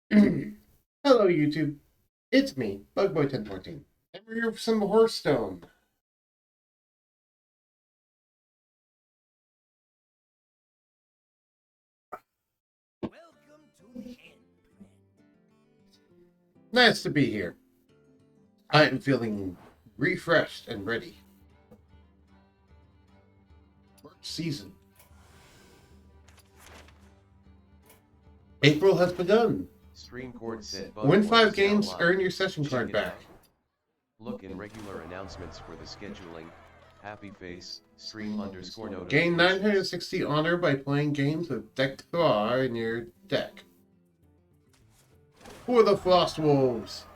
Hello, YouTube. It's me, Bugboy1014, and we're here for some Hearthstone. Nice to be here. I am feeling refreshed and ready. March season. April has begun. Stream Court said Win Bugboy 5 is now games, live. earn your session Check card it back. out. Look in regular announcements for the scheduling. Happy face, stream _notifications. Gain 960 honor by playing games with Deck 3 in your deck. For the Frost Wolves.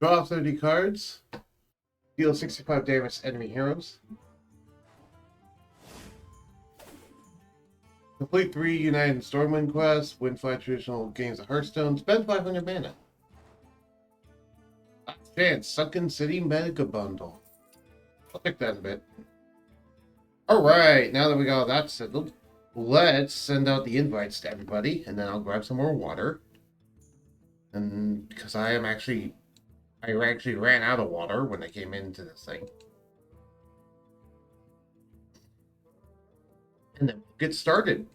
Draw 30 cards. Deal 65 damage to enemy heroes. Complete 3 United Stormwind quests. Win 5 traditional games of Hearthstone. Spend 500 mana. Last chance. Sunken City Mega Bundle. I'll pick that in a bit. Alright, now that we got all that settled, let's send out the invites to everybody, and then I'll grab some more water. And because I actually ran out of water when I came into this thing. And then we'll get started.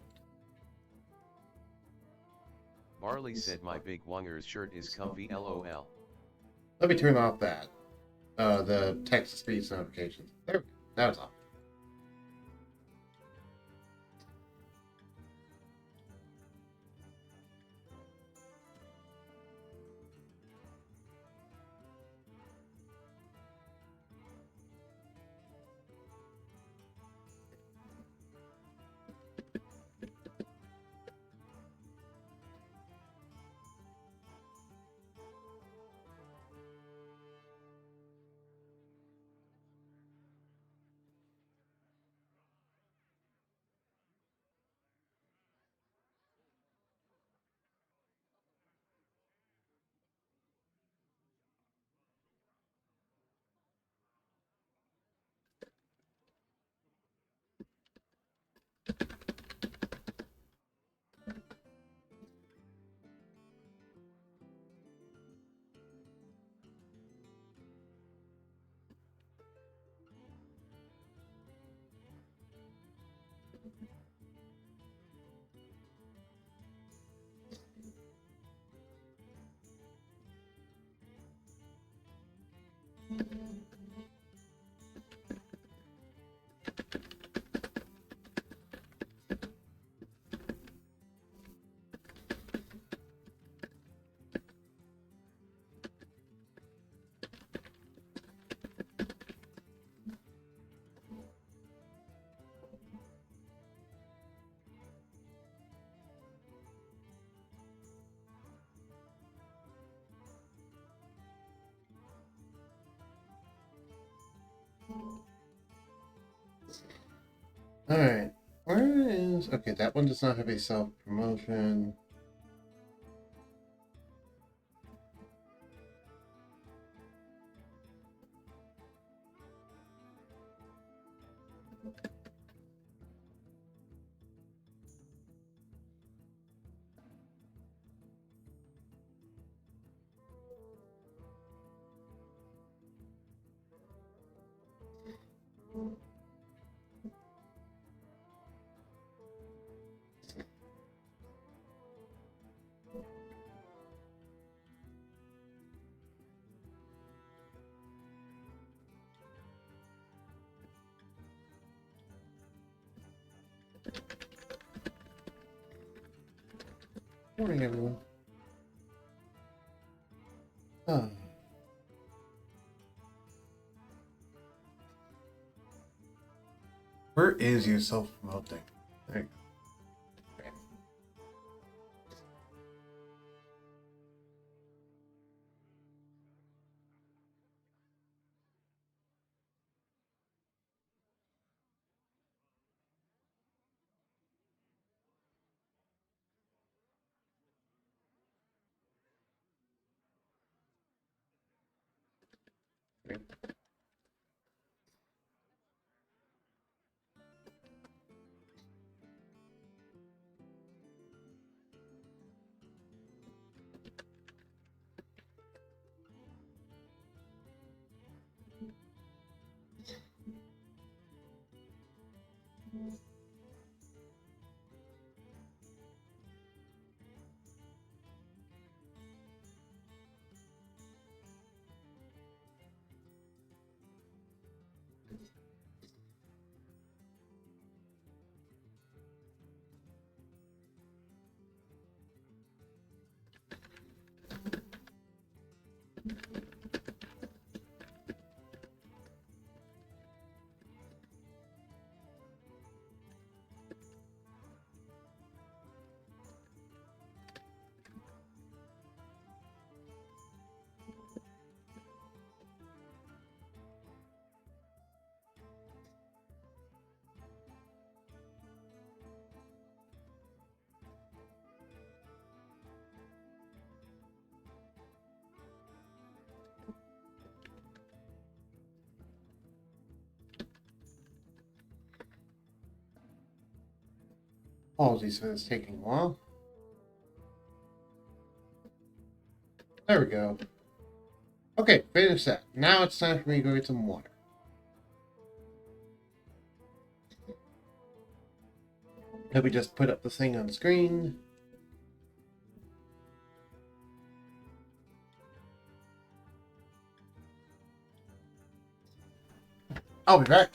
Marley said my big Wonger's shirt is comfy LOL. Let me turn off that. The text speech notifications. There we go. Now it's off. Alright. Where is... Okay, that one does not have a self-promotion. Morning, everyone. Oh. Where is your self-promoting? There you go. Okay. Apologies for this taking a while. There we go. Okay, finish that. Now it's time for me to go get some water. Let me just put up the thing on screen. I'll be back.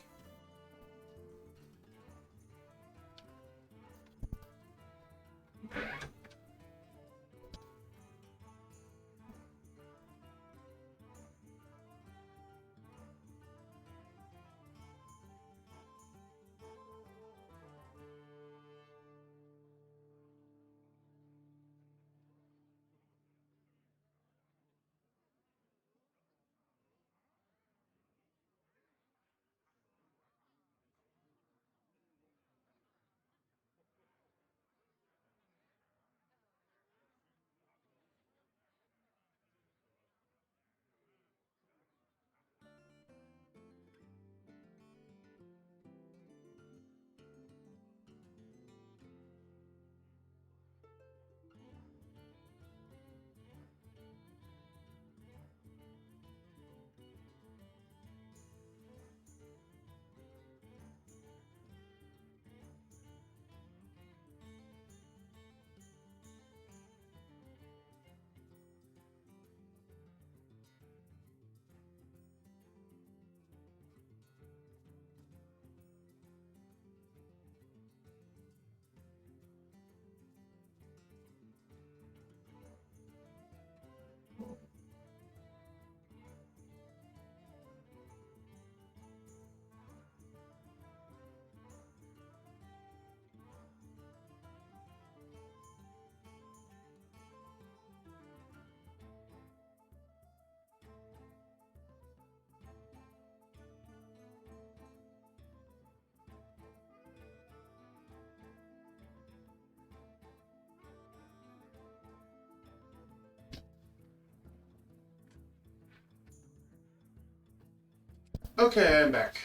Okay, I'm back.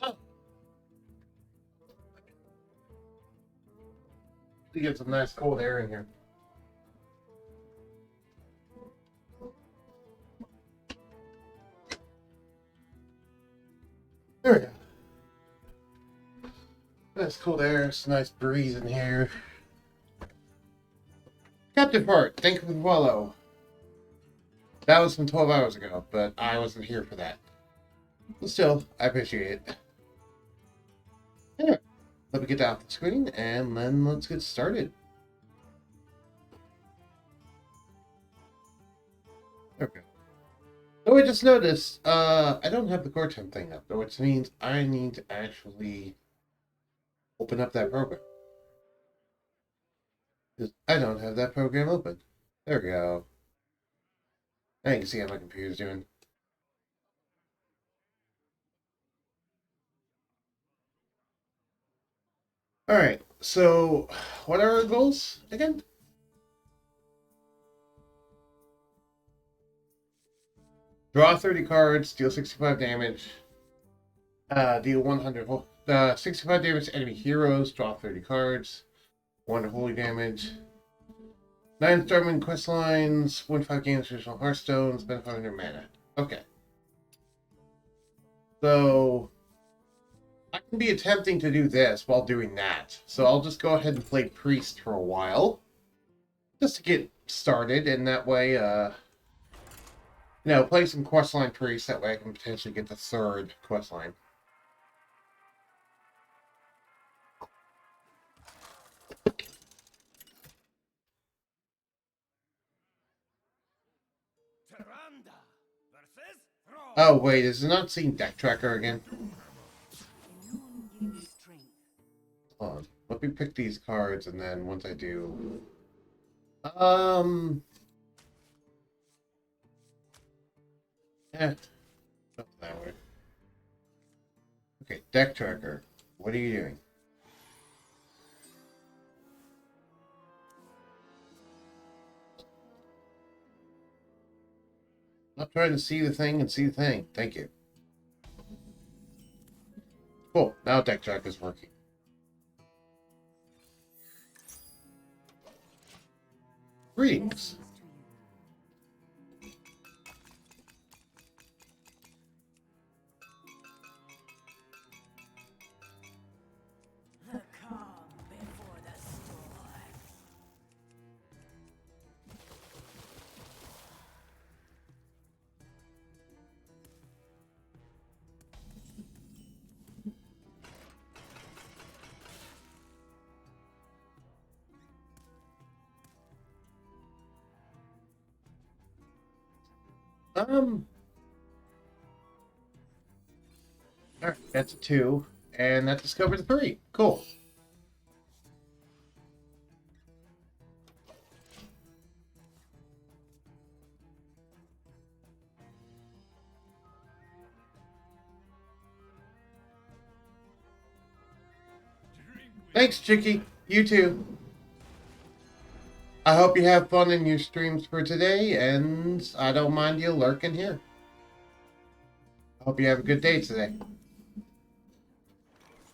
To get some nice cold air in here. There we go. Nice cold air, it's a nice breeze in here. Captain Fart, thank you for the follow. That was from 12 hours ago, but I wasn't here for that. But still, I appreciate it. Anyway, let me get off the screen and then let's get started. Okay. So I just noticed, I don't have the core temp thing up, which means I need to actually open up that program. Because I don't have that program open. There we go. Now you can see how my computer's doing. Alright, so what are our goals again? Draw 30 cards, deal 65 damage. Deal 100. 65 damage to enemy heroes, draw 30 cards. 1 holy damage. 9 Starman quest lines, 1-5 games, traditional Hearthstone, spend 500 mana. Okay. So, I can be attempting to do this while doing that. So I'll just go ahead and play Priest for a while. Just to get started, and that way, play some questline Priest, that way I can potentially get the third questline. Oh, wait, is it not seeing Deck Tracker again? Hold on. Let me pick these cards, and then once I do... Not that way. Okay, Deck Tracker. What are you doing? I'm trying to see the thing and see the thing. Thank you. Cool. Now Deck Tracker is working. Greetings. Alright, that's a 2. And that discovered a 3. Cool. Thanks, Chicky. You too. I hope you have fun in your streams for today, and I don't mind you lurking here. I hope you have a good day today.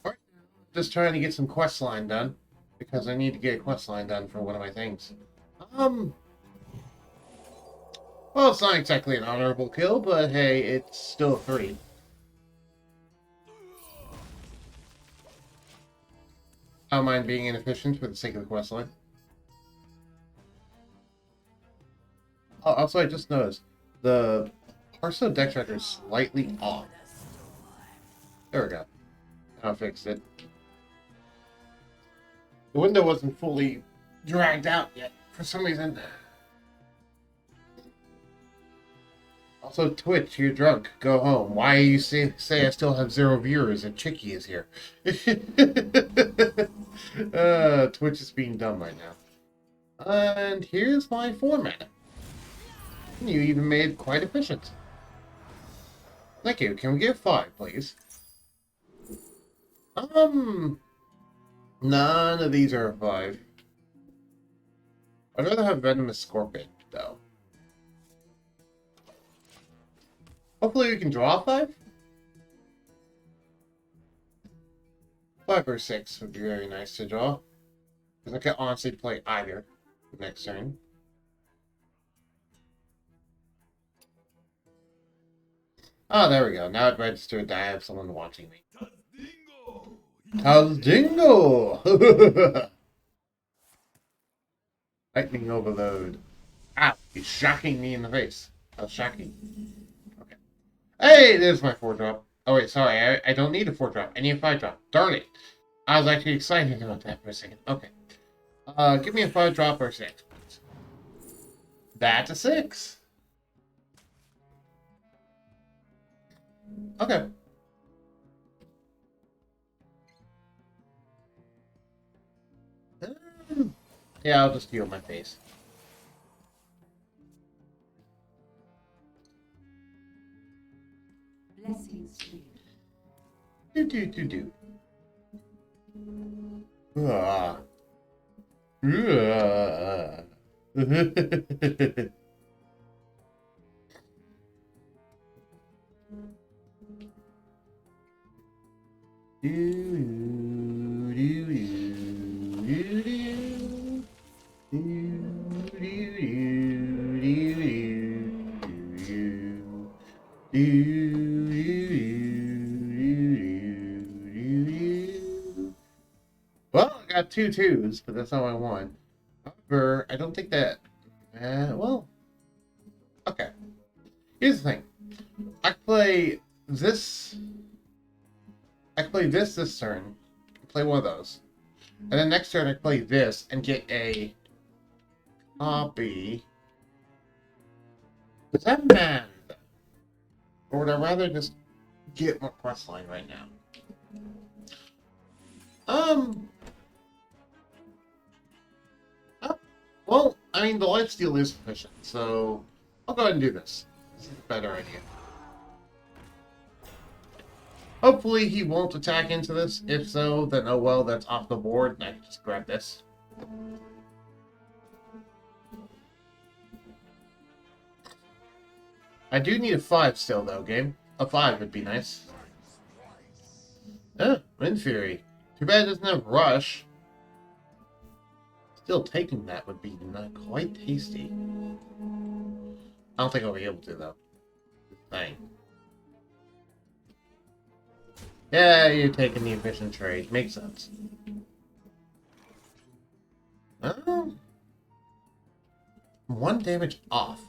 Alright, just trying to get some quest line done, because I need to get a quest line done for one of my things. Well, it's not exactly an honorable kill, but hey, it's still a 3. I don't mind being inefficient for the sake of the quest line. Oh, also, I just noticed the Hearthstone deck tracker is slightly off. There we go. Now I fixed it. The window wasn't fully dragged out yet for some reason. Also, Twitch, you're drunk. Go home. Why you say I still have 0 viewers and Chicky is here? Twitch is being dumb right now. And here's my format. You even made it quite efficient. Thank you. Can we get 5, please? None of these are a 5. I'd rather have Venomous Scorpion, though. Hopefully we can draw 5? 5 or 6 would be very nice to draw. Because I could honestly play either next turn. Oh, there we go. Now it registered that I have someone watching me. Tazdingo! Lightning overload. Ow! He's shocking me in the face. That's shocking. Okay. Hey, there's my 4-drop. Oh wait, sorry. I don't need a 4-drop. I need a 5-drop. Darn it. I was actually excited about that for a second. Okay. Give me a 5-drop or 6, please. That's a 6. Okay. Yeah, I'll just heal my face. Blessings. Do. Ah. Ah. Well, I got two twos, but that's not what I want. However, I don't think that. Well, okay. Here's the thing. I play this. I play this turn. Play one of those, and then next turn I play this and get a copy. Does that matter? Or would I rather just get my quest line right now? Well, I mean, the lifesteal is sufficient, so I'll go ahead and do this. This is a better idea. Hopefully he won't attack into this. If so, then oh well, that's off the board, and I can just grab this. I do need a 5 still, though, game. A 5 would be nice. Wind Fury. Too bad it doesn't have Rush. Still taking that would be not quite tasty. I don't think I'll be able to, though. Dang. Yeah, you're taking the efficient trade. Makes sense. One damage off.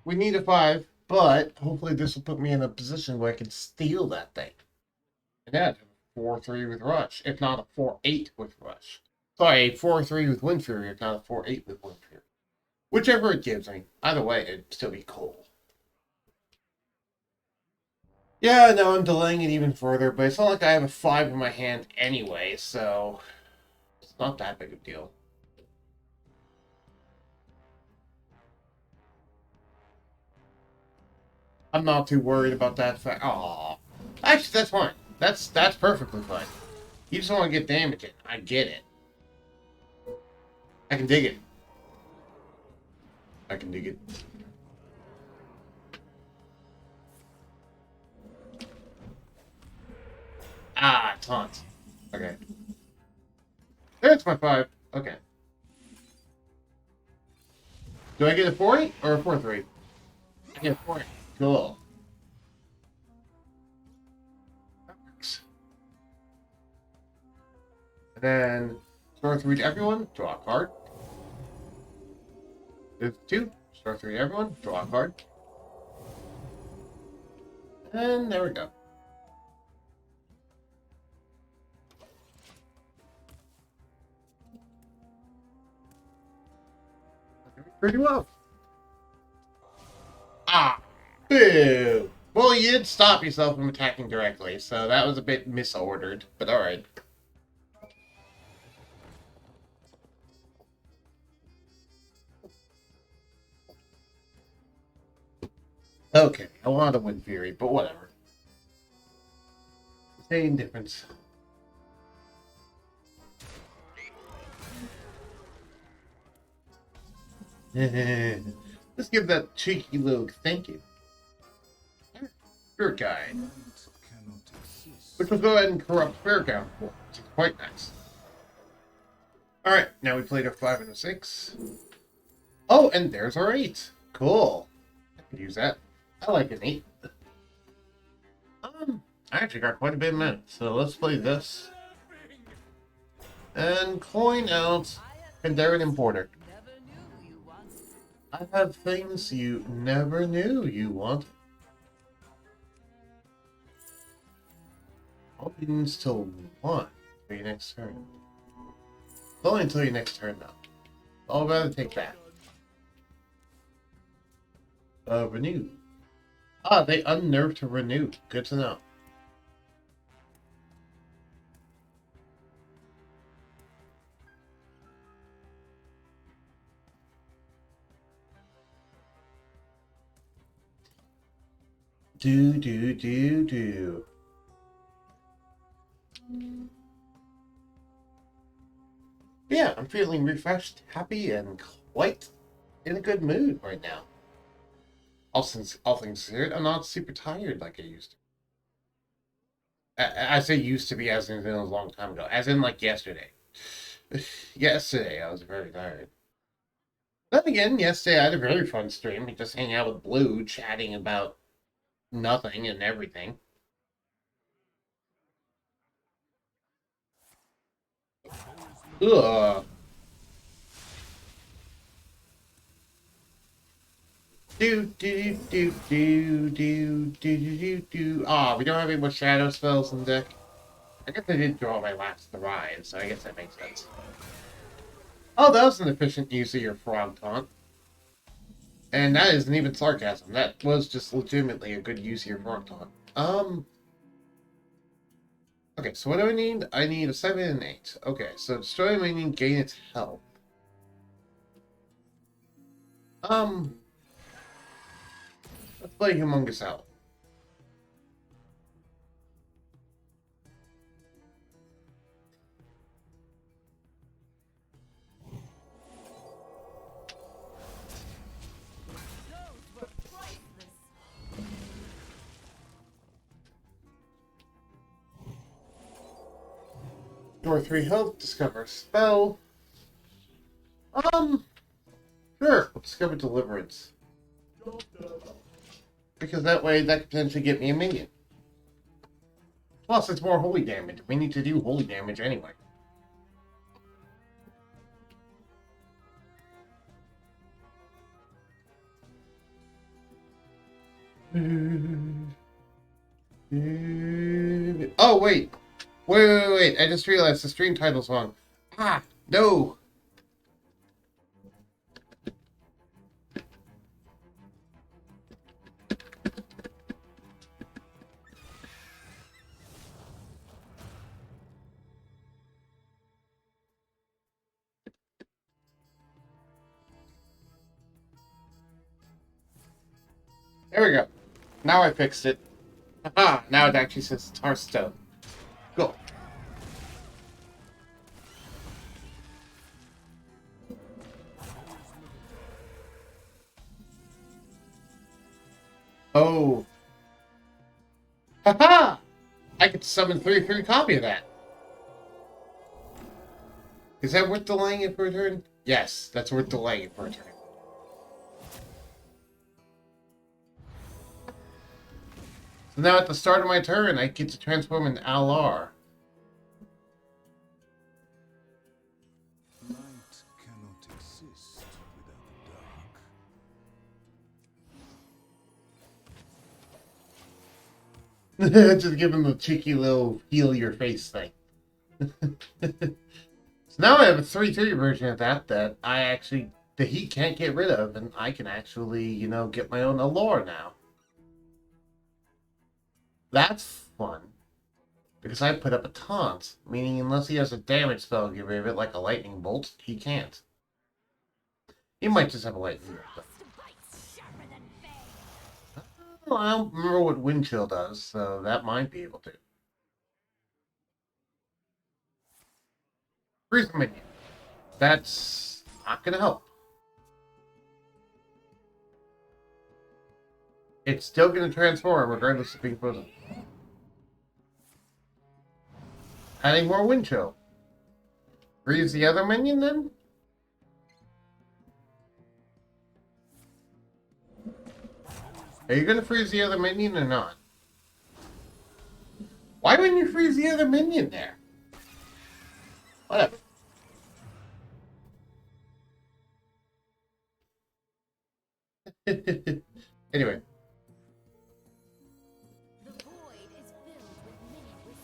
We need a 5, but hopefully this will put me in a position where I can steal that thing. And then 4-3 with Rush, if not a 4-8 with Rush. Sorry, a 4-3 with Wind Fury, if not a 4-8 with Wind Fury. Whichever it gives me. Either way, it'd still be cool. Yeah, no, I'm delaying it even further, but it's not like I have a 5 in my hand anyway, so it's not that big a deal. I'm not too worried about that fact. Aw. Actually, that's fine. That's perfectly fine. You just want to get damage in. I get it. I can dig it. I can dig it. Ah, taunt. Okay. There's my 5. Okay. Do I get a 4-8 or a 4-3? I get a 4-8. Cool. That works. And then, store 3 to everyone, draw a card. There's 2, store 3 to everyone, draw a card. And there we go. Pretty well. Ah, boo. Well, you did stop yourself from attacking directly, so that was a bit misordered, but alright. Okay, I wanted to win Fury, but whatever. Same difference. Let's give that cheeky little thank you. Spirit Guide. Which will go ahead and corrupt Spirit Guide, which is quite nice. Alright, now we played a 5 and a 6. Oh, and there's our 8. Cool. I could use that. I like an 8. I actually got quite a bit of mana, so let's play this. And coin out Pandaren Importer. I have things you never knew you wanted. All begins till 1 for your next turn. Only until your next turn, though. I'll rather take that. Renew. Ah, they unnerved to renew. Good to know. Do. Yeah, I'm feeling refreshed, happy, and quite in a good mood right now. All things considered, I'm not super tired like I used to. I say used to be as in a long time ago, as in like yesterday. Yesterday, I was very tired. Then again, yesterday I had a very fun stream, just hanging out with Blue, chatting about nothing and everything. Ugh. Do. Ah, we don't have any more shadow spells in deck. I guess I did draw my last Thrive, so I guess that makes sense. Oh, that was an efficient use of your frog taunt. And that isn't even sarcasm. That was just legitimately a good use of your frog taunt. Okay, so what do I need? I need a 7 and 8. Okay, so destroy meaning gain its health. Let's play Humongous out. Door 3 health, discover a spell. Sure, we'll discover Deliverance. Because that way, that could potentially get me a minion. Plus, it's more holy damage. We need to do holy damage anyway. Oh, wait. Wait. I just realized the stream title's wrong. Ah, no. There we go. Now I fixed it. Aha, now it actually says Hearthstone. Cool. Oh. Haha! I could summon 3/3 copy of that. Is that worth delaying it for a turn? Yes, that's worth delaying it for a turn. So now at the start of my turn, I get to transform into Alar. Light cannot exist without the dark. Just give him the cheeky little heal your face thing. So now I have a 3/3 version of that the heat can't get rid of, and I can actually, get my own Allure now. That's fun. Because I put up a taunt, meaning unless he has a damage spell to get rid of it, like a lightning bolt, he can't. He might just have a lightning bolt. Well, I don't remember what Wind Chill does, so that might be able to. Freeze the minion. That's not gonna help. It's still gonna transform regardless of being frozen. Adding more Wind Chill. Freeze the other minion then? Are you gonna freeze the other minion or not? Why wouldn't you freeze the other minion there? Whatever. Anyway.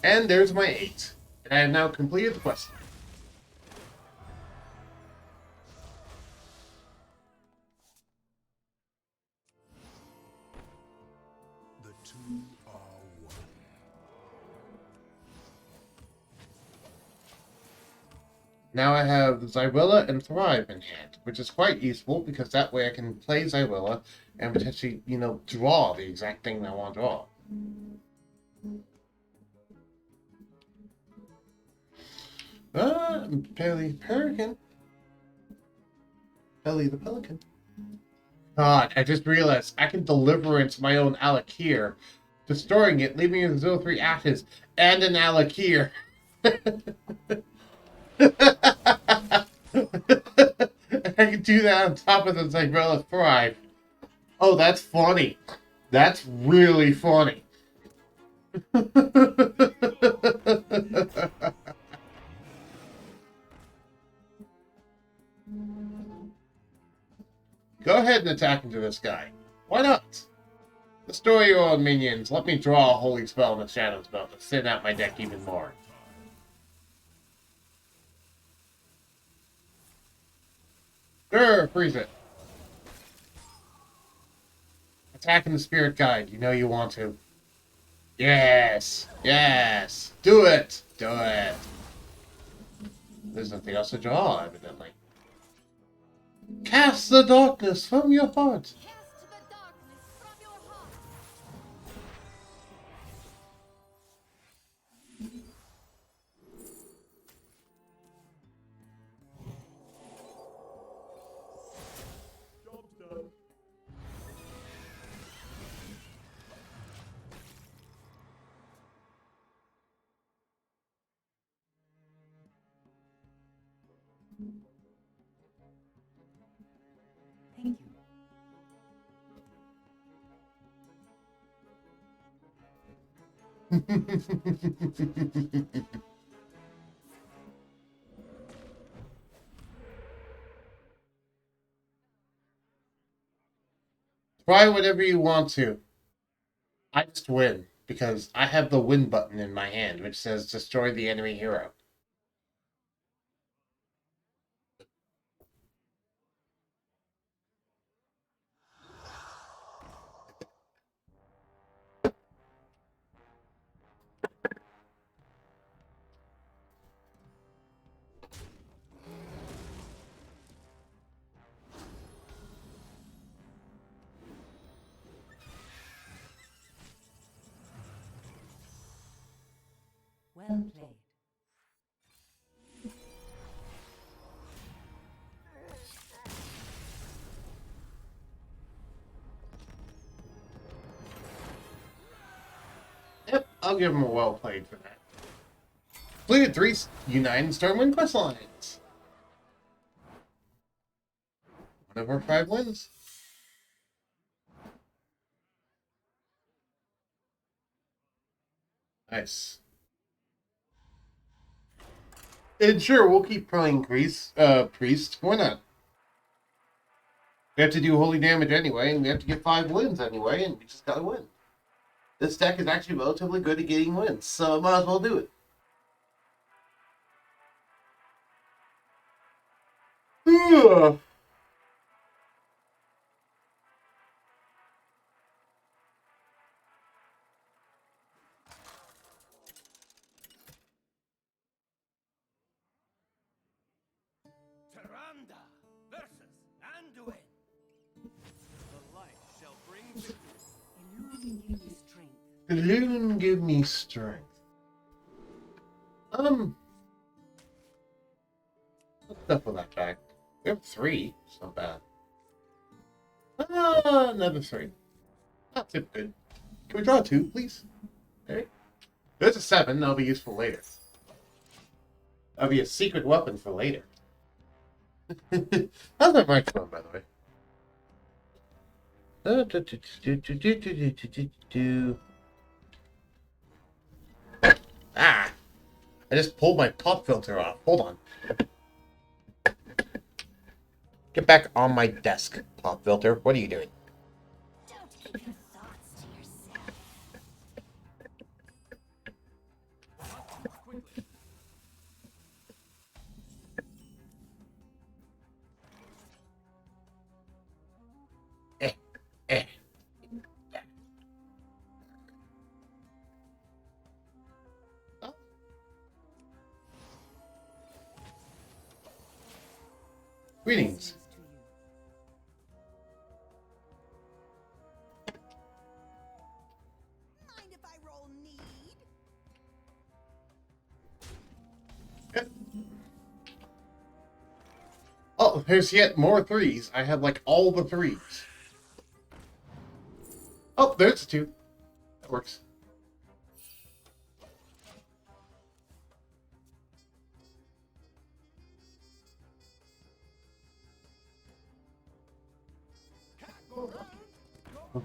And there's my 8. And I have now completed the quest. Now I have Zywilla and Thrive in hand, which is quite useful because that way I can play Zywilla and potentially, draw the exact thing I want to draw. Pelly Pelican. Pelly the Pelican. God, I just realized I can deliverance my own Alakir, destroying it, leaving it with 0-3 ashes and an Alakir. I can do that on top of the Zywilla Thrive. Oh, that's funny. That's really funny. Go ahead and attack into this guy. Why not? Destroy your own minions. Let me draw a holy spell and a shadow spell to thin out my deck even more. Sure, freeze it. Attacking the spirit guide. You know you want to. Yes! Yes! Do it! Do it! There's nothing else to draw, evidently. Cast the darkness from your heart! Cast the darkness from your heart. Thank you. Try whatever you want to. I just win, because I have the win button in my hand, which says destroy the enemy hero. Well played. Yep, I'll give him a well played for that. Completed 3 United Stormwind quest lines. One of our 5 wins. Nice. And sure, we'll keep playing Priest. Why not? We have to do holy damage anyway, and we have to get 5 wins anyway, and we just gotta win. This deck is actually relatively good at getting wins, so I might as well do it. Ugh. Tyrande versus Anduin. The light shall bring victory. Illusion give me strength. The loon give me strength. Let's shuffle that back. We have 3. It's not bad. Another 3. Not too good. Can we draw 2, please? Okay. There's a 7. That'll be useful later. That'll be a secret weapon for later. How's my microphone, by the way? Ah! I just pulled my pop filter off. Hold on. Get back on my desk, pop filter. What are you doing? Don't keep your thoughts to yourself. Quickly. Eh. Greetings. To you. Mind if I roll need? Oh, there's yet more threes. I have like all the threes. Oh, there's two. That works.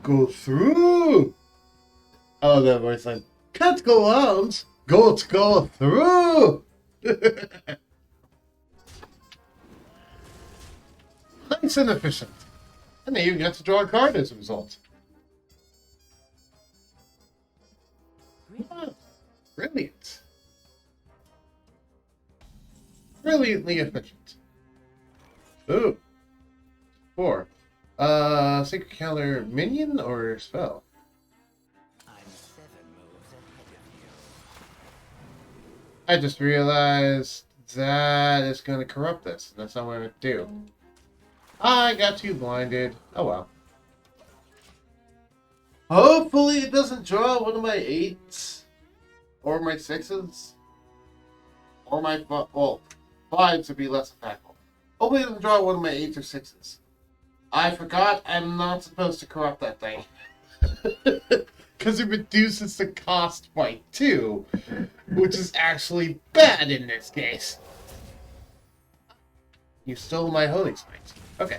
Go through. Oh, that voice line. Can't go out. Go through. Nice and efficient. And they even got to draw a card as a result. Ah, brilliant. Brilliantly efficient. Ooh. 4. Sacred Counter minion or spell? I'm 7 moves ahead of you. I just realized that it's going to corrupt this. That's not what I'm going to do. I got too blinded. Oh well. Hopefully it doesn't draw one of my 8s. Or my 6s. Or my... Well, 5s would be less impactful. Hopefully it doesn't draw one of my 8s or 6s. I forgot I'm not supposed to corrupt that thing. Because it reduces the cost by 2. Which is actually bad in this case. You stole my holy smite. Okay.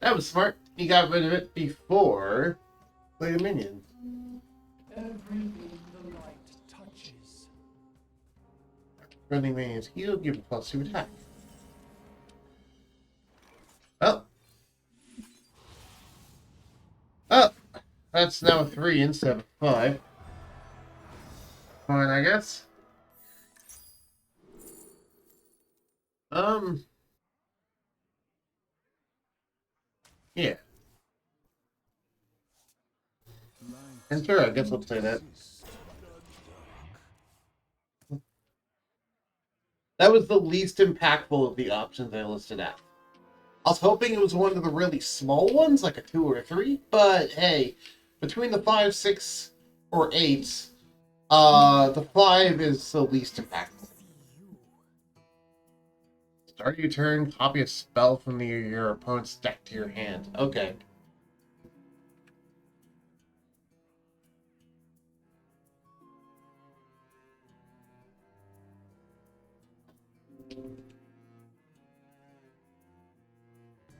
That was smart. You got rid of it before playing a minion. Everything the light touches. Friendly minions heal, give a +2 attack. Well. Oh. That's now a 3 instead of 5. Fine, I guess. Yeah. And sure, I guess we'll say that. That was the least impactful of the options I listed out. I was hoping it was one of the really small ones, like a 2 or a 3, but hey, between the 5, 6, or 8s, the 5 is the least impactful. Start your turn, copy a spell from your opponent's deck to your hand. Okay.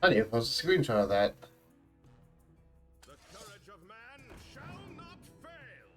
I need to post a screenshot of that. The courage of man shall not fail.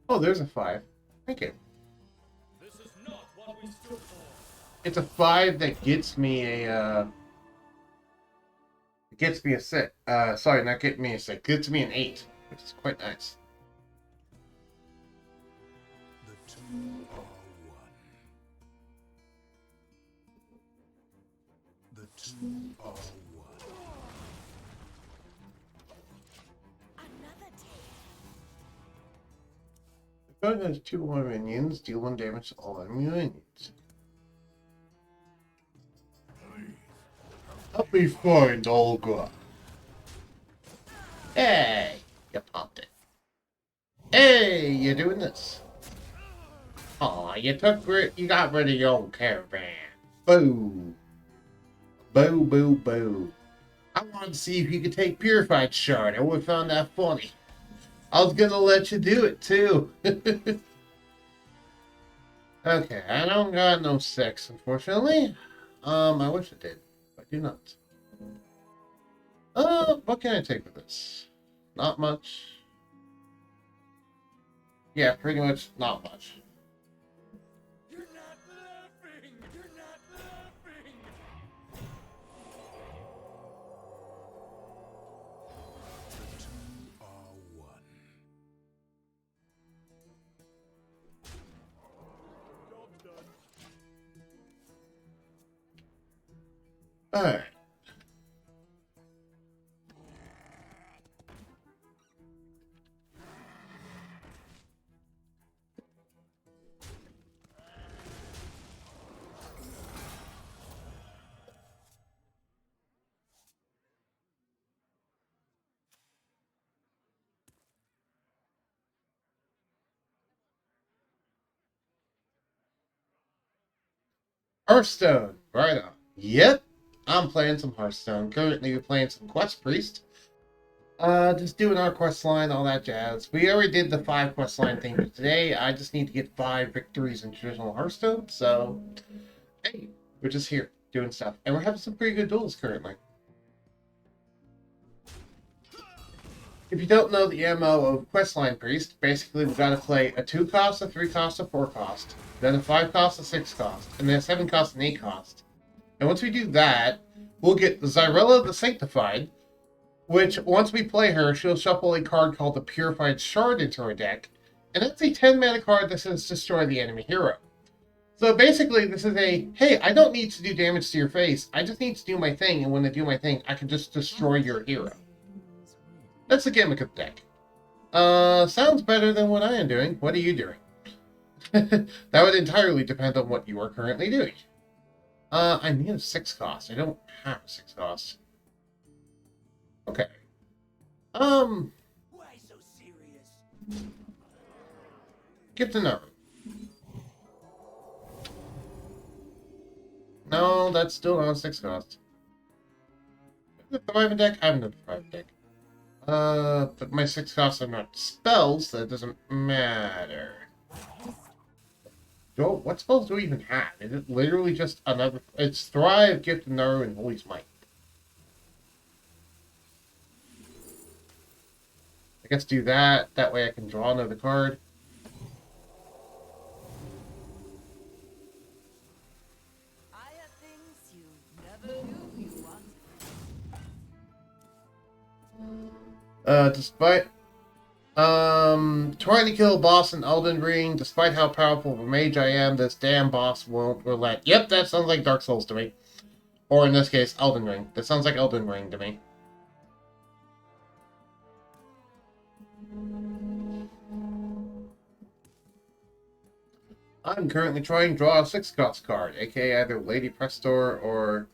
Oh, there's a 5. Thank you. This is not what we stood for. It's a 5 that gets me a, it gets me a 6. Sorry, not get me a 6. Gets me an 8, which is quite nice. The two are one. The two are one. Another tale. The opponent has 2 more minions, deal 1 damage to all enemy minions. Help me find Olga. Hey, you popped it. Hey, you're doing this. Aw, you got rid of your own caravan. Boo. Boo, boo, boo. I wanted to see if you could take Purified Shard. I would have found that funny. I was gonna let you do it, too. Okay, I don't got no 6, unfortunately. I wish I did. I do not. What can I take with this? Not much. Yeah, pretty much not much. You're not laughing! You're not laughing! Alright. Hearthstone, right on. Yep, I'm playing some Hearthstone. Currently, we're playing some Quest Priest. Just doing our quest line, all that jazz. We already did the 5 quest line thing for today. I just need to get 5 victories in traditional Hearthstone. So, hey, we're just here doing stuff, and we're having some pretty good duels currently. If you don't know the MO of Questline Priest, basically we've got to play a 2 cost, a 3 cost, a 4 cost, then a 5 cost, a 6 cost, and then a 7 cost, and 8 cost. And once we do that, we'll get Zyrella the Sanctified, which once we play her, she'll shuffle a card called the Purified Shard into her deck, and that's a 10 mana card that says destroy the enemy hero. So basically, this is a, hey, I don't need to do damage to your face, I just need to do my thing, and when I do my thing, I can just destroy your hero. That's the gimmick of the deck. Sounds better than what I am doing. What are you doing? That would entirely depend on what you are currently doing. I need a 6 cost. I don't have a 6 cost. Okay. Why so serious? Get to know. No, that's still not a 6 cost. The 5 deck? I have no 5 deck. But my 6 costs are not spells, so it doesn't matter. What spells do we even have? Is it literally just another... It's Thrive, Gift of Naru, and Holy Smite. I guess do that. That way I can draw another card. I have things you never knew you wanted. Despite trying to kill a boss in Elden Ring, despite how powerful of a mage I am, this damn boss won't relent. Yep, that sounds like Dark Souls to me. Or in this case, Elden Ring. That sounds like Elden Ring to me. I'm currently trying to draw a 6 cost card, aka either Lady Prestor or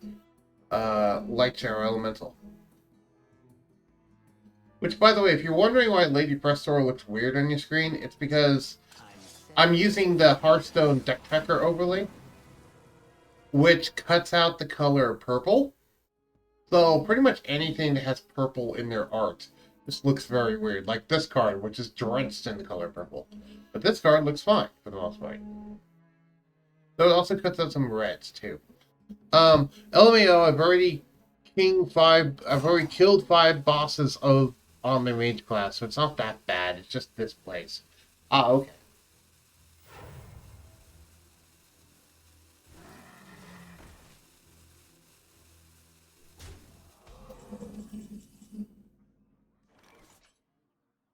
Light Shadow Elemental. Which, by the way, if you're wondering why Lady Prestor looks weird on your screen, it's because I'm using the Hearthstone Deck Tracker overlay, which cuts out the color purple. So pretty much anything that has purple in their art just looks very weird. Like this card, which is drenched in the color purple. But this card looks fine, for the most part. So it also cuts out some reds, too. LMAO, I've already killed 5 bosses on the mage class, so it's not that bad. It's just this place. Ah, okay.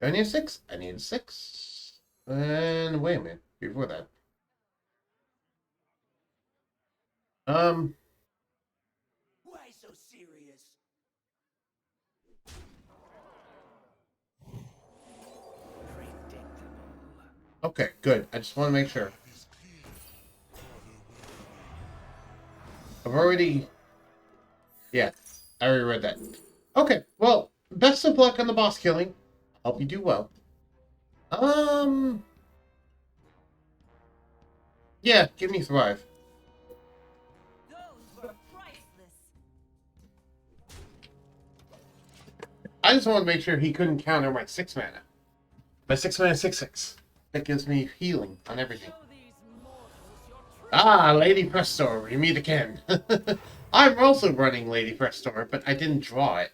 Do I need a 6? I need a 6. And wait a minute, before that. Why so serious? Predictable. Okay, good. I just want to make sure. I've already... Yeah, I already read that. Okay, well, best of luck on the boss killing. Hope you do well. Yeah, give me Thrive. Those were priceless. I just want to make sure he couldn't counter my 6 mana. My 6 mana 6/6. That gives me healing on everything. Show these mortals your true Ah, Lady Prestor, we meet again. I'm also running Lady Prestor, but I didn't draw it.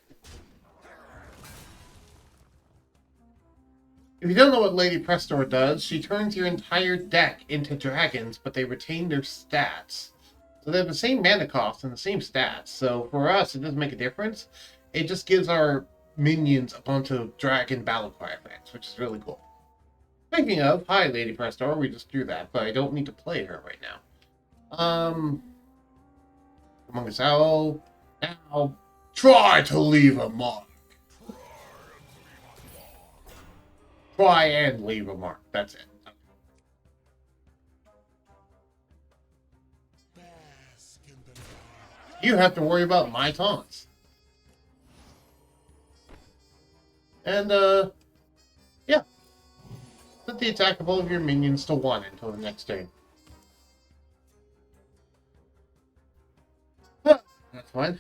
If you don't know what Lady Prestor does, she turns your entire deck into dragons, but they retain their stats. So they have the same mana cost and the same stats. So for us, it doesn't make a difference. It just gives our minions a bunch of dragon battle cry effects, which is really cool. Speaking of, hi Lady Prestor, we just drew that, but I don't need to play her right now. Among Us Owl. Now, try to leave a mark. Try and leave a mark. That's it. You have to worry about my taunts. And, yeah. Set the attack of all of your minions to 1 until the next turn. That's fine.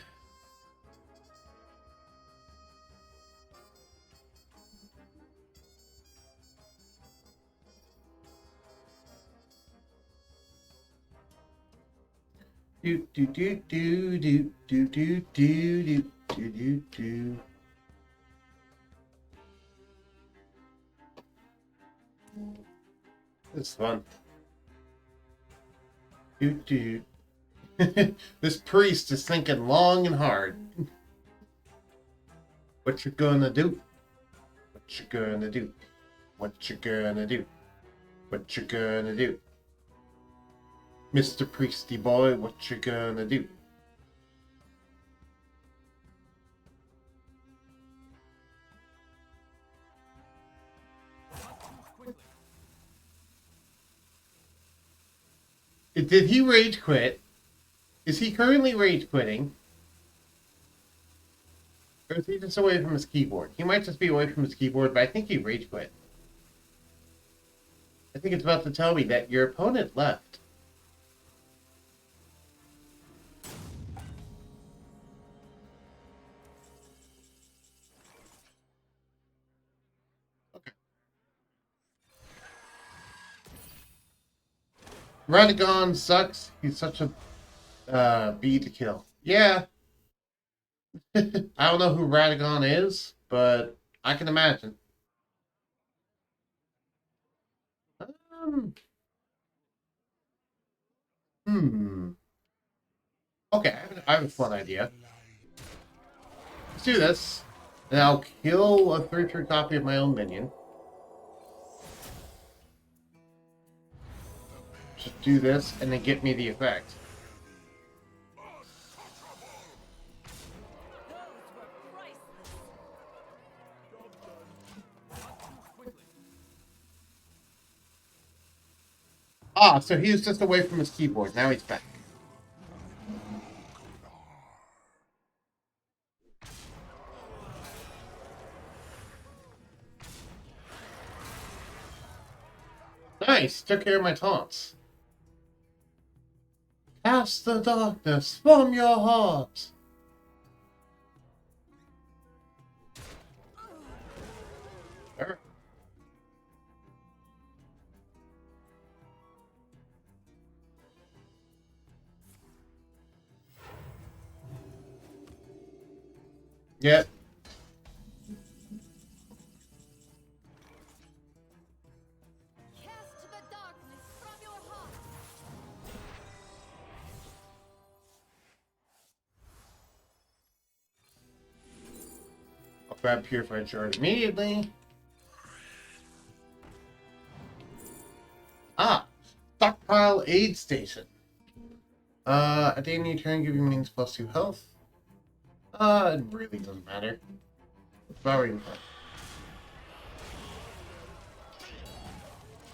Do do do do do do do do do do do. It's fun. Do do. This priest is thinking long and hard. What you gonna do? What you gonna do? What you gonna do? What you gonna do? Mr. Priesty boy, what you gonna do? Did he rage quit? Is he currently rage quitting? Or is he just away from his keyboard? He might just be away from his keyboard, but I think he rage quit. I think it's about to tell me that your opponent left. Okay. Radagon sucks. He's such a bee to kill. Yeah. I don't know who Radagon is, but I can imagine. Hmm. Okay, I have a fun idea. Let's do this. And I'll kill a 3/3 copy of my own minion. Just do this, and then get me the effect. Ah, so he was just away from his keyboard. Now he's back. Nice! Took care of my taunts. Cast the darkness from your heart! Sure. Yep. Cast the darkness from your heart. I'll grab Purified Shard immediately. Ah! Stockpile Aid Station. At the end of your turn, give your minions +2 health. It really doesn't matter. Devouring Fire.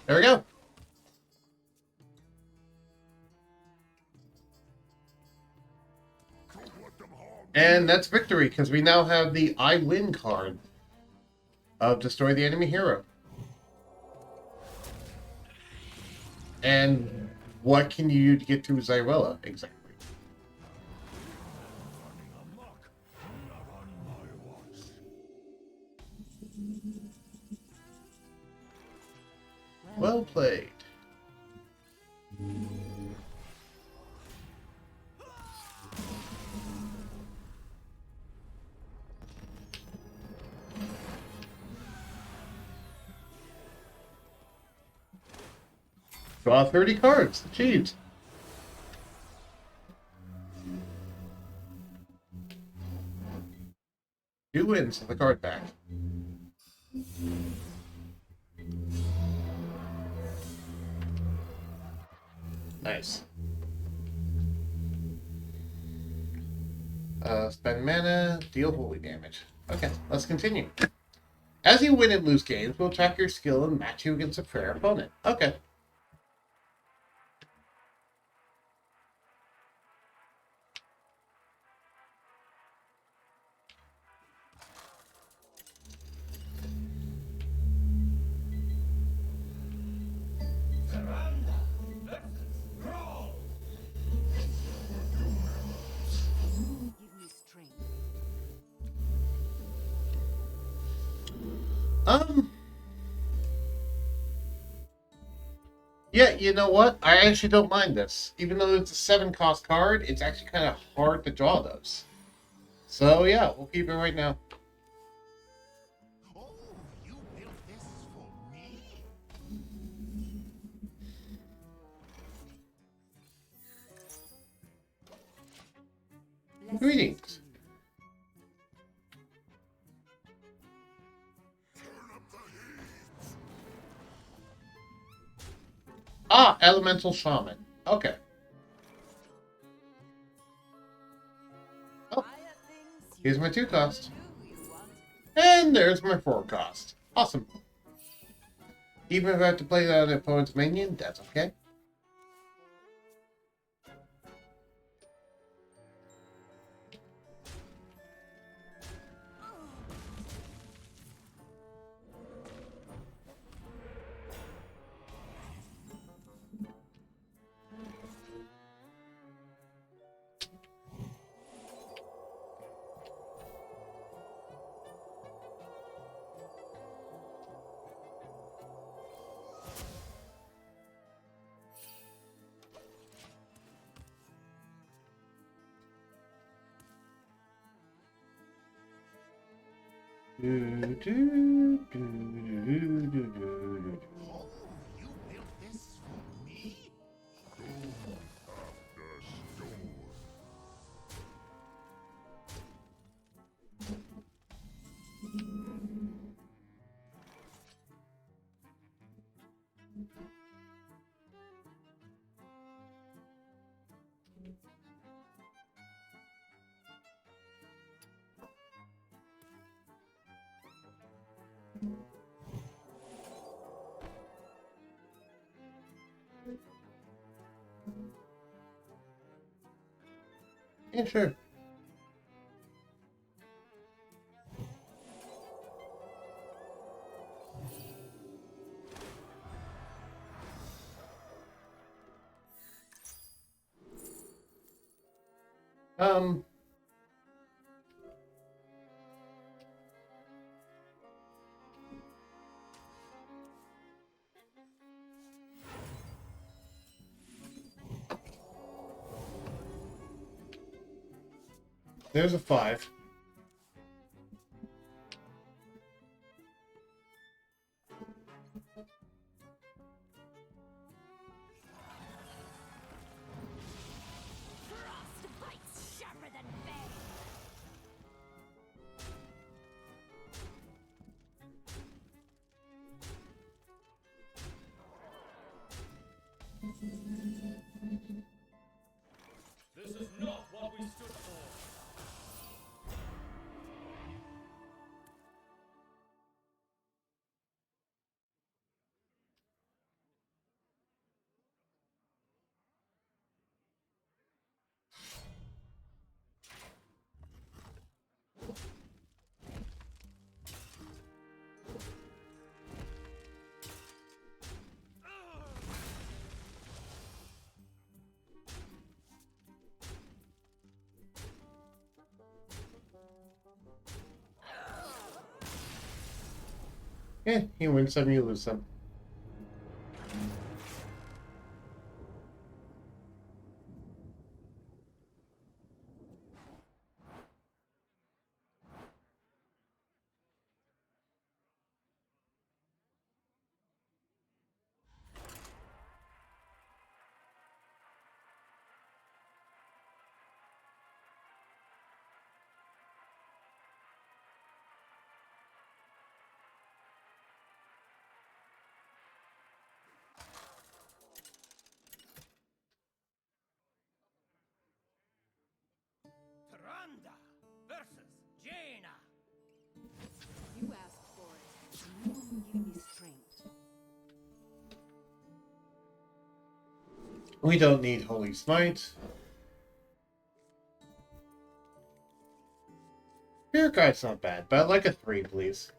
There we go. And that's victory, because we now have the I win card of Destroy the Enemy Hero. And what can you do to get through Zyrella, exactly? Well played. Draw 30 cards. Achieved. Two wins and the card back. Nice. Spend mana, deal holy damage. Okay, let's continue. As you win and lose games, we'll track your skill and match you against a fair opponent. Okay. Give me strength. Yeah, you know what? I actually don't mind this. Even though it's a 7-cost card, it's actually kind of hard to draw those. So yeah, we'll keep it right now. Oh, you built this for me? Blessings Greetings. to you. Ah, Elemental Shaman. Okay. Oh, I have things you here's my 2-cost. knew you wanted. And there's my 4-cost. Awesome. Even if I have to play that on an opponent's minion, that's okay. Do, do, do, do, do, do. Oh, you built this for me? Yeah, sure. Um, there's a 5. Frostbite's sharper than bane. This is not what we stood for. Yeah, you win some, you lose some. We don't need Holy Smite. Spirit Guide's not bad, but I'd like a 3, please.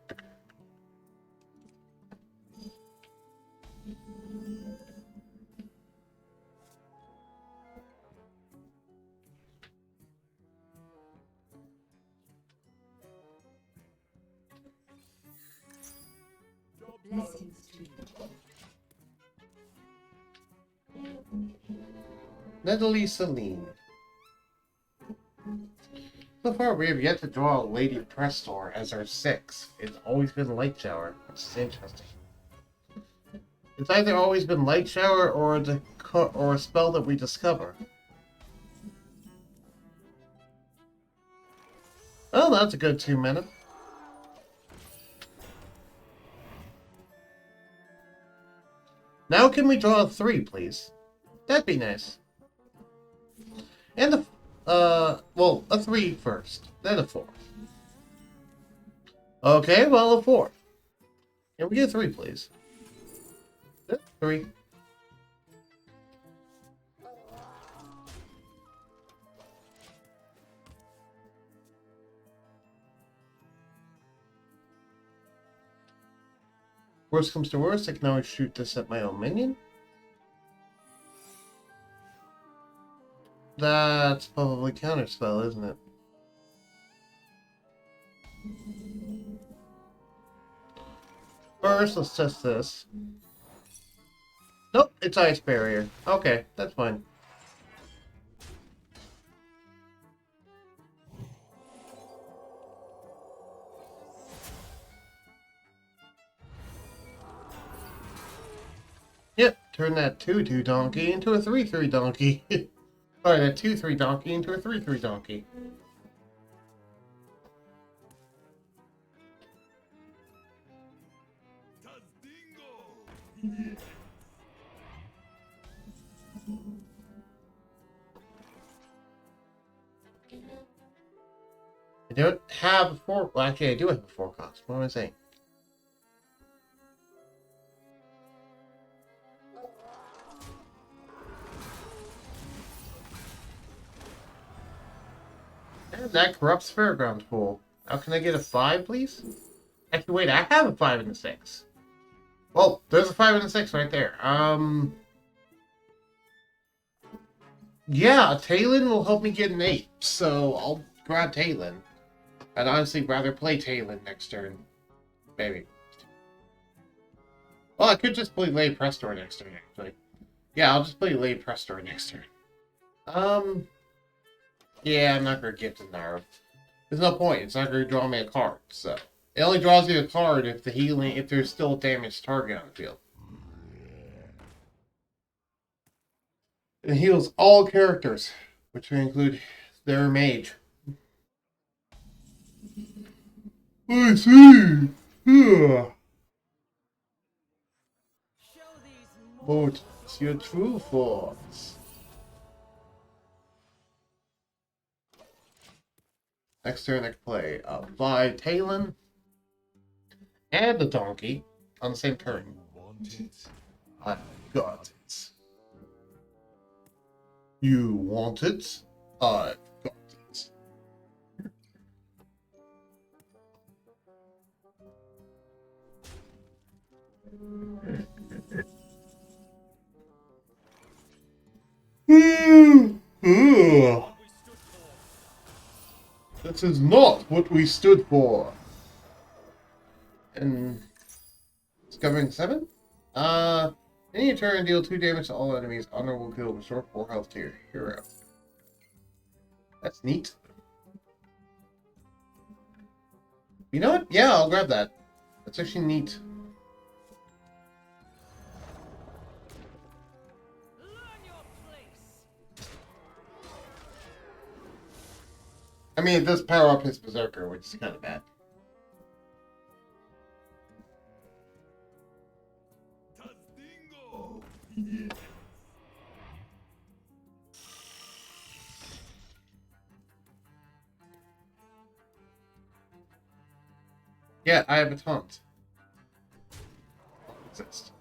Blessings to you. Natalie Celine. So far, we have yet to draw Lady Prestor as our 6. It's always been Light Shower, which is interesting. It's either always been Light Shower or a spell that we discover. Oh, that's a good 2 minute. Now can we draw a 3, please? That'd be nice. And well, a 3 first, then a 4. Okay, well, a 4. Can we get a 3, please? 3. Worst comes to worst, I can always shoot this at my own minion. That's probably counterspell, isn't it? First, let's test this. Nope, it's Ice Barrier. Okay, that's fine. Yep, turn that 2-2 donkey into a 3-3 donkey. Sorry, that 2-3 donkey into a 3-3 donkey. I don't have a 4. Well, actually, I do have a 4 cost. What am I saying? And that corrupts Fairground Pool. How can I get a 5, please? Actually, wait, I have a 5 and a 6. Well, there's a 5 and a 6 right there. Yeah, Talon will help me get an 8, so I'll grab Talon. I'd honestly rather play Talon next turn. Maybe. Well, I could just play Lay Prestor next turn, actually. Yeah, I'll just play Lay Prestor next turn. Yeah, I'm not going to get to Naro. There's no point. It's not going to draw me a card, so. It only draws you a card if there's still a damaged target on the field. It heals all characters, which will include their mage. I see. Yeah. What's your true force? Next turn I can play 5 Talon and a donkey on the same turn. I got it. You want it? I've got it. This is not what we stood for. And discovering 7? Any turn deal 2 damage to all enemies. Honorable kill, restore 4 health to your hero. That's neat. You know what? Yeah, I'll grab that. That's actually neat. I mean, it does power up his Berserker, which is kind of bad. Yeah, I have a taunt. Exist.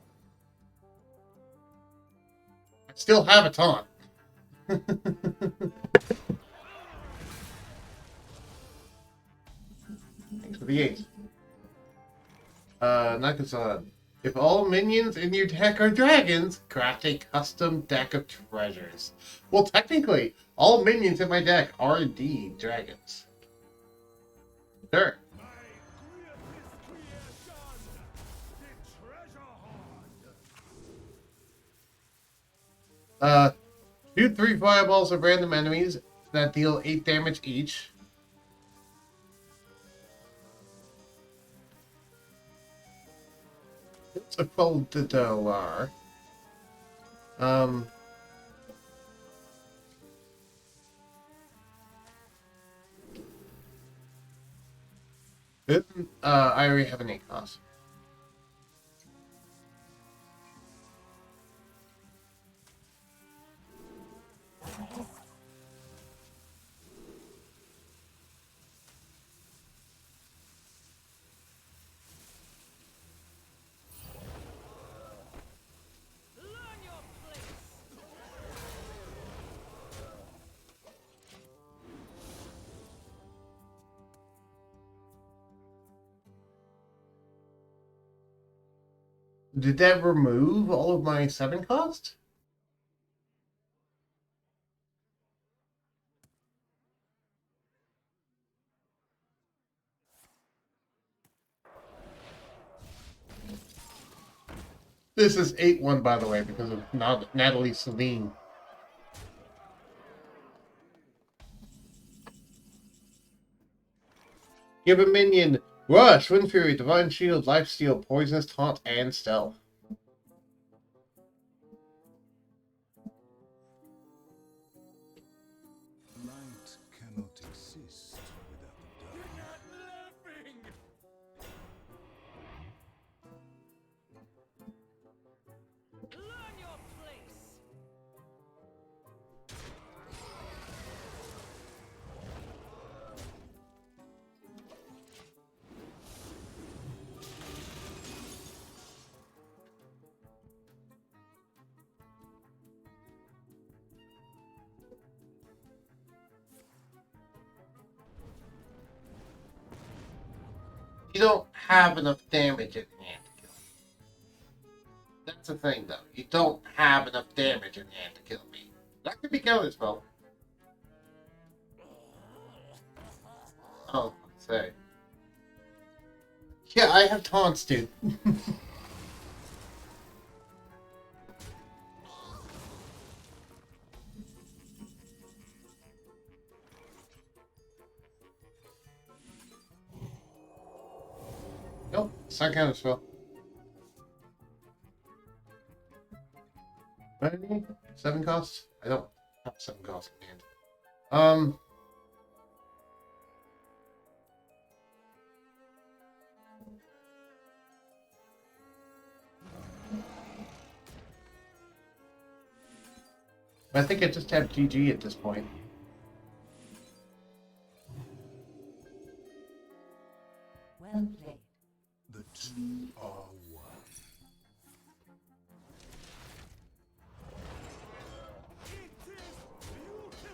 still have a taunt. Thanks for the 8. Nakazan. If all minions in your deck are dragons, craft a custom deck of treasures. Well, technically, all minions in my deck are indeed dragons. Sure. My greatest creation, the treasure hoard. Shoot 3 fireballs at random enemies that deal 8 damage each. It's a $12. I already have an 8 cost. Learn your place. Did that remove all of my 7 cost? This is 8-1, by the way, because of Natalie Celine. Give a minion Rush, Wind Fury, Divine Shield, Lifesteal, Poisonous Taunt, and Stealth. Light cannot exist without the dark. You're not laughing! Learn your place. You don't have enough damage in hand to kill me. That's the thing, though. You don't have enough damage in hand to kill me. That could be counterspell. Oh, let's say. Yeah, I have taunts, dude. Nope, it's not counterspell. Ready? 7 costs? I don't have 7 costs in hand. I think I just have GG at this point. Well played. The two are one. It is beautiful! It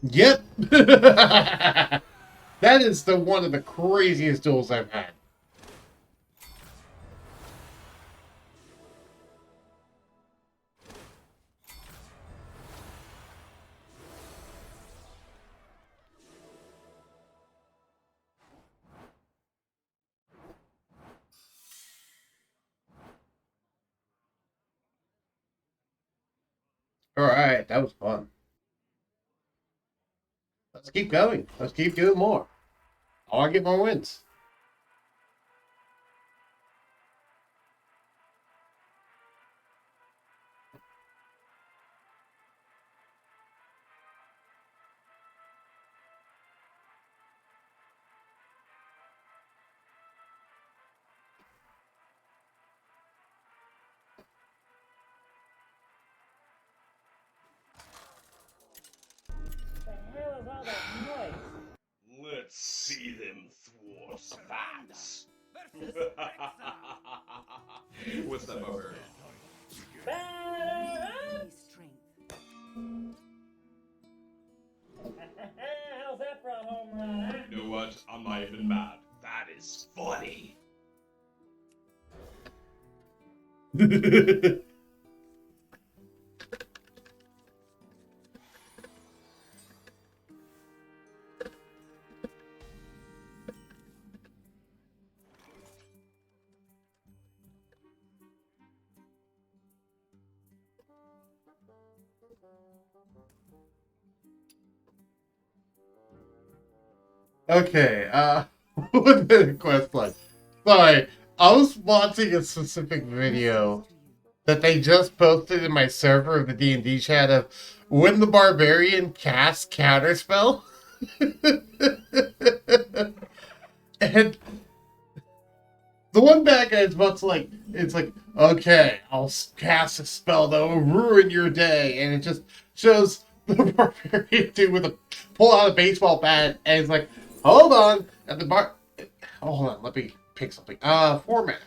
is beautiful! Yep! That is one of the craziest duels I've had. Alright, that was fun. Let's keep going. Let's keep doing more. I want to get more wins. Let's see them thwart versus Vexen. What's that barbarian? Heavy strength. How's that for a home run, huh? You know what? I'm not even mad. That is funny. Okay, 1 minute quest line. Sorry, I was watching a specific video that they just posted in my server of the D&D chat of when the barbarian casts counterspell. And the one bad guy is much like, it's like, okay, I'll cast a spell that will ruin your day, and it just shows the barbarian dude with a pull out a baseball bat, and it's like, hold on, and the hold on, let me pick something. 4 mana.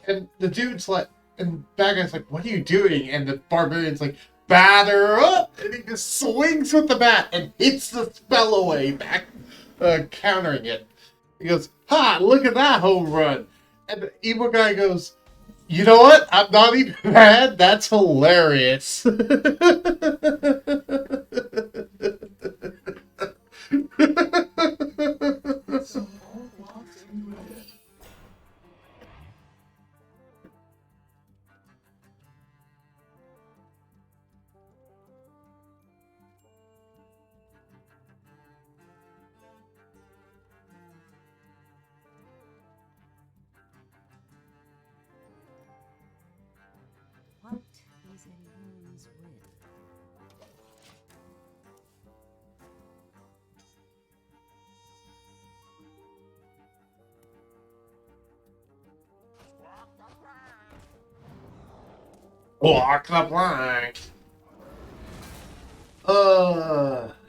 And the dude's like, and bad guy's like, what are you doing? And the barbarian's like, batter up! And he just swings with the bat and hits the spell away, back, countering it. He goes, ha, look at that home run. And the evil guy goes, you know what? I'm not even mad. That's hilarious. What is a woman's will? Walk the plank.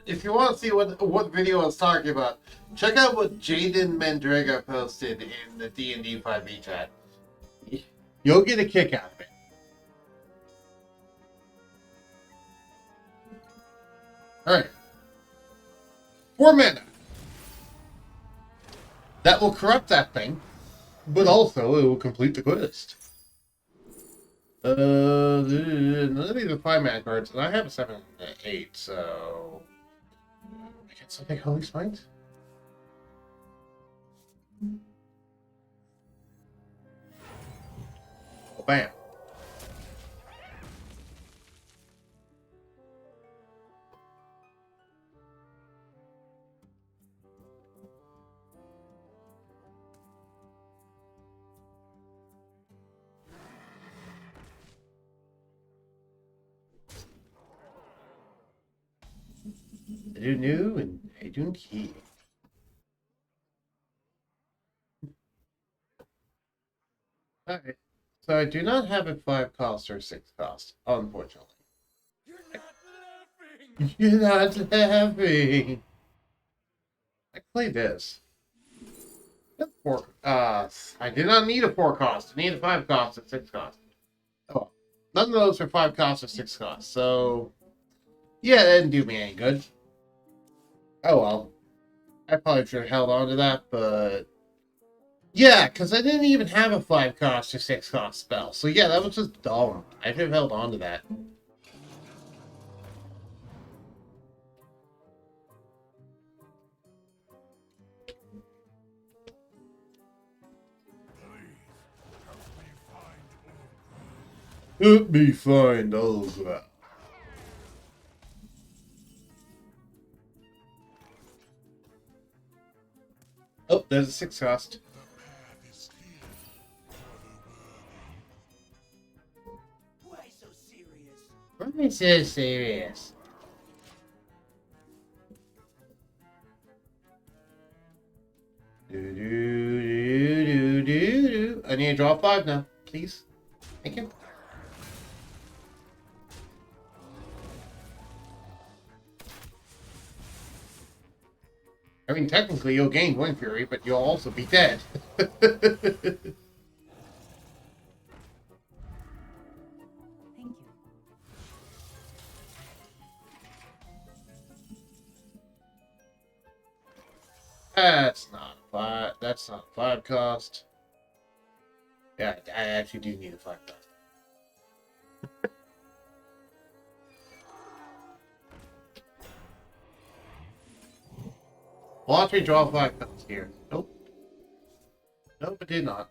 If you want to see what video I was talking about, check out what Jaden Mandrega posted in the D&D 5e chat. You'll get a kick out of it. Alright. 4 mana. That will corrupt that thing, but also it will complete the quest. None of these are 5 mana cards, and I have a 7 and 8, so I get something Holy Spines? Oh, bam. I do new and I do key. Alright. So I do not have a 5 cost or 6 cost, unfortunately. You're not laughing. You're not laughing. I can play this. I did not need a 4 cost. I need a 5 cost and 6 cost. Oh, none of those are 5 cost or 6 cost. So, yeah, that didn't do me any good. Oh well. I probably should have held on to that, but yeah, because I didn't even have a 5 cost or 6 cost spell. So yeah, that was just dumb. I should have held on to that. Help me find Olga. Oh, there's a 6 cost. Why so serious? Why so serious? Do. I need to draw 5 now, please. Thank you. I mean, technically, you'll gain Wind Fury, but you'll also be dead. Thank you. That's not a 5 cost. Yeah, I actually do need a 5 cost. Watch me draw 5 costs here. Nope. Nope, it did not.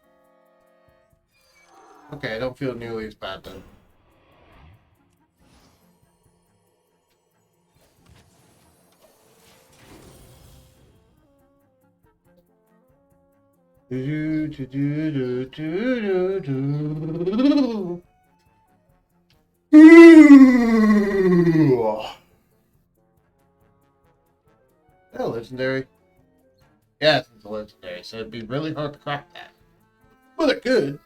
Okay, I don't feel nearly as bad then. Oh, legendary. Yeah, it's a legendary, so it'd be really hard to crack that. But it could.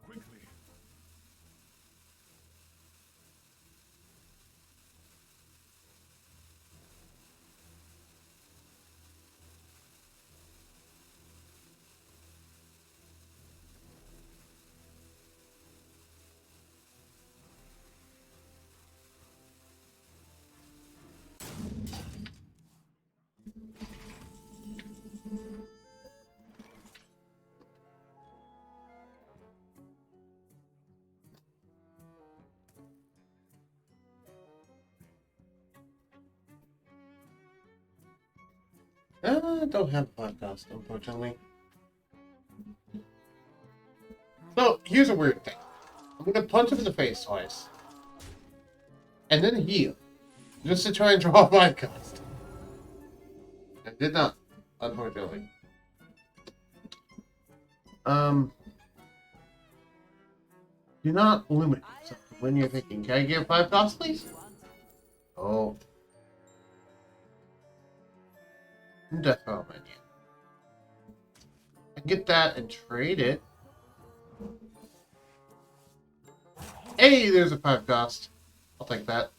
Quickly. I don't have a 5 cost, unfortunately. So, here's a weird thing. I'm gonna punch him in the face twice. And then heal. Just to try and draw a 5 cost. I did not, unfortunately. Do not eliminate yourself when you're thinking, can I get 5 cost, please? Oh. Death Row menu. I can get that and trade it. Hey, there's a 5 cost. I'll take that.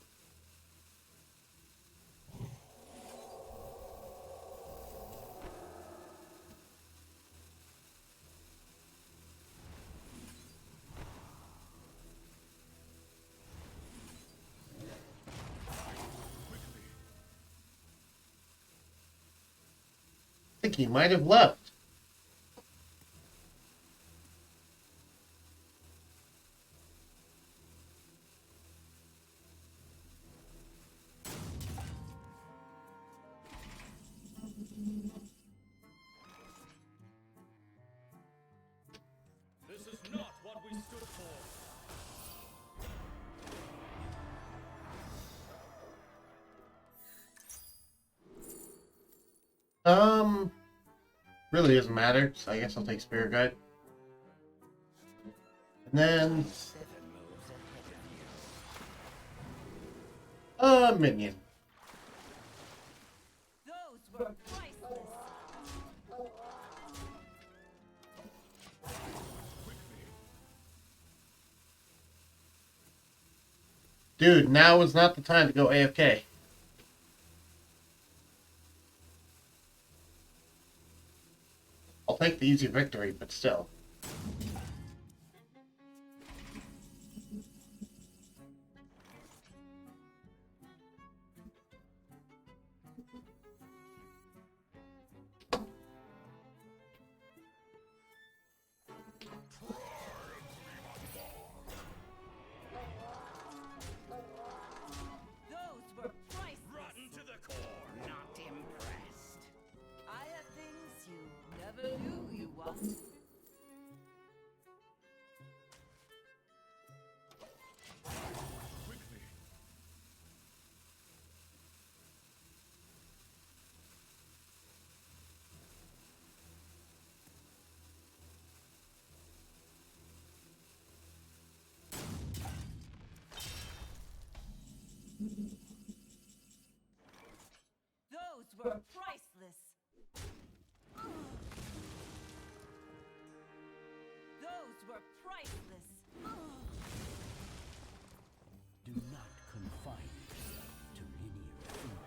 I think he might have left. This is not what we stood for. Really doesn't matter, so I guess I'll take Spirit Guide. And then... minion. Those were priceless. Dude, now is not the time to go AFK. I'll take the easy victory, but still. Those were priceless. Rotten to the core. Not impressed. I have things you never knew you wanted. were priceless. Those were priceless. Do not confine yourself to linear thinking.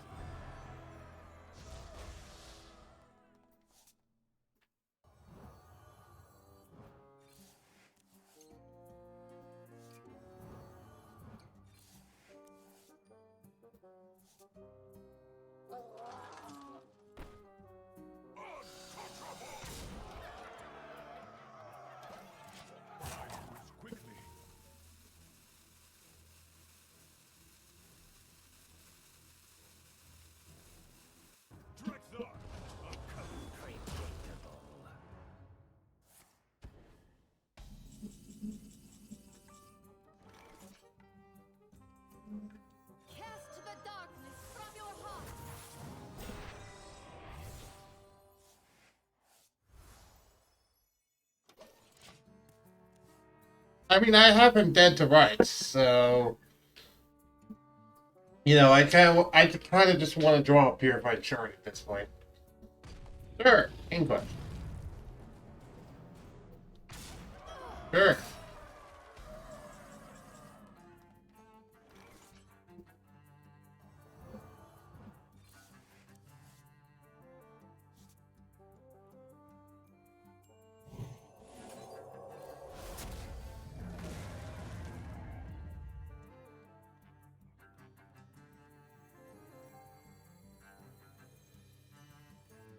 Quickly. Drexar, Cast the darkness from your heart. I mean, I have him dead to rights, so you know, I kind of just want to draw a purified chart at this point. Sure, English. Sure.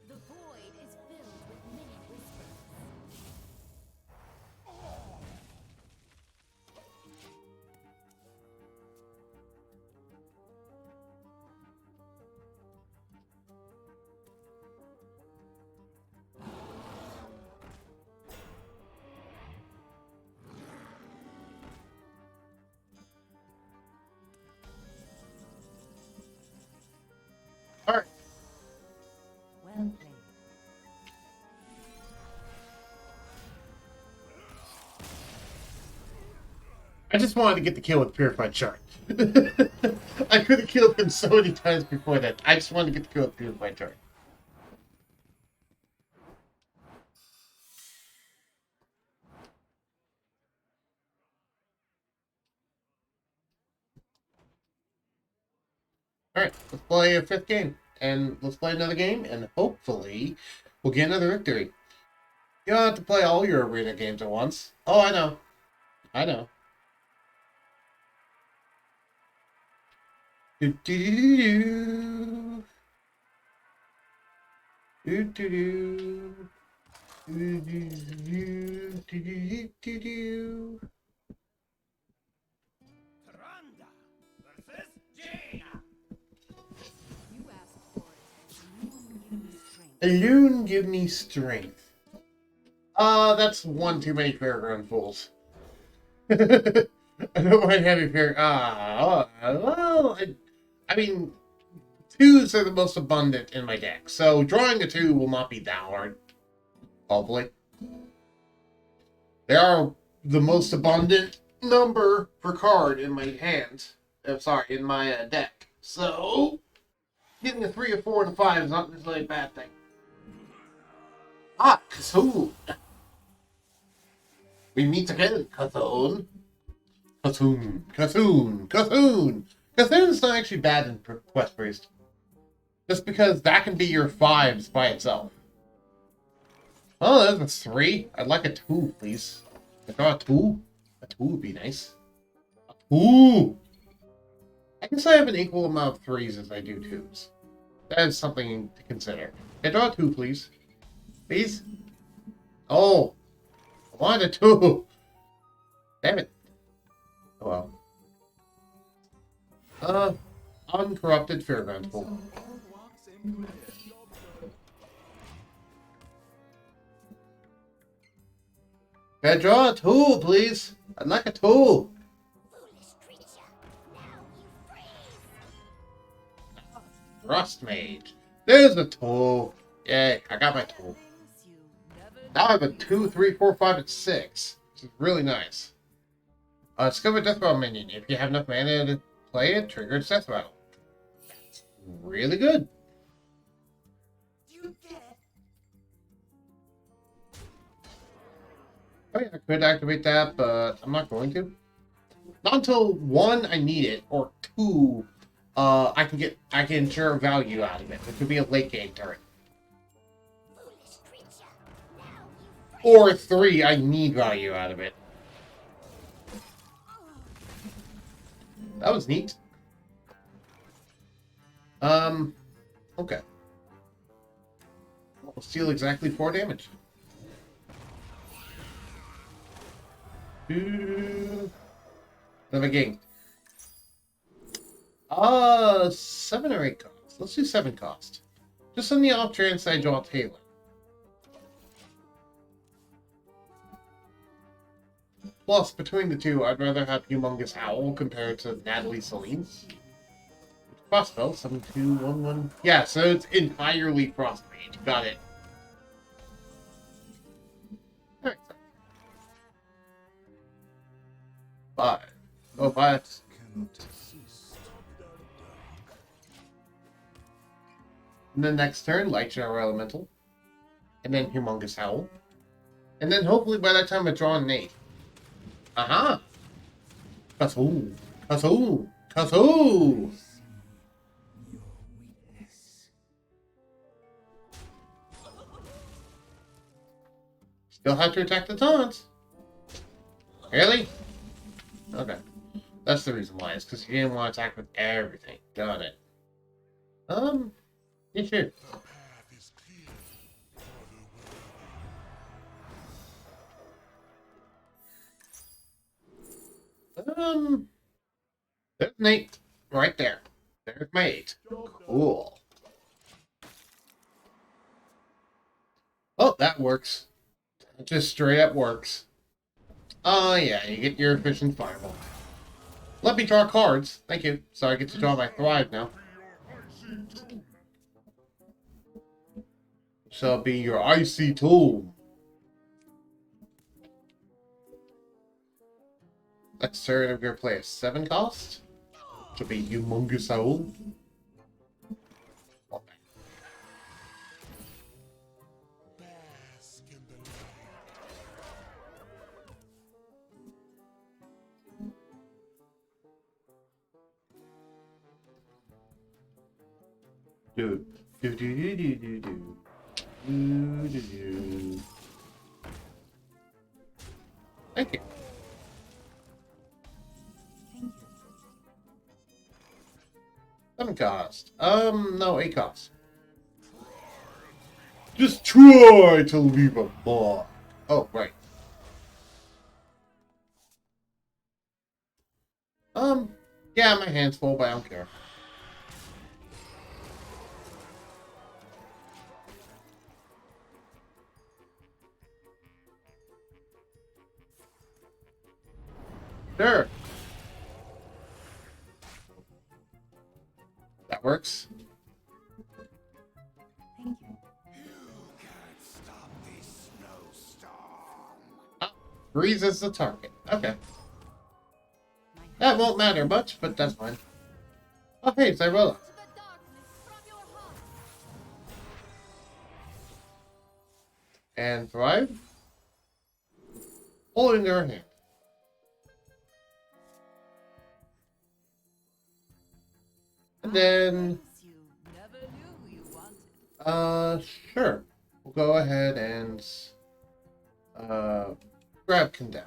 The void is filled with many whispers. All right. Well played. I just wanted to get the kill with purified chart. I could have killed him so many times before that. I just wanted to get the kill with purified chart. Alright, let's play a fifth game. And let's play another game, and hopefully we'll get another victory. You don't have to play all your arena games at once. Oh, I know. I know. Do do do do do do do do do do do. Tranda versus Jaina. You asked for it. A loon give me strength. That's one too many fairground fools. I don't mind having fair. Well, I mean, twos are the most abundant in my deck, so drawing a two will not be that hard. Hopefully, they are the most abundant number per card in my hand. I'm sorry, in my deck. So, getting a 3, a 4, and a 5 is not necessarily a bad thing. Ah, Cthulhu. We meet again, Cthulhu. Cthulhu's not actually bad in Quest Priest. Just because that can be your 5s by itself. Oh, there's a 3. I'd like a 2, please. I draw a 2. A 2 would be nice. A 2! I guess I have an equal amount of 3s as I do 2s. That is something to consider. I draw a 2, please. Please? Oh! I wanted a 2! Damn it. Oh well. Uncorrupted Fairground Pool. Can I draw a 2, please? I'd like a 2! Foolish creature, now you freeze. Rust Mage. There's a 2. Yay, I got my 2. Things you never Now I have a 2, 3, 4, 5, and 6. Which is really nice. Discover Death Rattle minion. If you have enough mana to play it, trigger its Death Rattle. That's really good. Oh yeah, I could activate that, but I'm not going to. Not until one, I need it, or two, I can ensure value out of it. It could be a late game turn. Or three, I need value out of it. That was neat. Okay. We'll steal exactly 4 damage. Another game. 7 or 8 cost. Let's do 7 cost. Just on the off chance I draw Taylor. Plus, between the two, I'd rather have Humongous Owl compared to Natalie Celine. Crossbow, 7211. Yeah, so it's entirely Frost Mage. Got it. Alright. 5. Oh, 5. And then next turn, Light Shower Elemental. And then Humongous Howl. And then hopefully by that time I draw an 8. Aha! Kazoo! Kazoo! Kazoo! Still have to attack the taunts. Really? Okay. That's the reason why. It's because you didn't want to attack with everything. Got it. Yeah, sure. There's an 8. Right there. There's my 8. Cool. Oh, that works. It just straight up works. Oh, yeah, you get your efficient fireball. Let me draw cards. Thank you. So I get to draw my Thrive now. Shall be your Icy Tool. Next turn, I'm going to play a 7 cost. Which will be Humongous Owl. Do do do do do do do do do do. Thank you. Seven cost. No, 8 cost. Just try to leave a mark. Oh, right. Yeah, my hand's full, but I don't care. Sure. That works. Thank you. Ah, freezes the target. Okay. That won't matter much, but that's fine. Oh, hey, Cyrilla. And Thrive. Holding her hand. And then, You never knew you wanted. sure. We'll go ahead and, grab Condemn.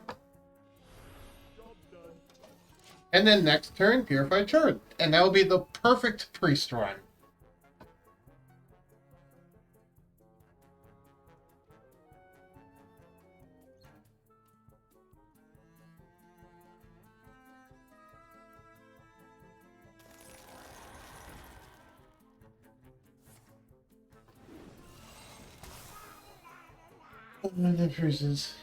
And then next turn, Purified Shard. And that will be the perfect priest run. And then freezes.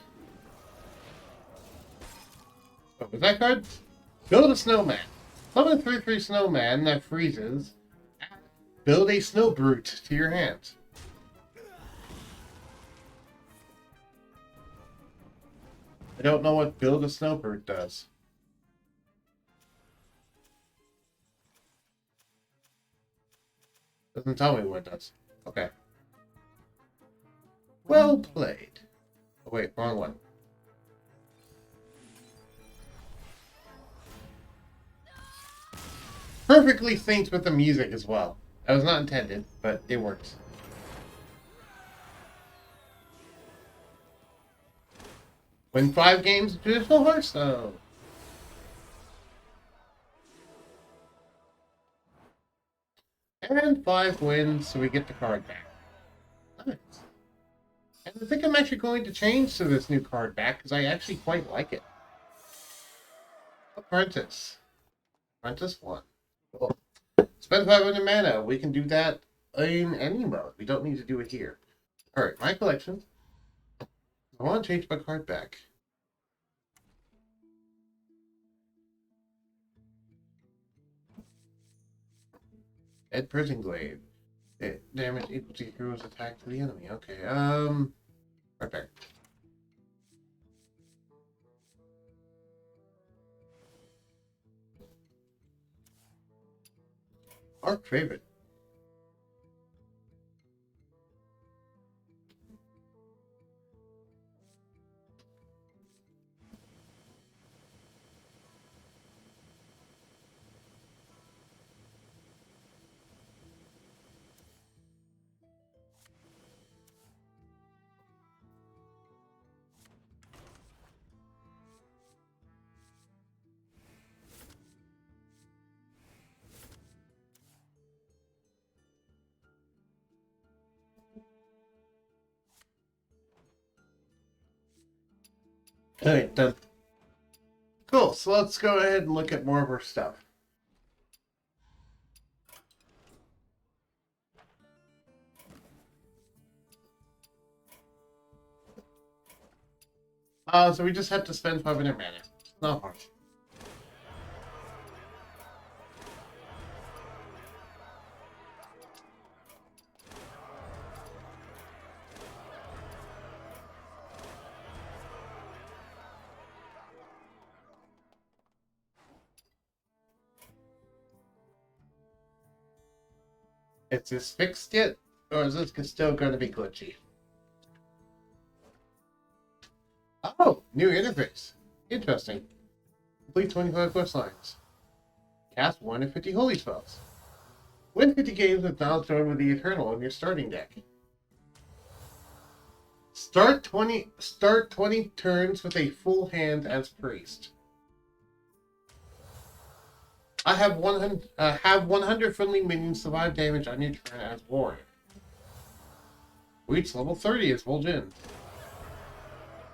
What was that card? Build a snowman. Summon a 3/3 snowman that freezes. Build a snow brute to your hand. I don't know what build a snow brute does. Doesn't tell me what it does. Okay. Well played. Oh wait, wrong one. perfectly synced with the music as well. That was not intended, but it works. Win 5 games of traditional Hearthstone. And 5 wins, so we get the card back. Nice. And I think I'm actually going to change to this new card back, because I actually quite like it. Apprentice. Apprentice 1. Cool. Spend 500 mana. We can do that in any mode. We don't need to do it here. Alright, my collection. I want to change my card back. Ed Prison Glaive. Damage equal to hero's attack to the enemy. Okay, right back. Our favorite. Alright, done. Cool, so let's go ahead and look at more of our stuff. So we just have to spend 500 mana. It's not hard. Is this fixed yet? Or is this still going to be glitchy? Oh, new interface. Interesting. Complete 25 quest lines. Cast 1 in 50 holy spells. Win 50 games with now join with the Eternal in your starting deck. Start 20 turns with a full hand as priest. I have 100 friendly minions survive damage on your turn as warrior. Reach level 30 as Vol'jin.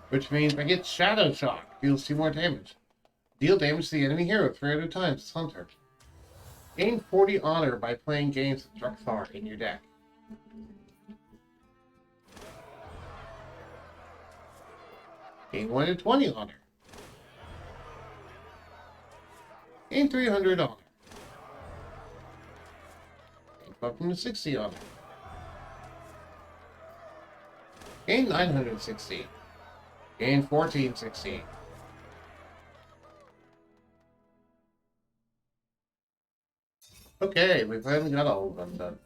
Which means I get Shadow Shock, deals 2 more damage. Deal damage to the enemy hero 300 times as Hunter. Gain 40 honor by playing games with Drekthar in your deck. Gain 120 honor. Gain 300 honor. Gain 560 honor. Gain 960. Gain 1460. Okay, we finally got all of them done.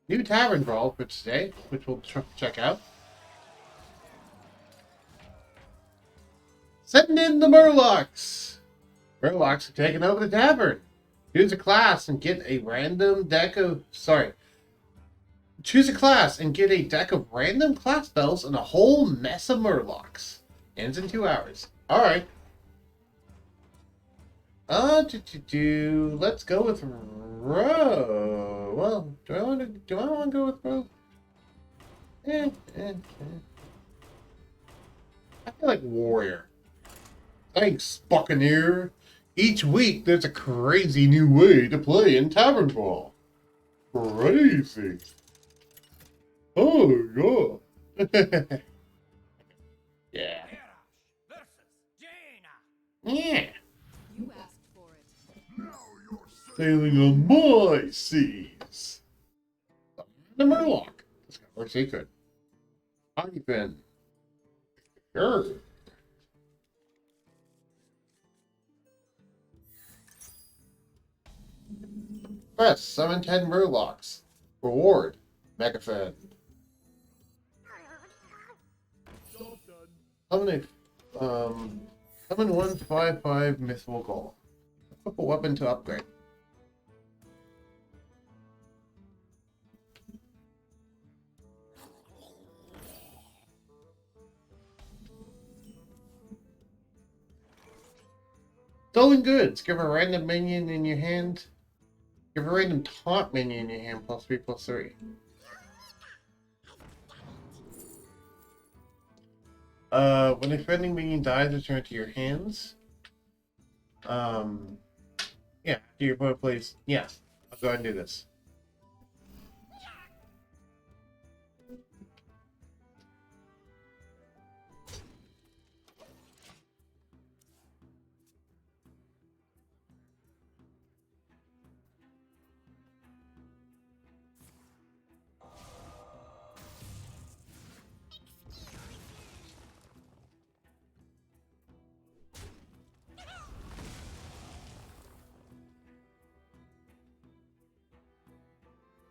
New tavern brawl for today, which we'll check out. Send in the Murlocs! Murlocs are taking over the tavern. Choose a class and get a random deck of... Choose a class and get a deck of random class spells and a whole mess of Murlocs. Ends in 2 hours. Alright. Let's go with Rouge. Well, do I want to go with Rouge? I feel like Warrior. Thanks, Buccaneer. Each week, there's a crazy new way to play in Tavern Brawl. Crazy. Oh, yeah. Yeah. Yeah. You asked for it. Sailing on my seas. The Murloc. Discover secret. Ivan. Sure. Quest, summon 10 Murlocs. Reward, Megafin. Summon Summon 1/5/5 Mythful Golem. Equip a weapon to upgrade. Stolen goods. Give a random minion in your hand. Give a random taunt minion in your hand +3/+3. When a friendly minion dies, return it to your hands. Yeah, after your opponent plays. Yeah, I'll go ahead and do this.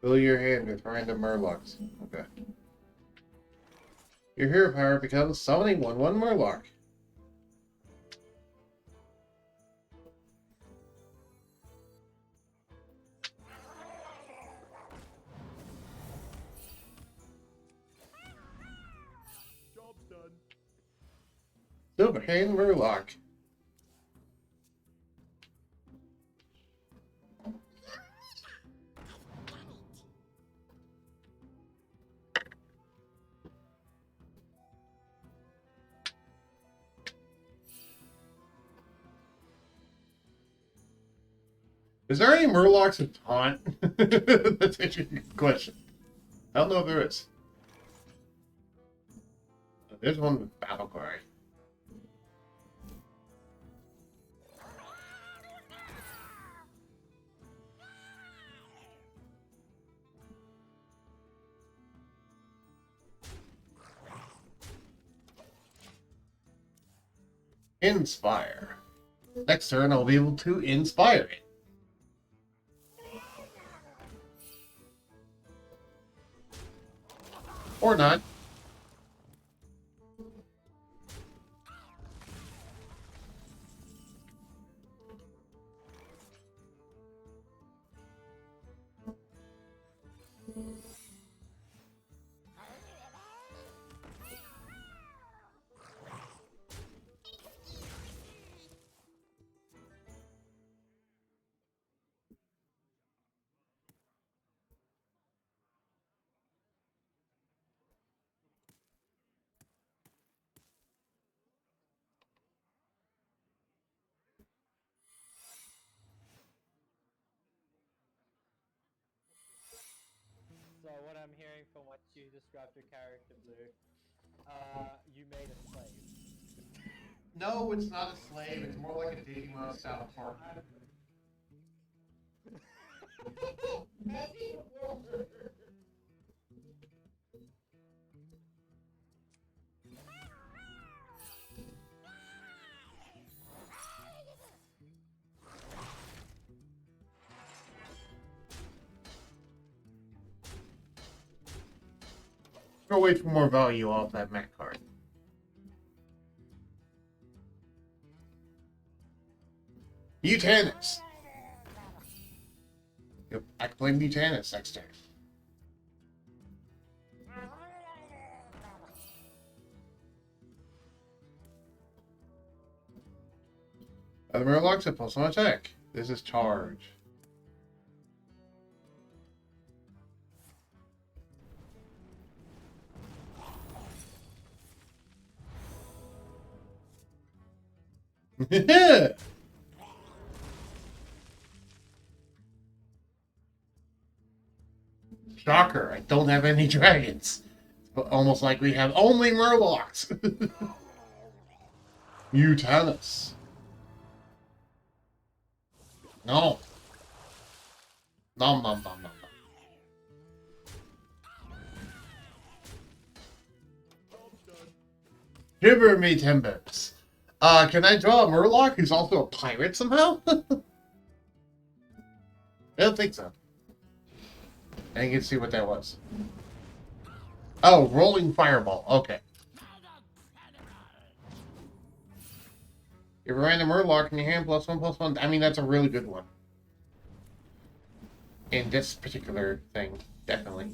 Fill your hand with random murlocs. Okay. Your hero power becomes summoning 1/1 murloc. Job's done. Silverhand murloc. Is there any murlocs in taunt? That's actually a good question. I don't know if there is. There's one with battle cry. Inspire. Next turn, I'll be able to inspire it. Or not. So what I'm hearing from what you described your character, Blue, you made a slave. No, it's not a slave. It's more like a Digimon style partner. Go wait for more value off that mech card. Mutanus! Yep, I can play Mutanus next turn. Other Murlocs have +1 attack. This is charge. Shocker, I don't have any dragons. But almost like we have only Murlocs. Mutanus. No. Nom nom nom nom nom. Shiver me timbers. Can I draw a Murloc who's also a pirate somehow? I don't think so. I can see what that was. Oh, rolling fireball. Okay. If you random Murloc in your hand, +1/+1. I mean, that's a really good one. In this particular thing, definitely.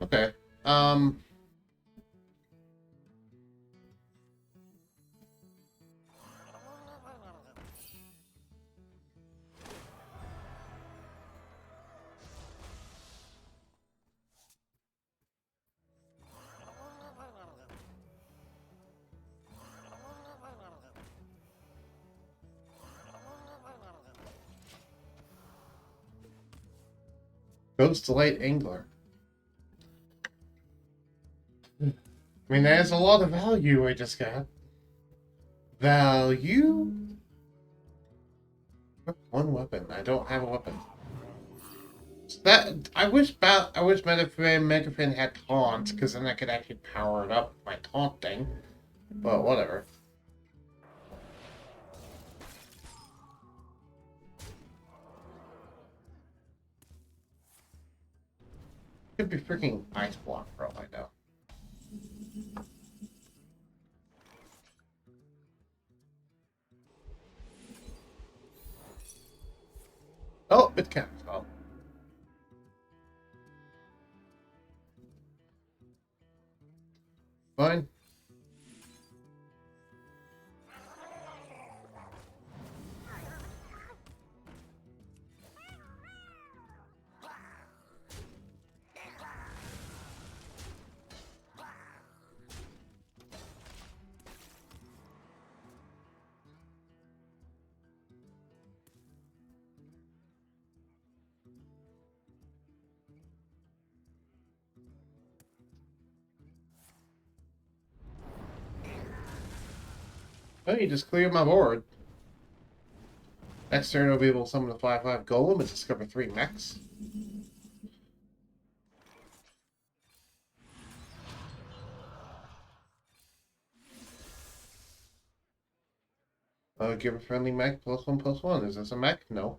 Okay. Ghost Light Angler. I mean, there's a lot of value I just got. Value? One weapon. I don't have a weapon. That I wish Megafin had taunt, because then I could actually power it up by taunting. But whatever. Could be freaking ice block for all I know. Oh, it counts. Oh. Fine. Oh, you just cleared my board. Next turn, I'll be able to summon the 5/5 Golem and discover 3 mechs. Give a friendly mech +1/+1. Is this a mech? No.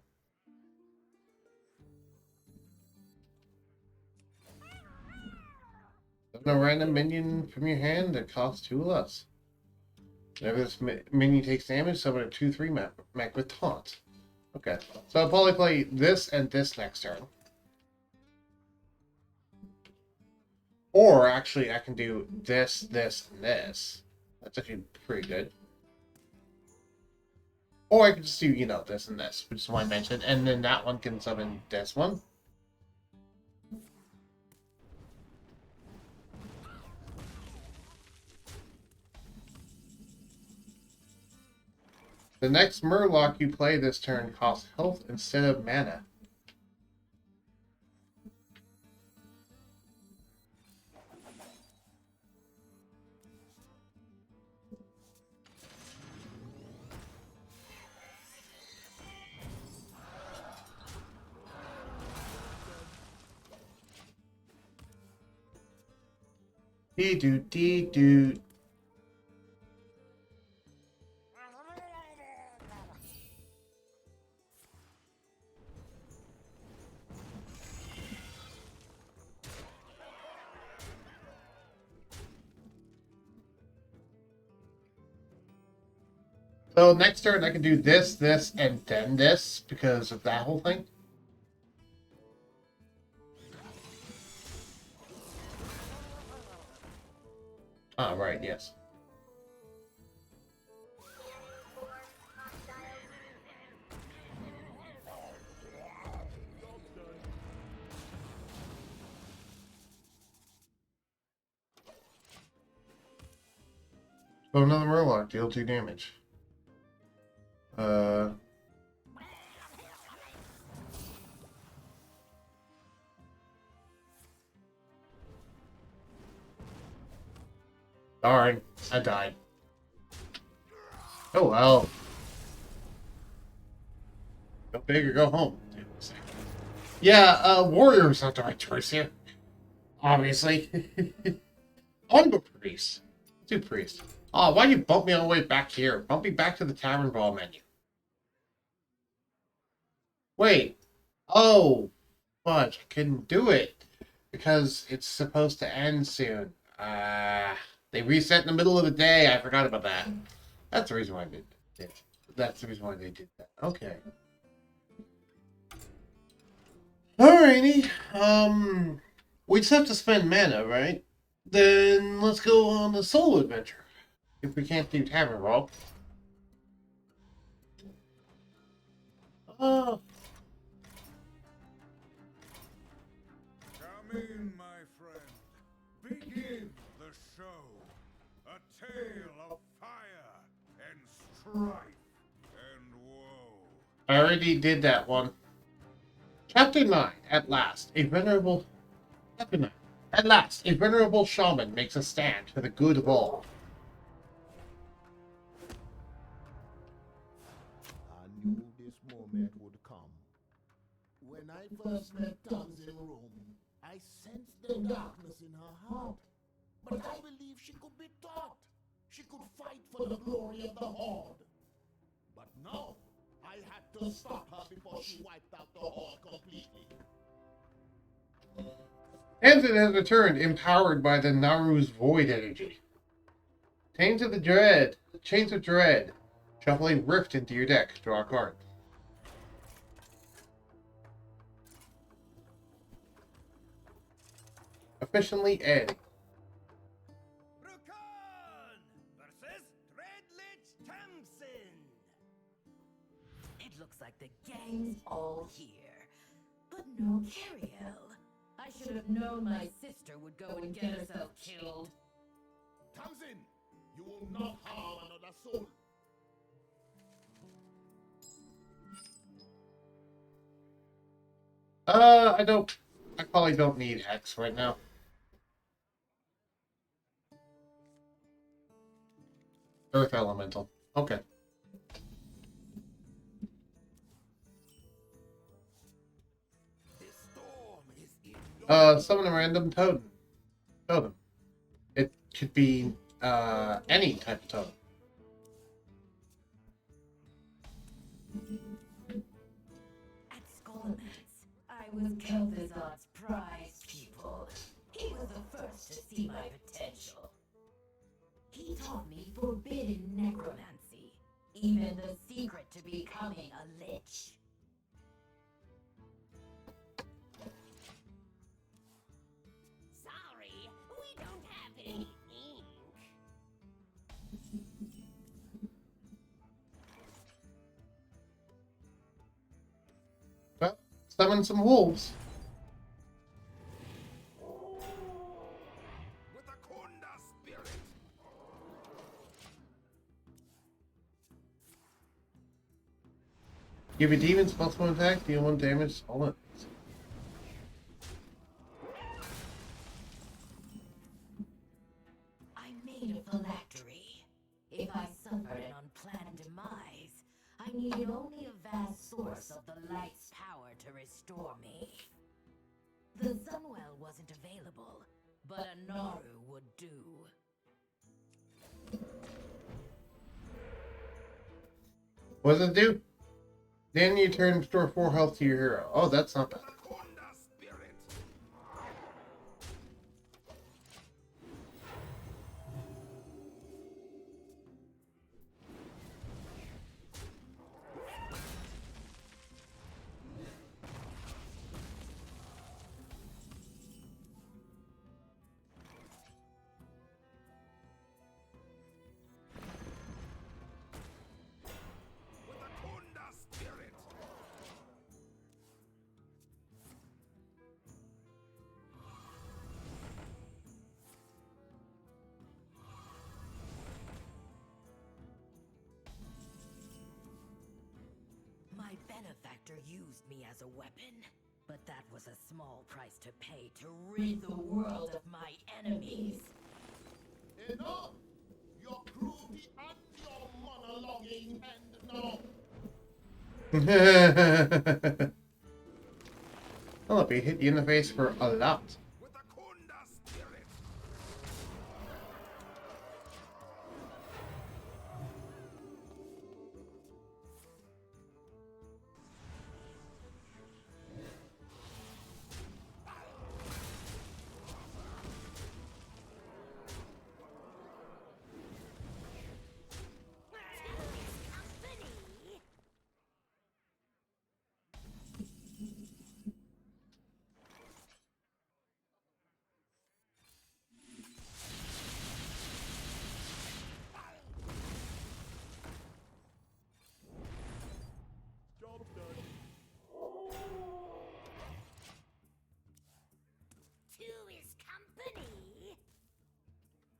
No random minion from your hand that costs 2 less. Whenever this minion takes damage, summon a 2/3 mech with taunt. Okay, so I'll probably play this and this next turn. Or actually, I can do this, this, and this. That's actually pretty good. Or I can just do, you know, this and this, which is what I mentioned, and then that one can summon this one. The next Murloc you play this turn costs health instead of mana. Dee-doo. So next turn I can do this, this, and then this because of that whole thing. Ah, right, yes. So another Murloc, deal 2 damage. Darn, I died. Oh well. Go big or go home. Yeah, warrior's not the right choice here. Obviously. I'll go priest. Do priest. Oh, why you bump me all the way back here? Bump me back to the tavern brawl menu. Wait. Oh, fudge. I couldn't do it because it's supposed to end soon. They reset in the middle of the day. I forgot about that. That's the reason why they did it. That's the reason why they did that. Okay. Alrighty. We just have to spend mana, right? Then let's go on the solo adventure. If we can't do tavern brawl. Come in, my friend. Begin the show. A tale of fire and strife and woe. I already did that one. Chapter 9. At last, a venerable... Chapter 9. At last, a venerable shaman makes a stand for the good of all. I knew this moment would come. When I first met Tons in Rome, I sensed the darkness in her heart. But I believed she could be taught. She could fight for the glory of the Horde. But no, I had to stop her before she wiped out the Horde completely. Anson has returned, empowered by the Naru's void energy. Chains of Dread. Shuffle a rift into your deck. Draw a card. Efficiently Ed. Rukon versus Dreadlich Tamsin. It looks like the gang's all here. But no Cariel. I should have known my sister would go and get herself killed. Tamsin, you will not harm another soul. I probably don't need Hex right now. Earth Elemental. Okay. This storm is in your Summon a random totem. It could be, any type of totem. At Scholomance, I was Kel'Thuzad's prize pupil. He was the first to see my potential. He taught me forbidden necromancy, even the secret to becoming a lich. Sorry, we don't have any ink. Well, summon some wolves. With a Kunda spirit. Give your demons +1 attack, deal 1 damage, all in. I made a phylactery. If I suffered an unplanned demise, I needed only a vast source of the light's power to restore me. The Sunwell wasn't available, but a Naru would do. What does it do? Then you turn restore 4 health to your hero. Oh, that's not bad. With a Kunda spirit. With a Kunda spirit. My benefactor used me as a weapon, but that was a small price to pay to rid the world of my enemies. Enough! Your cruelty and your monologuing end now. Well, if he hit you in the face for a lot. With a Kunda spirit.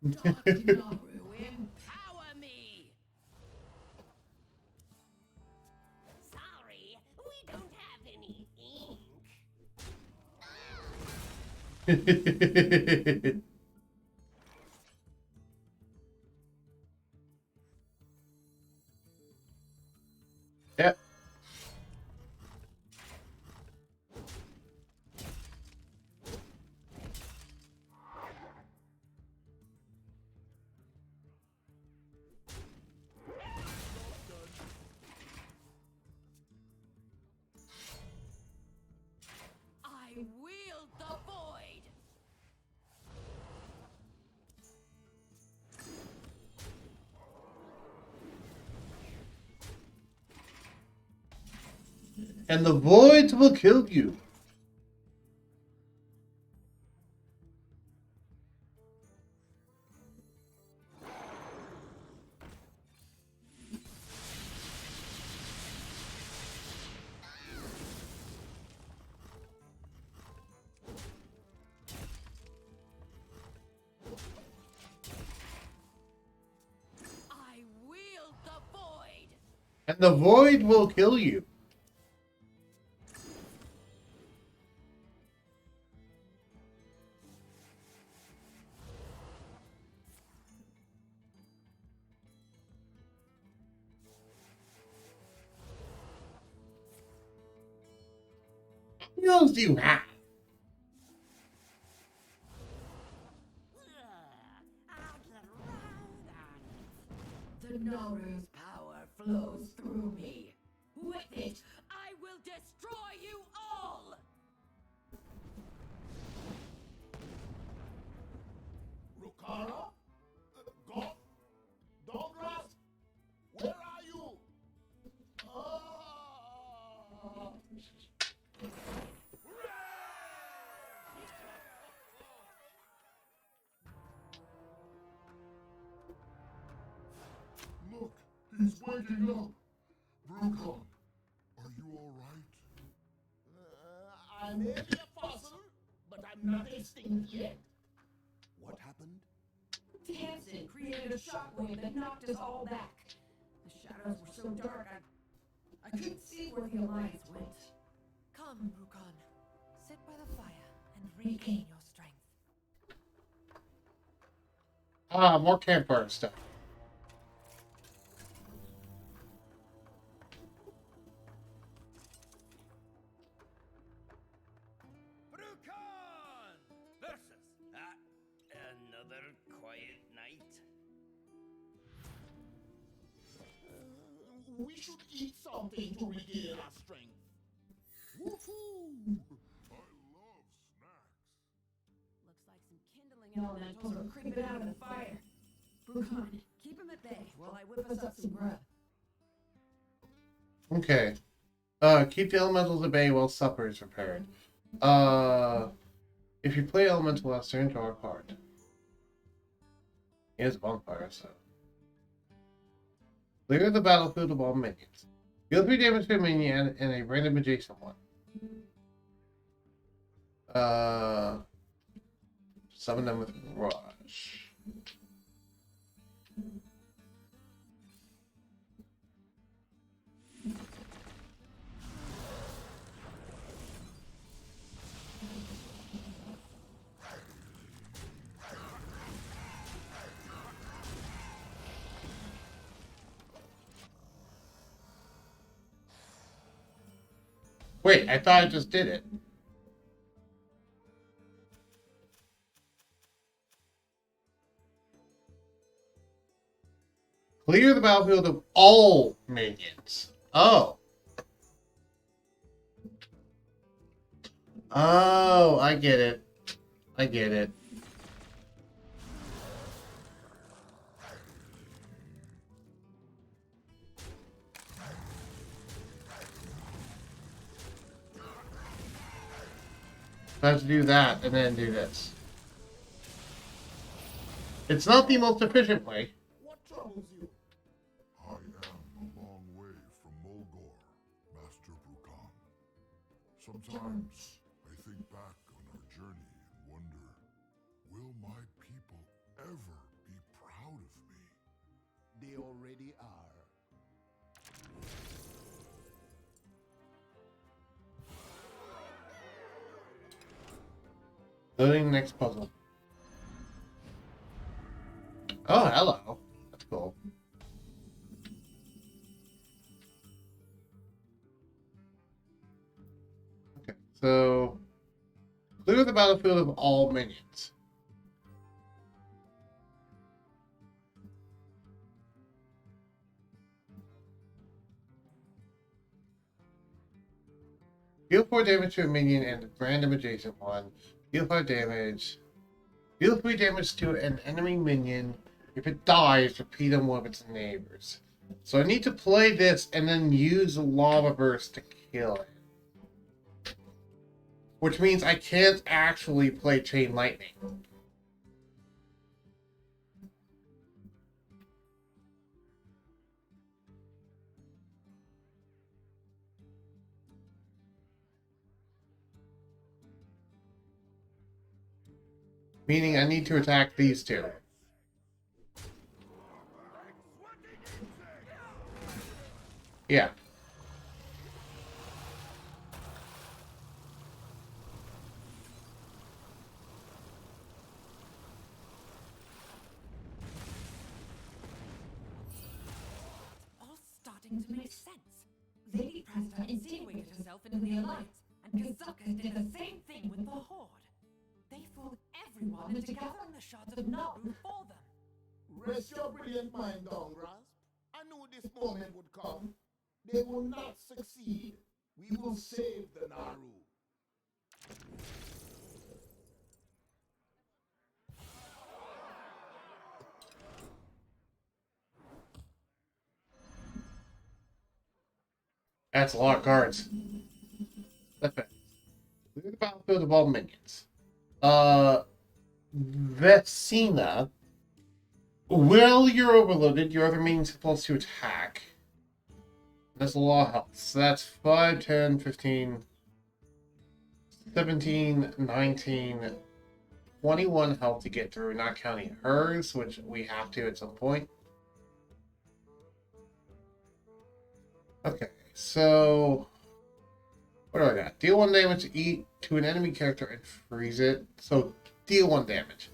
Dr. Naru, empower me! Sorry, we don't have any ink. Yep. I wield the void! And the voids will kill you. I wield the void! And the void will kill you. What else do you have? I'll get right on it. The Naru's power flows through me. With it, I will destroy you all! Rukara? God? Douglas? Where are you? Ah! Look, he's waking up. Brucon, are you all right? I may be a fossil, but I'm not extinct yet. What happened? Tamsin created a shockwave that knocked us all back. The shadows were so dark, I couldn't see where the Alliance went. Come, Brucon. Sit by the fire and regain your strength. Ah, more campfire stuff. Brucon versus another quiet night. We should eat something to regain our strength. Woohoo! I love snacks. Looks like some kindling elementals are creeping out of the fire. Brucon, keep them at bay while I whip us up some grub. Okay. Keep the elementals at bay while supper is prepared. If you play elemental last turn, draw a card. He has a bonfire, so. Clear the battlefield of all minions. Deal 3 damage to a minion and a random adjacent one. Summon them with Rouge. Wait, I thought I just did it. Clear the battlefield of all minions. Oh. Oh, I get it. I get it. I have to do that and then do this. It's not the most efficient way. What troubles you? I am a long way from Mulgore, Master Brucon. Sometimes I think back on our journey and wonder, will my people ever they already are. Loading the next puzzle. Oh, hello. That's cool. Okay, so clear the battlefield of all minions. Deal 4 damage to a minion and a random adjacent one. Deal 5 damage. Deal 3 damage to an enemy minion. If it dies, repeat on one of its neighbors. So I need to play this and then use Lava Burst to kill it. Which means I can't actually play Chain Lightning. Meaning I need to attack these two. Yeah. All starting to make sense. Lady Presta insinuated herself into the Alliance, and Kazuka did the same thing with the Horde. They fooled everyone into gathering the shards of Nabu for them. Rest your brilliant mind down, Grasp. I knew this moment would come. They will not succeed. We will save the Naru. That's a lot of cards. Clear the battlefield of all minions. Vecina. While you're overloaded, your other minions are supposed to attack. That's a lot of health. So that's 5, 10, 15, 17, 19, 21 health to get through, not counting hers, which we have to at some point. Okay, so what do I got? Deal 1 damage to an enemy character and freeze it. So deal 1 damage.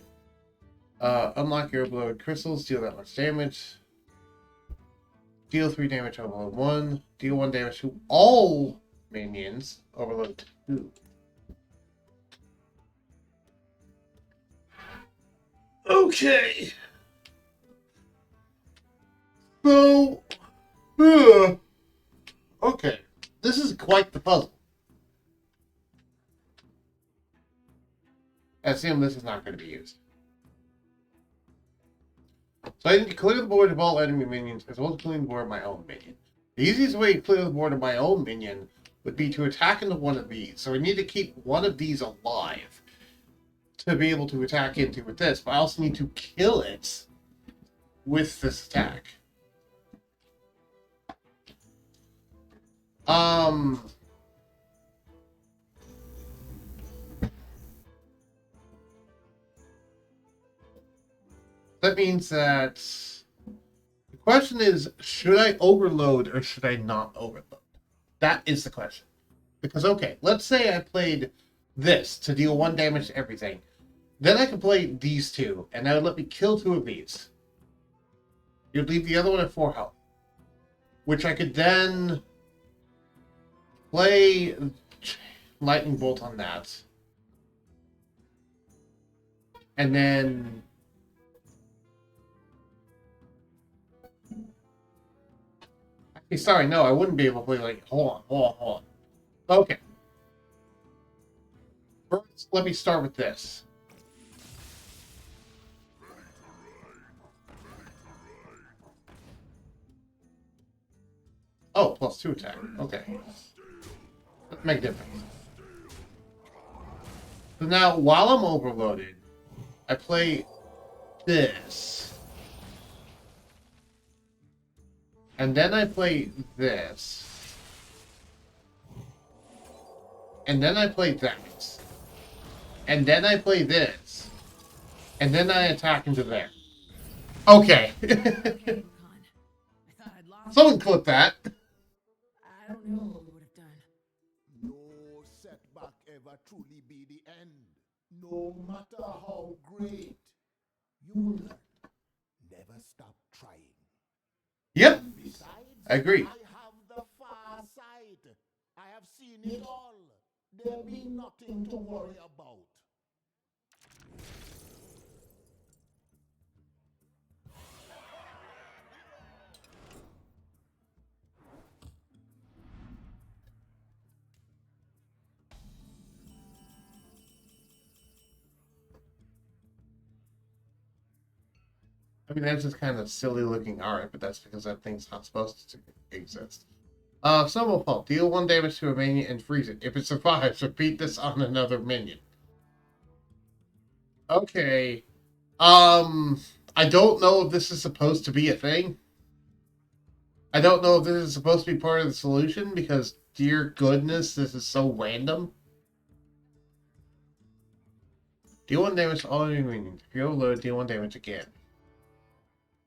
Unlock your overload crystals, deal that much damage. Deal 3 damage, overload 1. Deal 1 damage to all minions, overload 2. Okay. So, okay. This is quite the puzzle. I assume this is not going to be used. So I need to clear the board of all enemy minions, as well as clear the board of my own minion. The easiest way to clear the board of my own minion would be to attack into one of these. So I need to keep one of these alive to be able to attack into with this, but I also need to kill it with this attack. That means that the question is, should I overload or should I not overload? That is the question. Because, okay, let's say I played this to deal 1 damage to everything. Then I could play these two, and that would let me kill 2 of these. You'd leave the other one at 4 health. Which I could then play Lightning Bolt on that. And then sorry, no, I wouldn't be able to play, like, hold on. Okay. First, let me start with this. Oh, +2 attack. Okay. Let's make a difference. So now, while I'm overloaded, I play this. And then I play this. And then I play that. And then I play this. And then I attack into there. Okay. Okay, Mukan. Someone clip that. I don't know what we would have done. No setback ever truly be the end. No matter how great, you will learn. Never stop trying. Yep, Besides, I agree. I have the far sight. I have seen it all. There be nothing to worry about. I mean, that's just kind of silly looking art, but that's because that thing's not supposed to exist. Snowball Fault. Deal 1 damage to a minion and freeze it. If it survives, repeat this on another minion. Okay. I don't know if this is supposed to be a thing. I don't know if this is supposed to be part of the solution, because, dear goodness, this is so random. Deal 1 damage to all your minions. If you overload, deal 1 damage again.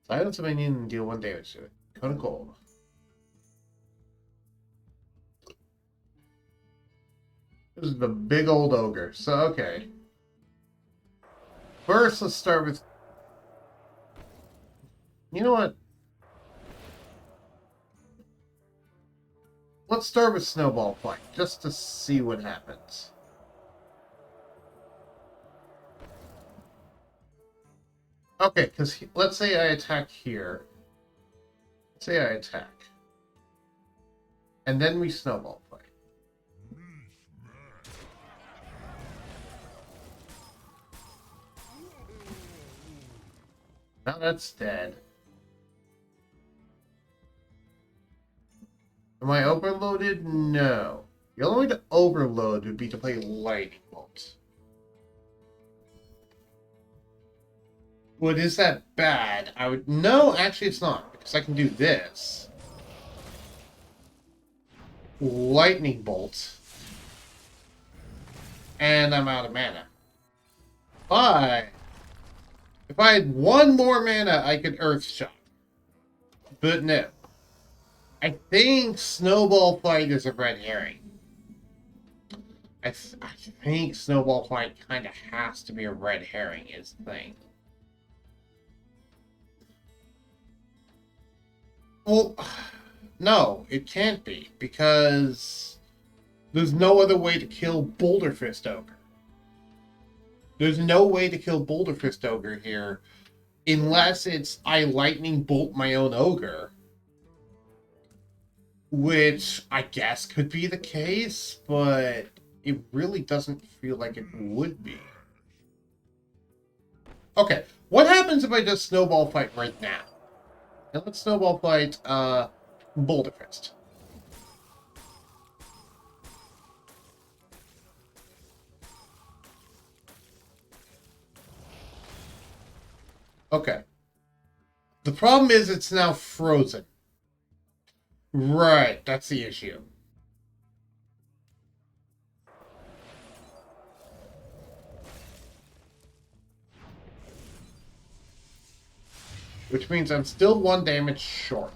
Silence a minion and deal 1 damage to it. Cone of Gold. This is the big old ogre. So, okay. First, let's start with... You know what? Let's start with Snowball Fight, just to see what happens. Okay, because let's say I attack here. Let's say I attack. And then we Snowball Fight. Now that's dead. Am I overloaded? No. The only way to overload would be to play Lightning Bolt. What is that bad? I would... No, actually it's not. Because I can do this. Lightning Bolt. And I'm out of mana. But... if I had 1 more mana, I could Earth Shock. But no. I think Snowball Fight is a red herring. I think Snowball Fight kind of has to be a red herring, is the thing. Well, no, it can't be, because there's no other way to kill Boulder Fist Ogre. There's no way to kill Boulder Fist Ogre here, unless it's I Lightning Bolt my own Ogre. Which I guess could be the case, but it really doesn't feel like it would be. Okay, what happens if I just Snowball Fight right now? Now let's Snowball Fight Boulder Fist. Okay. The problem is it's now frozen. Right, that's the issue. Which means I'm still 1 damage short.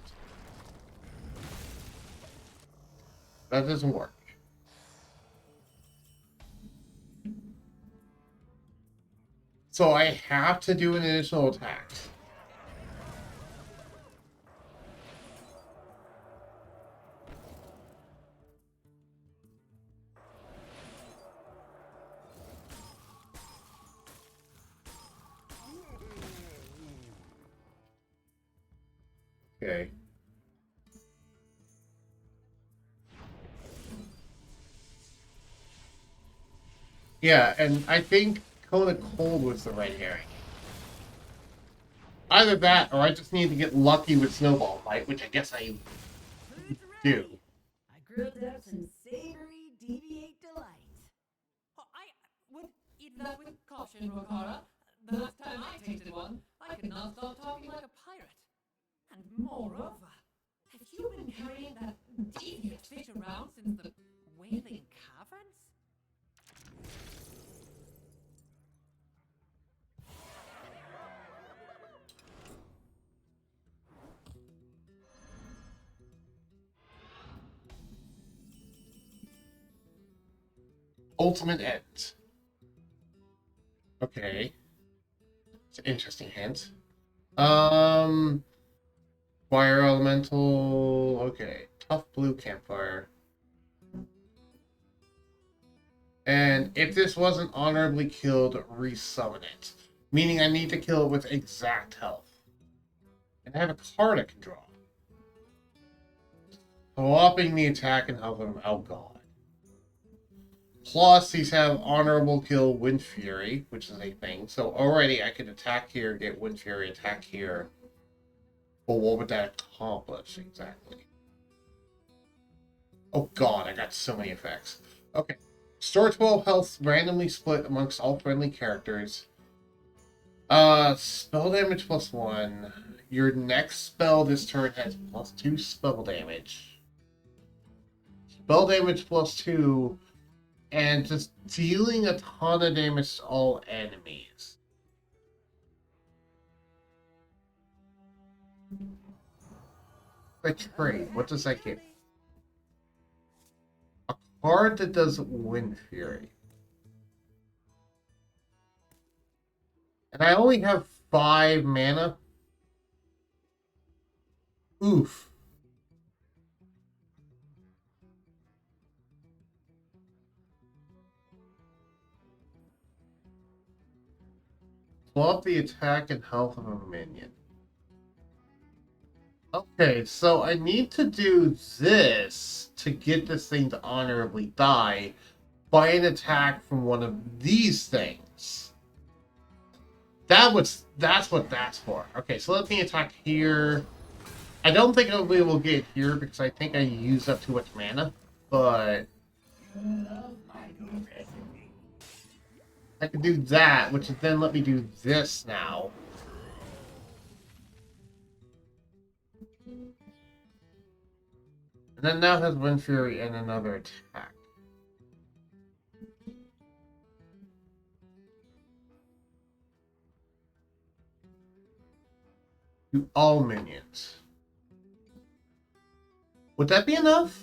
That doesn't work. So I have to do an additional attack. Okay. Yeah, and I think Cone of Cold was the red herring. Either that, or I just need to get lucky with Snowball Fight, which I guess I do. I grilled up some savory deviate delights. Oh, I would eat that with caution, Rokara. The last time I tasted one, I could not stop talking like a pirate. And moreover, have you been carrying that deviant fish around since the Wailing Caverns? Ultimate End. Okay. It's an interesting hint. Fire Elemental. Okay. Tough Blue Campfire. And if this wasn't honorably killed, resummon it. Meaning I need to kill it with exact health. And I have a card I can draw. Swapping the attack and health of him. Oh god. Plus, these have honorable kill Wind Fury, which is a thing. So already I could attack here, get Wind Fury, attack here. But what would that accomplish exactly? Oh god, I got so many effects. Okay. Store 12 health randomly split amongst all friendly characters. Spell damage +1. Your next spell this turn has +2 spell damage. Spell damage +2, and just dealing a ton of damage to all enemies. I trade. What does that give? A card that does Wind Fury. And I only have 5 mana. Oof. Swap the attack and health of a minion. Okay, so I need to do this to get this thing to honorably die by an attack from one of these things. That's what that's for. Okay, so let me attack here. I don't think I'll be able to get here because I think I used up too much mana, but I can do that, which would then let me do this now. And then now has Wind Fury and another attack. To all minions. Would that be enough?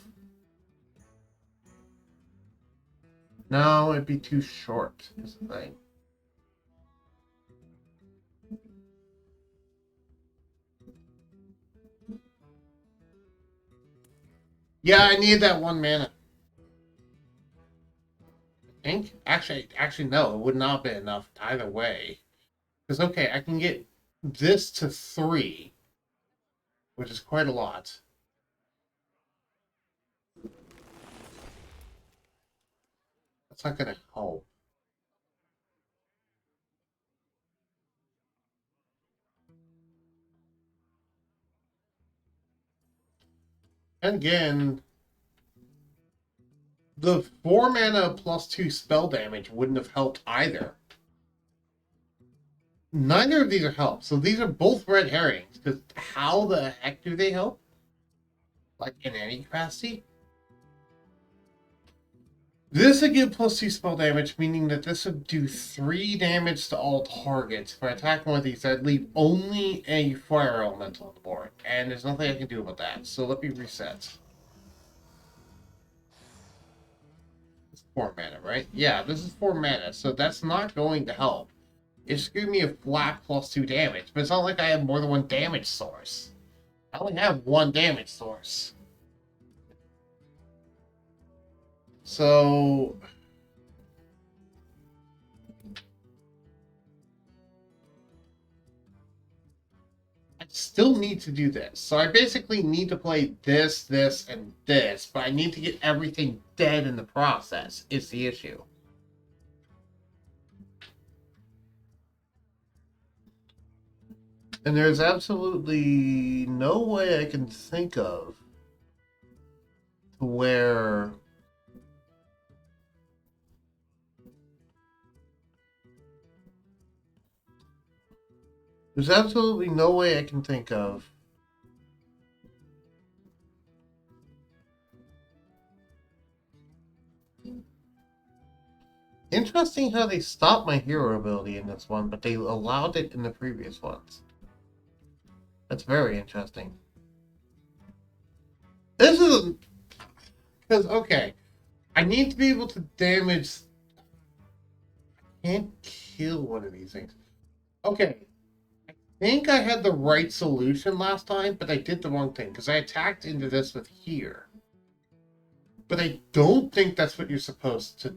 No, it'd be too short, is the thing. Yeah, I need that 1 mana. I think? Actually, no, it would not be enough either way. Because, okay, I can get this to 3, which is quite a lot. That's not going to help. And again, the 4 mana +2 spell damage wouldn't have helped either. Neither of these are help, so these are both red herrings, because how the heck do they help? Like, in any capacity? This would give +2 spell damage, meaning that this would do 3 damage to all targets. If I attack one of these, I'd leave only a fire elemental on the board, and there's nothing I can do about that, so let me reset. 4 mana, right? Yeah, this is 4 mana, so that's not going to help. It's giving me a flat +2 damage, but it's not like I have more than 1 damage source. I only have 1 damage source. So... I still need to do this. So I basically need to play this, this, and this, but I need to get everything dead in the process, is the issue. And there's absolutely no way I can think of to where there's absolutely no way I can think of Interesting how they stopped my hero ability in this one, but they allowed it in the previous ones. That's very interesting. This is... Because, okay, I need to be able to damage. I can't kill one of these things. Okay. I think I had the right solution last time, but I did the wrong thing because I attacked into this with here. But I don't think that's what you're supposed to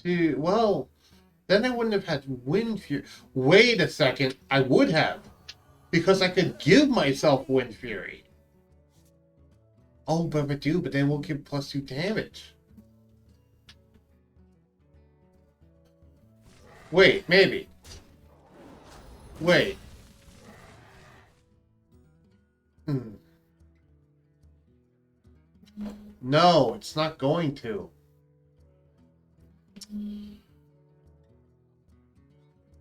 do. Well, then I wouldn't have had Wind Fury. Wait a second. I would have. Because I could give myself Wind Fury. Oh, but I do, but then we'll give +2 damage. Wait, maybe. Wait. No, it's not going to.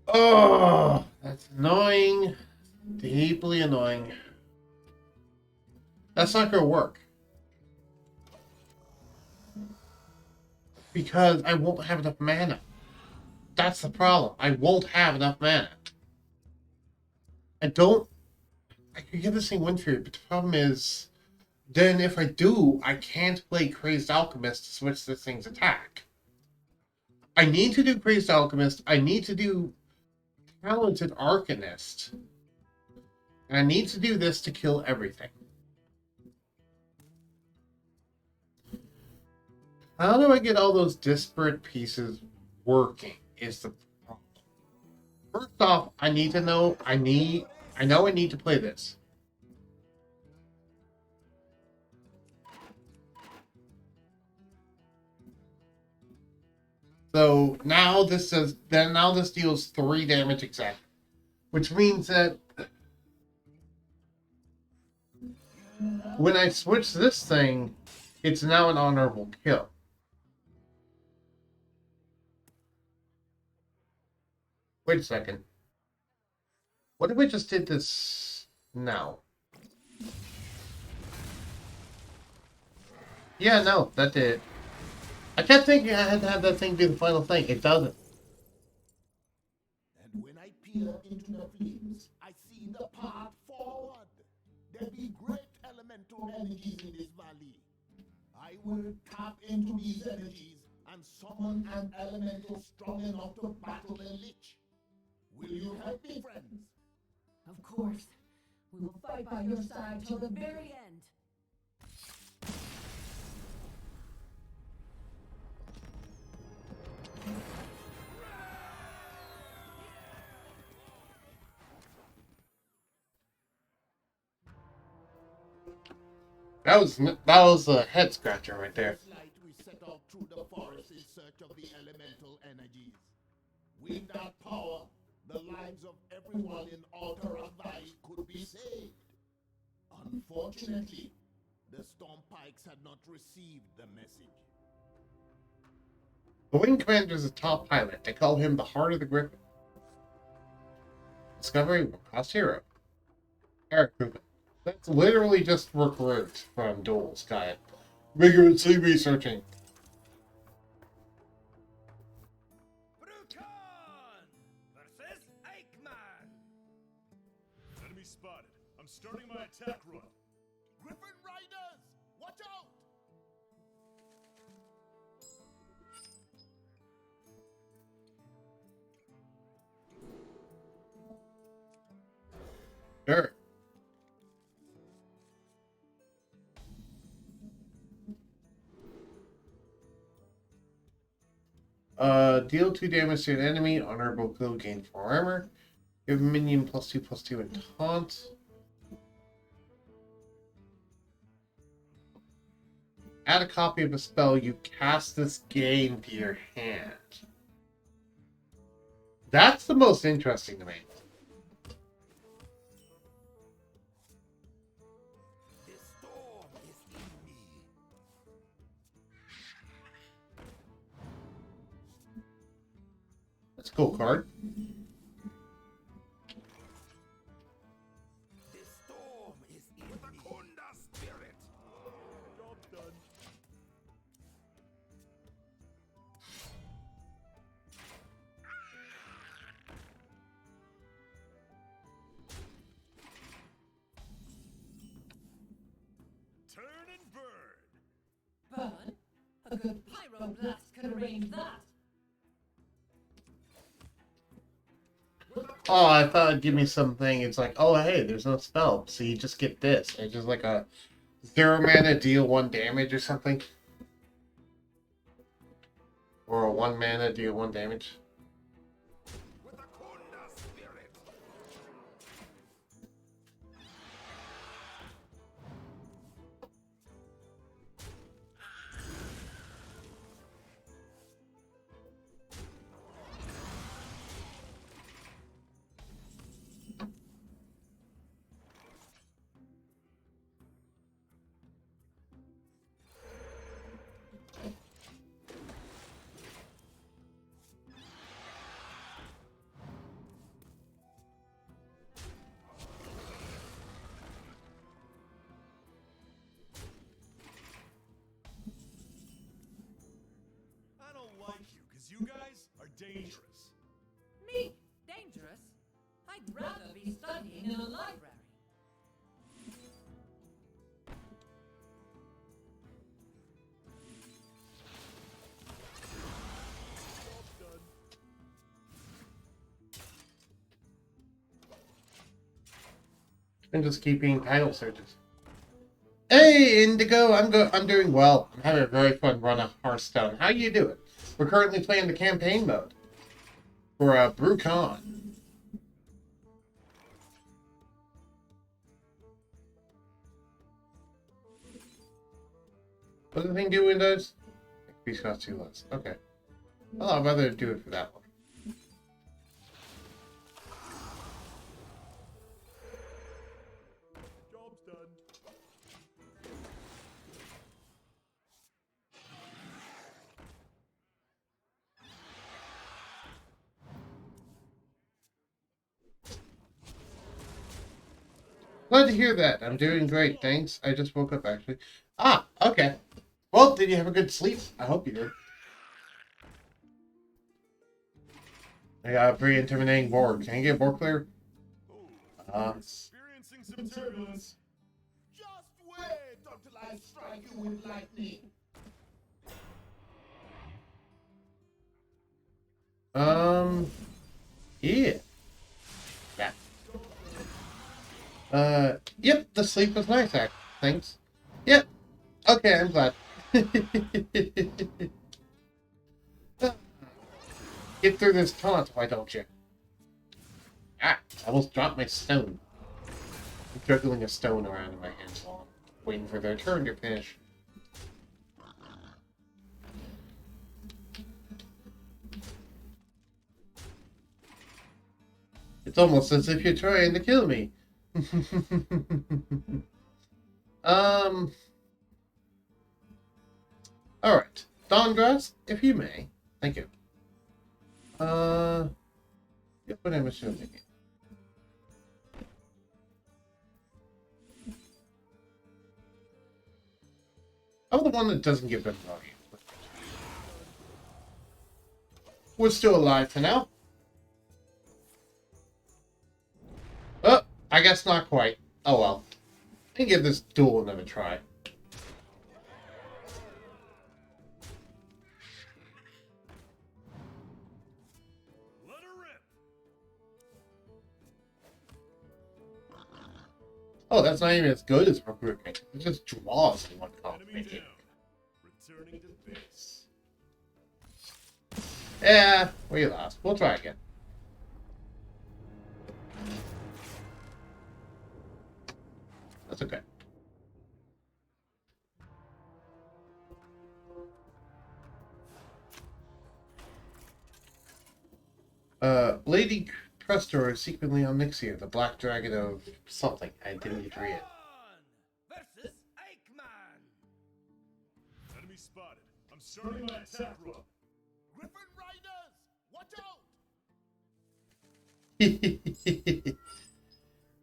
Oh, that's annoying. Deeply annoying. That's not going to work. Because I won't have enough mana. That's the problem. I won't have enough mana. I could get this thing Wind Fury, but the problem is, then if I do, I can't play Crazed Alchemist to switch this thing's attack. I need to do Crazed Alchemist. I need to do Talented Arcanist. And I need to do this to kill everything. How do I get all those disparate pieces working is the problem. First off, I need to know, I know I need to play this. So now this deals 3 damage exactly. Which means that when I switch this thing, it's now an honorable kill. Wait a second. What if we just did this now? Yeah, no, that did it. I kept thinking I had to have that thing be the final thing. It doesn't. And when I peer into the flames, I see the path forward. There be great elemental energies in this valley. I will tap into these energies and summon an elemental strong enough to battle the Lich. Will you help me, friends? Of course. We will fight by your side till the very end. That was a head scratcher right there. This night we set out through the forest in search of the elemental energies. With that power, the lives of everyone in Altera Valley could be saved. Unfortunately, the Stormpikes had not received the message. The Wing Commander is a top pilot. They call him the Heart of the Griffin. Discovery will cost hero. Eric Rubin. That's literally just recruit from Duel Sky. Rigorously researching. Bruton versus Eichmann. Enemy spotted. I'm starting my attack run. Griffin Riders! Watch out! Sure. Deal 2 damage to an enemy. Honorable kill, gain 4 armor. Give a minion +2/+2 and taunt. Add a copy of a spell you cast this game to your hand. That's the most interesting to me. The storm is in me. That's a cool card. The storm is in me. Kunda spirit. Job done. Turn and burn. Burn? A good pyroblast could arrange that. Oh, I thought it'd give me something. It's like, oh, hey, there's no spell, so you just get this. It's just like a 0 mana deal 1 damage or something. Or a 1 mana deal 1 damage. With the Kunda spirit. I don't like you because you guys are dangerous. Me? Dangerous? I'd rather be studying in a library. And just keeping title searches. Hey, Indigo, I'm doing well. I'm having a very fun run of Hearthstone. How you doing? We're currently playing the campaign mode for BrewCon. What does the thing do, Windows? XP cost 2 less. Okay. Well, I'd rather do it for that one. Job's done. Glad to hear that. I'm doing great, thanks. I just woke up, actually. Ah, okay. Well, did you have a good sleep? I hope you did. I got a pretty intimidating board. Can you get board clear? Oh, experiencing some turbulence. Just wait until I strike you with lightning. Yeah. Yep, the sleep was nice, actually. Thanks. Yep. Okay, I'm glad. Get through this taunt, why don't you? Ah, I almost dropped my stone. I'm juggling a stone around in my hands while I'm waiting for their turn to finish. It's almost as if you're trying to kill me. Alright. Dawngrass, if you may. Thank you. Yep, what am I assuming? I'm the one that doesn't give them value. We're still alive for now. Oh, I guess not quite. Oh well. I can give this duel another try. Let her rip. Oh, that's not even as good as recruitment. It just draws in one Enemy combination. down. Returning to base. Yeah, we lost. We'll try again. That's okay. Lady Prestor is secretly on Nixia, the Black Dragon of something. I didn't get to read it. Versus Eichmann. Enemy spotted. I'm starting my attack run. Griffin Riders, watch out!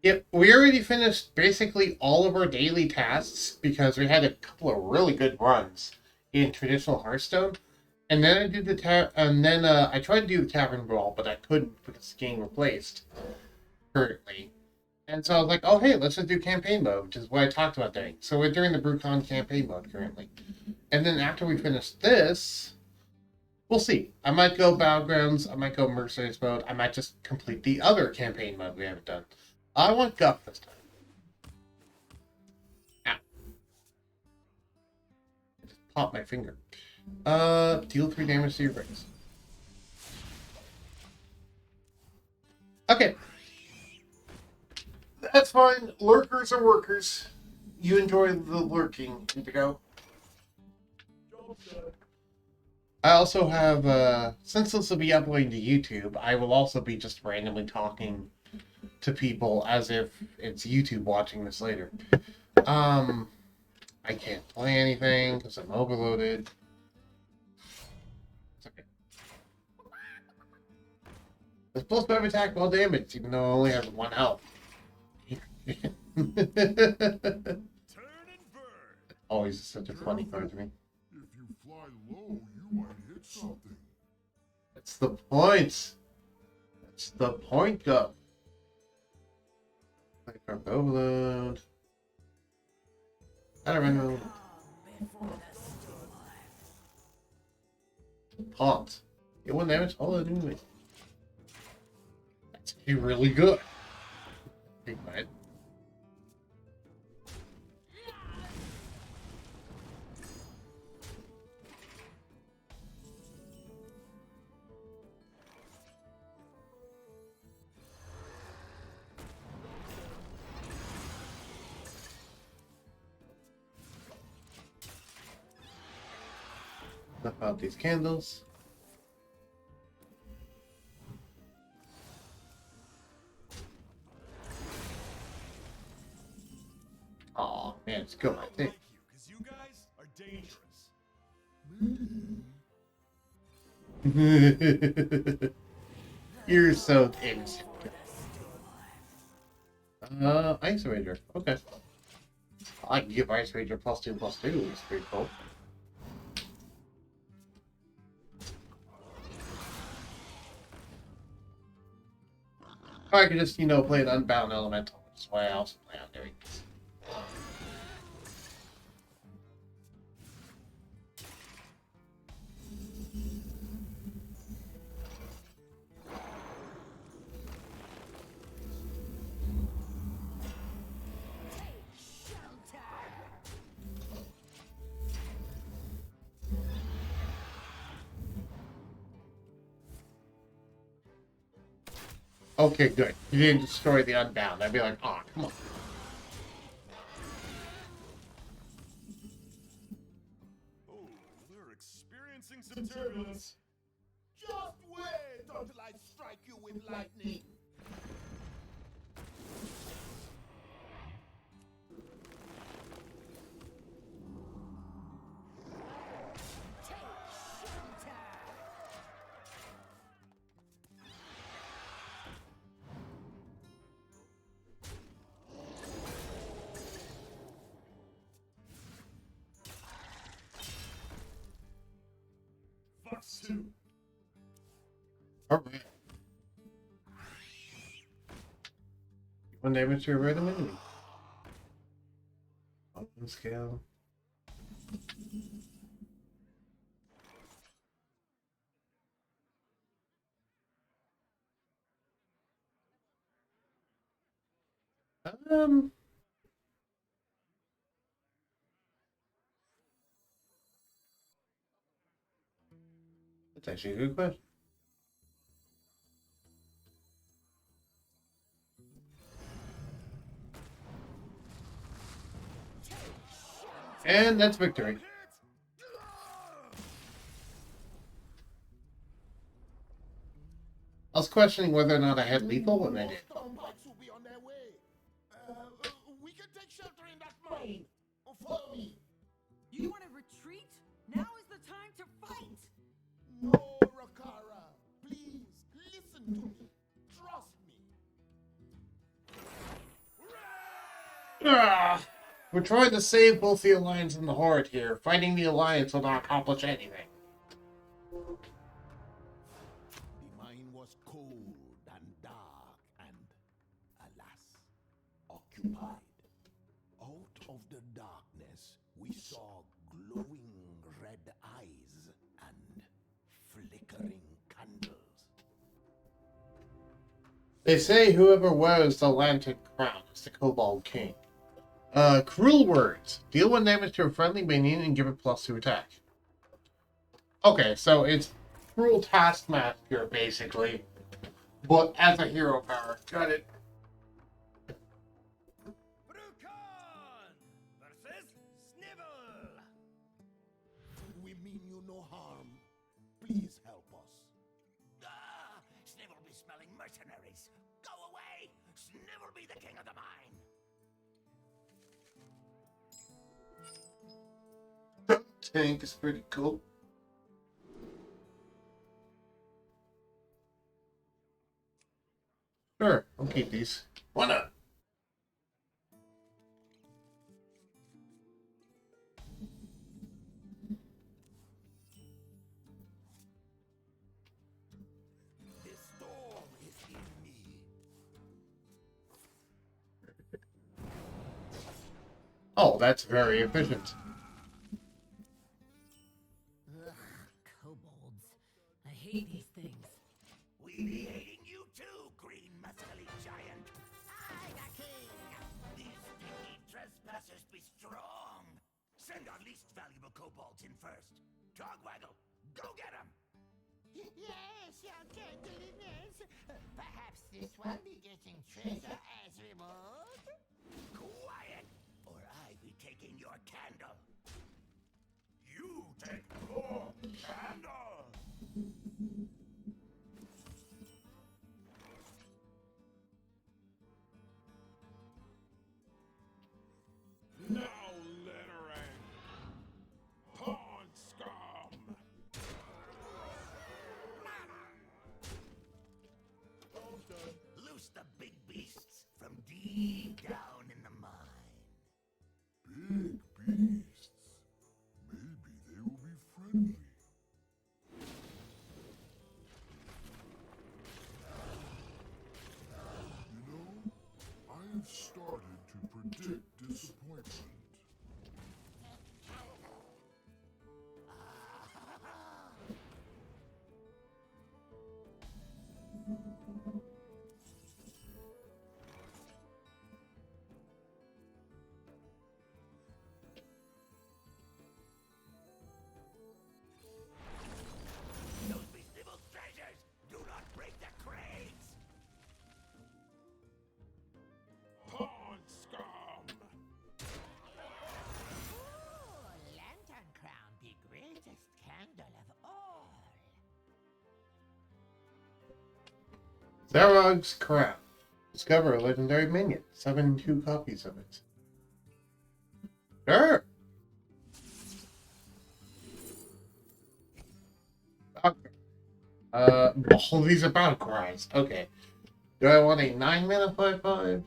Yep, we already finished basically all of our daily tasks because we had a couple of really good runs in traditional Hearthstone. And then I did the I tried to do the tavern brawl, but I couldn't because it's getting replaced currently. And so I was like, oh hey, let's just do campaign mode, which is what I talked about doing. So we're doing the BrewCon campaign mode currently. And then after we finish this, we'll see. I might go Battlegrounds, I might go Mercenaries mode, I might just complete the other campaign mode we haven't done. I want Guff this time. Ow. I just popped my finger. Deal 3 damage to your brains. Okay. That's fine. Lurkers are workers. You enjoy the lurking, Indigo. I also have, since this will be uploading to YouTube, I will also be just randomly talking to people as if it's YouTube watching this later. I can't play anything because I'm overloaded. It's okay. It's supposed to have attack while damage, even though I only have 1 health. Turn and burn. Always such a funny card to me. If you fly low, you might hit something. That's the point. That's the point, go. Card overload. I don't know. Taunt. It 1 damage. All I do. That's really good. Big bad. Snuff out these candles. Oh man, it's good, I think. Because you guys are dangerous. You're so innocent. Ice Ranger. Okay. I can give Ice Ranger +2/+2. It's pretty cool. Or I could just, play an Unbound Elemental, which is why I also play on Derek. Okay, good. You didn't destroy the Unbound. I'd be like, oh, come on. Oh, they're experiencing some turbulence. Just wait until I strike you with lightning. Fox 2. Alright. 1 damage to a random enemy. On scale. That's actually a good question. And that's victory. I was questioning whether or not I had lethal, and I did. Stormbikes will be on their way. We can take shelter in that mine. Follow me. You want to retreat? Now is the time to fight! No, Rakara. Please, listen to me. Trust me. Ah, we're trying to save both the Alliance and the Horde here. Fighting the Alliance will not accomplish anything. The mine was cold and dark and, alas, occupied. Out of the darkness, we saw glowing eyes and flickering candles. They say whoever wears the lantern crown is the Kobold King. Cruel words. Deal 1 damage to a friendly minion and give it +2 attack. Okay, so it's Cruel Taskmaster, basically. But as a hero power. Got it. Brucon versus Snivel. We mean you no harm. Please help us. Ah, Snivel be smelling mercenaries. Go away. Snivel be the king of the mine. Tank is pretty cool. Sure, I'll keep these. Why not? The storm is in me. Oh, that's very efficient. Ugh, kobolds. I hate these things. We be hating you too, green muscly giant. I the king. These stinky trespassers be strong. Send our least valuable kobolds in first. Dogwaggle, go get them. Yes, your gentleness. Perhaps this one be getting treasure as reward? Quiet, or I be taking your candle. You take more candle. No littering! Pawn scum! Loose the big beasts from deep down in the mine. Big beasts. Maybe they will be friendly. You know, I have started to predict disappointment. Those be Snivel's treasures. Do not break the crates. Pawn scum! Ooh, lantern crown, the greatest candle of all. Zarog's Crown. Discover a legendary minion. Summon 2 copies of it. Sure. Oh, these are battle cries. Okay. Do I want a 9-mana 5/5?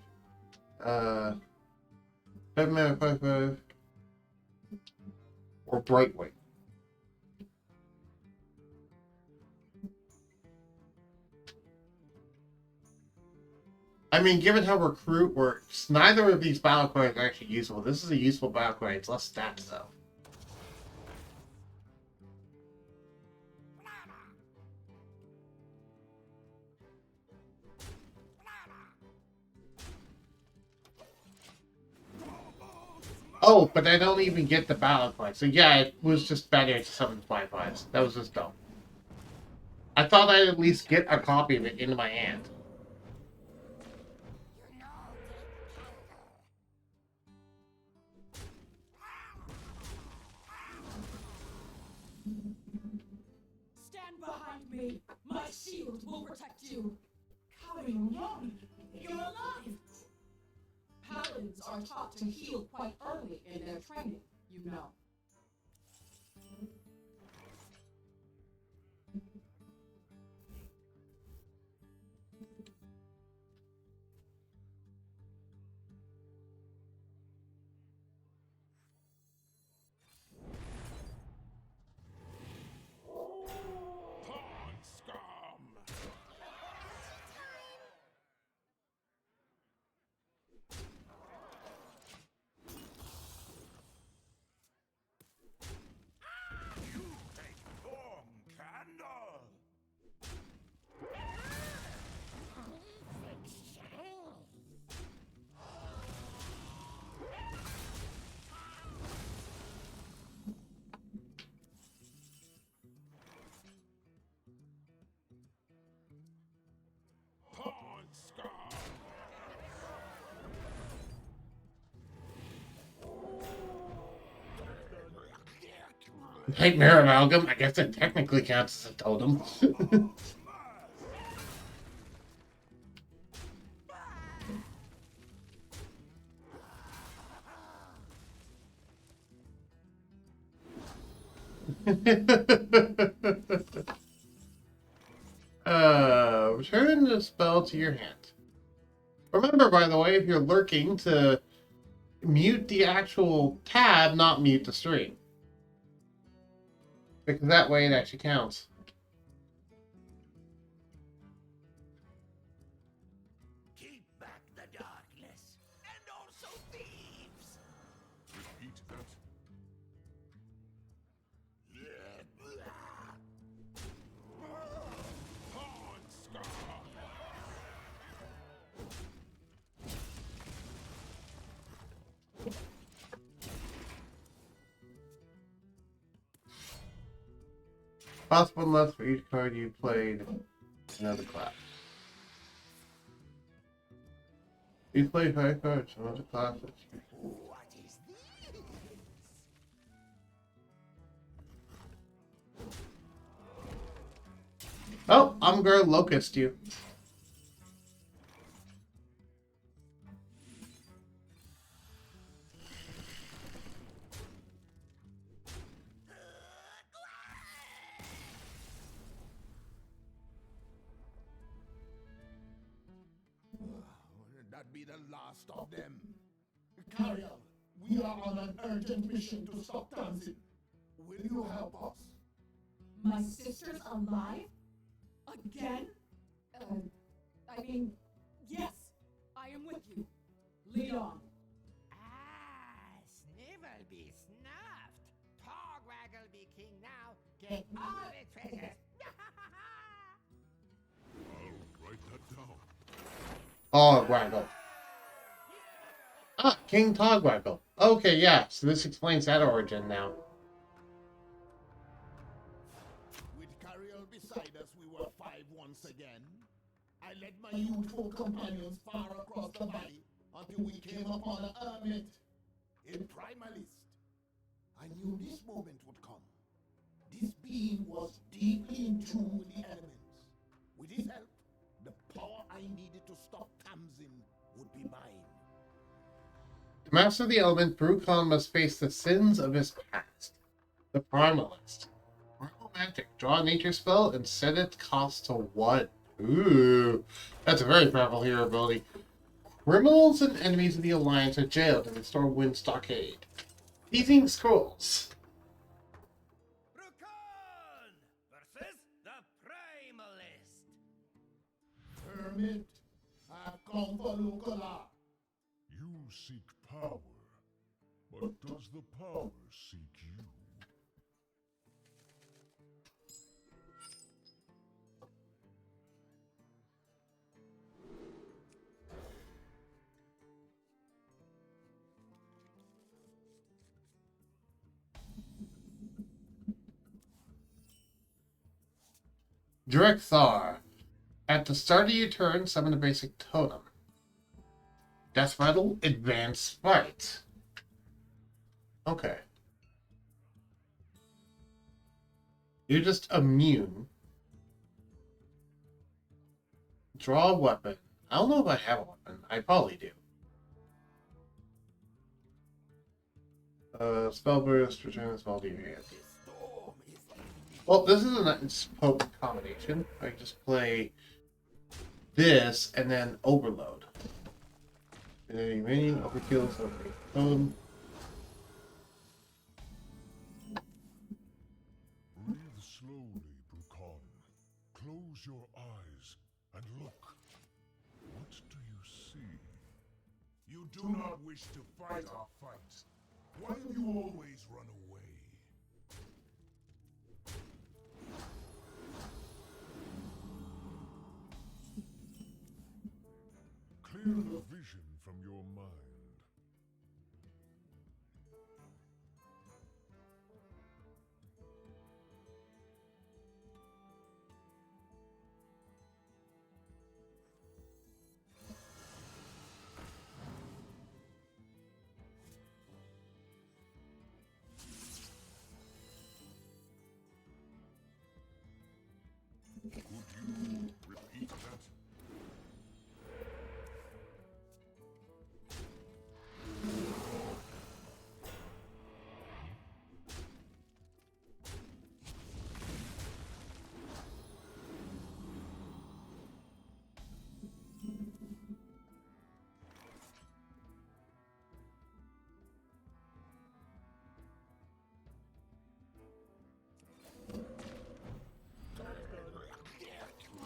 7-mana 5/5? Or Brightwing? I mean, given how Recruit works, neither of these battle cries are actually useful. This is a useful battle cry. It's less stats, though. Oh, but I don't even get the battle cry. So yeah, it was just better to summon 5/5s. That was just dumb. I thought I'd at least get a copy of it into my hand. Stand behind me. My shield will protect you. Carry-on. You're alive. Paladins are taught to heal quite early in their training, you know. Pawn scum! Nightmare Amalgam? I guess it technically counts as a totem. Return the spell to your hand. Remember, by the way, if you're lurking, to mute the actual tab, not mute the stream. Because that way it actually counts. Keep back the darkness, and also thieves! Repeat that. Hard scar. Cost one less for each card you played another class. You play 5 cards from other classes. What is this? Oh, I'm gonna locust you. That be the last of them. Cariel, we are on an urgent mission to stop Tamsin. Will you help us? My sister's alive? Again? I mean, yes, I am with you. Lead on. Ah, Snivel be snuffed. Togwaggle be king now. Get all the treasures. I'll write that down. Togwaggle. Ah, King Togwaggle. Okay, yeah, so this explains that origin now. With Cariel beside us, we were 5 once again. I led my youthful companions far across the valley until we came upon a hermit in Primalist. I knew this moment would come. This being was deeply in tune with the elements. With his help, the power I needed to stop Tamsin would be mine. To master the element, Brucon must face the sins of his past. The Primalist. Primal Magic. Draw a nature spell and set its cost to 1. Ooh, that's a very powerful hero ability. Criminals and enemies of the Alliance are jailed in the Stormwind Stockade. Teasing scrolls. Brucon versus the Primalist. Hermit, I've come for Lucola. You seek power, but does the power seek you? Drexthar. At the start of your turn, summon a basic totem. Death Rattle, Advanced Fight. Okay. You're just immune. Draw a weapon. I don't know if I have a weapon. I probably do. Spell burst, return the spell to your hand. Well, this is a nice potent combination. I can just play this and then overload. And then remaining overkill, so okay. Breathe slowly, Brucon. Close your eyes and look. What do you see? You do not wish to fight our fight. Why do you always run away? Clear the vision from your mind.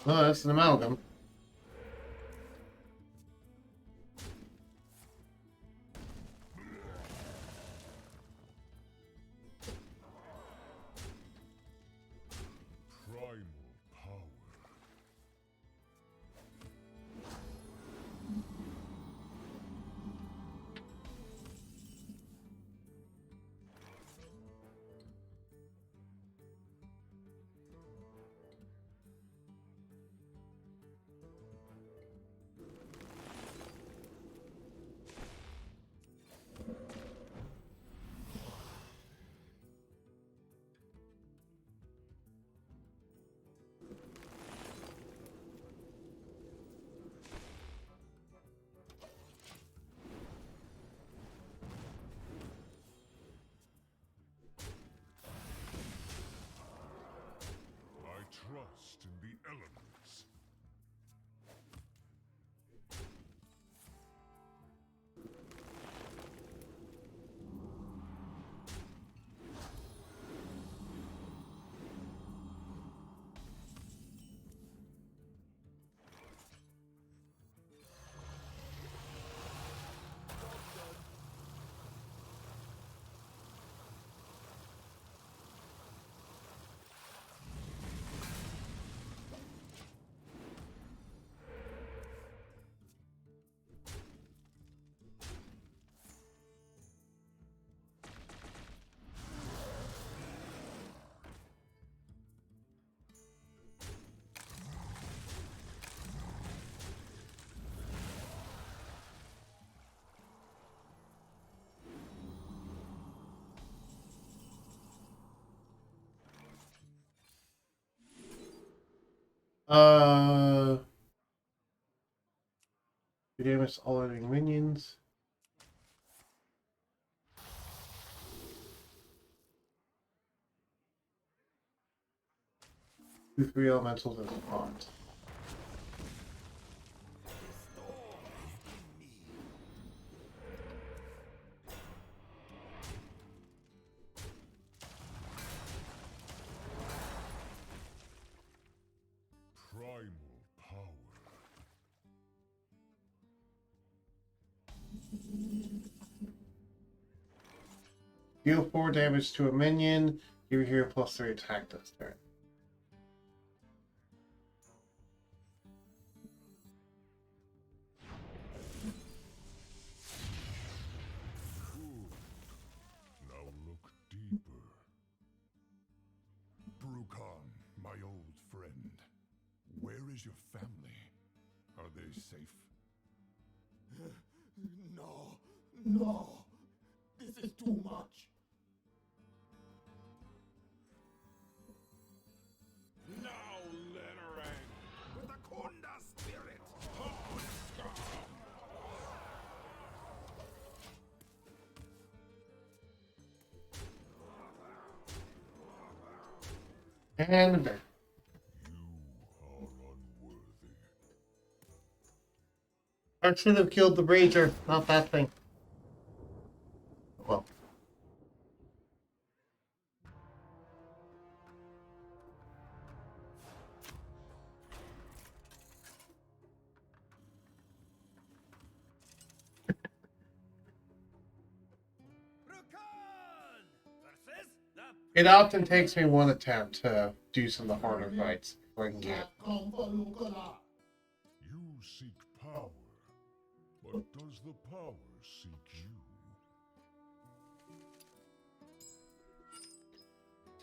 Oh, that's an amalgam. Primal power. I trust in the elements. Uh, you damage all enemy minions. Do 3 elementals in spot. Primal power. Deal 4 damage to a minion. Give your hero +3 attack this turn. Good. Now look deeper. Brucon, my old friend. Where is your family? Are they safe? No, no. This is too much. Now Leonard, with the Kunda spirit. Hard scum. And there. You are unworthy. I should have killed the Rager, not that thing. Well. Brucon versus the It often takes me one attempt to do some of the harder fights before I can get. Come for Lucola. You seek power, but does the power seek you?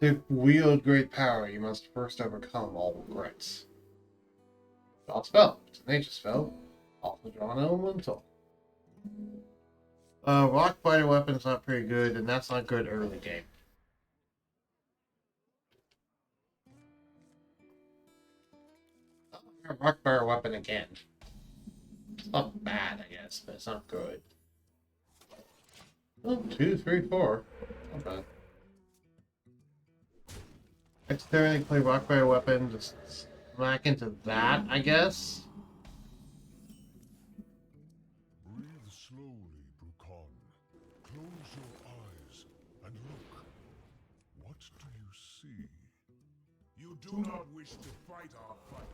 To wield great power, you must first overcome all regrets. Draw spell. It's a nature spell. Also draw an elemental. Rock fighter weapon's not pretty good, and that's not good early game. Rock fire weapon again. It's not bad, I guess, but it's not good. Oh, 2, 3, 4. Not bad. Accidentally play rock fire weapon, just smack into that, I guess. Breathe slowly, Brucon. Close your eyes and look. What do you see? You do not wish to fight our fight.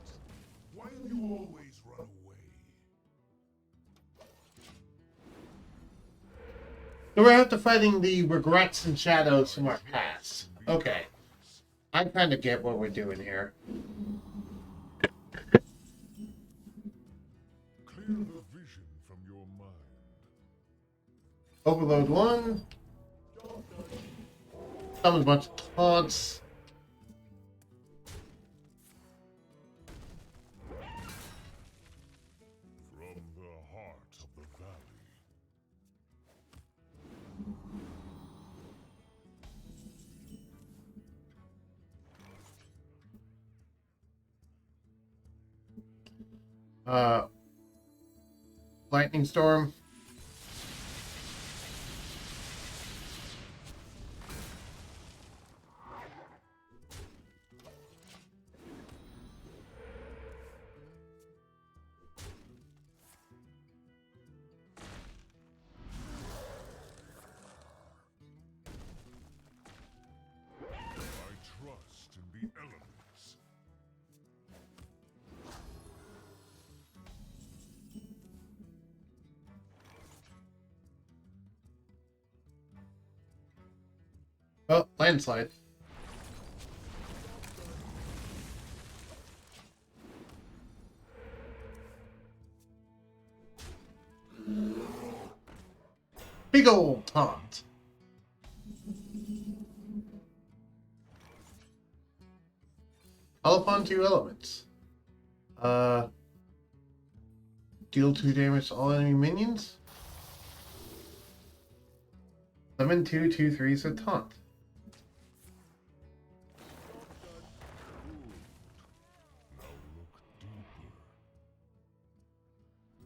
Why do you always run away? So we're after fighting the regrets and shadows from our past. Okay. I kind of get what we're doing here. Clear the vision from your mind. Overload 1. Summons a bunch of taunts. From the heart of the valley. Lightning Storm. I trust in the elements. Oh, landslide. Big old taunt. All upon 2 elements. Deal 2 damage to all enemy minions. Summon 2 2/3s of taunt. Now look deeper.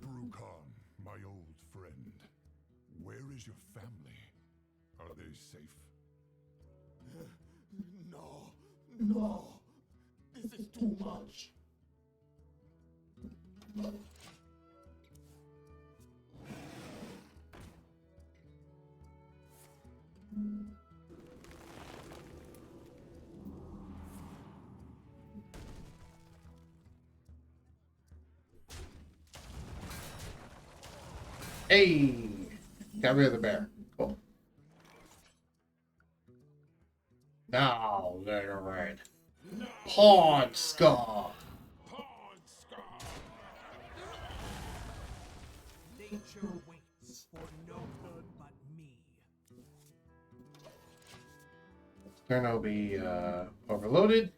Brucon, my old friend. Where is your family? Are they safe? No, no. This is too much. Hey! Got rid of the bear. Cool. Now they're red. Pawn Scar! Nature waits for no good but me. Turn will be overloaded.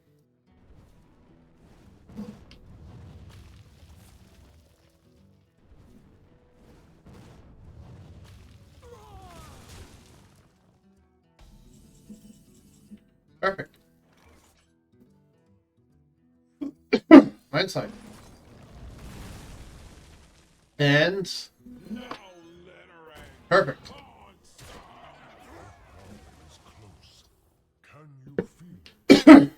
Perfect. Mindslide. And perfect. Is close. Can you feel it?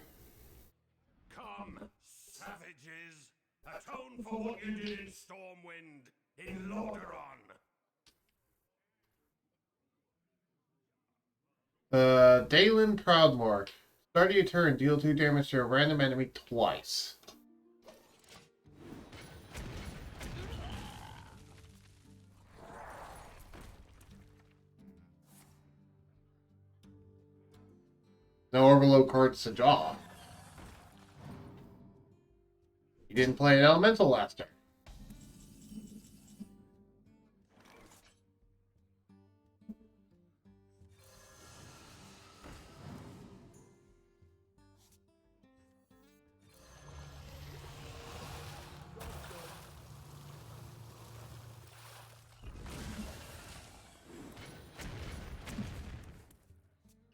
Come, savages! Atone for what you did in Stormwind, in Lordaeron! Dalen Proudmore. Start of your turn, deal 2 damage to a random enemy twice. No overload cards to draw. You didn't play an elemental last turn.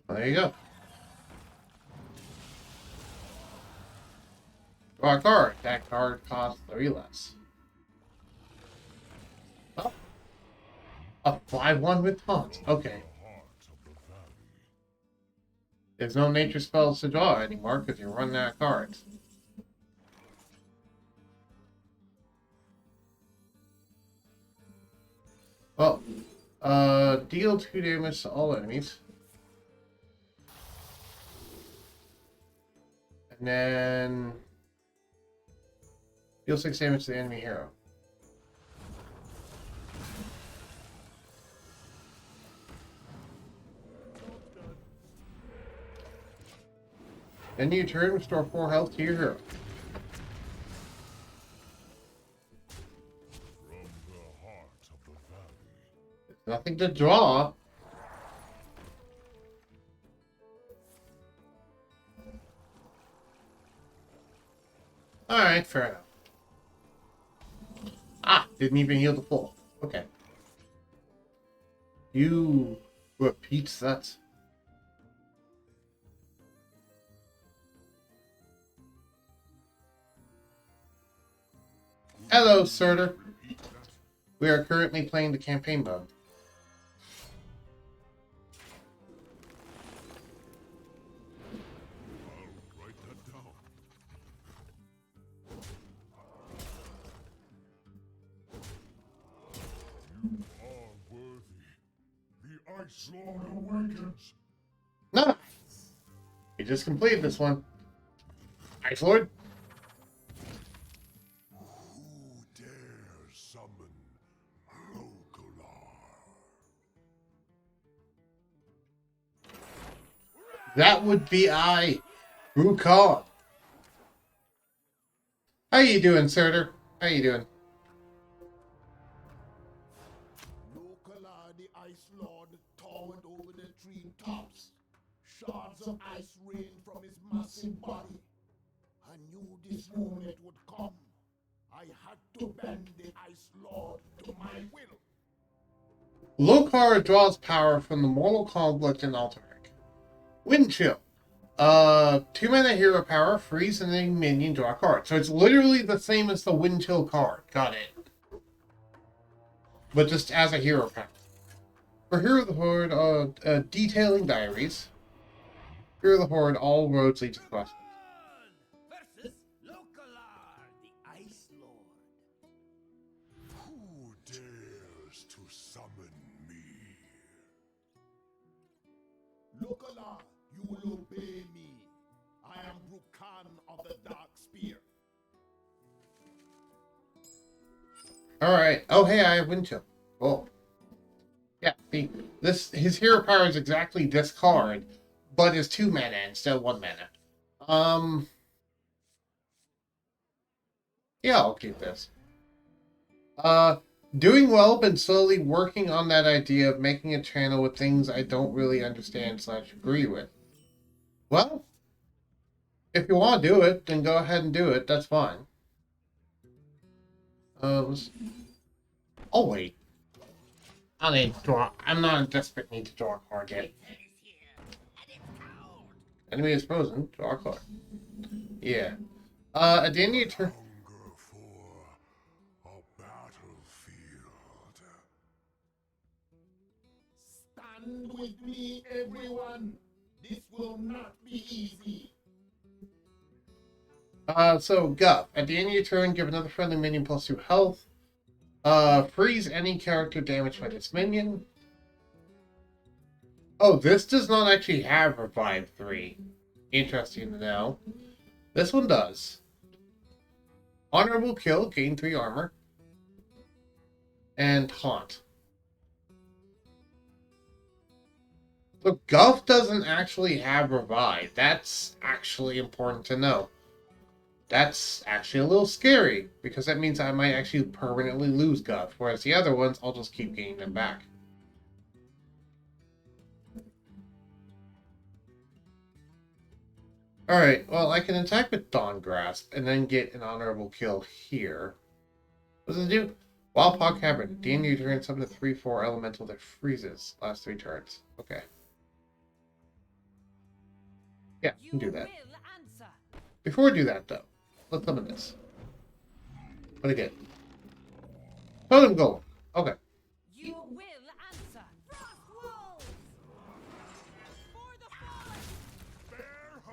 Well, there you go. Draw a card. That card costs 3 less. Oh. A 5/1 with taunt. Okay. The heart of the valley. There's no nature spells to draw anymore because you're running out of cards. Well, deal 2 damage to all enemies. And then Deal 6 damage to the enemy hero. Then you turn, restore 4 health to your hero. From the heart of the valley. Nothing to draw. Alright, fair enough. Ah, didn't even heal the full. Okay. You repeat that. Hello, Surtur. We are currently playing the campaign mode. I'll write that down. You are worthy. The Ice Lord awakens. Nice! We just completed this one. Ice Lord? Who dares summon Lokalar? That would be I, Rukon. How you doing, Surtur? How you doing? Lokalar, the Ice Lord, towered over the tree tops. Shards of ice rained from his massive body. I knew this moment would come. I had to bend the Ice Lord to my will. Lokar draws power from the Mortal Conflict in Alterac. Wind Chill. 2 mana hero power, freeze and then minion draw a card. So it's literally the same as the Wind Chill card. Got it. But just as a hero power. For Hero of the Horde, detailing diaries. Hero of the Horde, all roads lead to the quest. Versus Lokalar, the Ice Lord. Who dares to summon me? Lokalar, you will obey me. I am Rukan of the Dark Spear. Alright. Oh, hey, I have Wind Chill. Cool. Yeah, see, his hero power is exactly this card, but is 2 mana instead of 1 mana. Yeah, I'll keep this. Doing well, been slowly working on that idea of making a channel with things I don't really understand / agree with. Well, if you want to do it, then go ahead and do it. That's fine. Oh wait. I'm not in desperate need to draw a card yet. Enemy is frozen. Draw a card. Yeah. At the end of your turn. Hunger for a battlefield. Stand with me, everyone. This will not be easy. So Guff. At the end of your turn, give another friendly minion +2 health. Freeze any character damaged by this minion. Oh, this does not actually have Revive 3. Interesting to know. This one does. Honorable Kill, gain 3 armor. And Haunt. So Guff doesn't actually have Revive. That's actually important to know. That's actually a little scary, because that means I might actually permanently lose Guff, whereas the other ones, I'll just keep gaining them back. Alright, well, I can attack with Dawn Grasp, and then get an honorable kill here. What does it do? Wild Pog Cavern. The end of your turn, summon a 3/4 elemental that freezes. Last 3 turns. Okay. Yeah, you can do that. Before we do that, though, let's summon this. What again? Totem Golem. Okay. You will answer. Frost Wolves! For the fallen! Bear hug!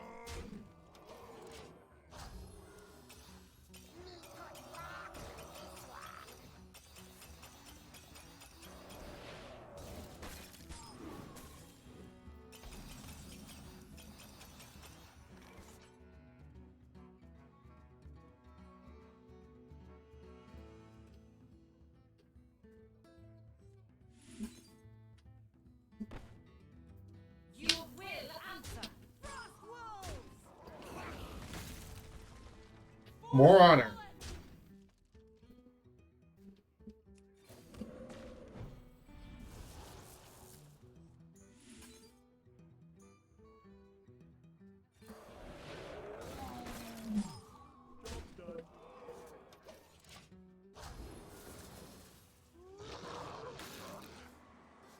More honor.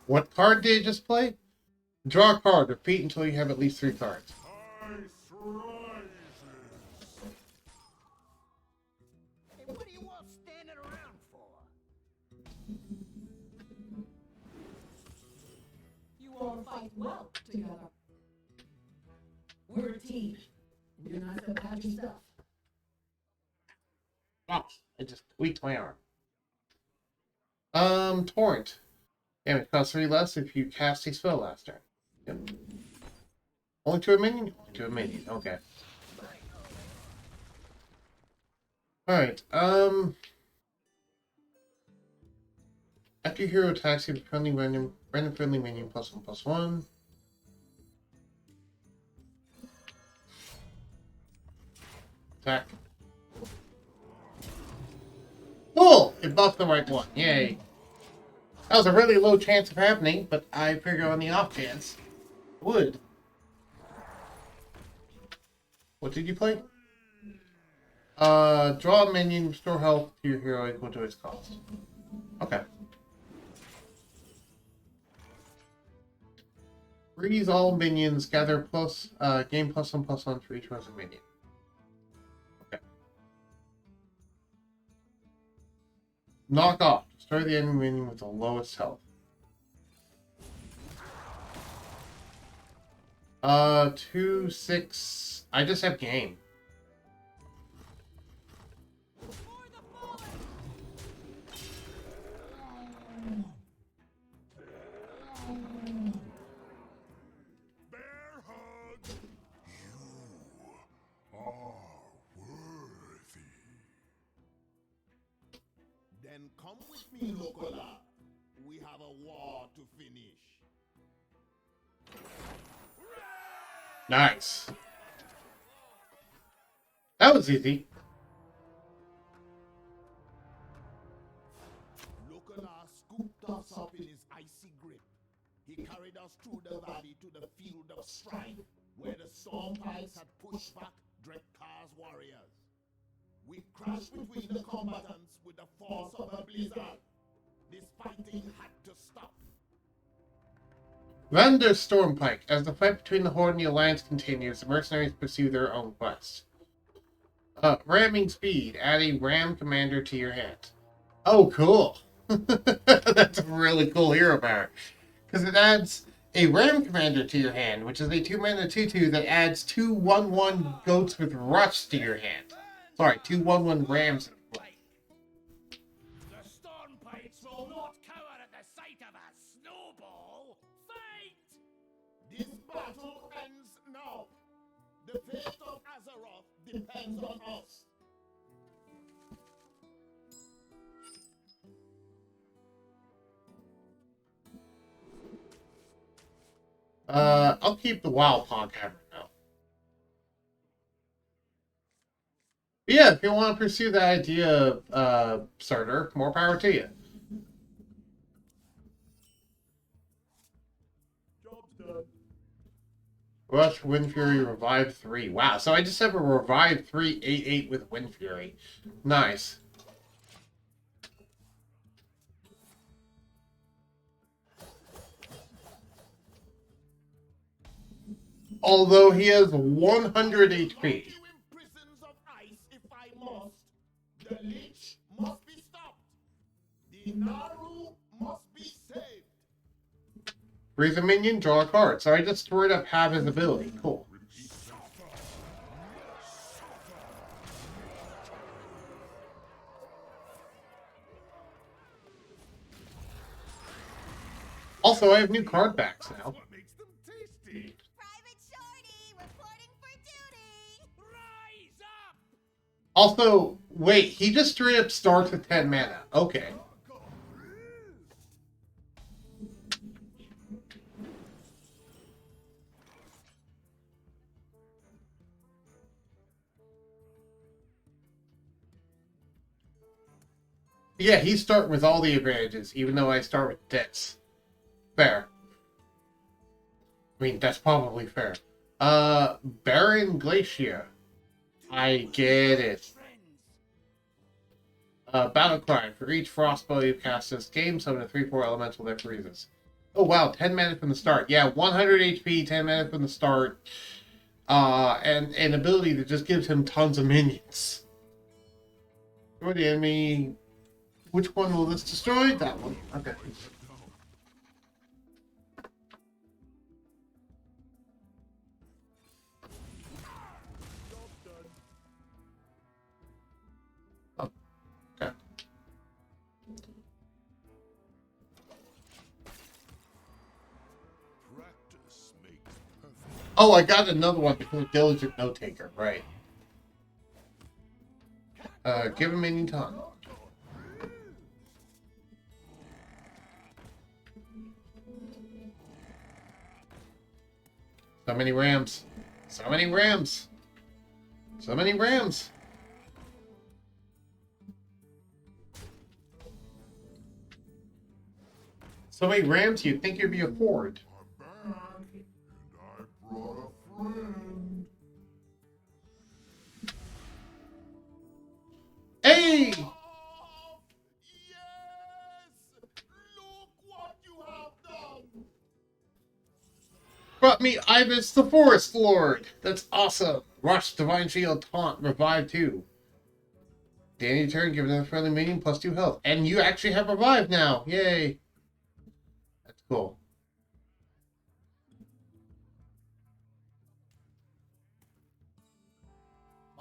What card did you just play? Draw a card. Repeat until you have at least 3 cards. Ice rises. Hey, what are you all standing around for? You all fight well together. We're a team, and you're not so bad yourself. Oh, I just tweaked my arm. Torrent. Damage costs 3 less if you cast a spell last turn. Yep. Only to a minion? Only to a minion, okay. Alright, after your hero attacks, you have a friendly random friendly minion +1/+1. Attack. Cool! It buffed the right one. Yay. That was a really low chance of happening, but I figure on the off chance it would. What did you play? Draw a minion, restore health to your hero equal to its cost. Okay. Freeze all minions, gather gain +1/+1 for each resin minion. Okay. Knock off. Destroy the enemy minion with the lowest health. 2, 6. I just have game. Bear hug. You are worthy. Then come with me, Lokola. We have a war to finish. Nice. That was easy. Lokola scooped us up in his icy grip. He carried us through the valley to the field of strife, where the storm tides had pushed back Drekkar's warriors. We crashed between the combatants with the force of a blizzard. This fighting had to stop. Vander Stormpike. As the fight between the Horde and the Alliance continues, the mercenaries pursue their own quest. Ramming speed. Add a ram commander to your hand. Oh, cool. That's a really cool hero power. Because it adds a ram commander to your hand, which is a 2-mana 2/2 that adds 2 1/1 goats with rush to your hand. Sorry, 2 1/1 rams. The Stormpipes will not cower at the sight of a snowball. Fight! This battle ends now. The fate of Azeroth depends on us. I'll keep the Wild Pond Hammer now. But yeah, if you want to pursue that idea, Starter, more power to you. Job's done. Rush, Wind Fury, Revive 3. Wow, so I just have a Revive 3 8/8 with Wind Fury. Nice. Although he has 100 HP. Lock you in prisons of ice if I must. The Lich must be stopped. The Naru must be saved. Freeze a minion, draw a card. So I just straight up have his ability. Cool. Also, I have new card backs now. What makes them tasty? Private Shorty reporting for duty. Rise up! Also, wait, he just straight up starts with 10 mana. Okay. Yeah, he's starting with all the advantages, even though I start with debts. Fair. I mean, that's probably fair. Baron Glacier. I get it. Battle Cry. For each frost spell you cast this game, summon a 3/4 elemental that freezes. Oh wow, 10 mana from the start. Yeah, 100 HP, 10 mana from the start. And an ability that just gives him tons of minions. Destroy the enemy. Which one will this destroy? That one. Okay. Oh, okay. Practice makes perfect. Oh, I got another one because of Diligent Note Taker, right. Give him any time. So many rams. So many rams. So many rams. So many rams, you'd think you'd be a horde. I'm back, and I brought a friend. Hey! Yes! Look what you have done! Brought me Ibis the Forest Lord. That's awesome. Rush, Divine Shield, Taunt, Revive 2. Danny turn, give another friendly minion plus 2 health. And you actually have Revive now. Yay. That's cool.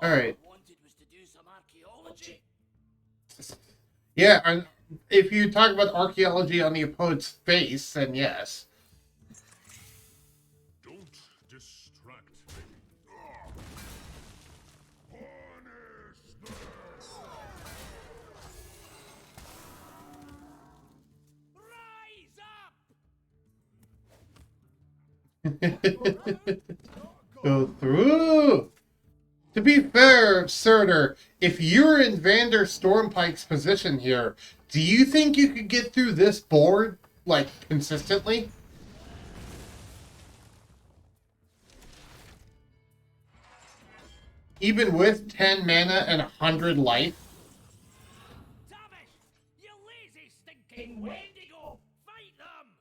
Alright. Yeah, and if you talk about archaeology on the opponent's face, then yes. Don't distract me. Harness Rise up! Go through. To be fair, Surtur, if you're in Vander Stormpike's position here, do you think you could get through this board, like, consistently? Even with 10 mana and 100 life? Tavish! You lazy stinking Wendigo! Fight them!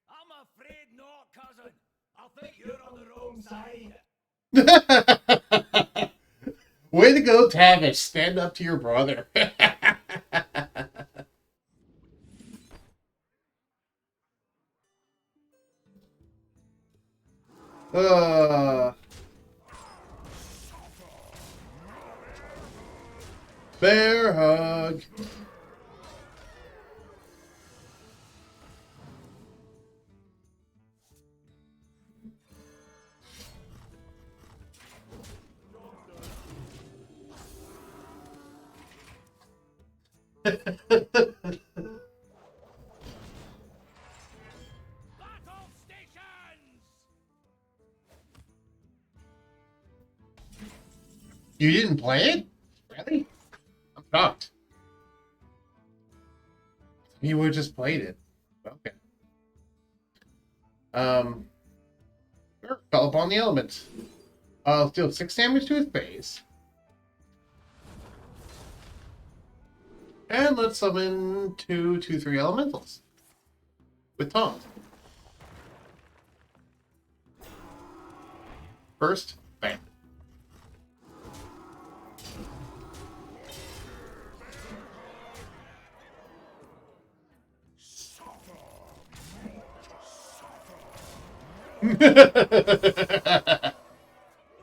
I'm afraid not, cousin. I think you're on the wrong side. Way to go, Tavish. Stand up to your brother. Bear hug. Battle stations! You didn't play it? Really? I'm shocked. You would have just played it. Okay. Sure, fell upon the elements. Let's deal 6 damage to his face. And let's summon 2/3 elementals. With taunt. First, bam.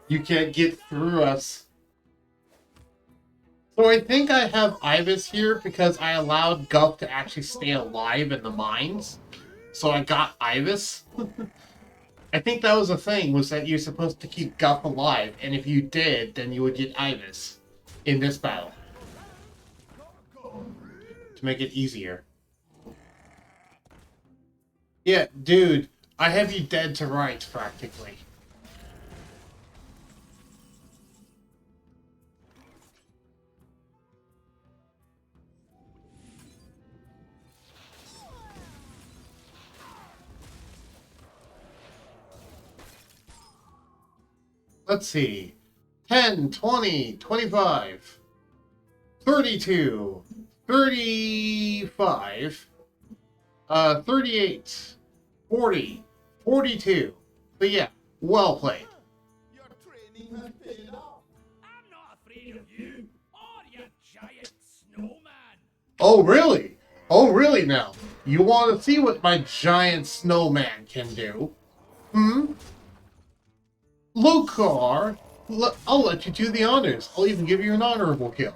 You can't get through us. So I think I have Ibis here because I allowed Gup to actually stay alive in the mines. So I got Ibis. I think that was the thing, was that you're supposed to keep Gup alive, and if you did, then you would get Ibis in this battle. To make it easier. Yeah, dude, I have you dead to rights, practically. let's see. 10, 20, 25, 32, 35, 38, 40, 42. But yeah, well played. Your training has paid off. I'm not afraid of you or your giant snowman. Oh, really? Oh, really now? You want to see what my giant snowman can do? Hmm? Lokar, I'll let you do the honors. I'll even give you an honorable kill.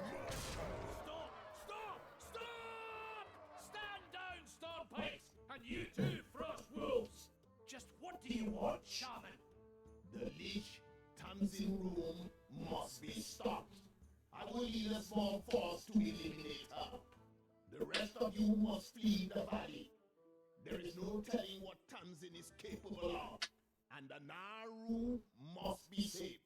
Stop! Stop! Stop! Stand down, Stormpipes! And you too, Frost Wolves! Just what do you want, Shaman? The leech Tamsin room must be stopped. I will lead a small force to eliminate her. The rest of you must flee the valley. There is no telling what Tamsin is capable of, and the Naru must be saved.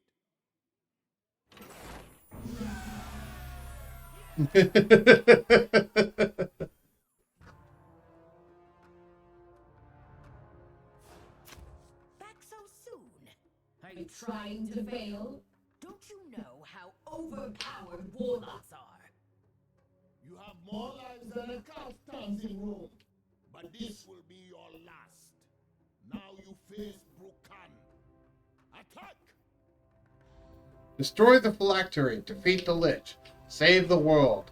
Back so soon? Are you trying to fail? Don't you know how overpowered warlocks are? You have more lives than a cat, Tamsin room, but this will be your last. Now you face Brukan. Attack! Destroy the phylactery, defeat the Lich, save the world.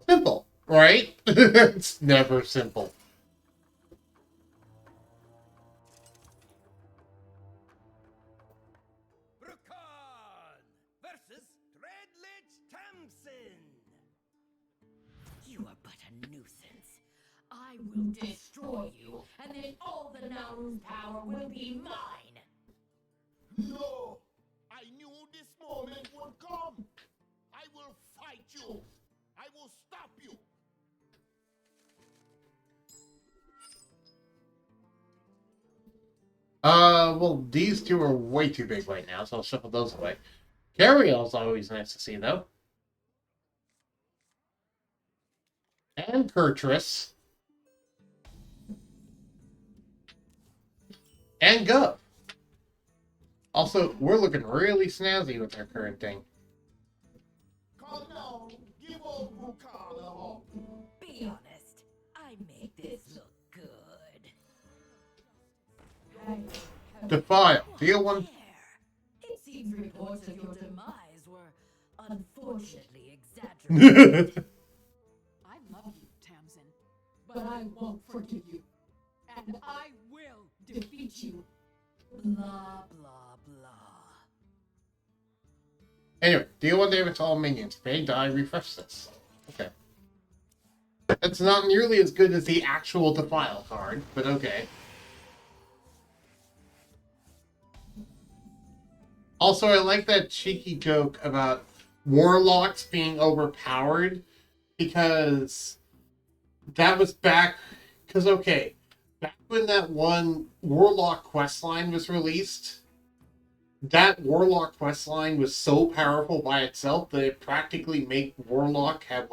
Simple, right? It's never simple. Brukan versus Dreadlich Tamsin. You are but a nuisance. I will destroy you, and then all the Nauru's power will be mine. No! I knew this moment would come. I will fight you. I will stop you. Well, these two are way too big right now, so I'll shuffle those away. Cariel's always nice to see, though. And Kurtrus. And Gov. Also, we're looking really snazzy with our current thing. Come now, give old Brukan a hug. Be honest, I make this look good. Defile. Deal one. It seems reports of your demise were unfortunately exaggerated. I love you, Tamsin. But I won't forgive you. And I will defeat you. Blah, blah, blah. Anyway, deal one damage to all minions. If they die, refresh this. Okay. It's not nearly as good as the actual Defile card, but okay. Also, I like that cheeky joke about warlocks being overpowered, because that was back... Because, okay, back when that one warlock questline was released, that warlock questline was so powerful by itself that it practically made warlock have,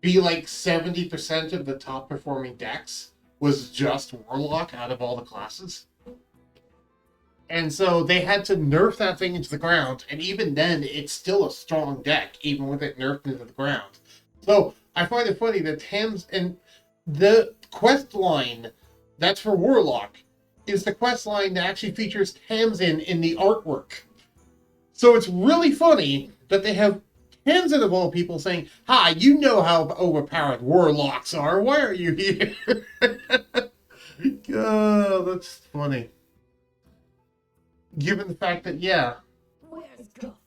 be 70% of the top performing decks was just warlock out of all the classes. And so they had to nerf that thing into the ground, and even then, it's still a strong deck, even with it nerfed into the ground. So I find it funny that Tams and the quest line that's for Warlock is the quest line that actually features Tamsin in the artwork. So it's really funny that they have Tamsin of all people saying, "Hi, you know how overpowered Warlocks are. Why are you here?" Oh, that's funny. Given the fact that, yeah. Where's Guff?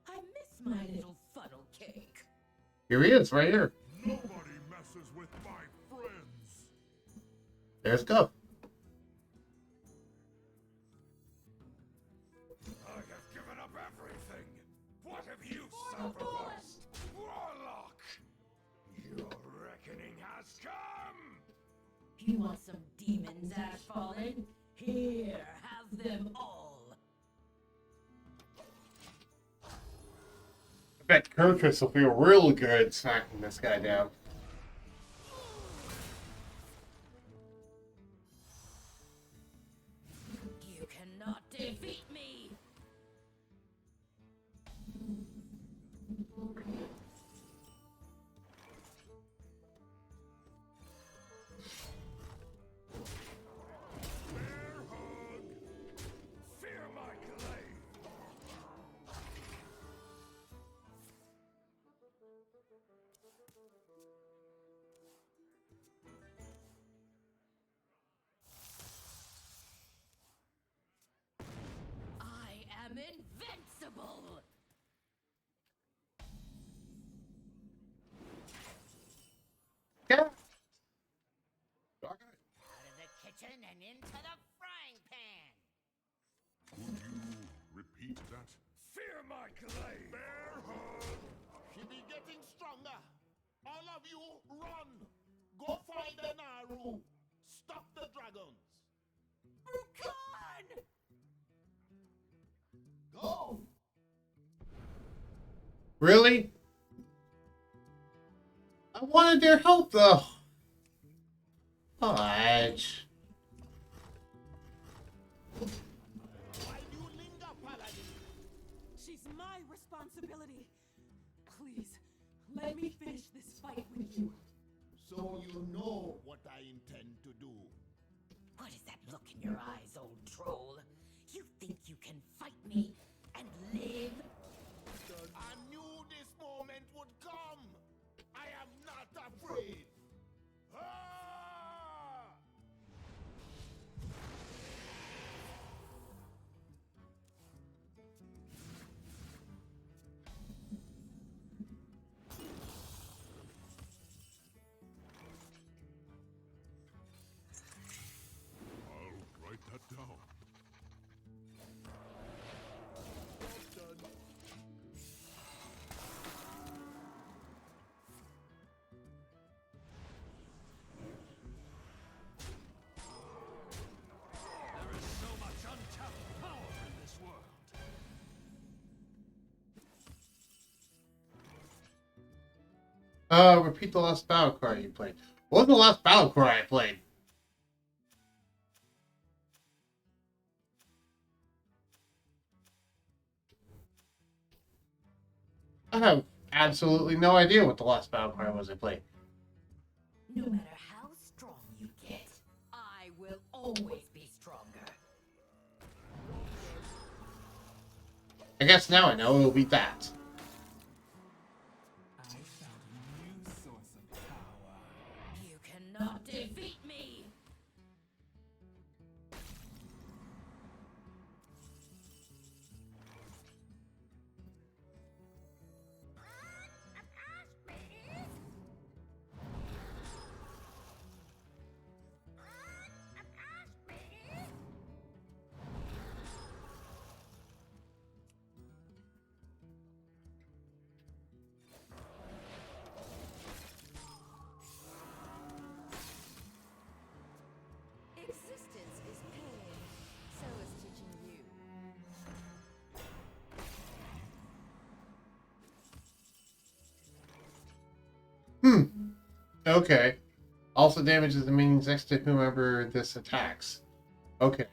I miss my little funnel cake. Here he is, right here. Nobody messes with my friends. There's Guff. I have given up everything. What have you sacrificed? Warlock! Your reckoning has come! You want some demons, Ashfallen? Here, have them all. I bet Kurtrus will feel real good smacking this guy down. You cannot defeat me. into the frying pan. Could you repeat that? Fear my glaive! Bear hug! She be getting stronger. All of you, run! Go find the Naru. Stop the dragons. Bukan! Go! Really? I wanted their help, though. Fudge. Why do you linger, Paladin? She's my responsibility. Please, let me finish this fight with you. So you know what I intend to do. What is that look in your eyes, old troll? You think you can fight me and live? I knew this moment would come. I am not afraid. Ah! I'll write that down. There is so much untapped power in this world. Repeat the last battle cry you played. What was the last battle cry I played? I have absolutely no idea what the last battle cry was I played. No matter how strong you get, I will always be stronger. I guess now I know it'll be that. I found a new source of power. You cannot defeat me! Existence is pain. So is teaching you. Okay. Also damages the minions next to whomever this attacks. Okay.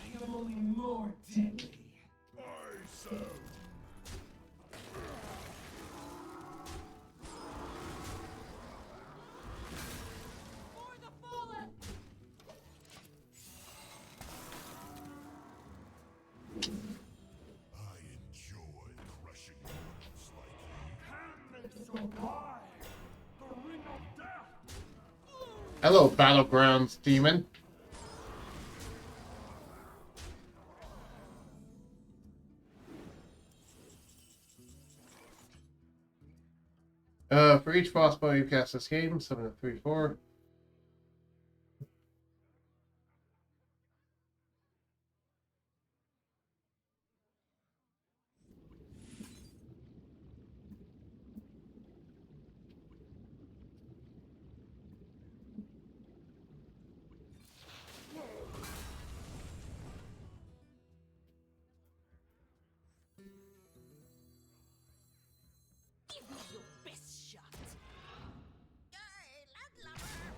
I am only more deadly. For the fallen! I enjoy crushing monsters like you. Hand me so high! The ring of death! Hello, Battlegrounds demon. For each boss battle you cast this game, 7 of 3, 4. Give me your best shot! Hey, landlubber!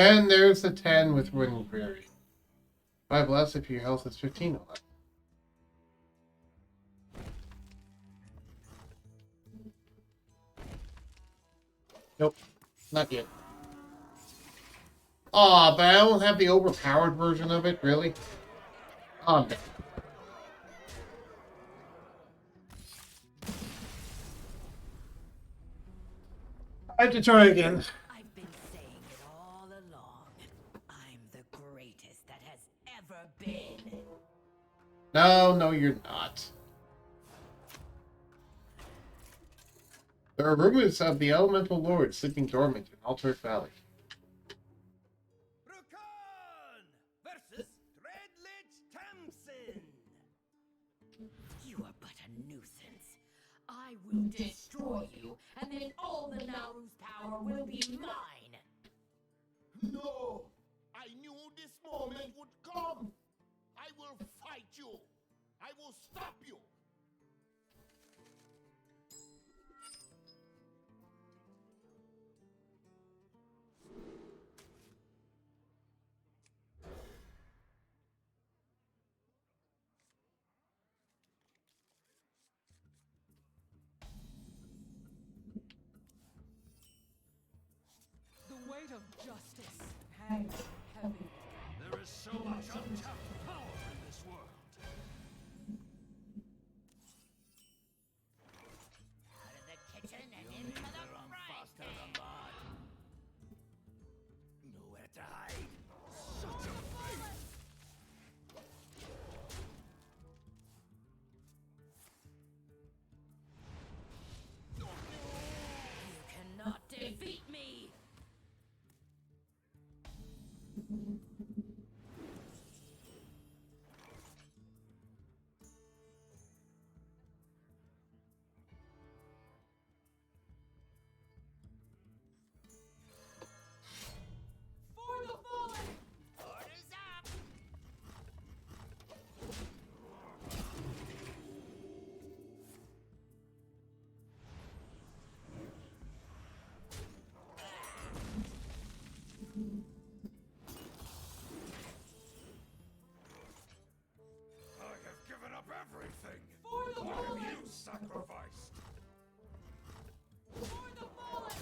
And there's the 10 with Wind Query. 5 less if your health is 15 or less. Nope, not yet. Aw, but I don't have the overpowered version of it, really? Oh, damn. I have to try again. I've been saying it all along. I'm the greatest that has ever been. No, you're not. There are rumors of the Elemental Lord sleeping dormant in Altar Valley. Rukon versus Dreadlich Thompson. You are but a nuisance. I will destroy you, and then all the Nauru's power will be mine. No! I knew this moment would come! I will fight you! I will stop you! The weight of justice hangs heavy. There is so much untapped power in this world. Out of the kitchen and into the frying pan. Nowhere to hide. Such a fate. You cannot defeat me. For the fallen! Orders up! I have given up everything. For the What have fallen! you sacrificed? For the fallen!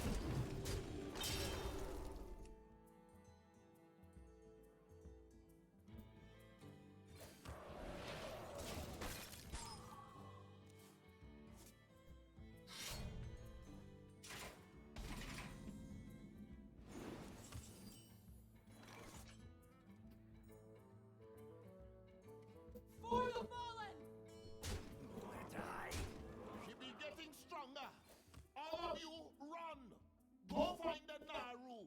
For the fallen! Nowhere to hide. She be getting stronger! All of you, run! Go find the Naru!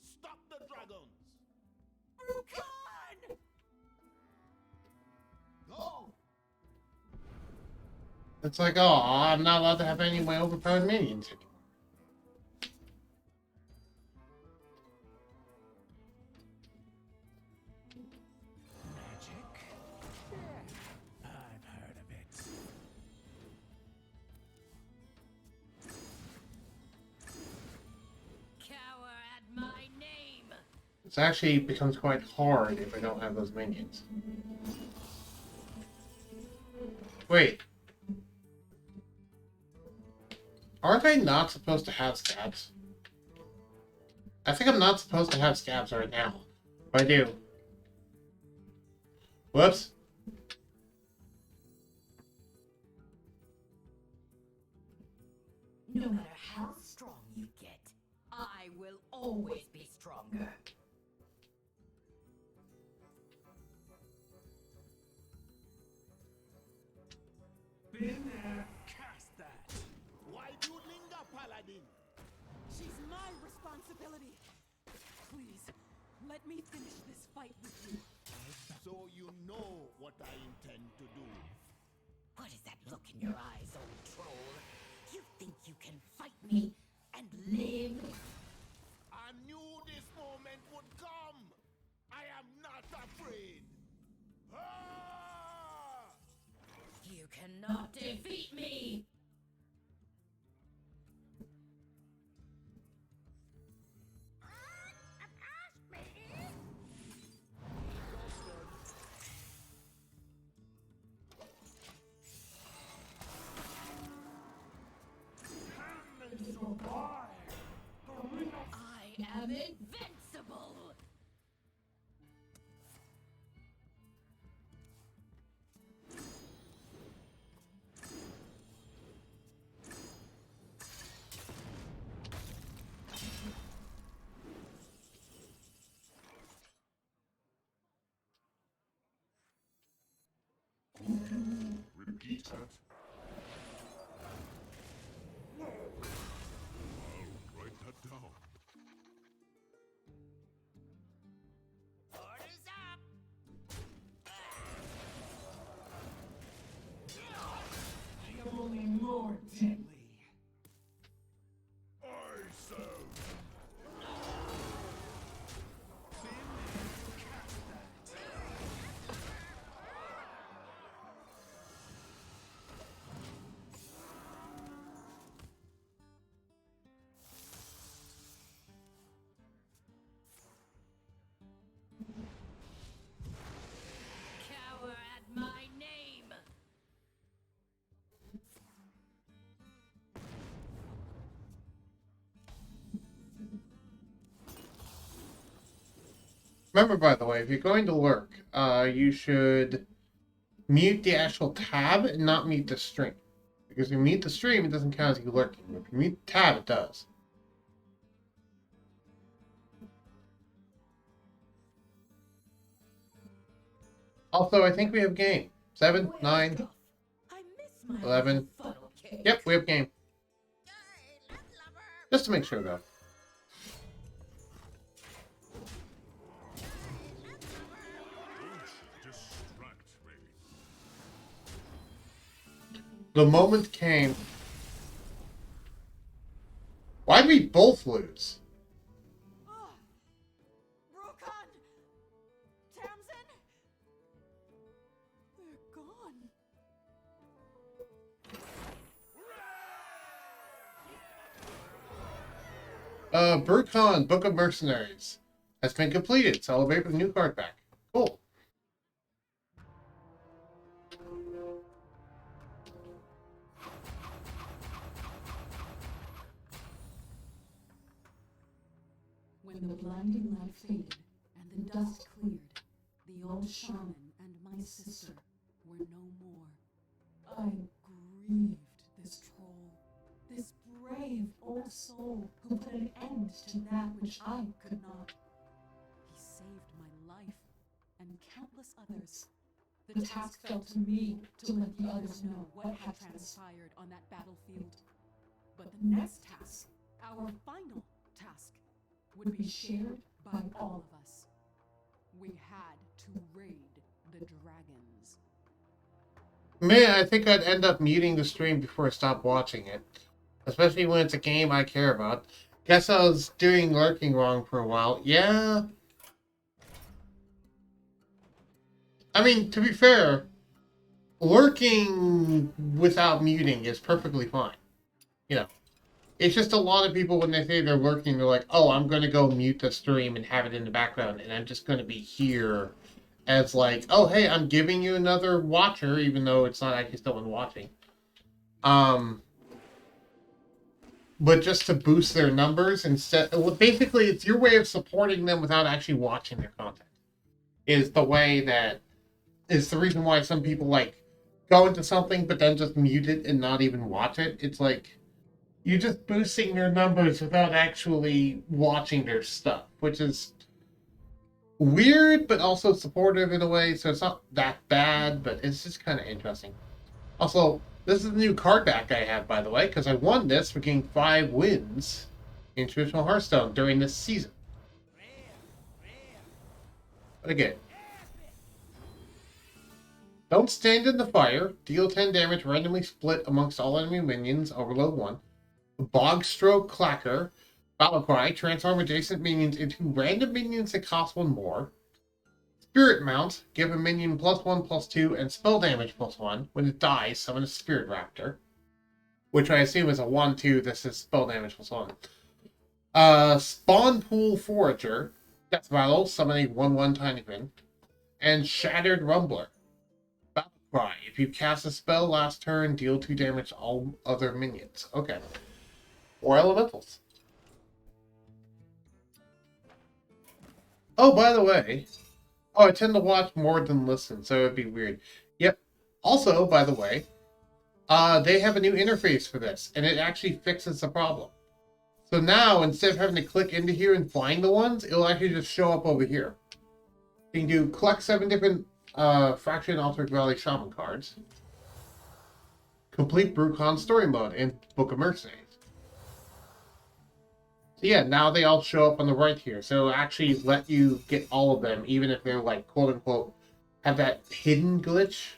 Stop the dragons! Rukon! Go! It's like, oh, I'm not allowed to have any of my overpowered minions anymore. Magic? Yeah, I've heard of it. Cower at my name. It actually becomes quite hard if I don't have those minions. Wait. Aren't I not supposed to have scabs? I think I'm not supposed to have scabs right now. But I do. Whoops. No matter how strong you get, I will always be stronger. Been there, cast that. Why do you linger, Paladin? She's my responsibility. Please, let me finish this fight with you. So you know what I intend to do. What is that look in your eyes, old troll? You think you can fight me and live? I knew this moment would come! I am not afraid! Ah! You cannot defeat me! Avast me! am invincible! Repeat that. I'll write that down. Orders up! I am only more deadly. I serve. Cower at my name! Remember, by the way, if you're going to lurk, you should mute the actual tab and not mute the stream. Because if you mute the stream, it doesn't count as you lurking. But if you mute the tab, it does. Also, I think we have game. 7, 9, I miss my 11. funnel cake. Yep, we have game. Yay, lover! Just to make sure, though. Don't distract me. The moment came. Why'd we both lose? Rokan! Tamsin! They're gone. Brucon, Book of Mercenaries has been completed. Celebrate with a new card back. Cool. When the blinding light faded and the dust cleared, the old shaman and my sister were no more. I grieved this troll, this brave old soul who put an end to that which I could not. He saved my life and countless others. The task fell to me to let the others know what had transpired on that battlefield. But the next task, our final task, would be shared by all of us. We had to raid the dragons. Man, I think I'd end up muting the stream before I stopped watching it. Especially when it's a game I care about. Guess I was doing lurking wrong for a while. Yeah. I mean, to be fair, lurking without muting is perfectly fine. You know. It's just a lot of people, when they say they're lurking, they're like, oh, I'm going to go mute the stream and have it in the background, and I'm just going to be here as like, oh, hey, I'm giving you another watcher, even though it's not actually someone watching. But just to boost their numbers instead, well, basically, it's your way of supporting them without actually watching their content. Is the way that, is the reason why some people, like, go into something, but then just mute it and not even watch it. It's like, you're just boosting their numbers without actually watching their stuff, which is weird, but also supportive in a way, so it's not that bad, but it's just kind of interesting. Also, this is the new card back I have, by the way, because I won this for getting 5 wins in traditional Hearthstone during this season. But again, don't stand in the fire, deal 10 damage randomly split amongst all enemy minions, overload 1. Bogstroke Clacker, Battle Cry, transform adjacent minions into random minions that cost 1 more. Spirit Mount, give a minion +1/+2 and spell damage +1. When it dies, summon a Spirit Raptor. Which I assume is a 1/2, this is spell damage +1. Spawn Pool Forager, Death Rattle, summon a 1/1 Tiny Fin. And Shattered Rumbler. Battle Cry, if you cast a spell last turn, deal 2 damage to all other minions. Okay. Or elementals. Oh, by the way, oh, I tend to watch more than listen, so it'd be weird. Yep. Also, by the way, they have a new interface for this, and it actually fixes the problem. So now, instead of having to click into here and find the ones, it'll actually just show up over here. You can do collect 7 different Fraction Altered Valley Shaman cards, complete Brucon story mode, and Book of Mercenaries. So yeah, now they all show up on the right here. So it'll actually let you get all of them, even if they're like, quote unquote, have that hidden glitch.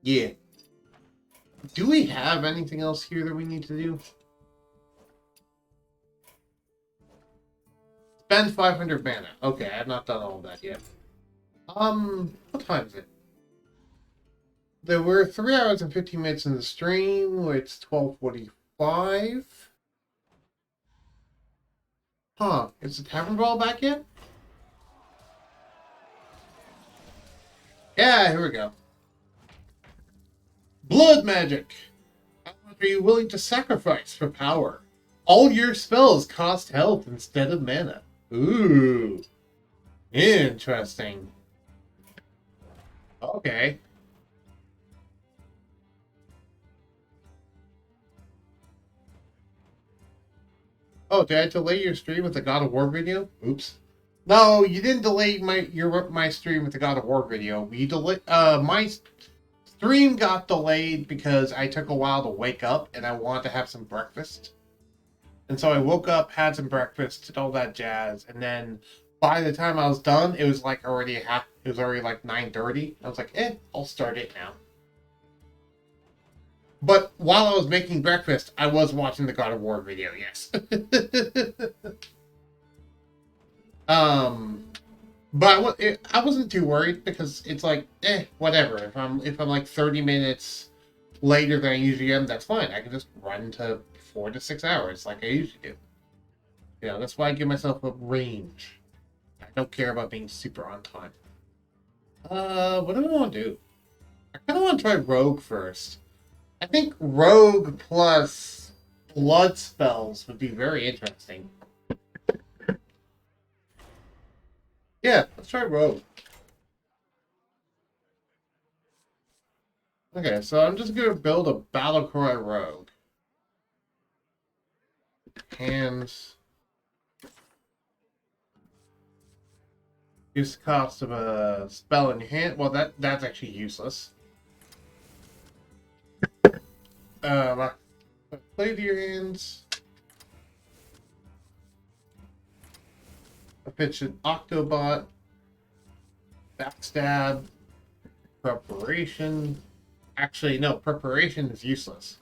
Yeah. Do we have anything else here that we need to do? Spend 500 mana. Okay, I have not done all of that yet. What time is it? There were 3 hours and 15 minutes in the stream. It's 12:45. Huh, is the Tavern Brawl back yet? Yeah, here we go. Blood magic! How much are you willing to sacrifice for power? All your spells cost health instead of mana. Ooh. Interesting. Okay. Oh, did I delay your stream with the God of War video? Oops. No, you didn't delay my stream with the God of War video. You my stream got delayed because I took a while to wake up and I wanted to have some breakfast. And so I woke up, had some breakfast, did all that jazz, and then by the time I was done, it was like already like 9:30. I was like, I'll start it now. But while I was making breakfast, I was watching the God of War video, yes. But I wasn't too worried because it's like, whatever. If I'm like 30 minutes later than I usually am, that's fine. I can just run to 4 to 6 hours like I usually do. You know, that's why I give myself a range. I don't care about being super on time. What do I want to do? I kind of want to try Rogue first. I think Rogue plus Blood spells would be very interesting. Yeah, let's try Rogue. Okay, so I'm just going to build a Battlecry Rogue. Hands. Use the cost of a spell in your hand. Well, that's actually useless. Play to your hands. I pitch an Octobot. Backstab. Preparation. Actually, no, preparation is useless.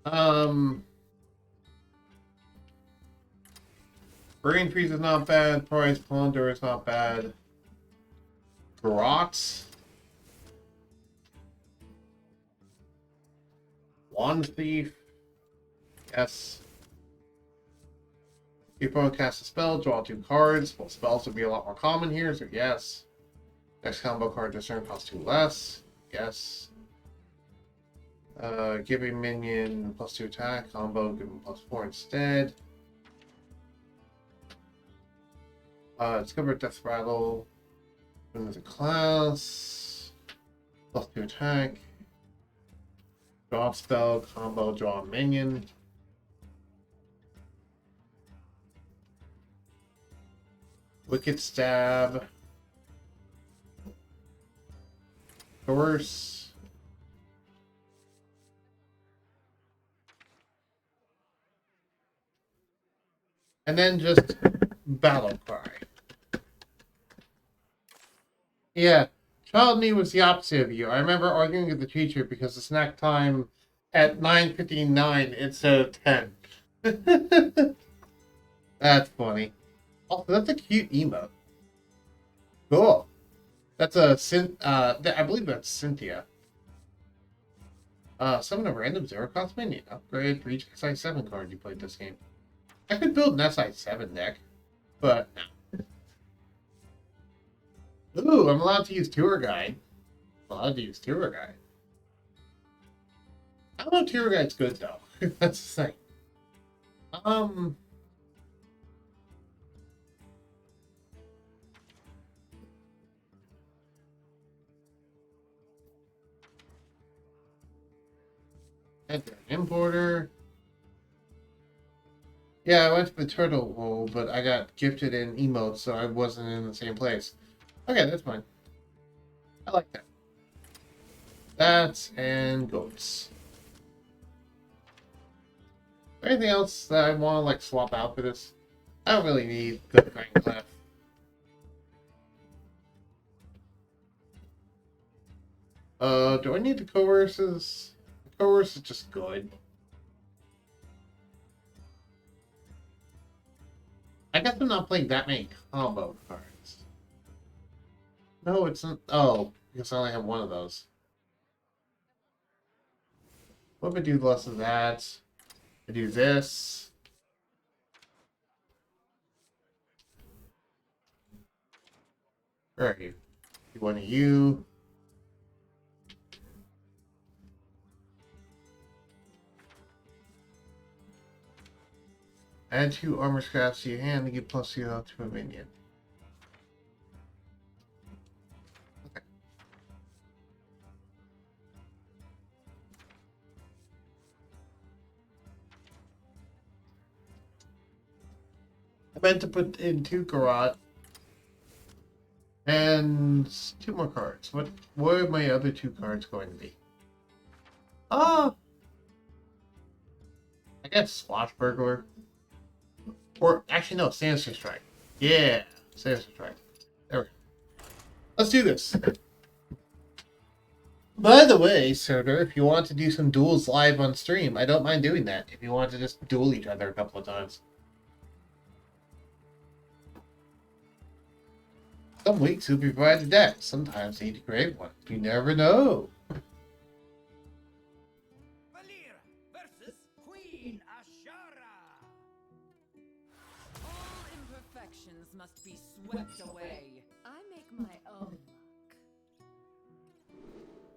Brain Freeze is not bad. Prize Plunder is not bad. Grots. Wand Thief. Yes. If you cast a spell, draw 2 cards. Well, spells would be a lot more common here, so yes. Next combo card discern costs 2 less. Yes. Give a minion +2 attack. Combo, give him +4 instead. Discover Death Rattle. Another class. +2 attack. Draw spell, combo, draw a minion. Wicked Stab. Coerce. And then just Battle Cry. Yeah, Child Me was the opposite of you. I remember arguing with the teacher because the snack time at 9:59 instead of 10. That's funny. Also, that's a cute emote. Cool. That's a I believe that's Cynthia. Summon a random 0-cost minion. Upgrade for each SI7 card you played this game. I could build an SI7 deck, but no. Ooh, I'm allowed to use Tour Guide. I'm allowed to use Tour Guide. I don't know if Tour Guide's good, though. That's the thing. Um, enter an importer. Yeah, I went to the turtle hole, but I got gifted an emote, so I wasn't in the same place. Okay, that's fine. I like that. That's and goats. Anything else that I want to like swap out for this? I don't really need the Crank Clef. Do I need the coerces? The coerce is just good. I guess I'm not playing that many combo cards. No, it's not. Oh, because I only have one of those. What if I do less of that? I do this. Where are you? Do one of you. Add 2 armor scraps to your hand to give +0 to a minion. Okay. I meant to put in 2 Garrote and 2 more cards. What are my other 2 cards going to be? Ah, I guess Slosh Burglar. Or actually no, Sinister Strike. Yeah, Sinister Strike. There we go. Let's do this. By the way, Surtur, if you want to do some duels live on stream, I don't mind doing that. If you want to just duel each other a couple of times. Some weeks he'll provide a deck. Sometimes need to create one. You never know. Valir versus Queen Ashara. All imperfections must be swept away. I make my own luck.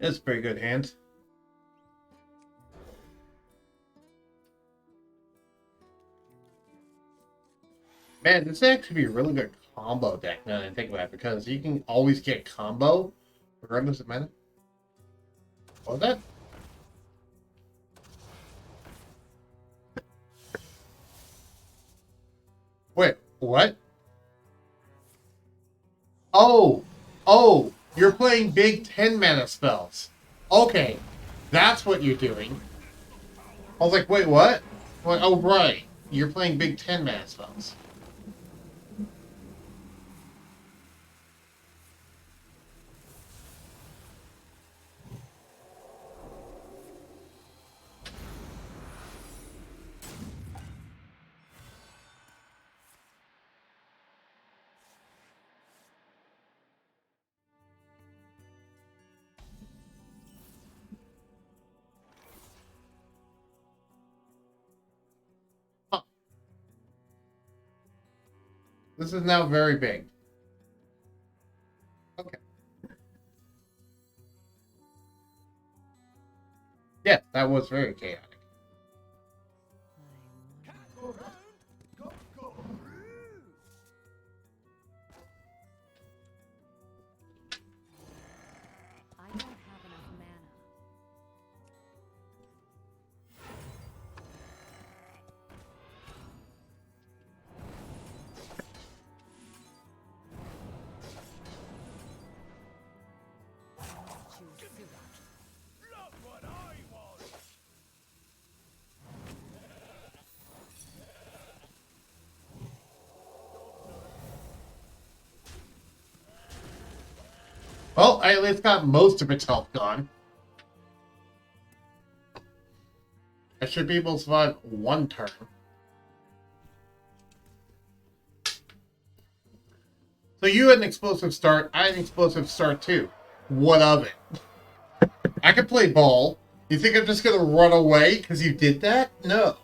That's a pretty good hand. Man, this actually be a really good combo deck now that I think about it, because you can always get combo regardless of mana. What was that? Wait, what? Oh, you're playing big 10 mana spells. Okay, that's what you're doing. I was like, wait, what? Like, oh, right. You're playing big 10 mana spells. This is now very big. Okay. Yeah, that was very chaotic. Go round, go, go. I don't have enough mana. Look what I want. Well, I at least got most of its health gone. I should be able to survive one turn. So you had an explosive start, I had an explosive start too. What of it? I could play ball. You think I'm just gonna run away because you did that? No.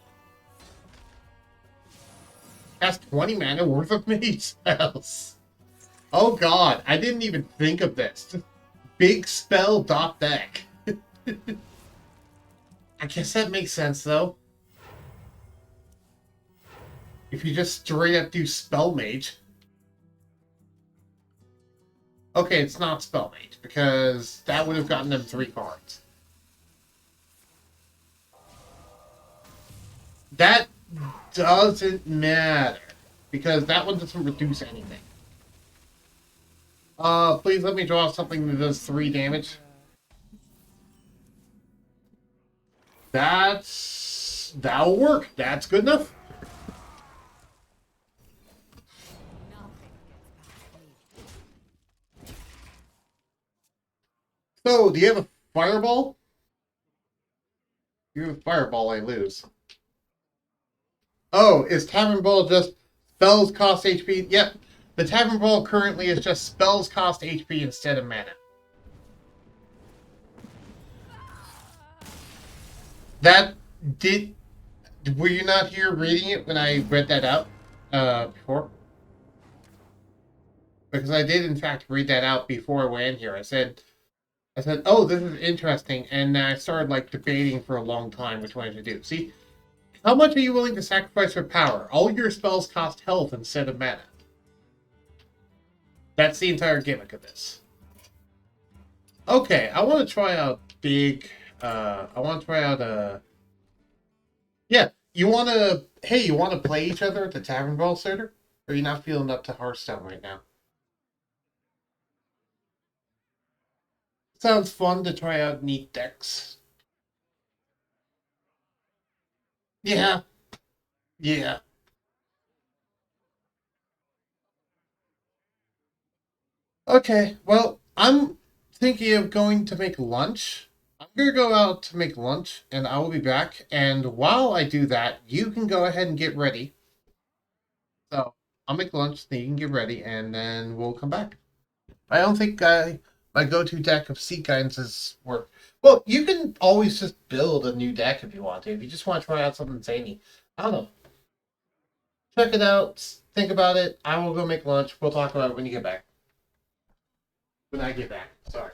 Cast 20 mana worth of mage spells. Oh god, I didn't even think of this. Big spell dot deck. I guess that makes sense though. if you just straight up do Spell Mage. Okay, it's not Spell Mage, because that would have gotten them 3 cards. That doesn't matter, because that one doesn't reduce anything. Please let me draw something that does 3 damage. That'll work. That's good enough. So, do you have a fireball? If you have a fireball, I lose. Oh, is Tavern Ball just spells cost HP? Yep. The Tavern Ball currently is just spells cost HP instead of mana. That did. Were you not here reading it when I read that out before? Because I did, in fact, read that out before I went in here. I said, oh, this is interesting. And I started, like, debating for a long time which one to do. See, how much are you willing to sacrifice for power? All your spells cost health instead of mana. That's the entire gimmick of this. Okay, I want to try out big... I want to try out... Yeah, you want to... Hey, you want to play each other at the Tavern Brawl, Suitor? Or are you not feeling up to Hearthstone right now? Sounds fun to try out neat decks. Yeah. Yeah. Okay, well, I'm thinking of going to make lunch. I'm gonna go out to make lunch, and I will be back. And while I do that, you can go ahead and get ready. So I'll make lunch, then you can get ready, and then we'll come back. I don't think my go-to deck of Seat Guidance work. Well, you can always just build a new deck if you want to. If you just want to try out something zany, I don't know. Check it out. Think about it. I will go make lunch. We'll talk about it when you get back. When I get back. Sorry.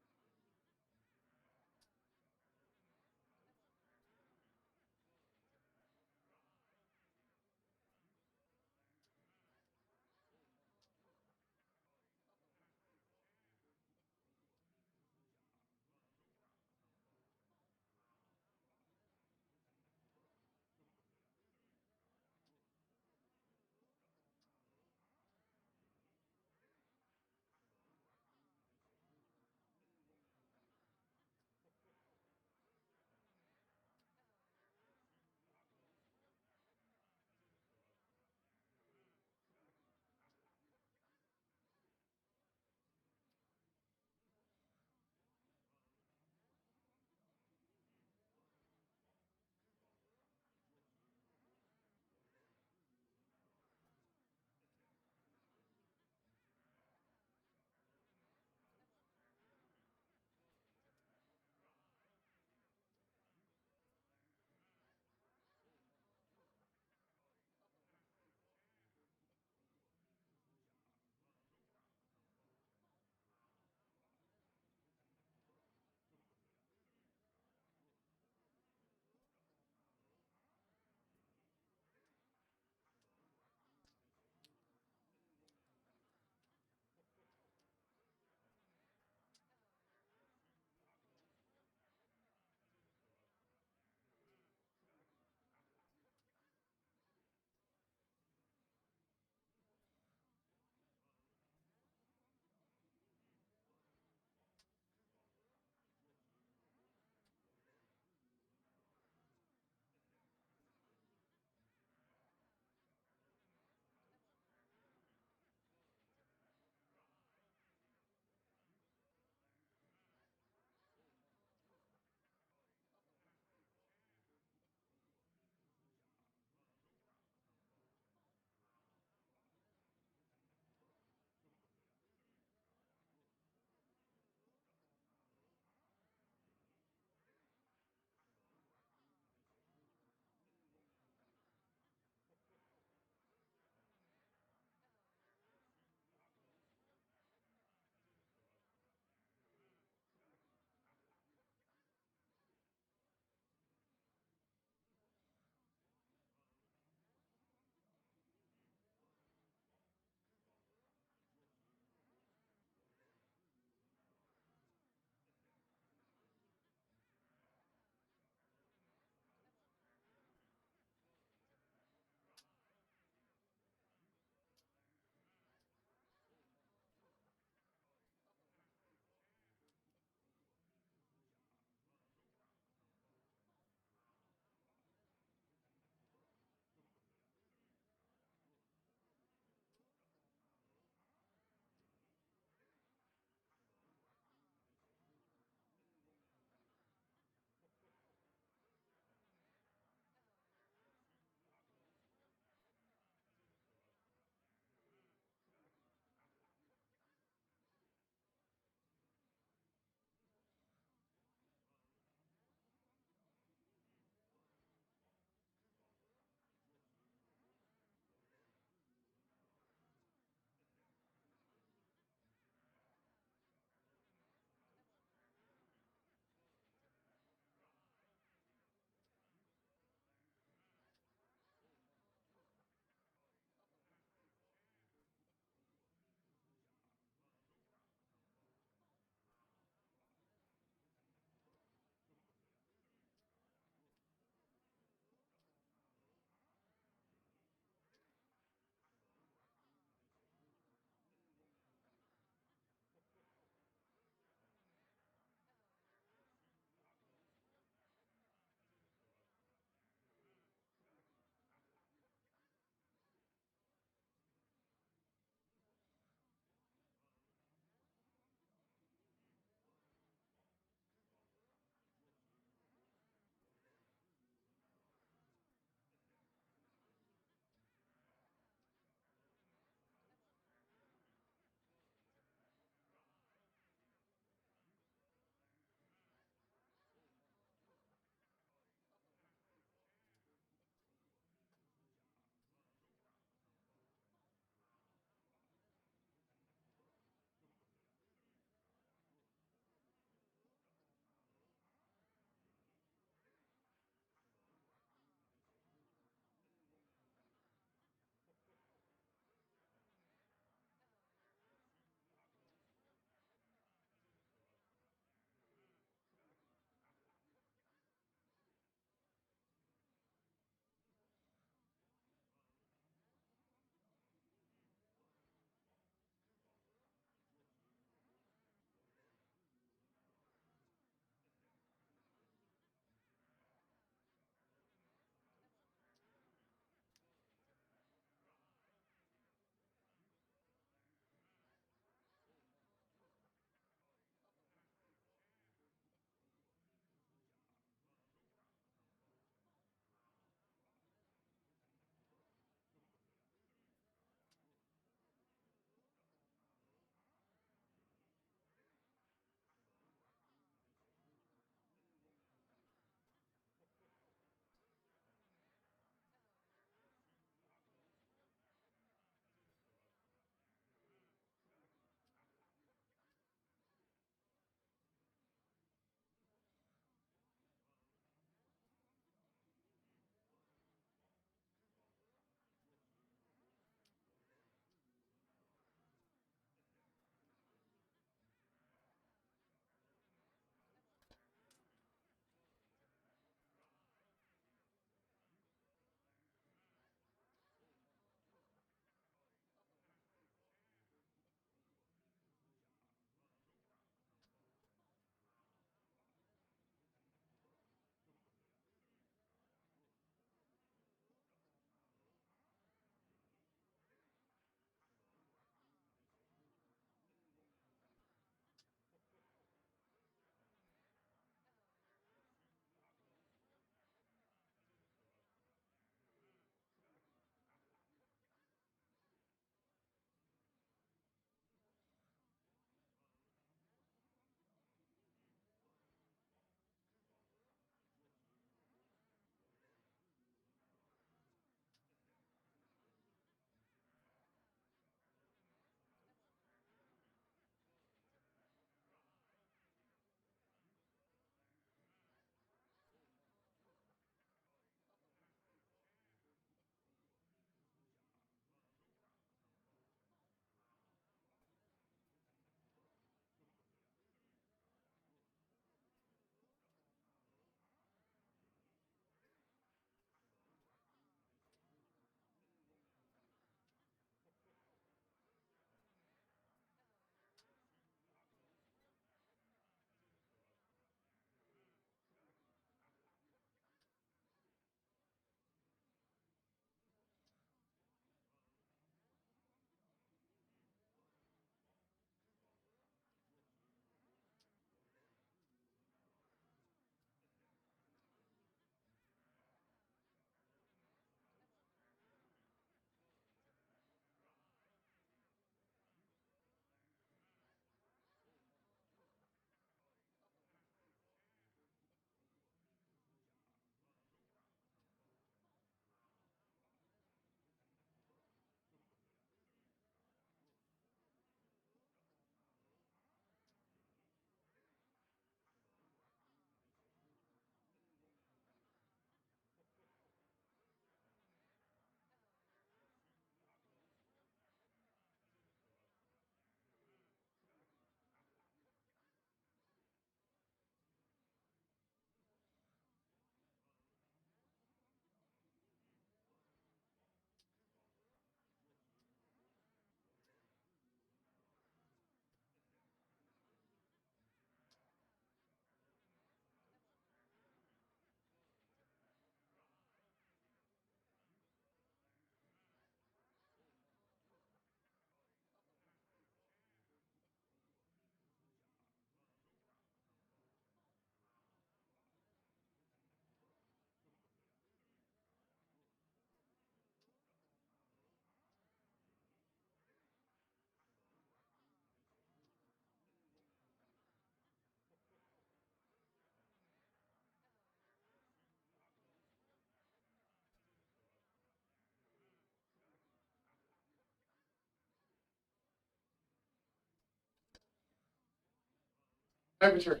I returned.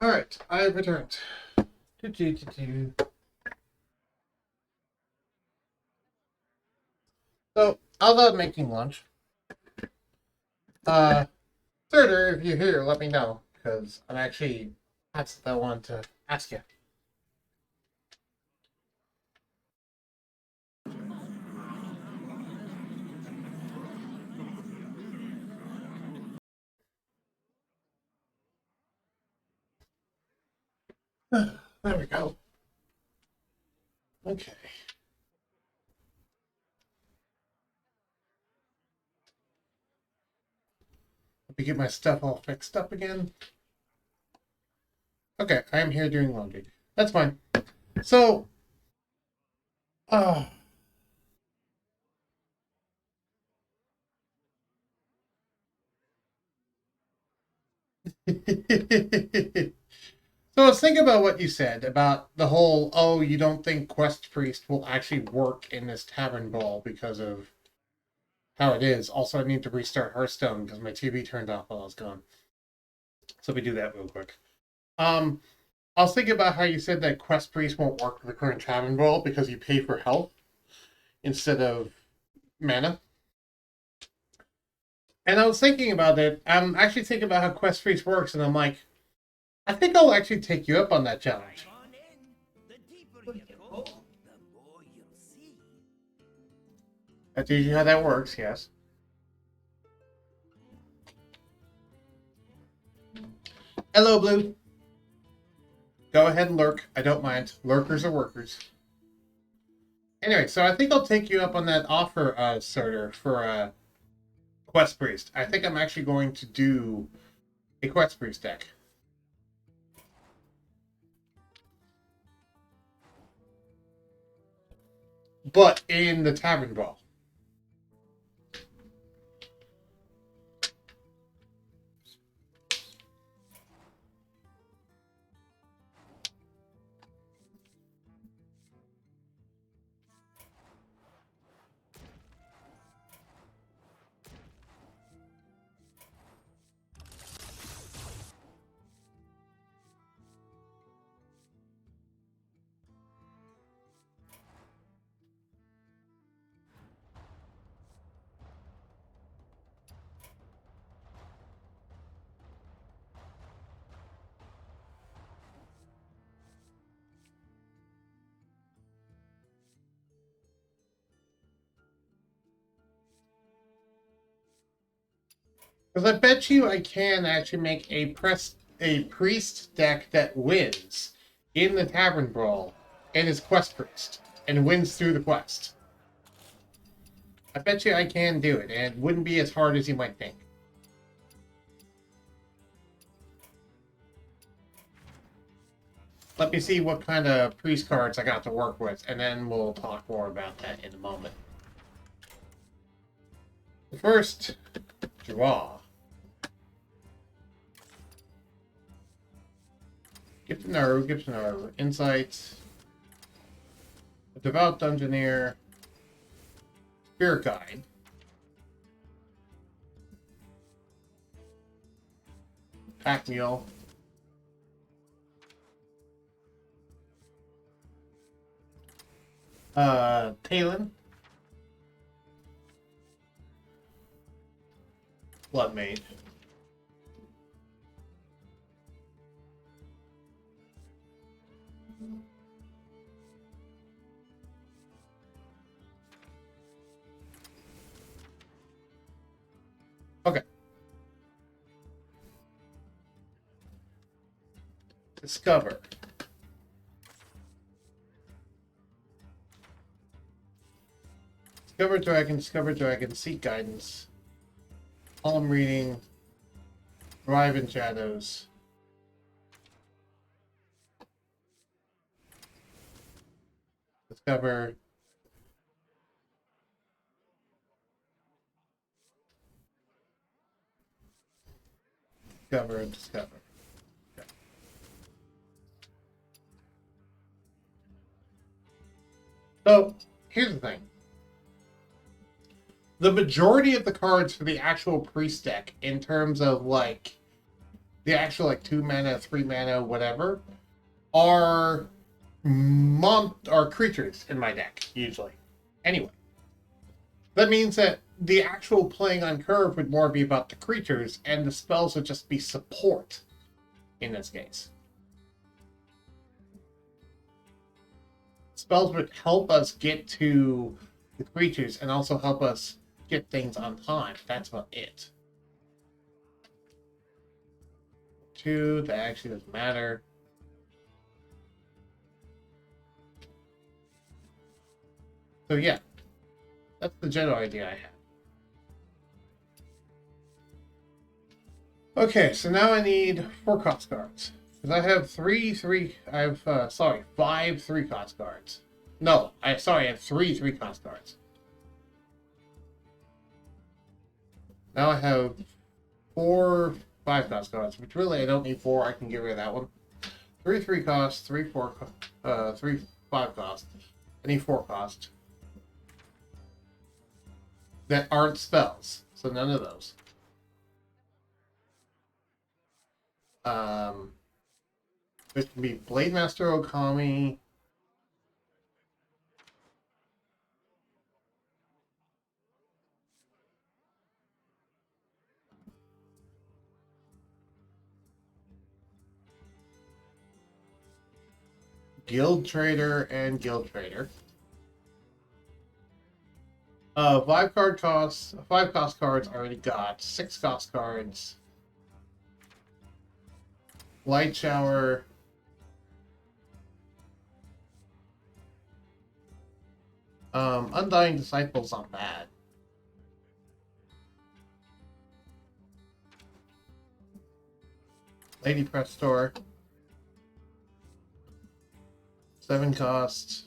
Alright, I returned. So, I love making lunch. Thirder, if you're here, let me know, because I'm actually, that's what I wanted to ask you. There we go. Okay. Let me get my stuff all fixed up again. Okay, I am here doing laundry. That's fine. So, So let's think about what you said about the whole, oh, you don't think Quest Priest will actually work in this tavern brawl because of how it is. Also, I need to restart Hearthstone because my TV turned off while I was gone. So we do that real quick. I was thinking about how you said that Quest Priest won't work with the current tavern brawl because you pay for health instead of mana. And I was thinking about it. I'm actually thinking about how Quest Priest works, and I'm like, I think I'll actually take you up on that challenge. That's usually how that works, yes. Hello, Blue. Go ahead and lurk. I don't mind. Lurkers are workers. Anyway, so I think I'll take you up on that offer, Surtur, for Quest Priest. I think I'm actually going to do a Quest Priest deck. But in the Tavern Brawl. Because I bet you I can actually make a priest deck that wins in the Tavern Brawl and is Quest Priest and wins through the quest. I bet you I can do it, and it wouldn't be as hard as you might think. Let me see what kind of priest cards I got to work with, and then we'll talk more about that in a moment. First, draw. Gibson, Insights. Devout Dungeoneer. Spirit Guide. Pack Mule. Talon. Blood Mage. Okay. Discover. Discover Dragon, Seek Guidance. Palm Reading. Thrive in Shadows. Discover. Discover. Okay. So, here's the thing. the majority of the cards for the actual priest deck, in terms of like the actual like 2 mana, 3 mana, whatever, are are creatures in my deck usually. Anyway, that means that the actual playing on curve would more be about the creatures, and the spells would just be support in this case. Spells would help us get to the creatures and also help us get things on time. That's about it. 2, that actually doesn't matter. So yeah, that's the general idea I had. Okay, so now I need 4 cost cards. Because I have 5 3-cost cards. No, I have 3 3-cost cards. Now I have 4 5-cost cards, which really I don't need 4. I can get rid of that one. 3 3-cost, 3 3 5-cost. I need 4 cost. That aren't spells, so none of those. It can be Blade Master Okami. Guild Trader and Guild Trader. 5 cost cards already got. 6 cost cards. Light Shower. Undying Disciple's not bad. Lady Press Store. 7 costs.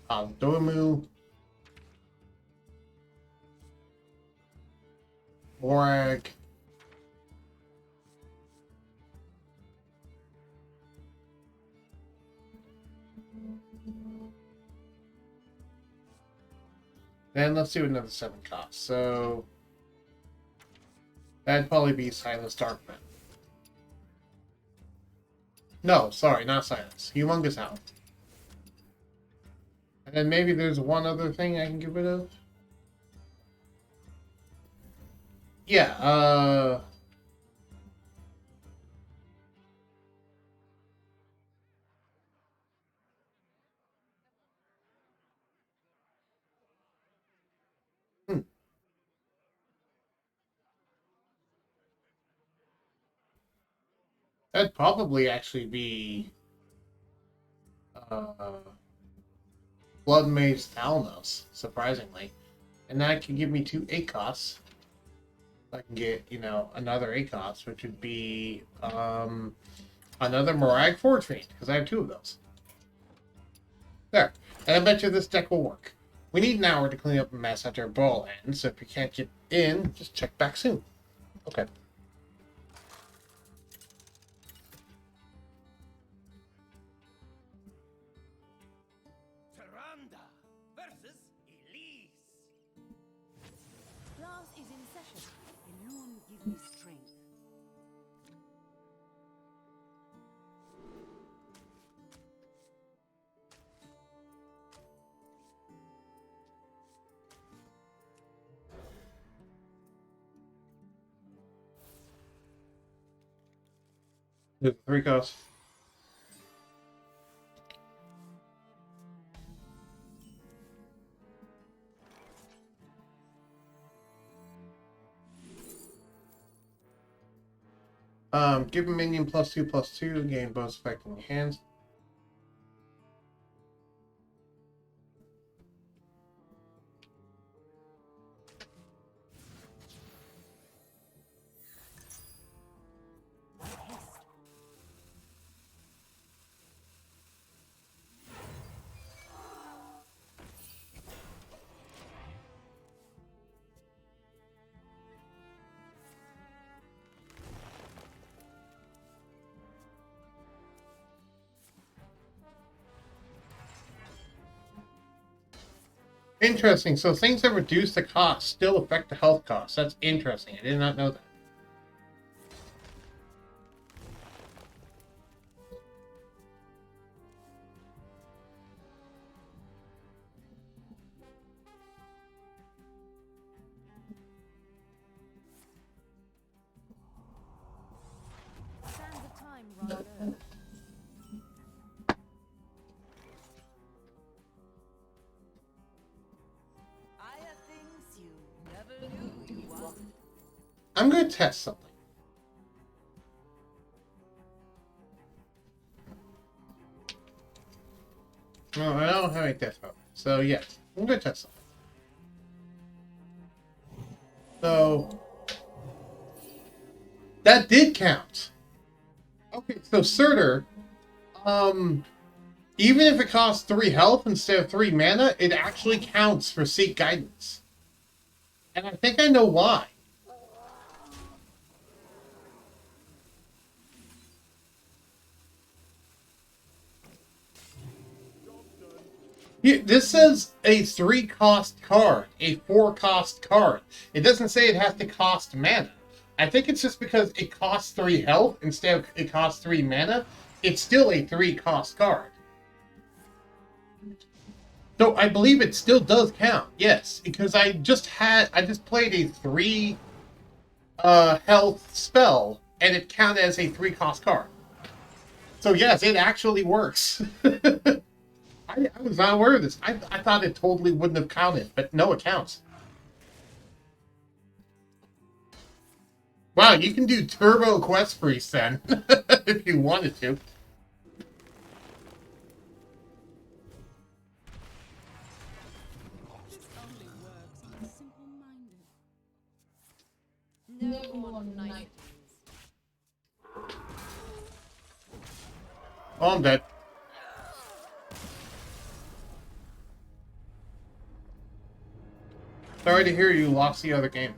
Domu. Morag. And let's do another 7 costs. So that'd probably be Silas Darkman. No, sorry, not Silas. Humongous Hound. And then maybe there's one other thing I can get rid of. Yeah, that'd probably actually be Blood Mage Alnos, surprisingly. And that can give me 2 8 costs. I can get, another 8 costs, which would be another Morag Forge Fiend, because I have 2 of those. There. And I bet you this deck will work. We need an hour to clean up a mess after a brawl ends, so if you can't get in, just check back soon. Okay. Tyrande versus Elise. Class is in session. Alone give me strength. There's 3 costs. Give a minion +2/+2, gain bonus effect in your hands. Interesting. So things that reduce the cost still affect the health cost. That's interesting. I did not know that. Sands of time run low. I have things you never knew you wanted. I'm going to test something. No, I don't have any test power. So, yes, I'm going to test something. So, that did count. Okay, so Surtur, even if it costs 3 health instead of 3 mana, it actually counts for Seek Guidance. And I think I know why. This says a 3-cost card, a 4-cost card. It doesn't say it has to cost mana. I think it's just because it costs 3 health instead of it costs 3 mana. It's still a 3-cost card. So I believe it still does count, yes, because I just played a 3 health spell, and it counted as a 3-cost card. So yes, it actually works. I was not aware of this. I thought it totally wouldn't have counted, but no, it counts. Wow, you can do Turbo Quest Priest then, if you wanted to. No more night. Oh, I'm dead. Sorry to hear you lost the other game.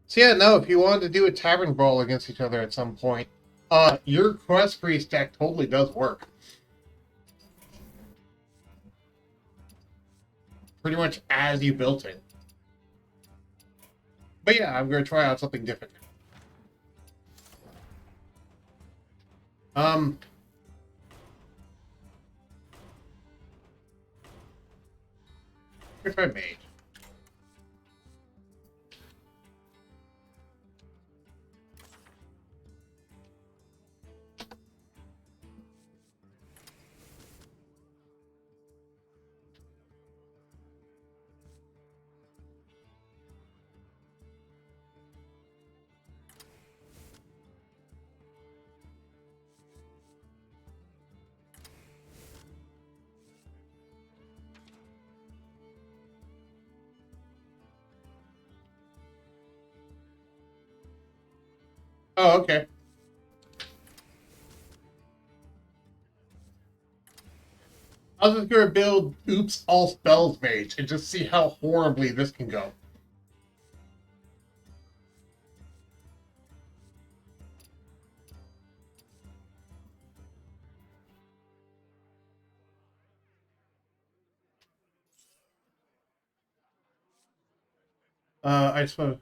So yeah, no, if you wanted to do a tavern brawl against each other at some point, your Quest Priest deck totally does work. Pretty much as you built it. But yeah, I'm going to try out something different. If I made. Oh, okay. I was just going to build Oops All Spells Mage and just see how horribly this can go. I suppose.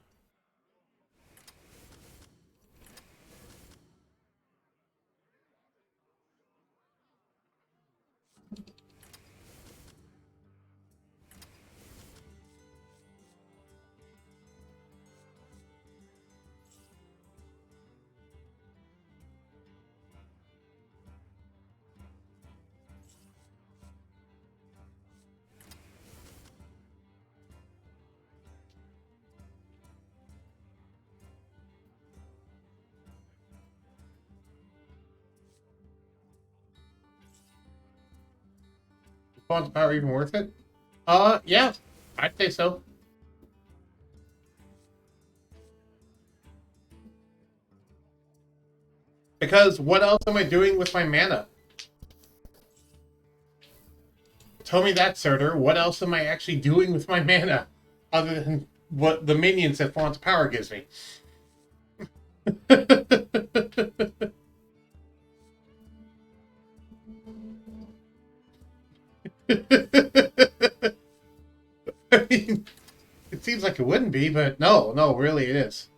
Quantum Power even worth it? Yeah, I'd say so. Because what else am I doing with my mana? Tell me that, Surtur. What else am I actually doing with my mana? Other than what the minions that Font Power gives me. I mean, it seems like it wouldn't be, but no, no, really it is.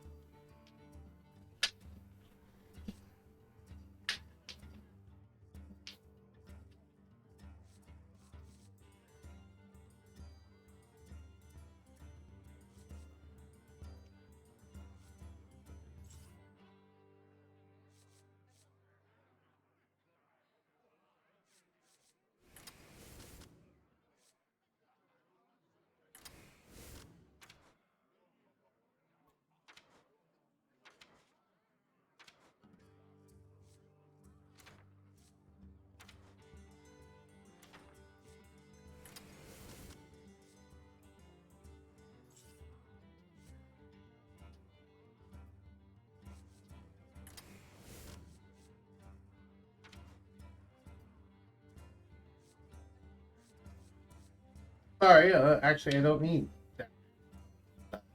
Sorry, actually, I don't need that.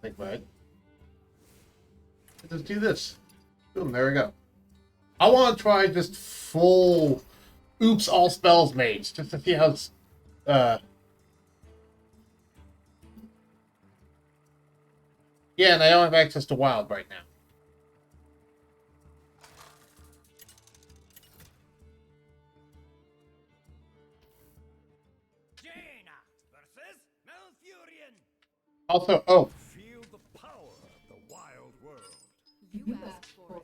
Think about it. Just do this. Boom, there we go. I want to try just full oops all spells mage, just to see how it's, yeah, and I don't have access to wild right now. Jaina versus Malfurion. Also, oh, Feel the power of the wild world. You asked for it.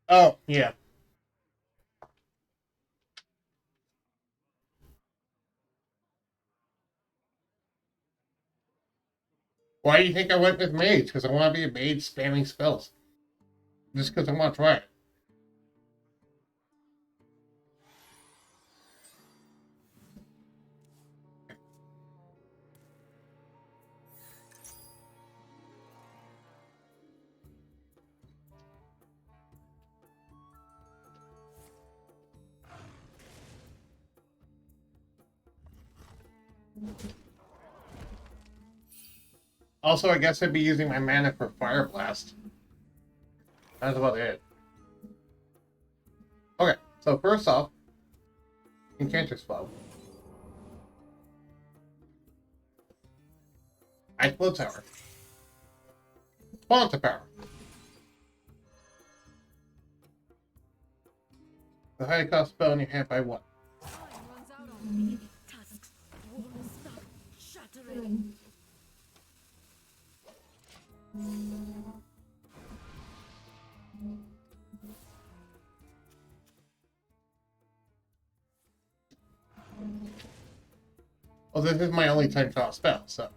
oh, yeah. Why do you think I went with mage? Because I want to be a mage spamming spells. Just because I want to try it. Also, I guess I'd be using my mana for Fire Blast. That's about it. Okay, so first off, Enchantress Flow. Ice Blow Tower. Spawn to Power. The high cost spell in your hand by 1. Time runs out on me. Tusks won't stop shattering. Well, this is my only time cost spell, so.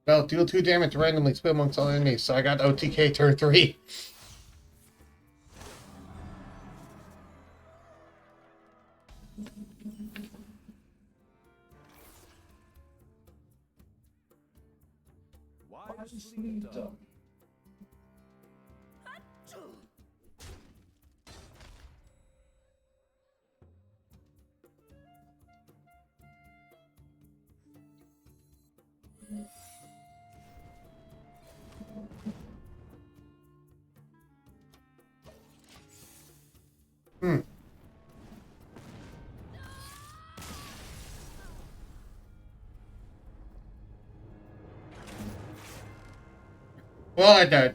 Well, deal 2 damage randomly, split amongst all enemies, so I got OTK turn 3. Wisely done. Hmm. Well, I died.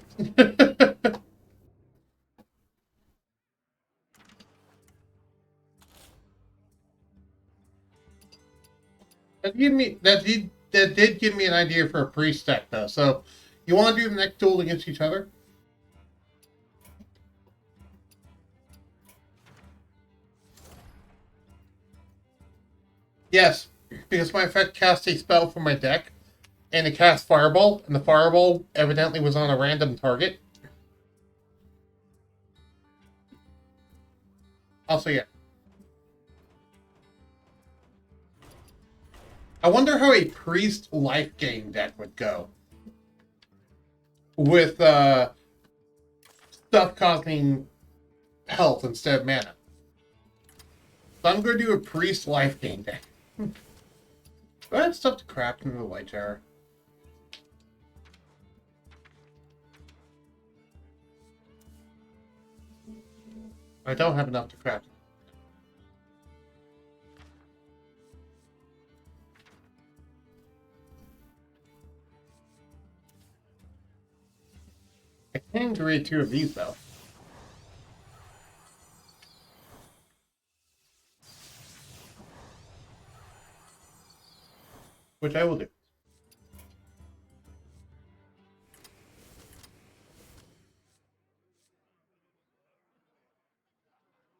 That did give me an idea for a priest deck though. So, you want to do the next duel against each other? Yes, because my effect cast a spell from my deck, and it cast Fireball, and the Fireball evidently was on a random target. Also, yeah. I wonder how a priest life gain deck would go with stuff costing health instead of mana. So I'm going to do a priest life gain deck. Do I have stuff to craft into the light tower? I don't have enough to craft. I can create 2 of these, though. Which I will do.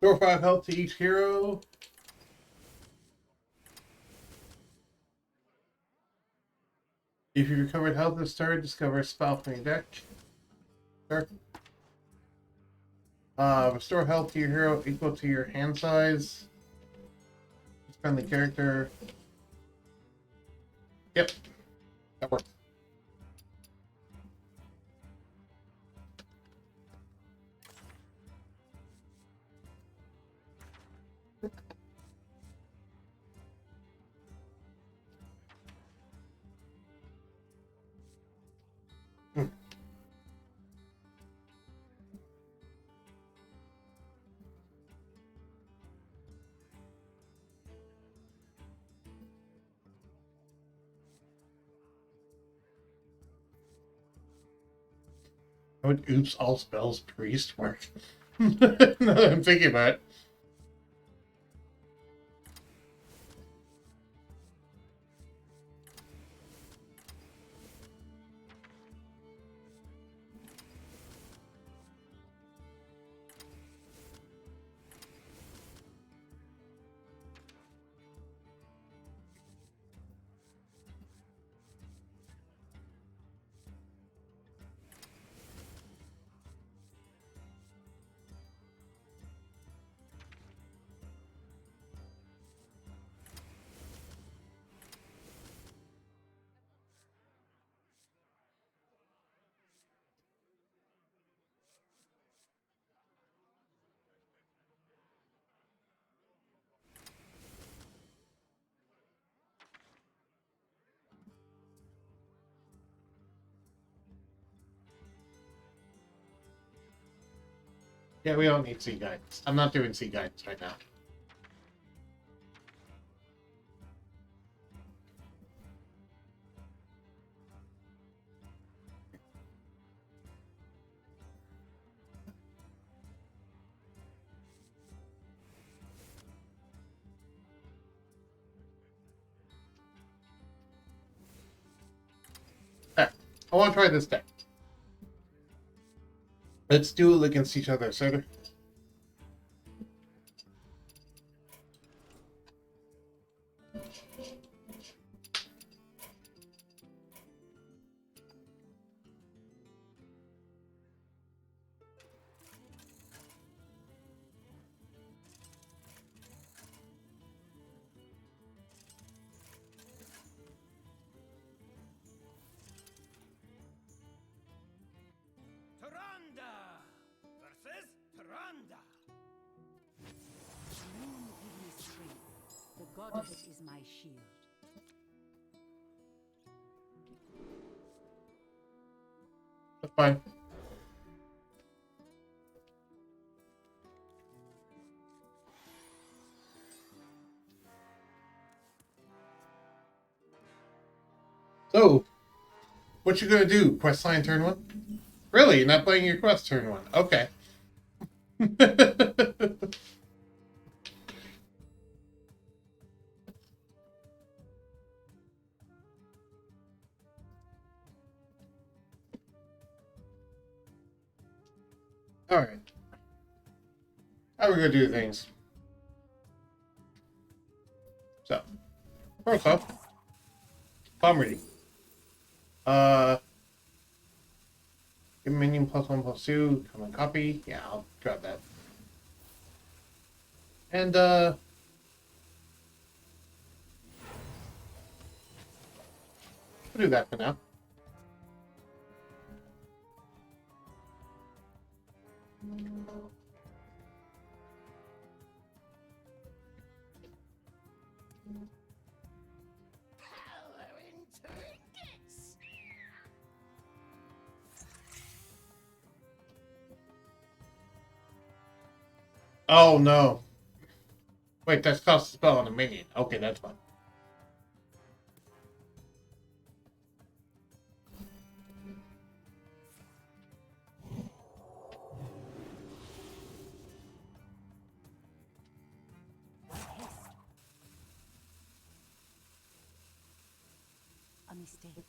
Store 5 health to each hero. If you recovered health this turn, discover a spell from your deck. Sure. Restore health to your hero equal to your hand size. Spend the character. Yep. That works. How would oops all spells priest work? Now that I'm thinking about it. Yeah, we don't need sea guidance. I'm not doing sea guidance right now. Alright, I want to try this deck. Let's duel against each other, Soda. Tyrande versus Tyrande. Moon give me strength. The goddess is my shield. That's fine. So, what you gonna do? Quest line turn 1? Really? You're not playing your quest turn 1? Okay. Alright. How are we gonna do things? So, first off, palm reading. Give minion +1/+2, common copy. Yeah, I'll grab that. And, I'll do that for now. Power in trinkets. Oh no. Wait, that's cost a spell on a minion. Okay, that's fine. A mistake.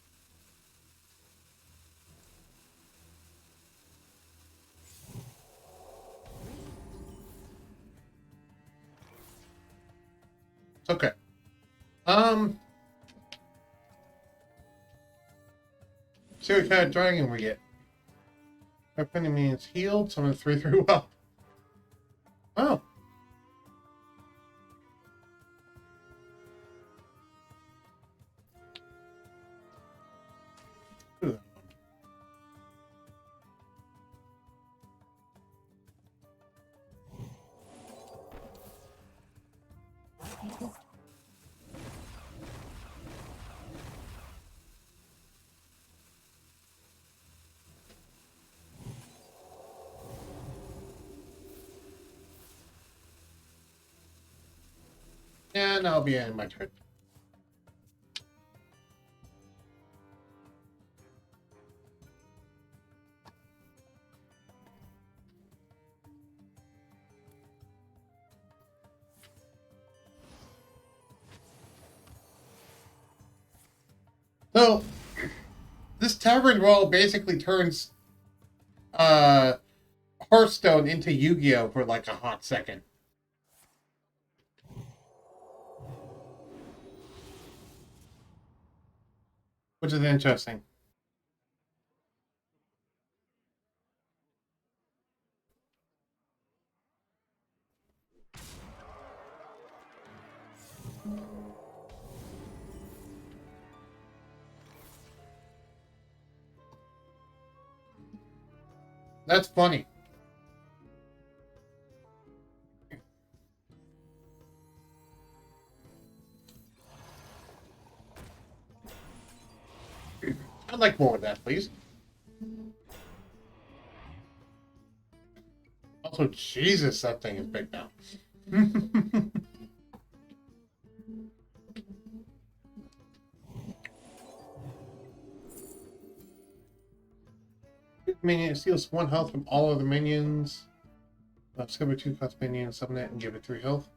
It's okay. See what kind of dragon we get. Weapon means healed, summon 3/3 well. Oh. Ooh. And I'll be in my turn. So, this tavern brawl basically turns Hearthstone into Yu-Gi-Oh for like a hot second. Which is interesting. That's funny. I'd like more of that, please. Also, Jesus, that thing is big now. Minion steals 1 health from all other minions. Discover 2 cost minion, summon it, and give it 3 health.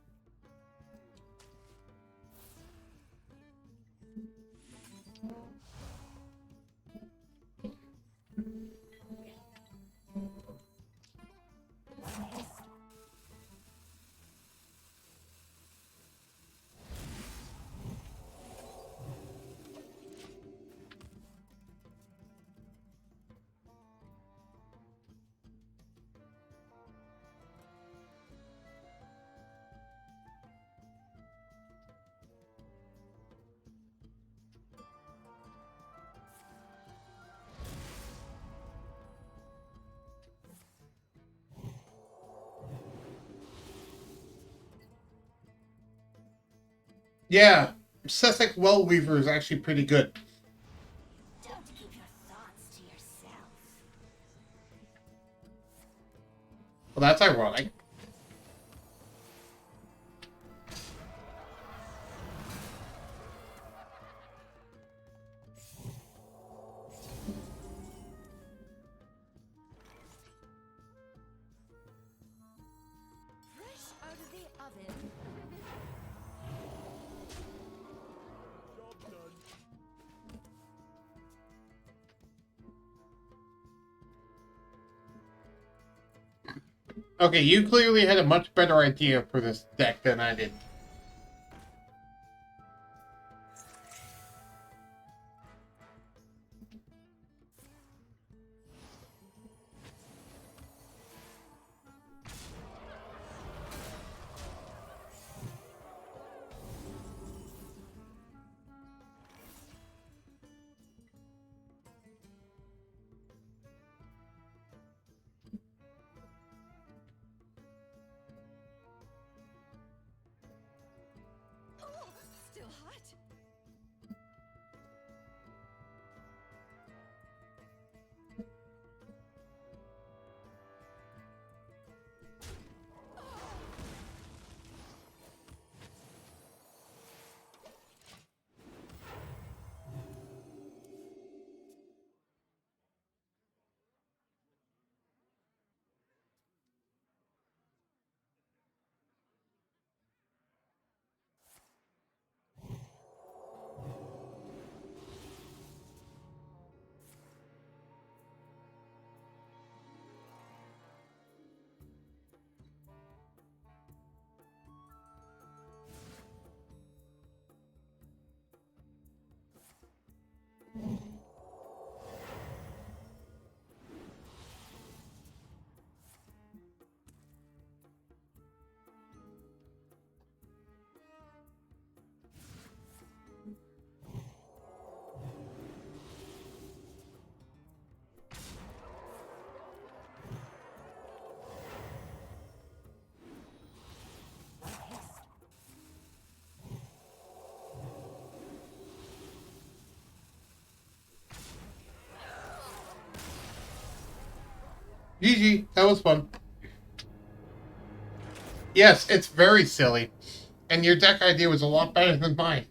Yeah, Sethek Wellweaver is actually pretty good. Don't keep your thoughts to yourself. Well, that's ironic. Fresh out of the oven. Okay, you clearly had a much better idea for this deck than I did. GG, that was fun. Yes, it's very silly. And your deck idea was a lot better than mine.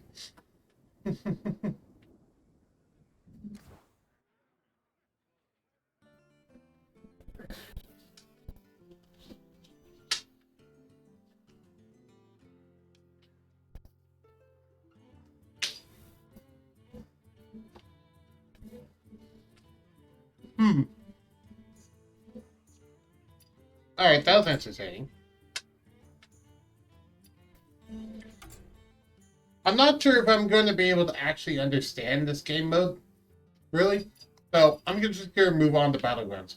Alright, that was entertaining. I'm not sure if I'm going to be able to actually understand this game mode. Really? So, I'm just going to move on to Battlegrounds.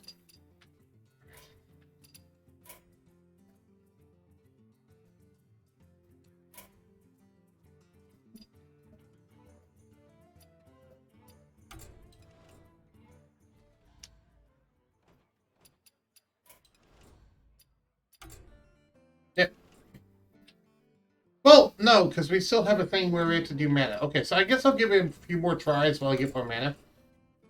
Yep. Well, no, because we still have a thing where we have to do mana. Okay, so I guess I'll give it a few more tries while I get more mana.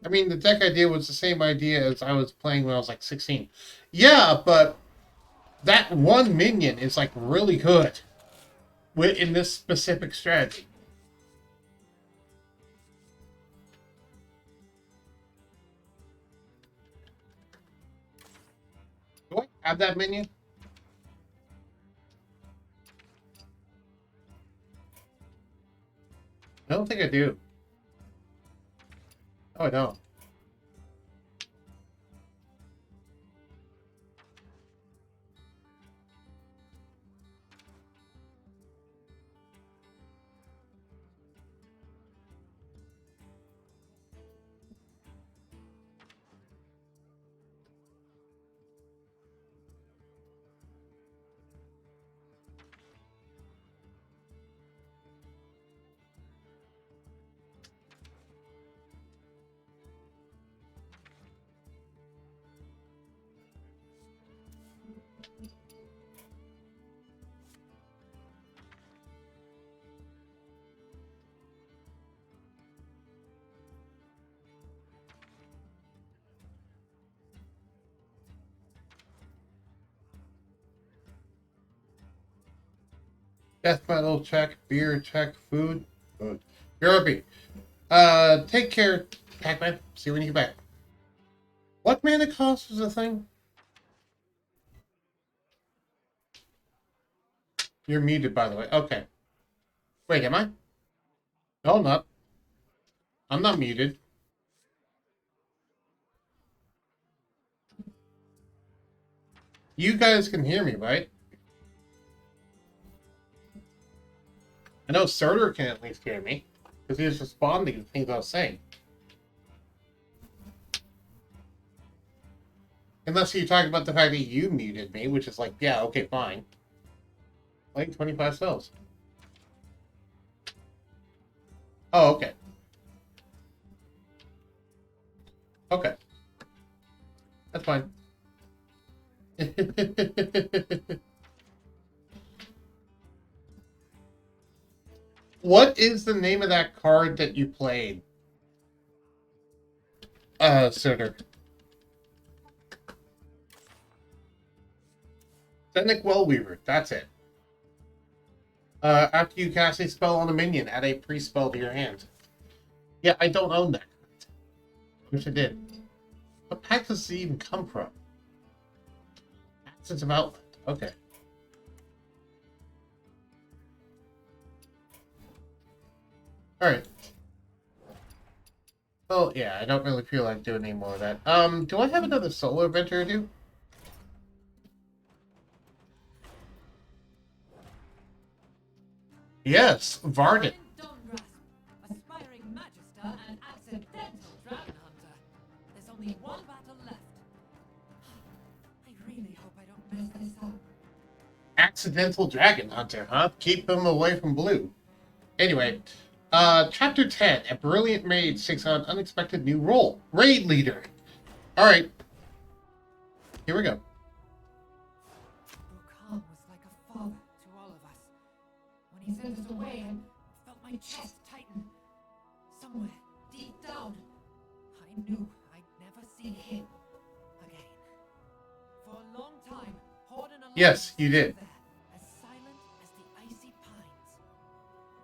I mean, the deck idea was the same idea as I was playing when I was like 16. Yeah, but that one minion is like really good in this specific strategy. Do I have that minion? I don't think I do. Oh, I don't. Death metal check, beer check, food. Good. Europe. Take care, Pac-Man. See you when you get back. What mana cost was the thing? You're muted, by the way. Okay. Wait, am I? No, I'm not. I'm not muted. You guys can hear me, right? I know Surtur can at least hear me, because he was responding to things I was saying. Unless you're talking about the fact that you muted me, which is like, yeah, okay, fine. Like 25 spells. Oh, okay. Okay. That's fine. What is the name of that card that you played? Surtur. Fennec Wellweaver, that's it. After you cast a spell on a minion, add a pre-spell to your hand. Yeah, I don't own that. Wish I did. What pack does it even come from? Absence of Outlet. Okay. Alright. Oh, yeah, I don't really feel like doing any more of that. Do I have another solo adventure to do? Yes, Varden. Aspiring Magister and accidental Dragon Hunter. There's only one battle left. I really hope I don't mess this up. Accidental Dragon Hunter, huh? Keep him away from blue. Anyway, Chapter 10. A brilliant maid takes on an unexpected new role. Raid Leader. Alright. Here we go. Bukhan was like a father to all of us. When he sent us away, I felt my chest tighten. Somewhere, deep down, I knew I'd never see him again. Yes, you did. As silent as the icy pines.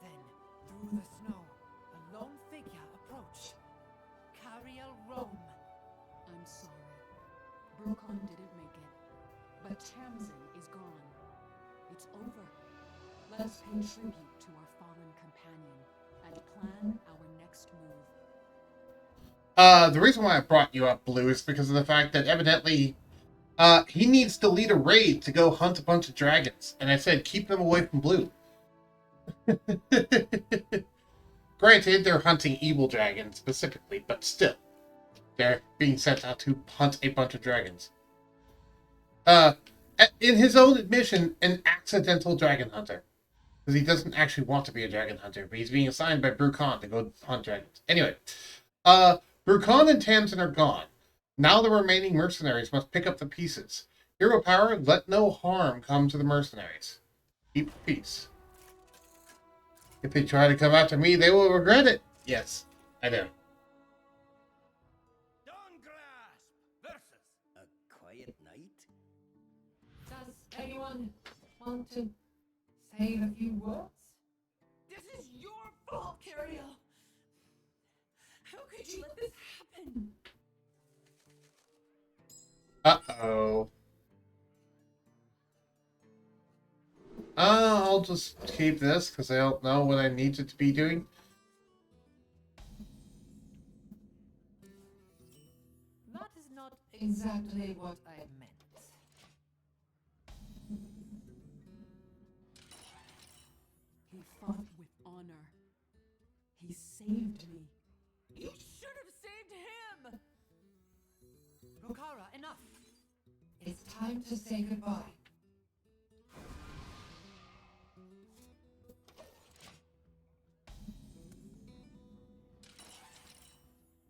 Then, through the snow, a lone figure approached. Cariel Rome. I'm sorry. Brokon didn't make it. But Tamsin is gone. It's over. Let's pay tribute to our fallen companion and plan our next move. The reason why I brought you up, Blue, is because of the fact that evidently he needs to lead a raid to go hunt a bunch of dragons. And I said, keep them away from Blue. Granted, they're hunting evil dragons specifically, but still. They're being sent out to hunt a bunch of dragons. In his own admission, an accidental dragon hunter. Because he doesn't actually want to be a dragon hunter, but he's being assigned by Brucon to go hunt dragons. Anyway, Brucon and Tamsin are gone. Now the remaining mercenaries must pick up the pieces. Hero power, let no harm come to the mercenaries. Keep peace. If they try to come after me, they will regret it. Yes, I know. A quiet night? Does anyone want to say a few words? This is your fault, Cariel. How could you let this happen? Uh-oh. I'll just keep this, because I don't know what I need it to be doing. That is not exactly what I meant. He fought with honor. He saved me. You should have saved him! Rokara, enough! It's time to say goodbye.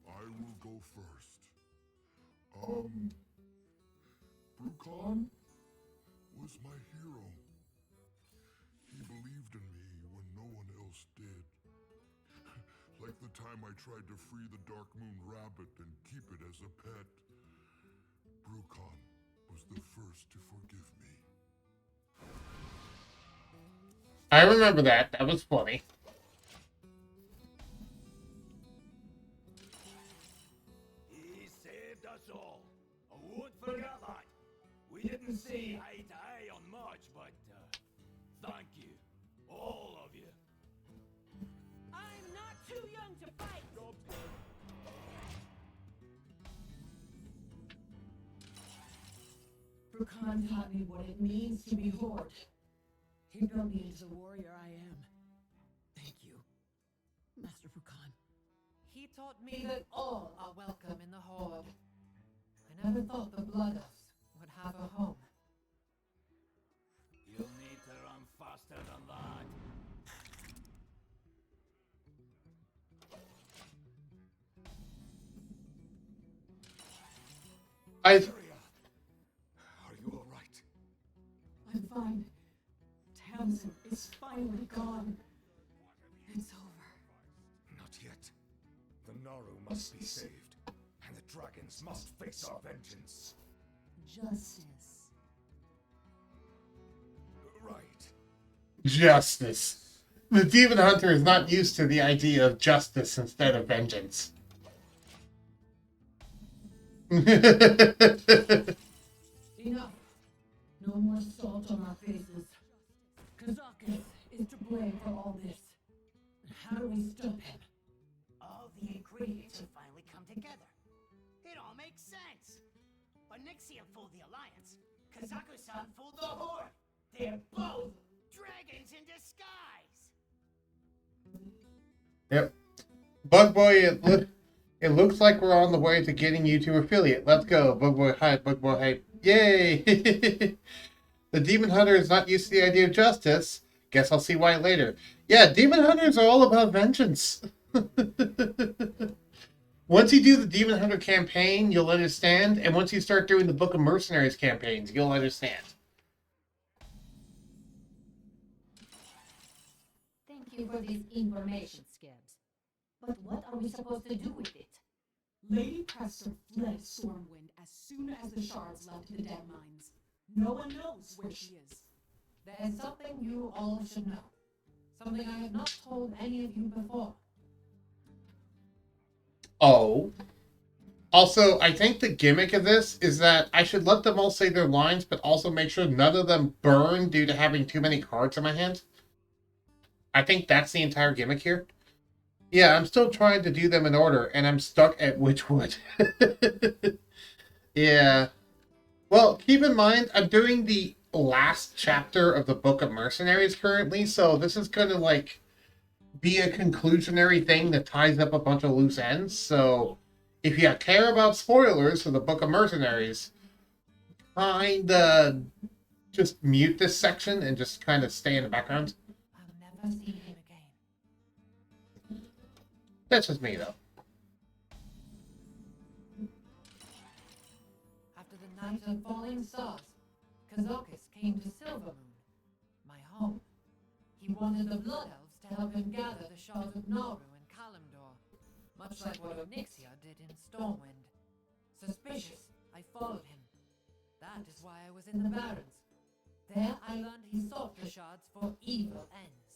I will go first. Brucon was my hero. He believed in me when no one else did. Like the time I tried to free the Dark Moon Rabbit and keep it as a pet. Brucon was the first to forgive me. I remember that. That was funny. He saved us all. I won't forget that. We didn't see eye to eye on much, but thank you. All of you. I'm not too young to fight! Brucon taught me what it means to be Horde. He built me into the warrior I am. Thank you, Master Brucon. He taught me that all are welcome in the Horde. I never thought the Blood Elves would have a home. You'll need to run faster than that. Are you all right? I'm fine. Tamsin is finally gone. It's over. Not yet. The Naru must be saved, and the dragons must face our vengeance. Justice. Right. Justice. The Demon Hunter is not used to the idea of justice instead of vengeance. Enough. No more salt on our faces. Kazakus is to blame for all this. How do we stop him? All the ingredients have finally come together. It all makes sense. Onyxia fooled the Alliance. Kazaku-san fooled the Horde. They're both dragons in disguise. Yep. Bug Boy, it looks like we're on the way to getting you to affiliate. Let's go. Bug Boy hype, Bug Boy hype. Yay! The Demon Hunter is not used to the idea of justice. Guess I'll see why later. Yeah, Demon Hunters are all about vengeance. Once you do the Demon Hunter campaign, you'll understand. And once you start doing the Book of Mercenaries campaigns, you'll understand. Thank you for this information, Scabs. But what are we supposed to do with it? Lady Prester fled Stormwind as soon as the shards left the dead mines. No one knows where she is. There is something you all should know. Something I have not told any of you before. Oh. Also, I think the gimmick of this is that I should let them all say their lines, but also make sure none of them burn due to having too many cards in my hand. I think that's the entire gimmick here. Yeah, I'm still trying to do them in order, and I'm stuck at Witchwood. Yeah. Well, keep in mind, I'm doing the last chapter of the Book of Mercenaries currently, so this is going to, like, be a conclusionary thing that ties up a bunch of loose ends, so if you care about spoilers for the Book of Mercenaries, kinda just mute this section and just kind of stay in the background. I'll never see him again. That's just me, though. After the night of falling stars, Kazakis came to Silvermoon, my home. He wanted the Blood Elves to help him gather the shards of Naru and Kalimdor, much like what Onyxia did in Stormwind. Suspicious, I followed him. That is why I was in the Barrens. There I learned he sought the shards for evil ends.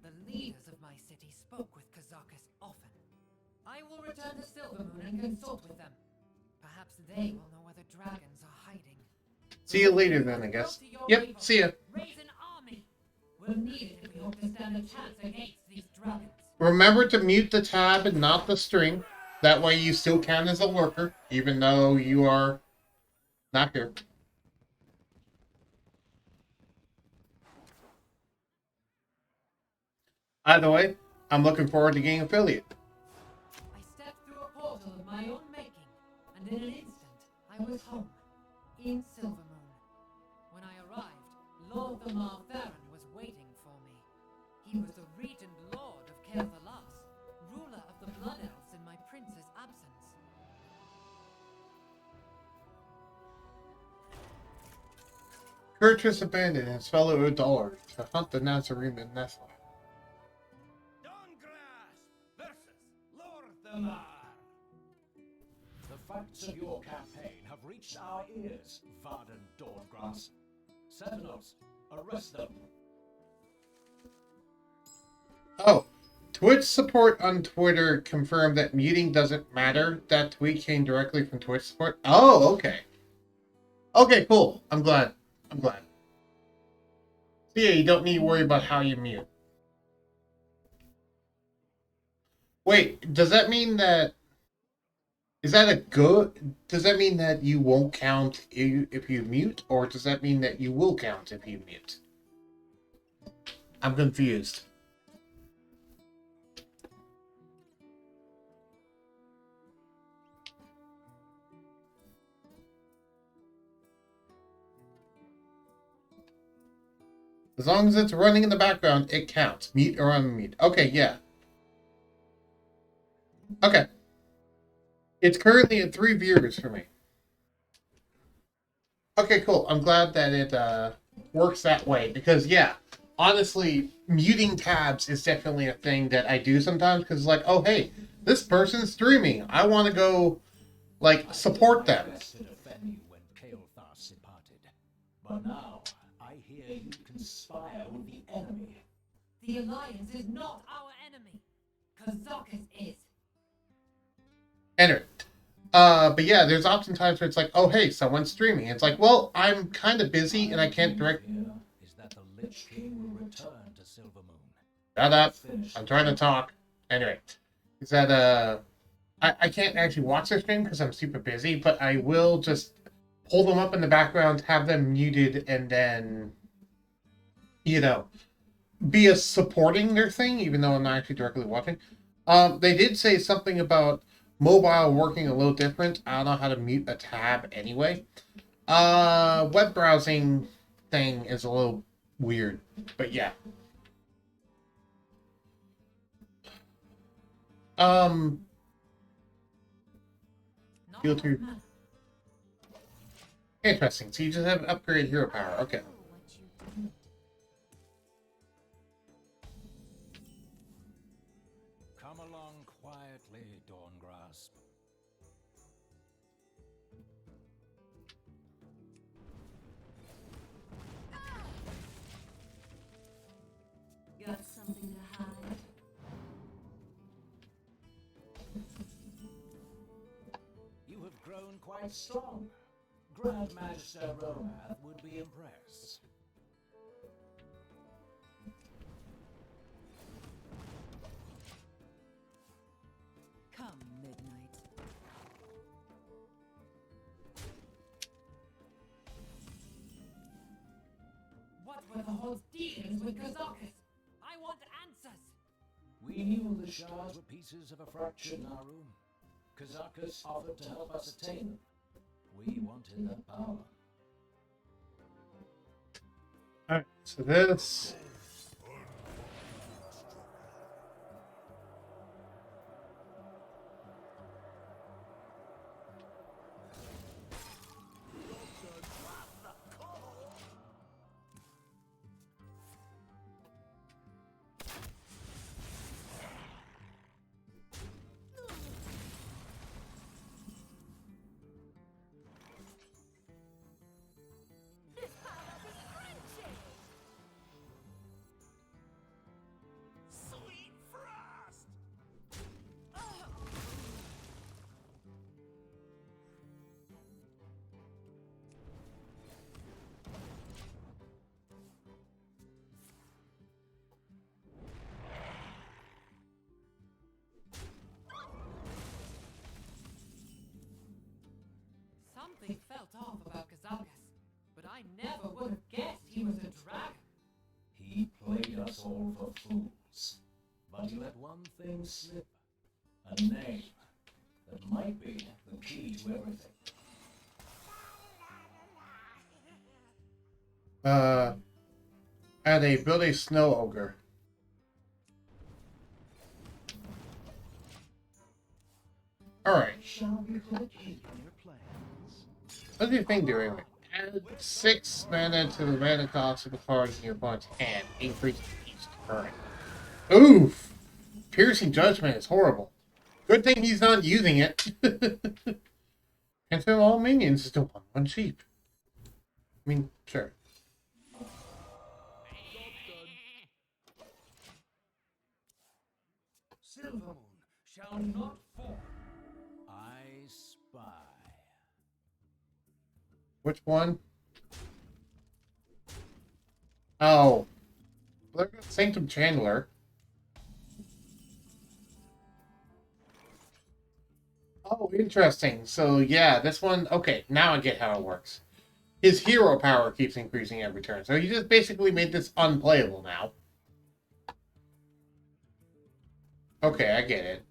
The leaders of my city spoke with Kazakis often. I will return to Silvermoon and consult with them. Perhaps they will know where the dragons are hiding. See you later then, I guess. Yep, see ya. Raise an army. We'll need it if we hope to stand a chance against these dragons. Remember to mute the tab and not the string. That way you still count as a lurker, even though you are not here. Either way, I'm looking forward to getting affiliate. I stepped through a portal of my own making, and in an instant, I was home, in Silvermoon. When I arrived, Lord Thamar Farron was waiting for me. He was the Regent Lord of Kael'Thalas, ruler of the Blood Elves in my prince's absence. Kurtrus abandoned his fellow Udalr to hunt the Nazarene in Nesla. The facts of your campaign have reached our ears, Varden Dawngrass. Sentinels, arrest them. Oh, Twitch support on Twitter confirmed that muting doesn't matter. That tweet came directly from Twitch support. Oh, okay. Okay, cool. I'm glad. I'm glad. So yeah, you don't need to worry about how you mute. Wait, does that mean that... Is that a good... Does that mean that you won't count if you mute? Or does that mean that you will count if you mute? I'm confused. As long as it's running in the background, it counts. Mute or unmute. Okay, yeah. Okay. It's currently at 3 viewers for me. Okay, cool. I'm glad that it works that way. Because, yeah, honestly, muting tabs is definitely a thing that I do sometimes. Because, like, oh, hey, this person's streaming. I want to go, like, support them. But now, I hear you conspire with the enemy. The Alliance is not our enemy. Kazakis is. Enter. But yeah, there's oftentimes where it's like, oh, hey, someone's streaming. It's like, well, I'm kind of busy and I can't direct... Is that the Lich King will return to Silvermoon? Shut up. I'm trying to talk. Anyway, is that, I can't actually watch their stream because I'm super busy, but I will just pull them up in the background, have them muted, and then, you know, be a supporting their thing, even though I'm not actually directly watching. They did say something about mobile working a little different. I don't know how to mute a tab anyway. Web browsing thing is a little weird, but yeah. Feel to... Interesting. So you just have upgraded hero power. Okay. Come along quietly, Dawngrass. grown quite strong. Grand Magister Romath would be impressed. Come, midnight. What were the Horde's dealings with Kazakus? I want answers! We knew the shards were pieces of a fracture in our room. Kazakus offered to help us attain them. We wanted that power. Alright, so this. Sweet frost! Something felt off about Kazakus, but I never would have guessed he was a dragon. He played us all for fools. But he let one thing slip. A name that might be the key to everything. And they build a snow ogre. Alright. What's your thing doing? Add 6 mana to the mana cost of the card in your opponent's hand. Increase each turn. Oof! Piercing Judgment is horrible. Good thing he's not using it. Transform all minions into 1/1 sheep. I mean, sure. Silvermoon shall not fall. I spy. Which one? Oh. Look at Sanctum Chandler. Oh, interesting. So, yeah, this one... Okay, now I get how it works. His hero power keeps increasing every turn. So you just basically made this unplayable now. Okay, I get it.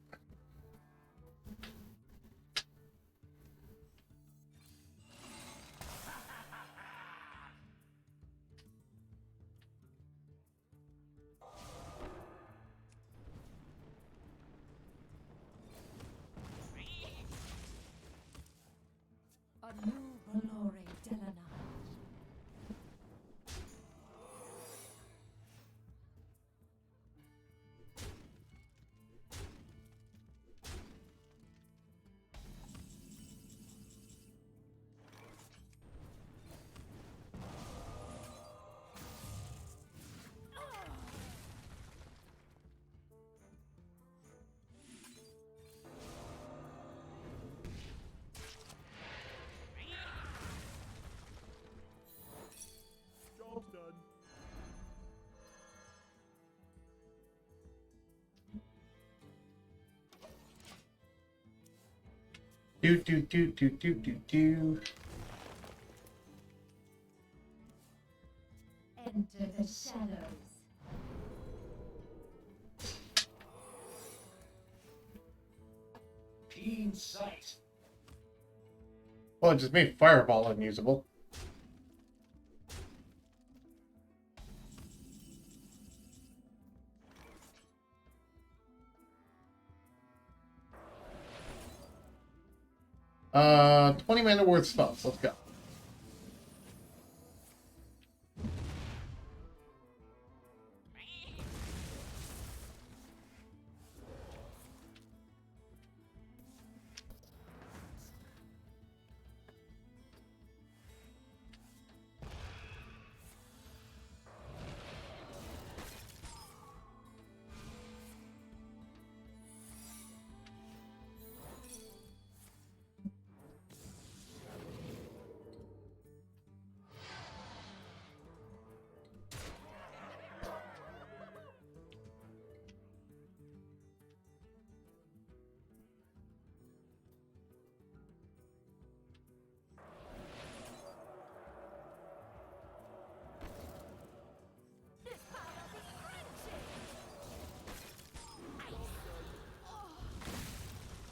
A new Valore Delana. Job's done. Do. Enter the shadows. Keen sight. Well, it just made Fireball unusable. Uh, 20 mana worth spells. Let's go.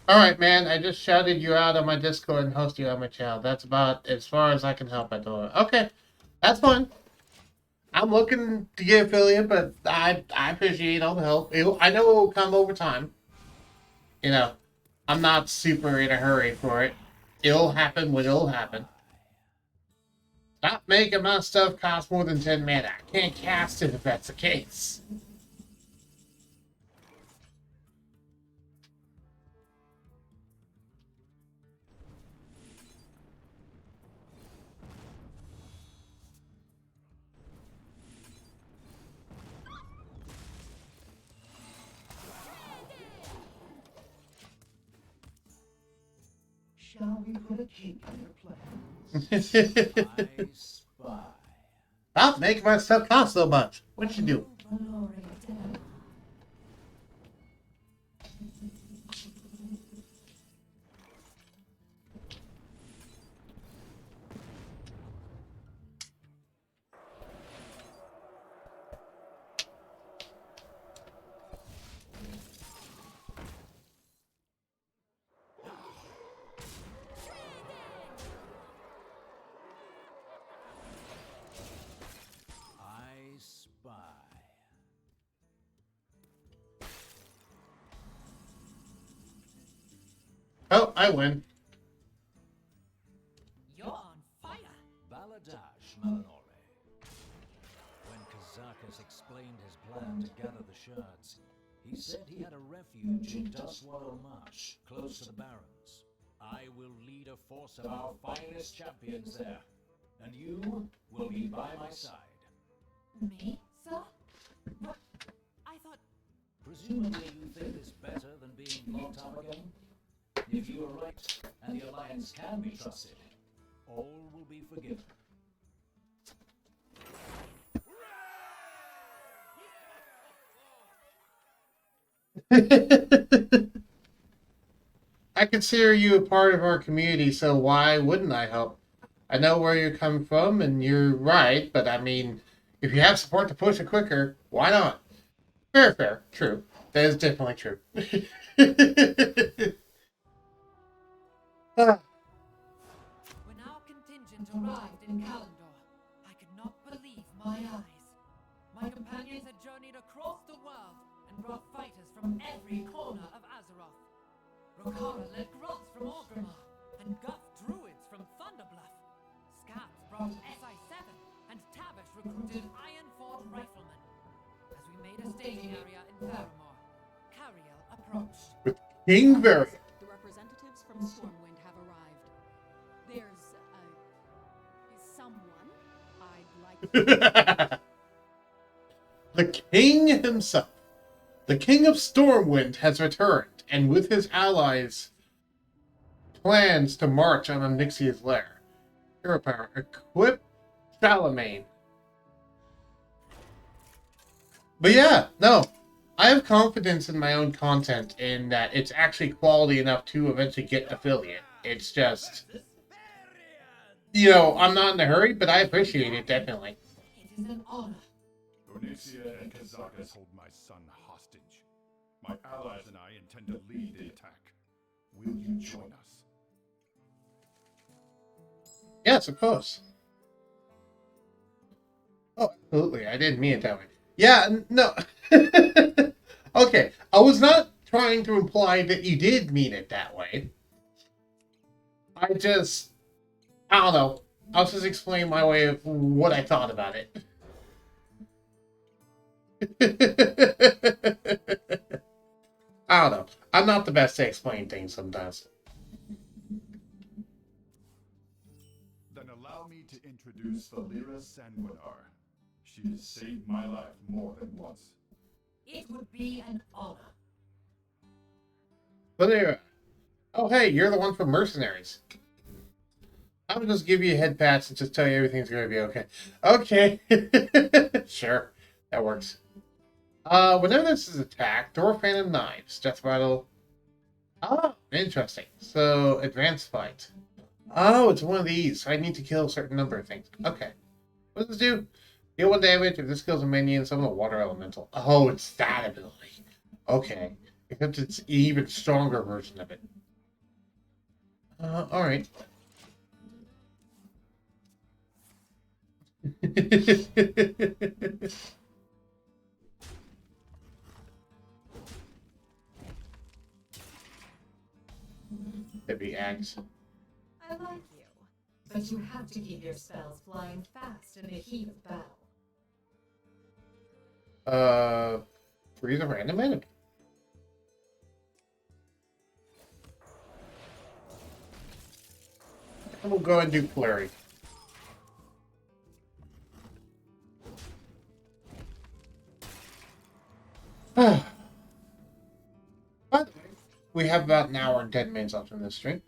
Alright, man, I just shouted you out on my Discord and hosted you on my channel. That's about as far as I can help at the moment. Okay, that's fine. I'm looking to get affiliate, but I appreciate all the help. I know it will come over time. You know, I'm not super in a hurry for it. It'll happen when it'll happen. Stop making my stuff cost more than 10 mana. I can't cast it if that's the case. Shall we put a kink in your plans? Stop making my stuff cost so much. What you do? Oh, I win. You're on fire. Baladash, Malinore. When Kazakus explained his plan to gather the shards, he said he had a refuge in Dustwater Marsh, close to the Barrens. I will lead a force of our finest champions there, and you will be by my side. Me, sir? But I thought... Presumably you think this better than being locked up again? If you are right, and the Alliance can be trusted, all will be forgiven. I consider you a part of our community, so why wouldn't I help? I know where you're coming from, and you're right, but I mean, if you have support to push it quicker, why not? Fair. True. That is definitely true. When our contingent arrived in Kalimdor, I could not believe my eyes. My companions had journeyed across the world and brought fighters from every corner of Azeroth. Rokara led grunts from Orgrimmar, and Guth druids from Thunderbluff. Scats brought SI-7, and Tavish recruited Ironford riflemen. As we made a staging area in Faramore, Cariel approached. With Kingberry. The representatives from Stormwind have arrived. There's, someone I'd like The king himself. The king of Stormwind has returned, and with his allies, plans to march on Onyxia's lair. Hero power. Equip Charlemagne. But yeah, no. I have confidence in my own content in that it's actually quality enough to eventually get affiliate. It's just, I'm not in a hurry, but I appreciate it, definitely. It is an honor. Onyxia and Kazakus hold my son hostage. My allies and I intend to lead the attack. Will you join us? Yes, of course. Oh, absolutely. I didn't mean it that way. Yeah, no. Okay, I was not trying to imply that you did mean it that way. I don't know. I'll just explain my way of what I thought about it. I don't know. I'm not the best to explain things sometimes. Then allow me to introduce Valera Sanguinar. She has saved my life more than once. It would be an honor. Valera. Oh, hey, you're the one from Mercenaries. I would just give you a head patch and just tell you everything's going to be okay. Okay. Sure. That works. Whenever this is attacked, Door Phantom Knives. Death Rattle. Oh, interesting. So, Advanced Fight. Oh, it's one of these. I need to kill a certain number of things. Okay. What does this do? Deal 1 damage. If this kills a minion, summon a Water Elemental. Oh, it's that ability. Okay. Except it's an even stronger version of it. Alright. Heavy axe. I like you, but you have to keep your spells flying fast in the heat of battle. Freeze a random enemy. And we'll go and do flurry. By the way, we have about an hour and 10 minutes left in this stream.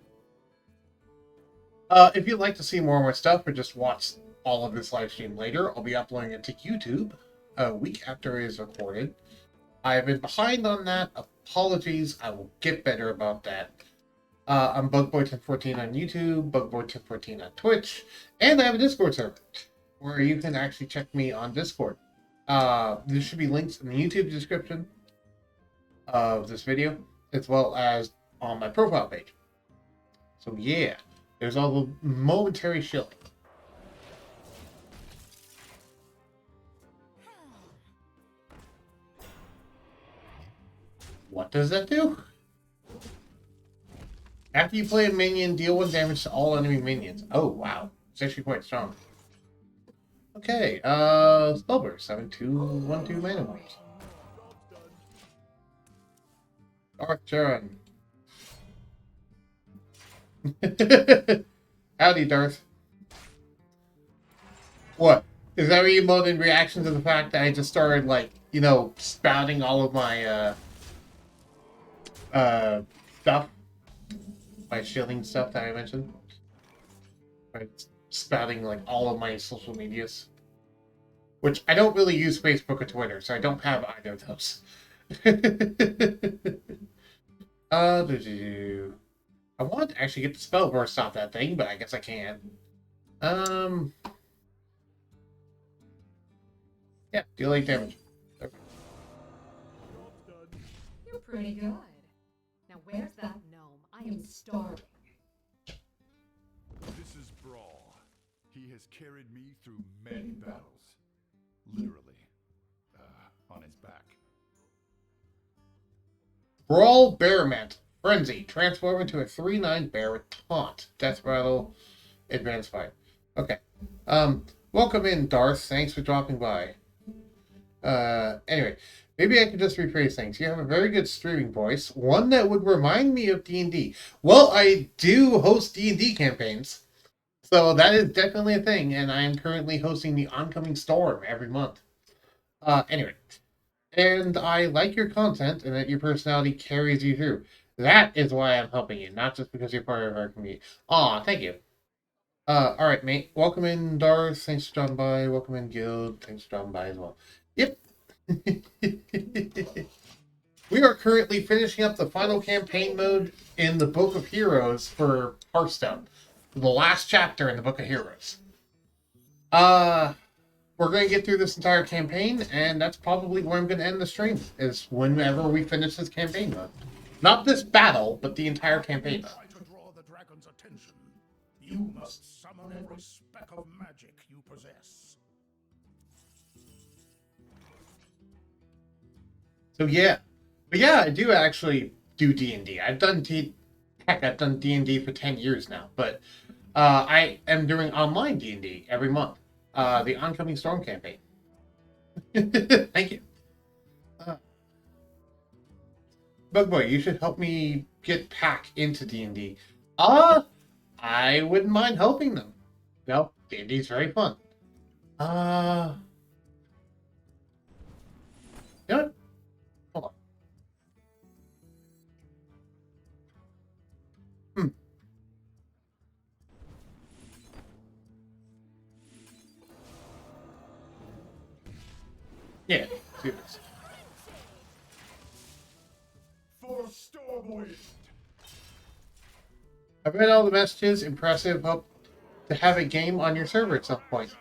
If you'd like to see more of my stuff or just watch all of this live stream later, I'll be uploading it to YouTube a week after it is recorded. I've been behind on that. Apologies. I will get better about that. I'm Bugboy1014 on YouTube, Bugboy1014 on Twitch, and I have a Discord server where you can actually check me on Discord. There should be links in the YouTube description of this video, as well as on my profile page. So yeah, there's all the momentary shilling. What does that do? After you play a minion, deal 1 damage to all enemy minions. Oh, wow. It's actually quite strong. Okay, Spellburst, 7-2-1-2 mana wars. Darth Jaren. Howdy, Darth. What? Is that your emote in reaction to the fact that I just started, like, you know, spouting all of my, stuff? My shilling stuff that I mentioned? Right, spouting, like, all of my social medias. Which, I don't really use Facebook or Twitter, so I don't have either of those. I wanted to actually get the spell burst off that thing, but I guess I can't. Yeah, deal 8 damage. You're pretty good. Now where's that gnome? I am starving. This is Brawl. He has carried me through many battles. Literally. On his back. Brawl Bearment. Frenzy. Transform into a 3/9 bear with taunt. Death rattle. Advanced fight. Okay. Welcome in, Darth. Thanks for dropping by. Anyway. Maybe I could just rephrase things. You have a very good streaming voice. One that would remind me of D&D. Well, I do host D&D campaigns. So that is definitely a thing. And I am currently hosting the Oncoming Storm every month. Anyway. And I like your content and that your personality carries you through. That is why I'm helping you. Not just because you're part of our community. Aw, thank you. Alright, mate. Welcome in, Darth. Thanks for dropping by. Welcome in, Guild. Thanks for dropping by as well. Yep. We are currently finishing up the final campaign mode in the Book of Heroes for Hearthstone. The last chapter in the Book of Heroes. We're going to get through this entire campaign, and that's probably where I'm going to end the stream, is whenever we finish this campaign mode. Not this battle, but the entire campaign mode. Try to draw the dragon's attention. You must summon every speck of magic you possess. So yeah. But yeah, I do actually do D&D. I've done D&D for 10 years now, but I am doing online D&D every month. The Oncoming Storm campaign. Thank you. Bugboy, you should help me get Pack into D&D. I wouldn't mind helping them. No, D&D is very fun. You know what? Hold on. Yeah, do this. For Stormwind! I've read all the messages. Impressive. Hope to have a game on your server at some point.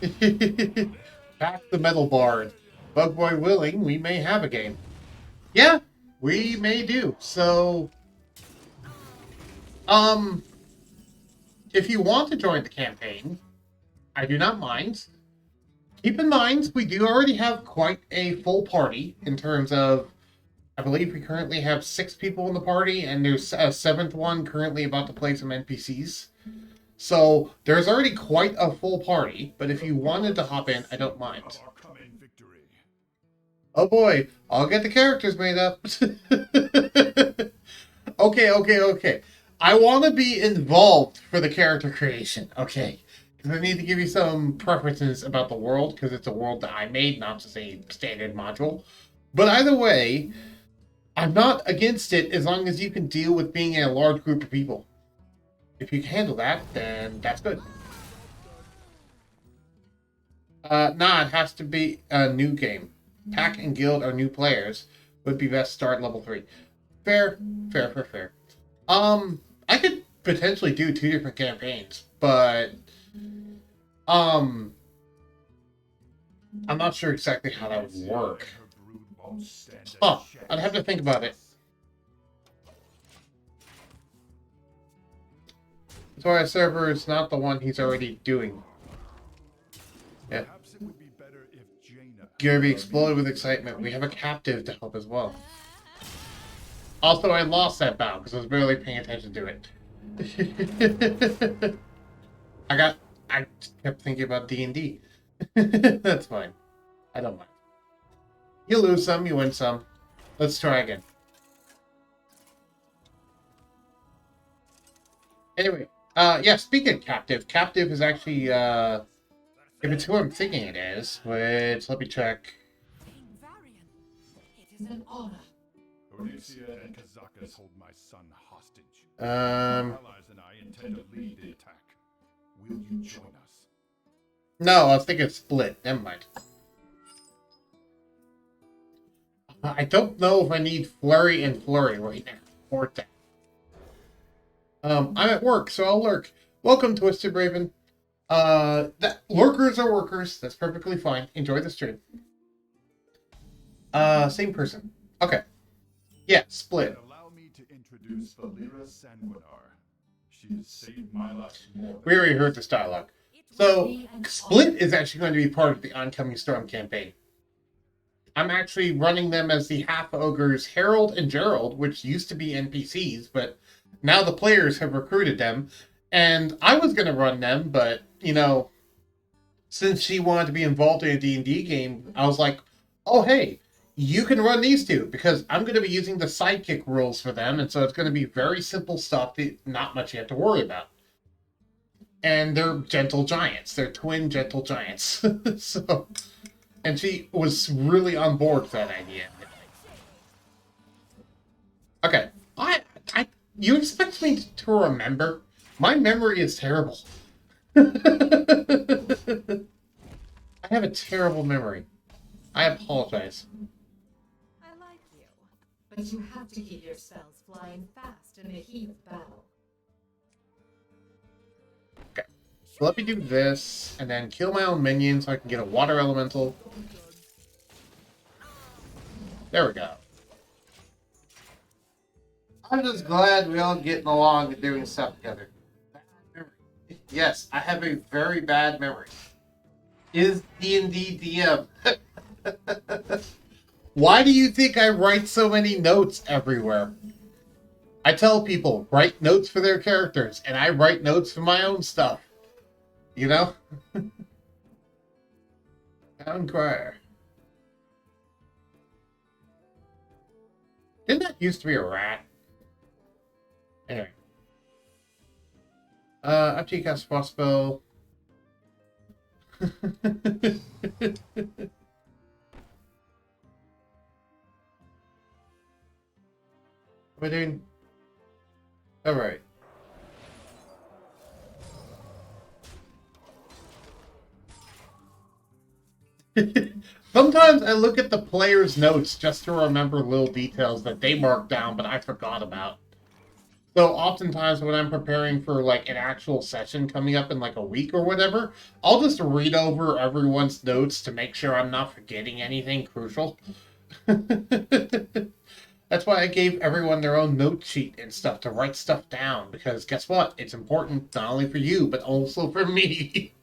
Back the Metal Bard. Bugboy willing, we may have a game. Yeah, we may do. So, if you want to join the campaign, I do not mind. Keep in mind, we do already have quite a full party in terms of, I believe we currently have 6 people in the party, and there's a 7th one currently about to play some NPCs. So there's already quite a full party, but if you wanted to hop in, I don't mind. Oh boy, I'll get the characters made up. Okay. I want to be involved for the character creation, okay? Because I need to give you some preferences about the world, because it's a world that I made, not just a standard module. But either way, I'm not against it as long as you can deal with being in a large group of people. If you can handle that, then that's good. Nah, it has to be a new game. Pack and guild are new players. Would be best start level 3. Fair. I could potentially do 2 different campaigns, but I'm not sure exactly how that would work. Huh, I'd have to think about it. So our server is not the one he's already doing. Yeah. Gary exploded with excitement. We have a captive to help as well. Also, I lost that bout because I was barely paying attention to it. I kept thinking about D&D. That's fine. I don't mind. You lose some, you win some. Let's try again. Anyway, yeah, speaking of captive, captive is actually, if it's who I'm thinking it is, which, let me check. It is an honor. Onyxia and Kazakus hold my son hostage. Um, Allies and I intend to lead the attack. Will you join us? No, I was thinking split. Never mind. I don't know if I need flurry and flurry right now. Or that. I'm at work, so I'll lurk. Welcome, Twisted Raven. Lurkers are workers. That's perfectly fine. Enjoy the stream. Same person. Okay. Yeah, split. Allow me to introduce Valera Sanguinar. She has saved my life more. We already heard this dialogue. So, Split is actually going to be part of the Oncoming Storm campaign. I'm actually running them as the half-ogres Harold and Gerald, which used to be NPCs, but now the players have recruited them. And I was going to run them, but, you know, since she wanted to be involved in a D&D game, I was like, oh, hey, you can run these two, because I'm going to be using the sidekick rules for them, and so it's going to be very simple stuff that not much you have to worry about. And they're gentle giants. They're twin gentle giants. So, and she was really on board with that idea. Okay. You expect me to remember? My memory is terrible. I have a terrible memory. I apologize. I like you, but you have to keep your spells flying fast in the heat of battle. Okay. So let me do this, and then kill my own minion so I can get a water elemental. There we go. I'm just glad we all getting along and doing stuff together. Yes, I have a very bad memory. Is D&D DM. Why do you think I write so many notes everywhere? I tell people, write notes for their characters, and I write notes for my own stuff. You know? Town crier. Didn't that used to be a rat? Anyway. After you cast frost spell. What am I doing? Alright. Sometimes I look at the player's notes just to remember little details that they marked down but I forgot about. So oftentimes when I'm preparing for like an actual session coming up in like a week or whatever, I'll just read over everyone's notes to make sure I'm not forgetting anything crucial. And That's why I gave everyone their own note sheet and stuff to write stuff down, because guess what? It's important not only for you, but also for me.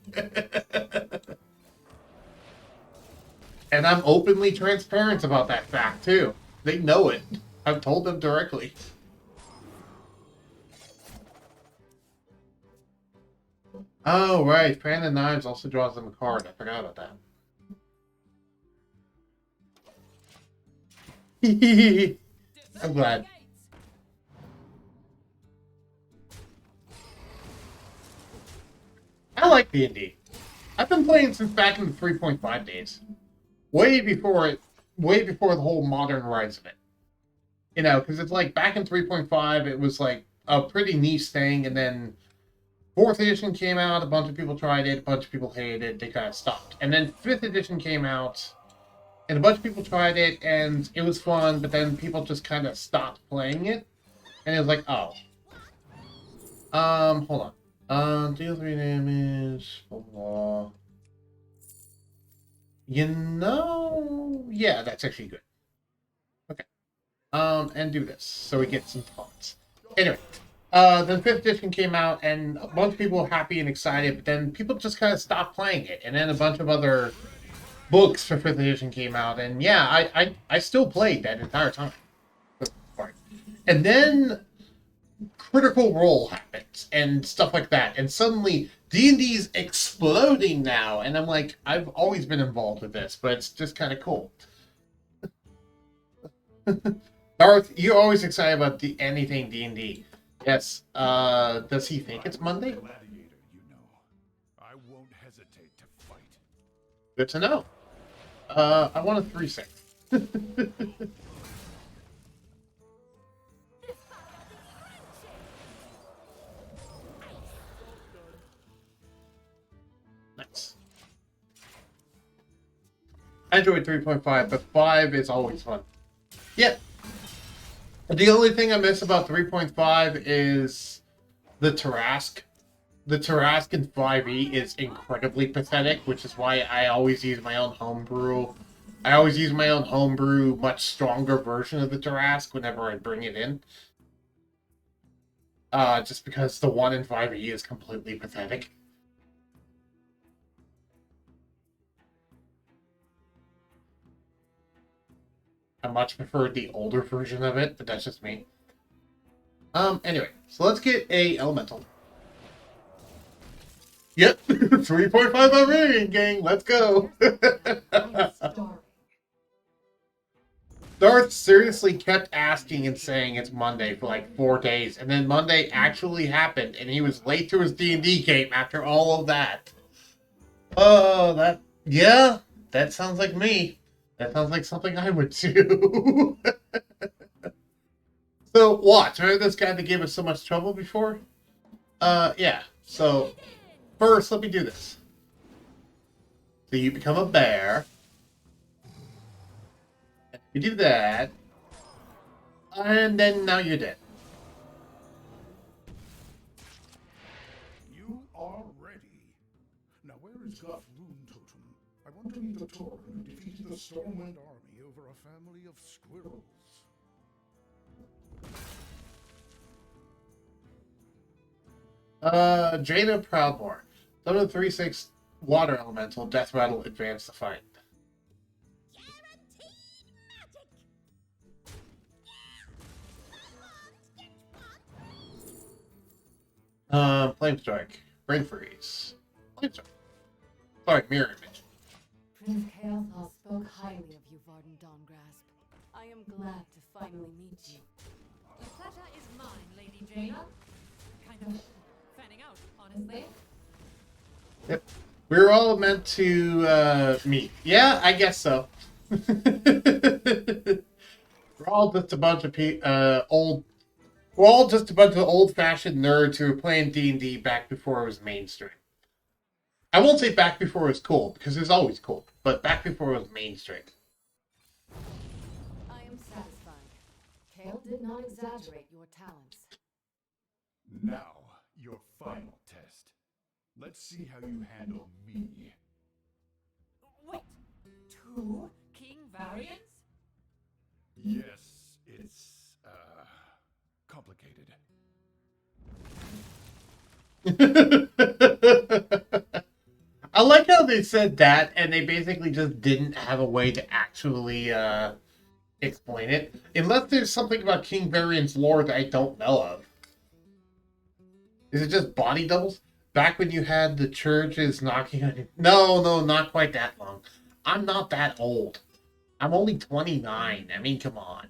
And I'm openly transparent about that fact, too. They know it. I've told them directly. Oh, right. Fan of Knives also draws them a card. I forgot about that. I'm glad. I like D&D. I've been playing since back in the 3.5 days. Way before the whole modern rise of it. You know, because it's like back in 3.5, it was like a pretty niche thing, and then 4th edition came out, a bunch of people tried it, a bunch of people hated it, they kind of stopped. And then 5th edition came out, and a bunch of people tried it, and it was fun, but then people just kind of stopped playing it. And it was like, oh. Hold on. Deal 3 damage, blah, blah. You know, yeah, that's actually good. Okay. And do this, so we get some thoughts. Anyway, then 5th edition came out, and a bunch of people were happy and excited, but then people just kind of stopped playing it. And then a bunch of other books for 5th edition came out, and yeah, I still played that entire time. And then Critical Role happens, and stuff like that, and suddenly D&D's exploding now, and I'm like, I've always been involved with this, but it's just kind of cool. Darth, you're always excited about anything D&D. Yes. Does he think it's Monday? Gladiator, you know. I won't hesitate to fight. Good to know. I want a 3-6. Nice. I enjoyed 3.5, but 5 is always fun. Yeah. The only thing I miss about 3.5 is the Tarrasque. The Tarrasque in 5e is incredibly pathetic, which is why I always use my own homebrew. I always use my own homebrew, much stronger version of the Tarrasque whenever I bring it in. Just because the one in 5e is completely pathetic. I much preferred the older version of it, but that's just me. Anyway, so let's get a elemental. Yep, 3.5 already, gang. Let's go. Darth seriously kept asking and saying it's Monday for like 4 days, and then Monday actually happened, and he was late to his D&D game after all of that. Oh, yeah, that sounds like me. That sounds like something I would do. So, watch. Remember this guy that gave us so much trouble before? Yeah. So, first, let me do this. So you become a bear. You do that. And then now you're dead. You are ready. Now where is God's rune totem? I want to meet the Tauren who defeated the Stormwind army over a family of squirrels. Jaina Proudmore. Summon a 3/6 water elemental, death rattle, advance the fight. Flame Strike. Brain Freeze. Flame Strike. Sorry, Mirror Image. Prince Kael'thas spoke highly of you, Varden Dawngrasp. I am glad to finally meet you. The pleasure is mine, Lady Jaina. Kind of fanning out, honestly. Yep. We were all meant to meet. Yeah, I guess so. We're all just a bunch of We're all just a bunch of old-fashioned nerds who were playing D&D back before it was mainstream. I won't say back before it was cool, because it was always cool, but back before it was mainstream. I am satisfied. Kael did not exaggerate your talents. Now, your final test. Let's see how you handle me. Wait, 2 king variants? Yes, it's complicated. I like how they said that, and they basically just didn't have a way to actually explain it. Unless there's something about King Variant's lore that I don't know of. Is it just body doubles? Back when you had the churches knocking on you? No, not quite that long. I'm not that old. I'm only 29. I mean, come on.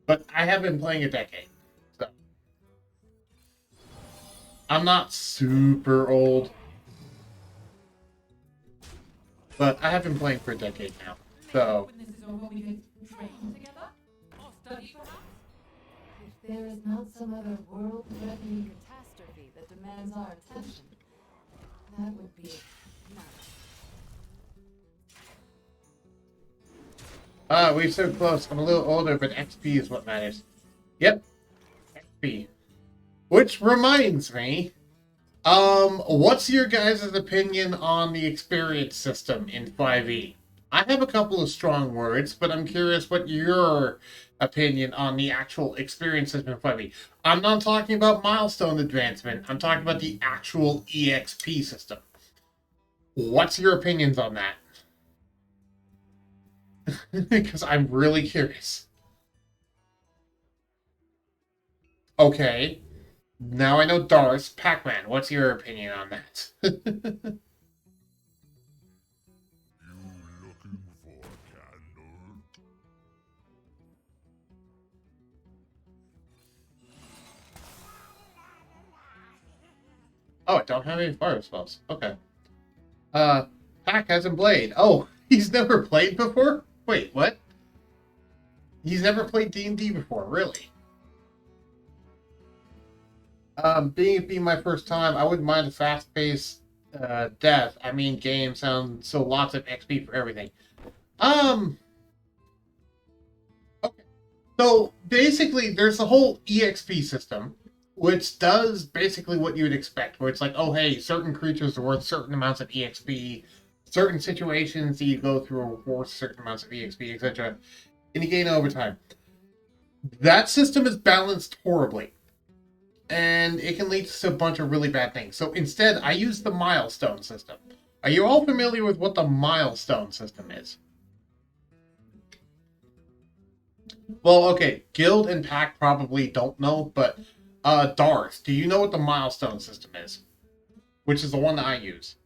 But I have been playing a decade. So. I'm not super old. But I have been playing for a decade now. So. When this is over, we can train together? Or study, perhaps? If there is not some other world-threatening catastrophe that demands our attention, that would be nice. We're so close. I'm a little older, but XP is what matters. Yep. XP. Which reminds me, what's your guys' opinion on the experience system in 5e? I have a couple of strong words, but I'm curious what your opinion on the actual experience system in 5e. I'm not talking about milestone advancement. I'm talking about the actual EXP system. What's your opinions on that? Because I'm really curious. Okay. Now I know Darth. Pac-Man, what's your opinion on that? You looking for candle? Oh, I don't have any fire spells. Okay. Pac hasn't played. Oh, he's never played before? Wait, what? He's never played D&D before, really? Being my first time, I wouldn't mind a fast-paced death. I mean, game sounds so lots of XP for everything. Okay. So basically, there's the whole EXP system, which does basically what you would expect, where it's like, oh hey, certain creatures are worth certain amounts of EXP, certain situations that you go through are worth certain amounts of EXP, etc. And you gain over time. That system is balanced horribly. And it can lead to a bunch of really bad things. So instead, I use the milestone system. Are you all familiar with what the milestone system is? Well, okay, Guild and Pack probably don't know, but Darth, do you know what the milestone system is? Which is the one that I use.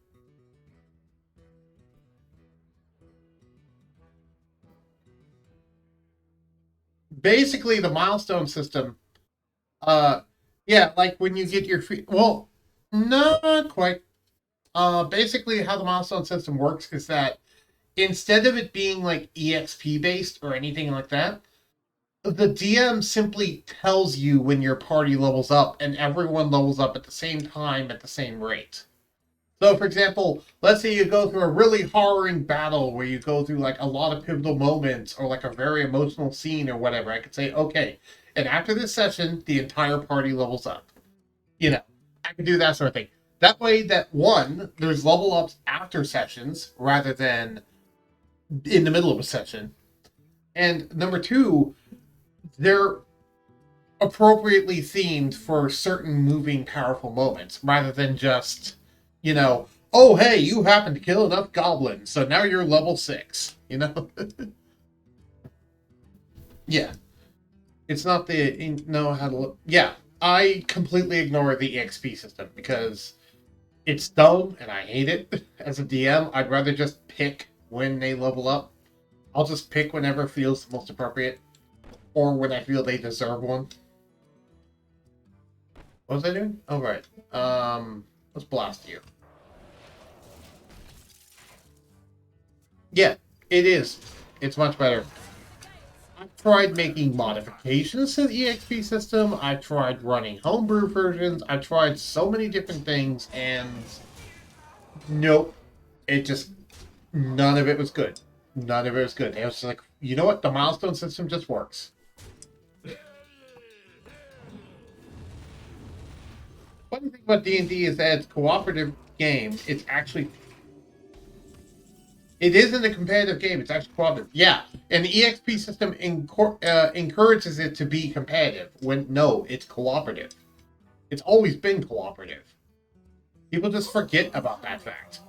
Basically, the milestone system, yeah, like when you get your free... Well, not quite. Basically, how the milestone system works is that instead of it being like EXP based or anything like that, the DM simply tells you when your party levels up, and everyone levels up at the same time at the same rate. So, for example, let's say you go through a really harrowing battle where you go through like a lot of pivotal moments or like a very emotional scene or whatever. I could say, okay, and after this session, the entire party levels up. You know, I can do that sort of thing. That way, that one, there's level ups after sessions rather than in the middle of a session. And number two, they're appropriately themed for certain moving, powerful moments rather than just, you know, oh, hey, you happen to kill enough goblins, so now you're level 6, you know? Yeah. It's not the know how to look. Yeah, I completely ignore the EXP system because it's dumb and I hate it. As a DM, I'd rather just pick when they level up. I'll just pick whenever feels the most appropriate or when I feel they deserve one. What was I doing? Oh, right. Let's blast you. Yeah, it is. It's much better. I've tried making modifications to the EXP system. I've tried running homebrew versions. I've tried so many different things, and nope. It just, none of it was good. None of it was good. It was just like, you know what? The milestone system just works. Funny thing about D&D is that it's a cooperative game. It's It isn't a competitive game. It's actually cooperative. Yeah, and the EXP system encourages it to be competitive. When no, it's cooperative. It's always been cooperative. People just forget about that fact.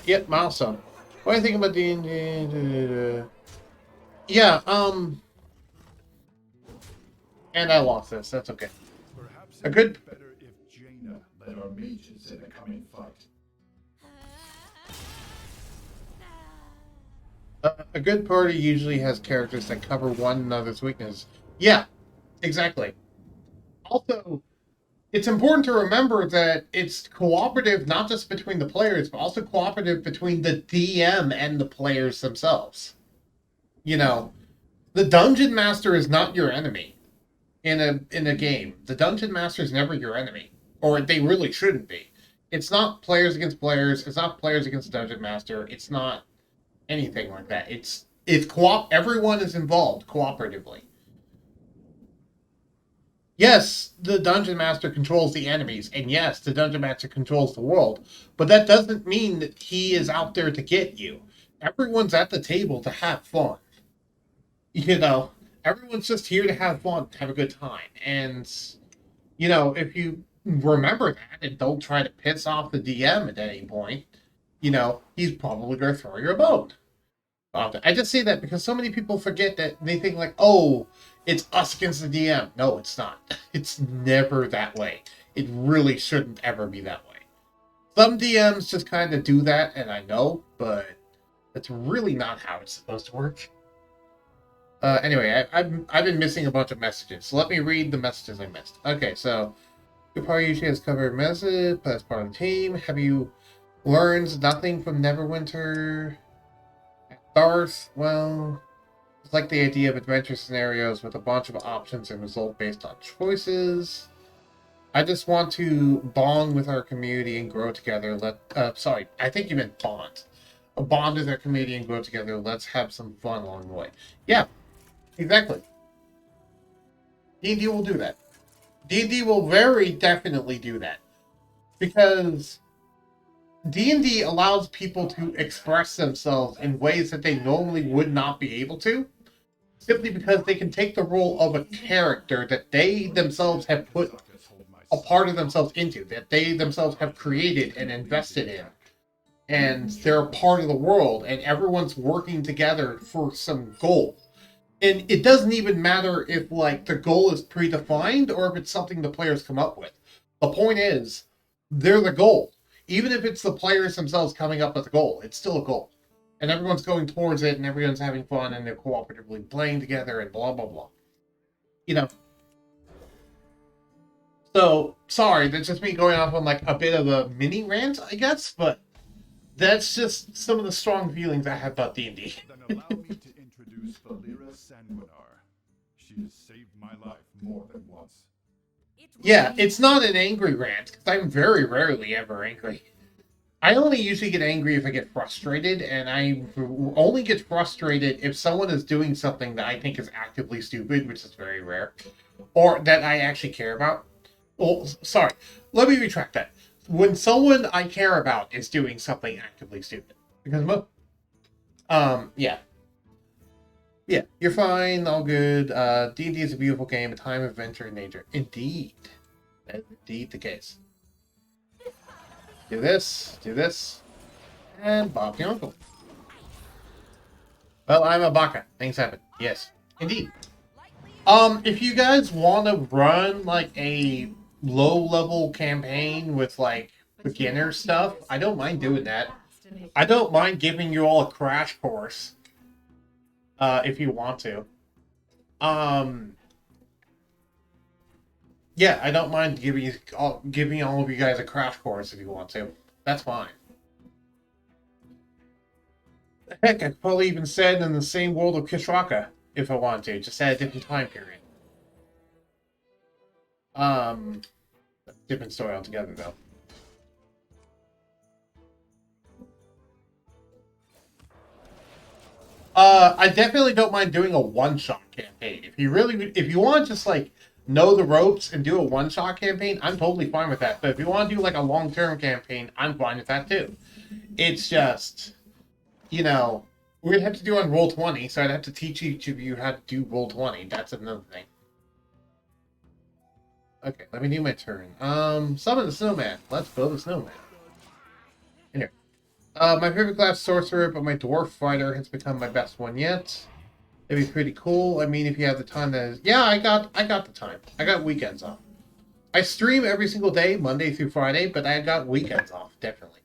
Yep, milestone. What do you think about the... Yeah, and I lost this. That's okay. Perhaps A good... better if Jaina led our mages in the coming fight. A good party usually has characters that cover one another's weaknesses. Yeah, exactly. Also, it's important to remember that it's cooperative not just between the players, but also cooperative between the DM and the players themselves. You know, the dungeon master is not your enemy in a game. The dungeon master is never your enemy, or they really shouldn't be. It's not players against players. It's not players against the dungeon master. It's not anything like that. It's everyone is involved cooperatively. Yes, the dungeon master controls the enemies, and yes, the dungeon master controls the world, but that doesn't mean that he is out there to get you. Everyone's at the table to have fun. You know, everyone's just here to have fun, have a good time. And, you know, if you remember that and don't try to piss off the DM at any point, you know, he's probably going to throw you a bone. I just say that because so many people forget that they think like, oh, it's us against the DM. No, it's not. It's never that way. It really shouldn't ever be that way. Some DMs just kind of do that, and I know, but that's really not how it's supposed to work. Anyway, I've been missing a bunch of messages, so let me read the messages I missed. Okay, so your party usually has covered message, but as part of the team, have you learned nothing from Neverwinter? Darth, well, it's like the idea of adventure scenarios with a bunch of options and result based on choices. I just want to bond with our community and grow together. Sorry, I think you meant bond. A bond with our community and grow together. Let's have some fun along the way. Yeah, exactly. D&D will do that. D&D will very definitely do that. Because D&D allows people to express themselves in ways that they normally would not be able to, simply because they can take the role of a character that they themselves have put a part of themselves into, that they themselves have created and invested in. And they're a part of the world, and everyone's working together for some goal. And it doesn't even matter if, like, the goal is predefined or if it's something the players come up with. The point is, they're the goal. Even if it's the players themselves coming up with a goal, it's still a goal. And everyone's going towards it, and everyone's having fun, and they're cooperatively playing together, and blah, blah, blah. You know. So, sorry, that's just me going off on, like, a bit of a mini rant, I guess, but that's just some of the strong feelings I have about D&D. Then allow me to introduce Valera Sanguinar. She has saved my life more than once. Yeah, it's not an angry rant, because I'm very rarely ever angry. I only usually get angry if I get frustrated, and I only get frustrated if someone is doing something that I think is actively stupid, which is very rare, or that I actually care about. Well, sorry, let me retract that. When someone I care about is doing something actively stupid. Because, yeah. Yeah, you're fine, all good. D&D is a beautiful game, a time of adventure and nature. Indeed. That is indeed the case. Do this, and Bob the Uncle. Well, I'm a baka. Things happen. Yes, indeed. If you guys want to run, like, a low-level campaign with, like, beginner stuff, I don't mind doing that. I don't mind giving you all a crash course. If you want to. Yeah, I don't mind giving all of you guys a crash course if you want to. That's fine. Heck, I could probably even set it in the same world of Kishraka if I wanted to, just at a different time period. Different story altogether, though. I definitely don't mind doing a one-shot campaign. If you want to just like know the ropes and do a one-shot campaign, I'm totally fine with that. But if you want to do like a long-term campaign, I'm fine with that too. It's just, we'd have to do on Roll20, so I'd have to teach each of you how to do Roll20. That's another thing. Okay, let me do my turn. Summon the snowman. Let's build a snowman. In here. My favorite class sorcerer, but my dwarf fighter has become my best one yet. It'd be pretty cool. I mean, if you have the time, yeah, I got the time. I got weekends off. I stream every single day, Monday through Friday, but I got weekends off, definitely.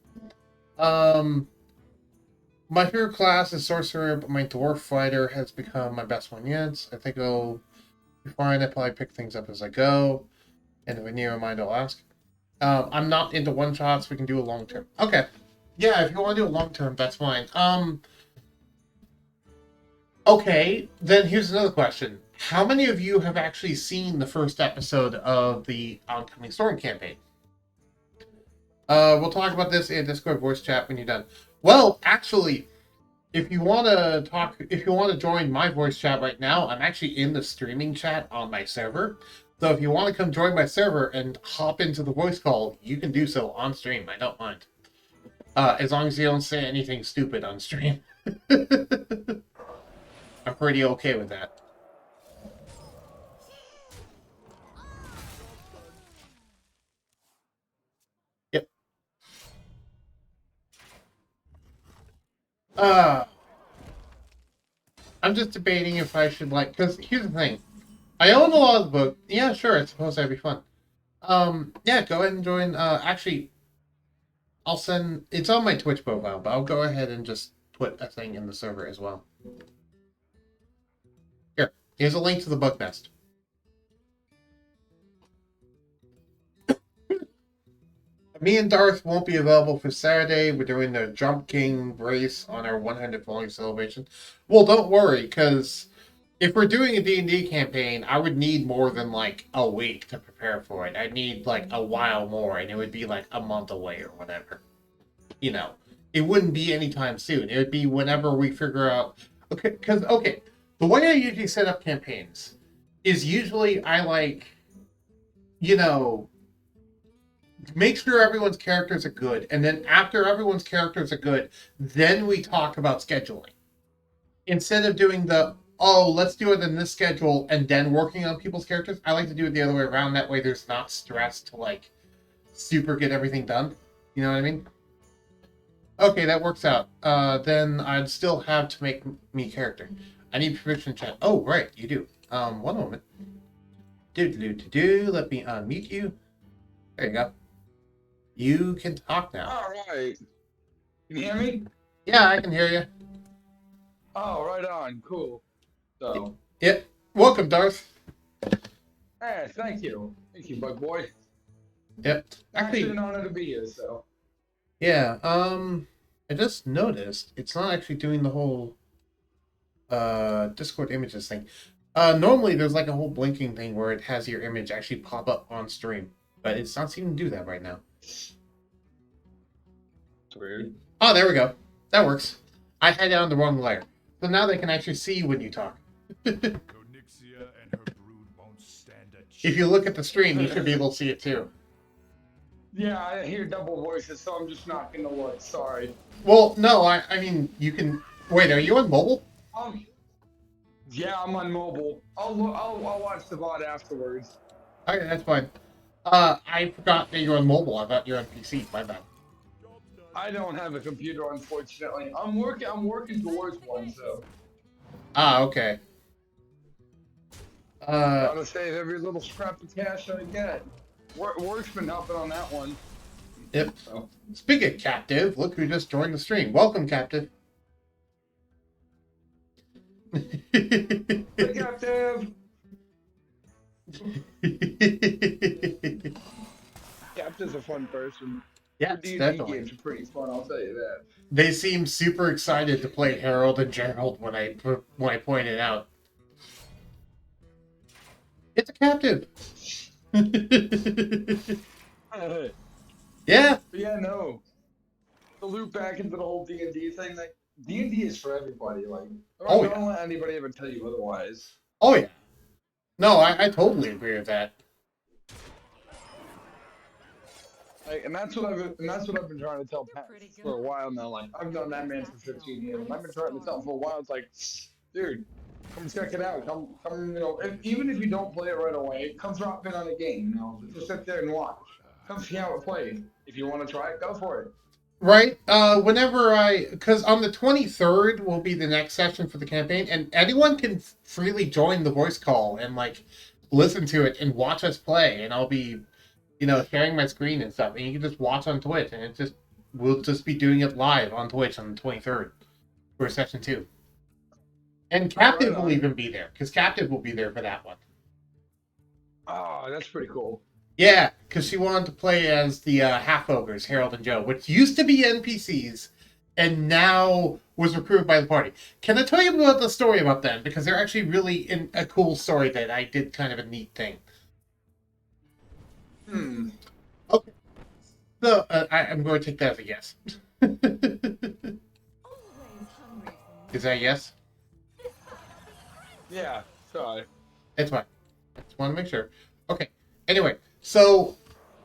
My favorite class is sorcerer, but my dwarf fighter has become my best one yet. I think it'll be fine. I probably pick things up as I go. And if I need a reminder, I'll ask. I'm not into one shots. We can do a long term. Okay. Yeah, if you want to do a long term, that's fine. Okay, then here's another question. How many of you have actually seen the first episode of the Oncoming Storm campaign? We'll talk about this in Discord voice chat when you're done. Well, actually, if you want to join my voice chat right now, I'm actually in the streaming chat on my server. So if you want to come join my server and hop into the voice call, you can do so on stream. I don't mind. As long as you don't say anything stupid on stream. I'm pretty okay with that. Yep. I'm just debating if I should because here's the thing. I own a lot of the book. Yeah, sure, I suppose that'd be fun. Yeah, go ahead and join. Actually, I'll send. It's on my Twitch profile, but I'll go ahead and just put a thing in the server as well. Here's a link to the book nest. Me and Darth won't be available for Saturday. We're doing the Jump King race on our 100th volume celebration. Well, don't worry, because if we're doing a D&D campaign, I would need more than a week to prepare for it. I'd need a while more, and it would be a month away or whatever. It wouldn't be anytime soon. It would be whenever we figure out. Okay, the way I usually set up campaigns is usually I make sure everyone's characters are good, and then after everyone's characters are good, then we talk about scheduling. Instead of doing let's do it in this schedule and then working on people's characters, I like to do it the other way around. That way there's not stress to super get everything done. You know what I mean? Okay, that works out. Then I'd still have to make me character. I need permission chat. Oh, right, you do. One moment. Let me unmute you. There you go. You can talk now. All right. Can you hear me? Yeah, I can hear you. Oh, right on. Cool. So. Yep. Welcome, Darth. Hey, thank you. Thank you, bug boy. Yep. Actually, an honor to be here, so. Yeah, I just noticed it's not actually doing the whole Discord images thing. Normally there's a whole blinking thing where it has your image actually pop up on stream, but it's not seeming to do that right now. It's weird. Oh, there we go. That works. I had it on the wrong layer. So now they can actually see when you talk. If you look at the stream, you should be able to see it too. Yeah, I hear double voices, so I'm just not gonna look. Sorry. Well, no, I mean, you can... Wait, are you on mobile? Yeah, I'm on mobile. I'll watch the VOD afterwards. Okay, that's fine. I forgot that you're on mobile. I thought you're on PC. My bad. I don't have a computer, unfortunately. I'm working towards one, so. Ah, okay. Gotta save every little scrap of cash I get. Work's been helping on that one. Yep. So. Speaking of Captive, look who just joined the stream. Welcome, Captive. Hey, Captive! Captive's a fun person. Yeah, definitely. Games are pretty fun, I'll tell you that. They seem super excited to play Harold and Gerald when I point it out. It's a captive. Yeah. Yeah. Yeah, no. To loop back into the whole D&D thing, D&D is for everybody. Like, Oh, don't yeah. let anybody ever tell you otherwise. Oh, yeah. No, I totally agree with that. Like, and that's what I've been trying to tell Pat for a while now. Like, I've done that man for 15 years, and I've been trying to tell him for a while. It's like, dude, come check it out. Come, you know, even if you don't play it right away, come drop in on a game. You know, just sit there and watch. Come see how it plays. If you want to try it, go for it. Right. Because on the 23rd will be the next session for the campaign, and anyone can freely join the voice call and like listen to it and watch us play. And I'll be, sharing my screen and stuff, and you can just watch on Twitch, and we'll just be doing it live on Twitch on the 23rd for session 2. And Captive will even be there, because Captive will be there for that one. Oh, that's pretty cool. Yeah, because she wanted to play as the half-ogres, Harold and Joe, which used to be NPCs, and now was recruited by the party. Can I tell you about the story about them? Because they're actually really in a cool story that I did kind of a neat thing. Okay. So, I'm going to take that as a yes. Is that a yes? Yeah, sorry. It's fine. I just want to make sure. Okay. Anyway, so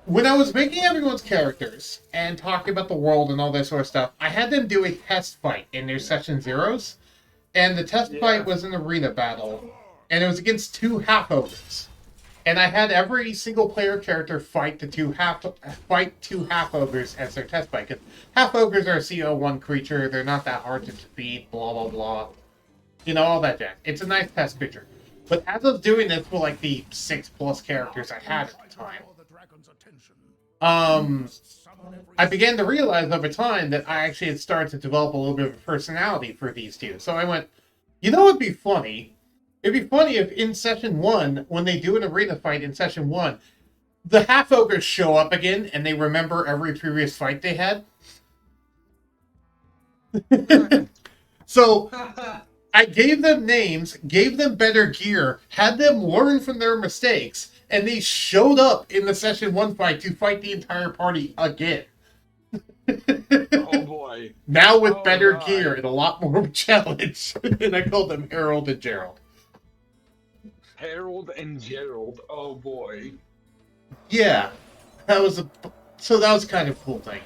when I was making everyone's characters and talking about the world and all that sort of stuff, I had them do a test fight in their session zeros. And the test fight was an arena battle. And it was against 2 half-ogres. And I had every single player character fight 2 half-ogres as their test fight. Because half-ogres are a CO1 creature. They're not that hard to defeat, blah, blah, blah. All that jazz. It's a nice test picture. But as I was doing this for like the 6+ characters I had at the time, I began to realize over time that I actually had started to develop a little bit of a personality for these 2. So I went, what'd be funny? It'd be funny if in session 1, when they do an arena fight in session 1, the half-ogres show up again and they remember every previous fight they had. So I gave them names, gave them better gear, had them learn from their mistakes, and they showed up in the session 1 fight to fight the entire party again. Oh boy. Now with better gear and a lot more of a challenge. And I called them Harold and Gerald. Harold and Gerald. Oh boy. Yeah. That was kind of a cool thing.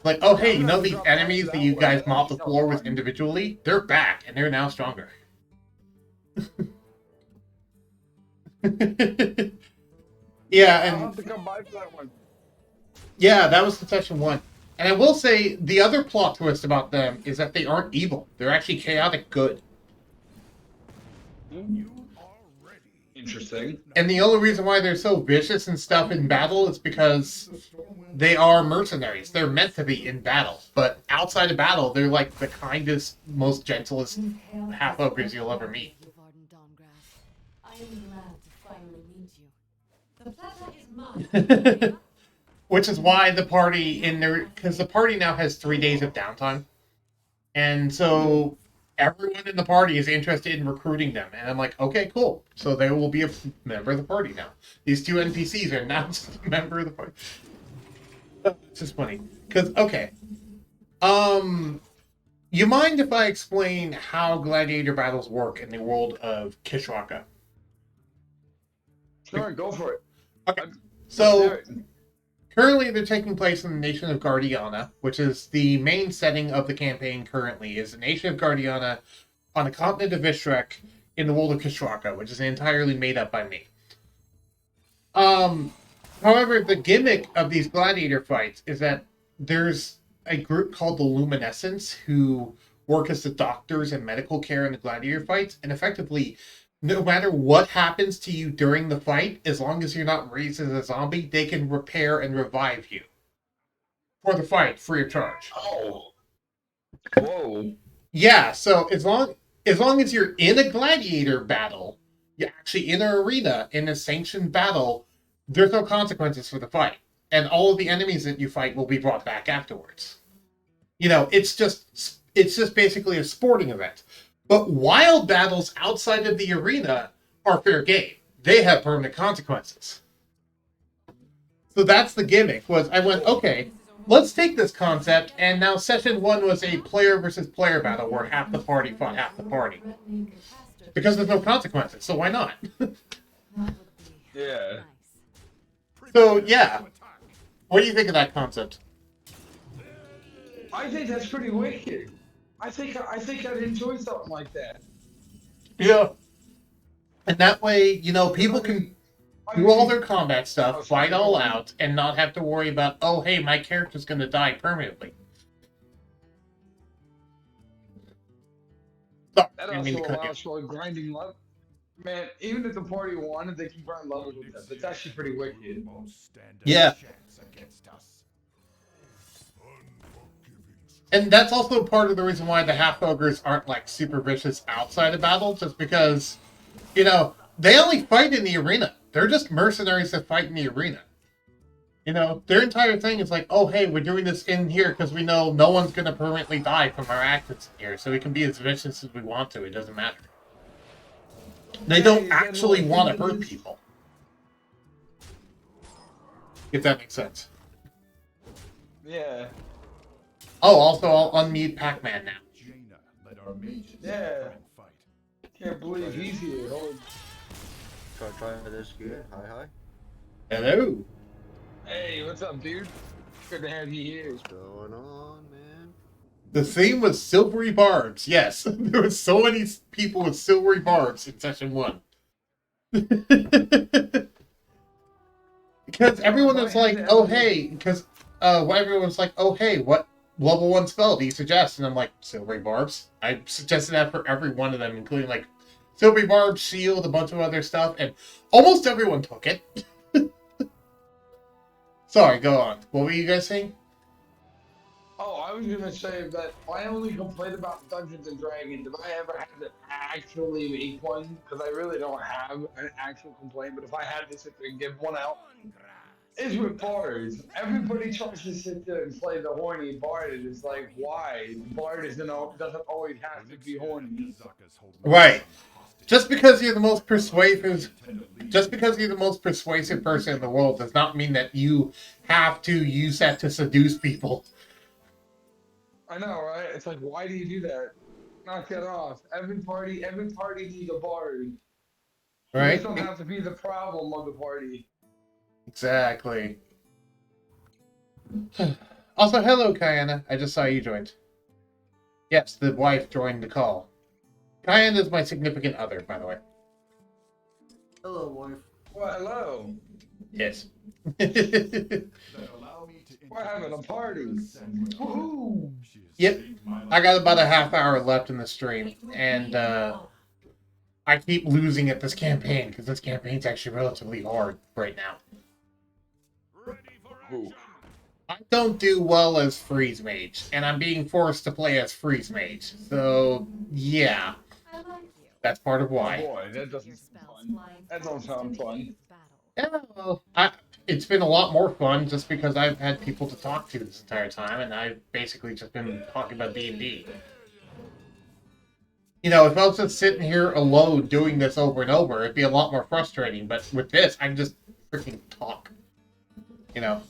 Like, oh hey, these enemies that you guys mopped the floor with individually? They're back, and they're now stronger. Yeah, and I'll have to come by for that one. Yeah, that was the session 1. And I will say, the other plot twist about them is that they aren't evil. They're actually chaotic good. Interesting. And the only reason why they're so vicious and stuff in battle is because they are mercenaries. They're meant to be in battle. But outside of battle, they're like the kindest, most gentlest half-ogres you'll ever meet. I am glad to finally meet you. The pleasure is mine. Which is why the party because the party now has 3 days of downtime. And so everyone in the party is interested in recruiting them. And I'm like, okay, cool. So they will be a member of the party now. These 2 NPCs are now just a member of the party. It's just funny. Because, okay. You mind if I explain how gladiator battles work in the world of Kishwaka? Sure, go for it. Okay. So currently they're taking place in the nation of Guardiana, which is the main setting of the campaign currently, is the nation of Guardiana on the continent of Vishrek in the world of Kishwaka, which is entirely made up by me. However, the gimmick of these gladiator fights is that there's a group called the Luminescence who work as the doctors and medical care in the gladiator fights, and effectively, no matter what happens to you during the fight, as long as you're not raised as a zombie, they can repair and revive you for the fight, free of charge. Oh. Whoa. Yeah, so as long as you're in a gladiator battle, you're actually in an arena, in a sanctioned battle, there's no consequences for the fight. And all of the enemies that you fight will be brought back afterwards. It's just basically a sporting event. But wild battles outside of the arena are fair game. They have permanent consequences. So that's the gimmick, was I went, okay, let's take this concept, and now session 1 was a player versus player battle where half the party fought half the party. Because there's no consequences, so why not? Yeah. So, yeah. What do you think of that concept? I think that's pretty wicked. I think I'd enjoy something like that. Yeah. And that way, you know, people can do all their combat stuff, fight all out, and not have to worry about, oh, hey, my character's going to die permanently. That also allows for grinding level. Man, even if the party won, they can grind levels with that. That's actually pretty wicked. Yeah. And that's also part of the reason why the half-ogres aren't, like, super vicious outside of battle, just because, you know, they only fight in the arena. They're just mercenaries that fight in the arena. You know, their entire thing is like, oh, hey, we're doing this in here because we know no one's going to permanently die from our actions in here, so we can be as vicious as we want to. It doesn't matter. They don't actually want to hurt people. If that makes sense. Yeah. Oh, also, I'll unmute Pac-Man now. Yeah. Can't believe he's here. Try this good. Hi. Hello. Hey, what's up, dude? Good to have you here. What's going on, man? The theme was silvery barbs. Yes, there were so many people with silvery barbs in session 1. Because everyone was like, oh, hey, because everyone was like, oh, hey, what level 1 spell do you suggest? And I'm like, silvery barbs. I suggested that for every one of them, including like silvery barbs, shield, a bunch of other stuff, and almost everyone took it. Sorry, go on. What were you guys saying? Oh, I was gonna say that my only complaint about Dungeons and Dragons, if I ever had to actually make one, because I really don't have an actual complaint, but if I had to sit there and give one out, is with bards. Everybody tries to sit there and play the horny bard, and it's like, why? The bard doesn't always have to be horny. Right. Just because you're the most persuasive person in the world does not mean that you have to use that to seduce people. I know, right? It's like, why do you do that? Knock that off. Every party needs a bard. Right? You just don't have to be the problem of the party. Exactly. Also, hello, Kayana. I just saw you joined. Yes, the wife joined the call. Kayana is my significant other, by the way. Hello, wife. Well, hello. Yes. We're having a party. Woohoo! Yep. I got about a half hour left in the stream, and I keep losing at this campaign, because this campaign's actually relatively hard right now. I don't do well as Freeze Mage, and I'm being forced to play as Freeze Mage, so yeah. That's part of why. Oh boy, that doesn't sound fun. That don't sound fun. Yeah, well, it's been a lot more fun just because I've had people to talk to this entire time, and I've basically just been talking about D&D. You know, if I was just sitting here alone doing this over and over, it'd be a lot more frustrating, but with this, I can just freaking talk. You know.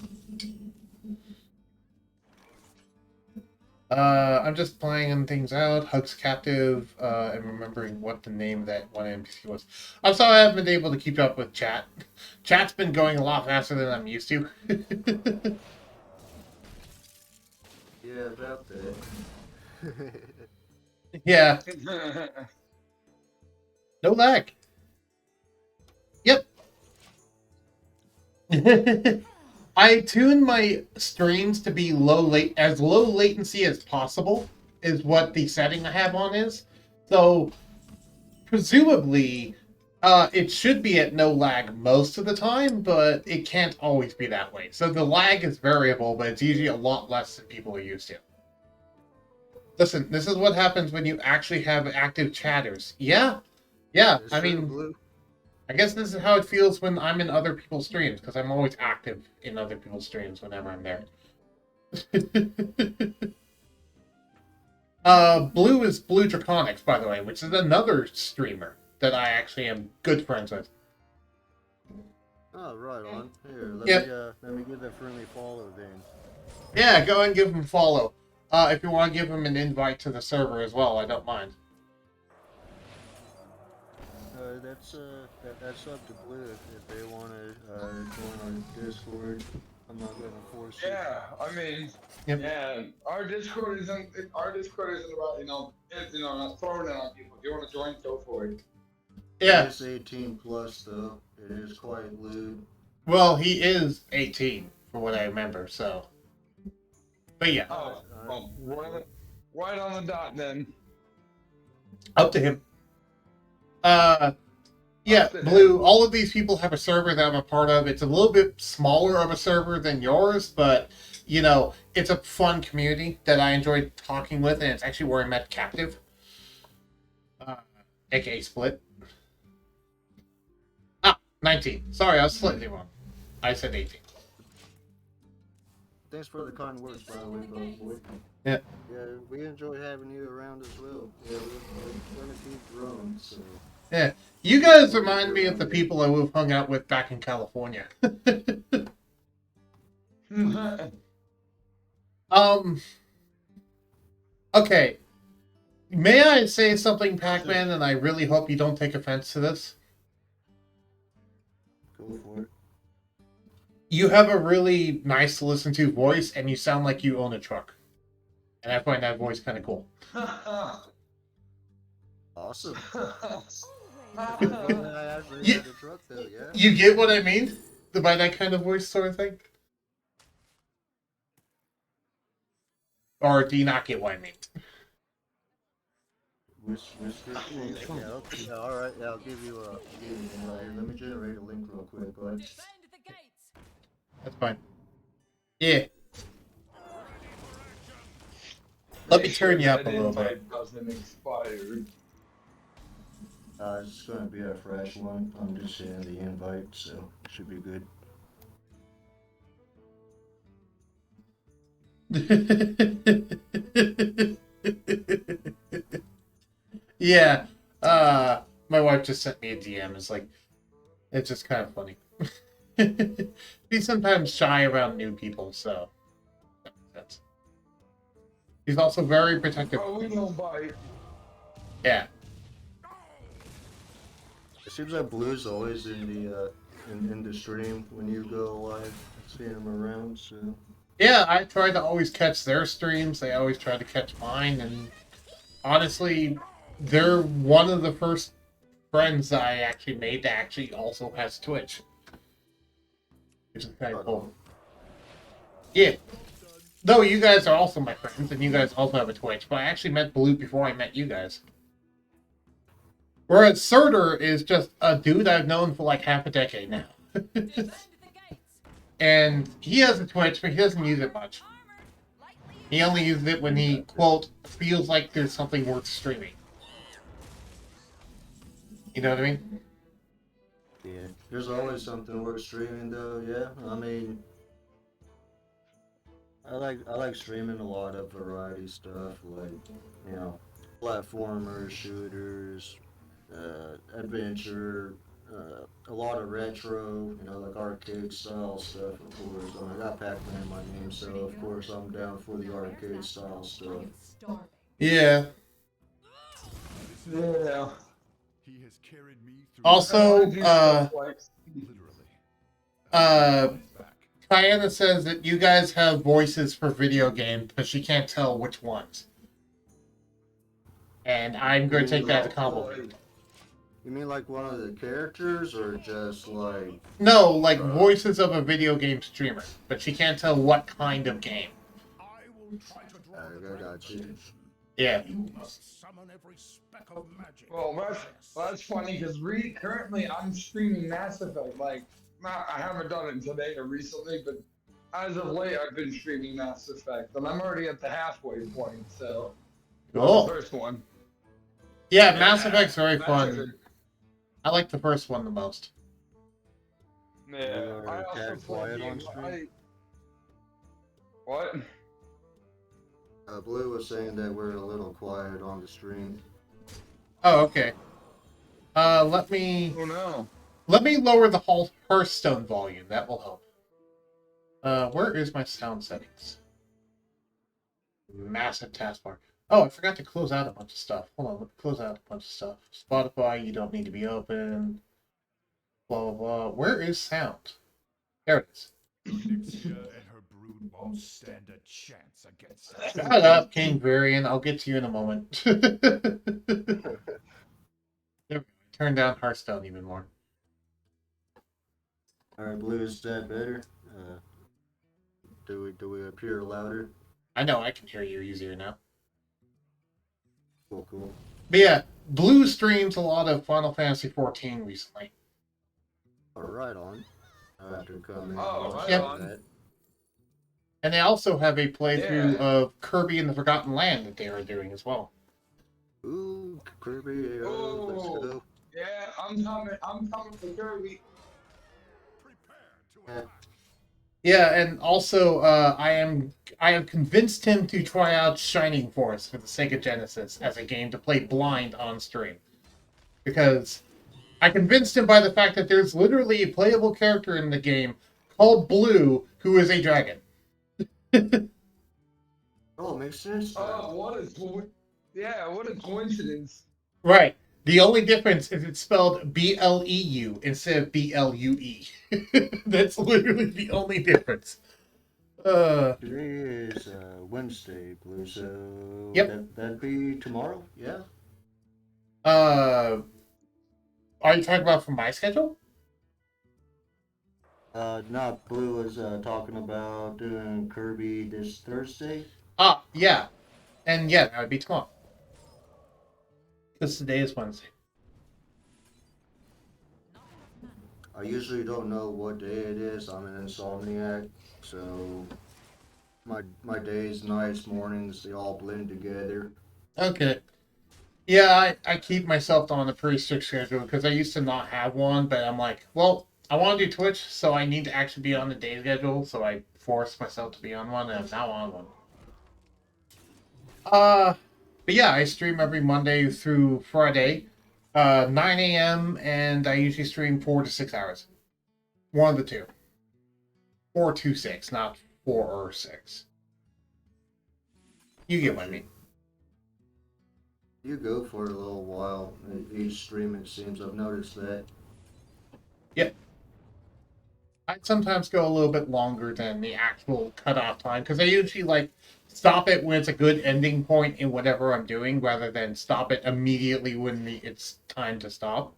I'm just playing things out. Hugs Captive, and remembering what the name of that one NPC was. I'm sorry I haven't been able to keep up with chat. Chat's been going a lot faster than I'm used to. Yeah, about that. Yeah. No lag. Yep. I tune my streams to be as low latency as possible is what the setting I have on is. So presumably it should be at no lag most of the time, but it can't always be that way. So the lag is variable, but it's usually a lot less than people are used to. Listen, this is what happens when you actually have active chatters. Yeah. I mean, I guess this is how it feels when I'm in other people's streams, because I'm always active in other people's streams whenever I'm there. Blue is Blue Draconics, by the way, which is another streamer that I actually am good friends with. Oh, right on. Here, let me give that friendly follow then. Yeah, go and give him a follow. If you want to give him an invite to the server as well, I don't mind. That's up to Blue if they want to join our Discord. I'm not gonna force it. Yeah, I mean, yeah, our Discord isn't about not throwing it on people. If you want to join, go for it. Yeah. It's 18 plus though. It is quite lewd. Well, he is 18 from what I remember. So, but yeah. Oh, well, right on the dot then. Up to him. Yeah, Blue, all of these people have a server that I'm a part of. It's a little bit smaller of a server than yours, but, you know, it's a fun community that I enjoyed talking with, and it's actually where I met Captive. AKA Split. 19. Sorry, I was slightly wrong. I said 18. Thanks for the kind words, by the way, boy. Yeah. Yeah, we enjoy having you around as well. Yeah, we're gonna keep growing, so. Yeah, you guys remind me of the people I would have hung out with back in California. Okay. May I say something, Pac-Man, and I really hope you don't take offense to this? Go for it. You have a really nice to listen to voice, and you sound like you own a truck. And I find that voice kind of cool. Awesome. You get what I mean? By that kind of voice sort of thing? Or do you not get what I mean? Yeah, alright, yeah, I'll give you a... let me generate a link real quick, bud. That's fine. Yeah. Let me turn you up a little bit. Doesn't expire. It's going to be a fresh one. I'm just hitting the invite, so it should be good. Yeah. My wife just sent me a DM. It's just kind of funny. She's sometimes shy around new people, so that makes sense. He's also very protective. Oh, we don't bite. Yeah. It seems like Blue's always in the stream when you go live. I've seen him around, so. Yeah, I try to always catch their streams. They always try to catch mine, and honestly, they're one of the first friends I actually made that actually also has Twitch. Which is kind of cool. Yeah. Though you guys are also my friends, and you guys also have a Twitch, but I actually met Blue before I met you guys. Whereas Surtur is just a dude I've known for like half a decade now. And he has a Twitch, but he doesn't use it much. He only uses it when he, quote, feels like there's something worth streaming. You know what I mean? Yeah, there's always something worth streaming, though. Yeah, I mean, I like streaming a lot of variety stuff, like, you know, platformers, shooters, adventure, a lot of retro, you know, like arcade style stuff, of course. I got Pac-Man in my name, so of course I'm down for the arcade style stuff. Yeah. Yeah. Also, Diana says that you guys have voices for video games, but she can't tell which ones. And I'm going to take that as a compliment. You mean like one of the characters, or just like... No, like voices of a video game streamer, but she can't tell what kind of game. I got you. Yeah. Well, that's funny because currently I'm streaming Mass Effect. Like, I haven't done it today or recently, but as of late I've been streaming Mass Effect, and I'm already at the halfway point. So, cool. The first one. Yeah, Mass Effect's very fun. I like the first one the most. Yeah, I also play What? Blue was saying that we're a little quiet on the stream. Oh, okay. Let me... Oh, no. Let me lower the Hearthstone volume. That will help. Where is my sound settings? Massive taskbar. Oh, I forgot to close out a bunch of stuff. Hold on, let me close out a bunch of stuff. Spotify, you don't need to be open. Blah, blah, blah. Where is sound? There it is. Nixia and her brood won't stand a chance against us. Shut up, King Varian. I'll get to you in a moment. There we go. Turn down Hearthstone even more. Alright, Blue, is that better? Do we appear louder? I know I can hear you easier now. Cool, cool. But yeah, Blue streams a lot of Final Fantasy XIV recently. Oh, right on. I have to come in. Oh, right Yep. on. And they also have a playthrough Yeah. of Kirby and the Forgotten Land that they are doing as well. Ooh, Kirby, let's Ooh. go. Yeah, I'm coming for Kirby. Yeah, and also I have convinced him to try out Shining Force for the Sega Genesis as a game to play blind on stream. Because I convinced him by the fact that there's literally a playable character in the game called Blue who is a dragon. Oh, makes sense. Oh, what a coincidence. Right. The only difference is it's spelled Bleu instead of Blue. That's literally the only difference. Today is Wednesday, Blue, so Yep. that'd be tomorrow, yeah? Are you talking about from my schedule? No, Blue was talking about doing Kirby this Thursday. Ah, yeah. And yeah, that would be tomorrow. Because today is Wednesday. I usually don't know what day it is. I'm an insomniac, so my days, nights, mornings, they all blend together. Okay. Yeah, I keep myself on a pretty strict schedule because I used to not have one, but I'm like, well, I want to do Twitch, so I need to actually be on the day schedule, so I force myself to be on one, and I'm now on one. But yeah, I stream every Monday through Friday, 9 a.m., and I usually stream 4 to 6 hours. One of the two. 4 to 6, not 4 or 6. You get what I mean. You go for a little while. Each stream, it seems. I've noticed that. Yep. I sometimes go a little bit longer than the actual cutoff time because I usually like stop it when it's a good ending point in whatever I'm doing rather than stop it immediately when it's time to stop.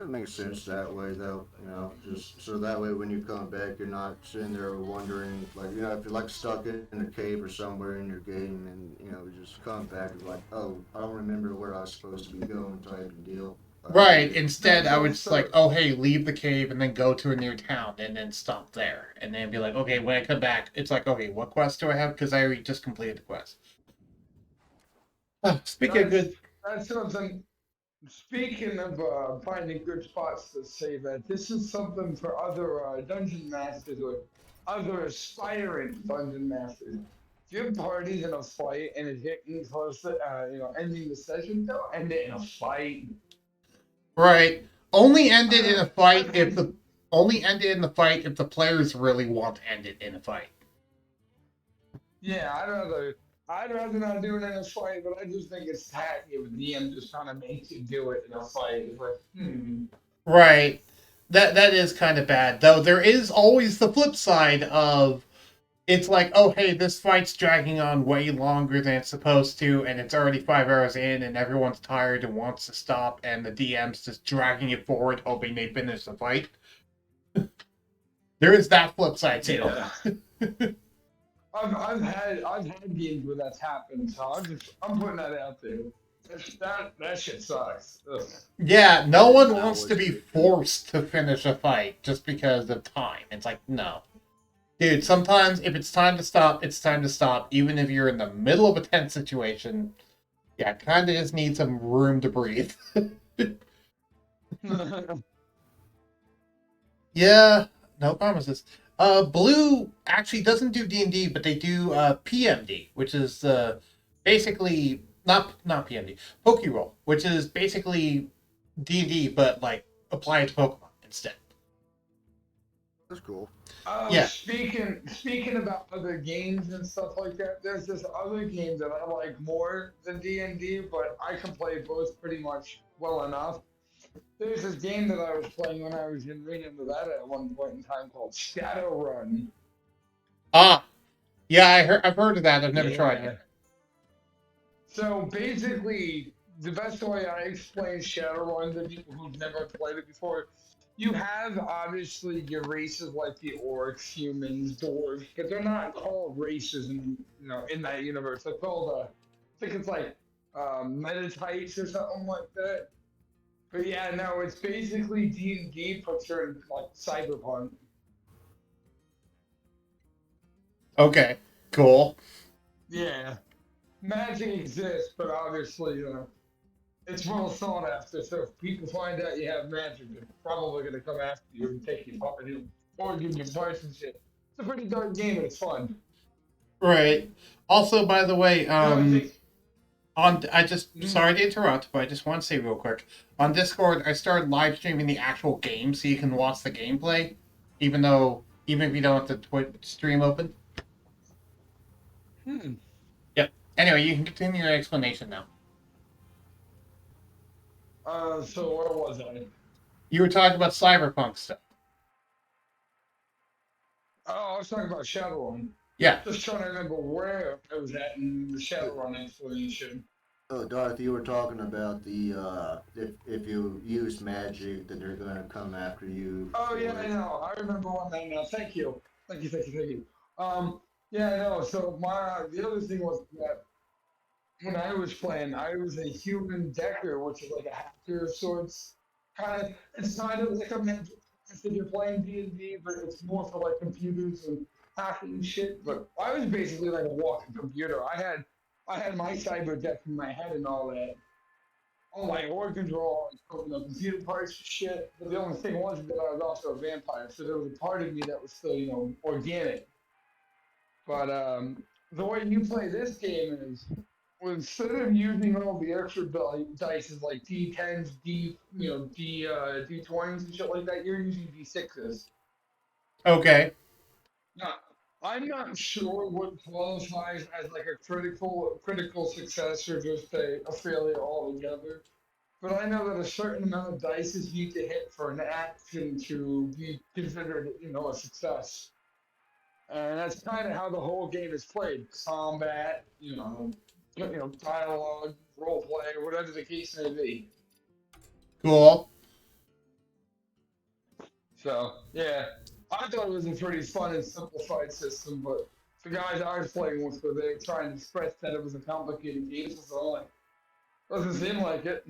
It makes sense that way, though. You know, just so that way when you come back, you're not sitting there wondering, like, you know, if you're like stuck in a cave or somewhere in your game, and you know, you just come back and like, oh, I don't remember where I was supposed to be going, type of deal. Right. Instead, I would just like, oh, hey, leave the cave and then go to a near town and then stop there. And then be like, okay, when I come back, it's like, okay, what quest do I have? Because I already just completed the quest. Speaking of good... That's something. Speaking of finding good spots to save at, this is something for other dungeon masters or other aspiring dungeon masters. If your party's in a fight and it's getting close to, ending the session, don't end it in a fight. Right. Only end it in a fight if the players really want to end it in a fight. Yeah, I'd rather not do it in a fight, but I just think it's tacky if the DM just kind of makes you do it in a fight. It's like, Right. That is kind of bad. Though there is always the flip side of it's like, oh hey, this fight's dragging on way longer than it's supposed to, and it's already 5 hours in, and everyone's tired and wants to stop, and the DM's just dragging it forward, hoping they finish the fight. There is that flip side too. Yeah. I've had games where that's happened, so I'm putting that out there. That shit sucks. Ugh. Yeah, no one wants to be forced to finish a fight just because of time. It's like, no. Dude, sometimes if it's time to stop, it's time to stop. Even if you're in the middle of a tense situation, yeah, kind of just need some room to breathe. Yeah, no promises. Blue actually doesn't do D&D, but they do PMD, which is basically not PMD, Pokeroll, which is basically D&D, but like apply it to Pokemon instead. That's cool. Yeah. Speaking about other games and stuff like that, there's this other game that I like more than D&D, but I can play both pretty much well enough. There's this game that I was playing when I was in Reno, Nevada at one point in time called Shadowrun. Ah, yeah, I've heard of that. I've never tried Yeah. it. So basically, the best way I explain Shadowrun to people who've never played it before, you have obviously your races like the orcs, humans, dwarves, but they're not called races in that universe. They're called I think it's like metatypes or something like that. But yeah, no, it's basically D&D puts her in like cyberpunk. Okay, cool. Yeah, magic exists, but obviously, it's well sought after. So if people find out you have magic, they're probably going to come after you and take you property or give you advice and shit. It's a pretty dark game and it's fun. Right. Also, by the way, Mm-hmm. sorry to interrupt, but I just want to say real quick. On Discord, I started live streaming the actual game so you can watch the gameplay, even if you don't have the Twitch stream open. Yep. Anyway, you can continue your explanation now. So where was I? You were talking about cyberpunk stuff. Oh, I was talking about Shadowrun. Yeah. Just trying to remember where I was at in the Shadowrun explanation. Oh, Dorothy, you were talking about the if you use magic, that they're gonna come after you. Oh yeah, I know. I remember one thing now. Thank you. Thank you. Yeah, I know. So the other thing was that when I was playing, I was a human decker, which is like a hacker of sorts. It's kind of like a mental if you're playing D&D, but it's more for like computers and hacking shit. But I was basically like a walking computer. I had my cyber deck in my head and all that. All my organs were all computer parts and shit. But the only thing was that I was also a vampire, so there was a part of me that was still, organic. But the way you play this game is, instead of using all the extra dice like D10s, D20s and shit like that, you're using D6s. Okay. Now, I'm not sure what qualifies as like a critical success or just a failure altogether. But I know that a certain amount of dice need to hit for an action to be considered, a success. And that's kind of how the whole game is played. Combat, dialogue, role play, whatever the case may be. Cool. So, yeah. I thought it was a pretty fun and simplified system, but the guys I was playing with were there trying to express that it was a complicated game, so it doesn't seem like it.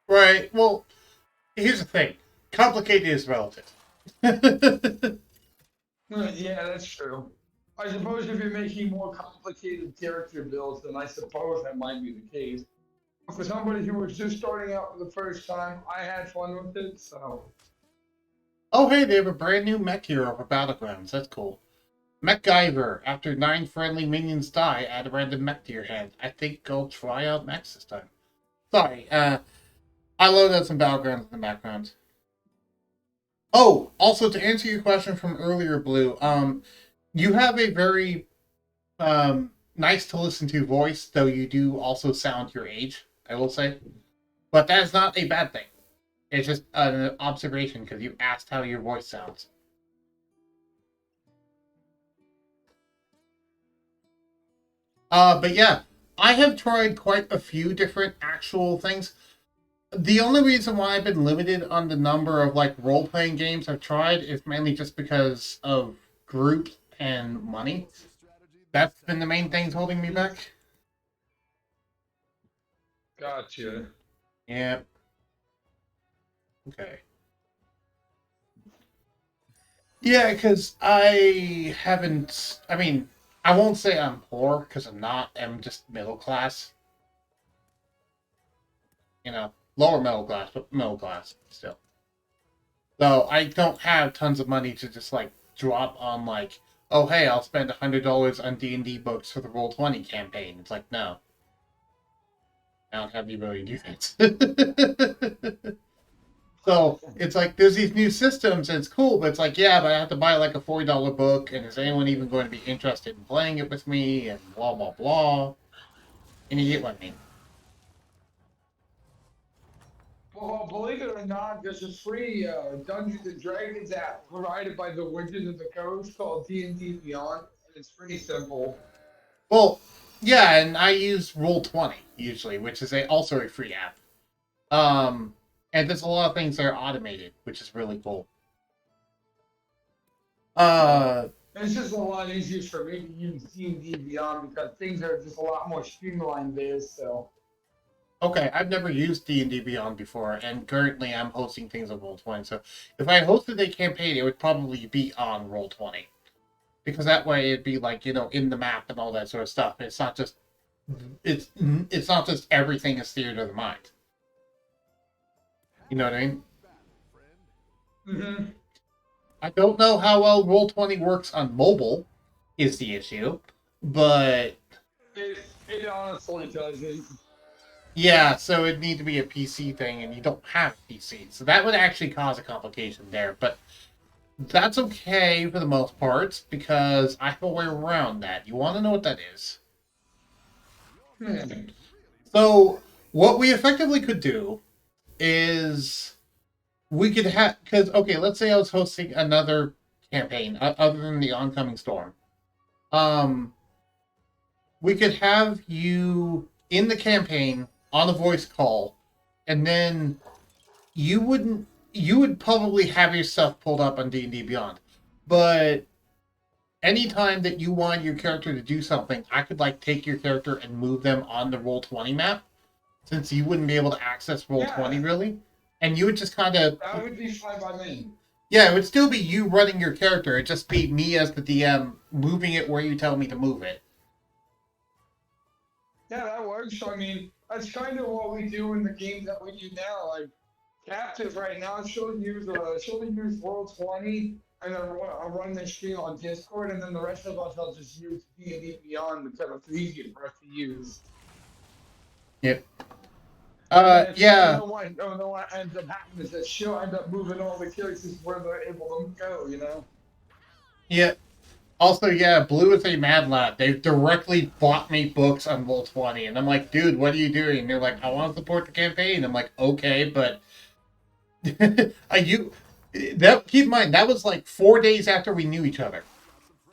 Right. Well, here's the thing. Complicated is relative. Yeah, that's true. I suppose if you're making more complicated character builds, then I suppose that might be the case. For somebody who was just starting out for the first time, I had fun with it, so. Oh, hey, they have a brand new mech hero for Battlegrounds. That's cool. MechGyver. After 9 friendly minions die, add a random mech to your hand. I think I'll try out mechs this time. Sorry, I loaded up some Battlegrounds in the background. Oh, also to answer your question from earlier, Blue, you have a very nice to listen to voice, though you do also sound your age, I will say. But that is not a bad thing. It's just an observation because you asked how your voice sounds. But yeah, I have tried quite a few different actual things. The only reason why I've been limited on the number of like role-playing games I've tried is mainly just because of group and money. That's been the main things holding me back. Gotcha. Yeah. Okay. Yeah, because I haven't. I mean, I won't say I'm poor because I'm not. I'm just middle class. Lower middle class, but middle class still. So I don't have tons of money to just like drop on like, oh hey, I'll spend $100 on D&D books for the Roll20 campaign. It's like no, I don't have the ability to do that. So it's like there's these new systems and it's cool, but it's like, yeah, but I have to buy like a $40 book, and is anyone even going to be interested in playing it with me? And blah blah blah. And you get what I mean. Well, believe it or not, there's a free Dungeons and Dragons app provided by the Wizards of the Coast called D&D Beyond, and it's pretty simple. Well, yeah, and I use Roll20 usually, which is also a free app. And there's a lot of things that are automated, which is really cool. It's just a lot easier for me to use D&D Beyond because things are just a lot more streamlined there. So. Okay, I've never used D&D Beyond before, and currently I'm hosting things on Roll20. So if I hosted a campaign, it would probably be on Roll20, because that way it'd be like, you know, in the map and all that sort of stuff. It's not just everything is theater of the mind. You know what I mean? Mm-hmm. I don't know how well Roll20 works on mobile, is the issue, but it honestly doesn't. Yeah, so it'd need to be a PC thing, and you don't have a PC, so that would actually cause a complication there. But that's okay for the most part, because I have a way around that. You want to know what that is? So what we effectively could do is we could have, because okay, let's say I was hosting another campaign other than the oncoming storm. We could have you in the campaign on a voice call, and then you would probably have your stuff pulled up on D&D Beyond. But anytime that you want your character to do something, I could like take your character and move them on the Roll20 map, since you wouldn't be able to access Roll20 really. And you would just kind of... That would be fine by me. Yeah, it would still be you running your character. It'd just be me as the DM moving it where you tell me to move it. Yeah, that works. I mean, that's kind of what we do in the games that we do now. Like, Captive right now, she'll use Roll20, and then I'll run the stream on Discord, and then the rest of us will just use D&D Beyond because it's easier for us to use. Yep. Yeah. And then what ends up happening is that she'll end up moving all the characters where they're able to go, you know? Yeah. Also, yeah, Blue is a mad lad. They've directly bought me books on Roll20, and I'm like, dude, what are you doing? And they're like, I want to support the campaign. I'm like, okay, but keep in mind, that was like 4 days after we knew each other.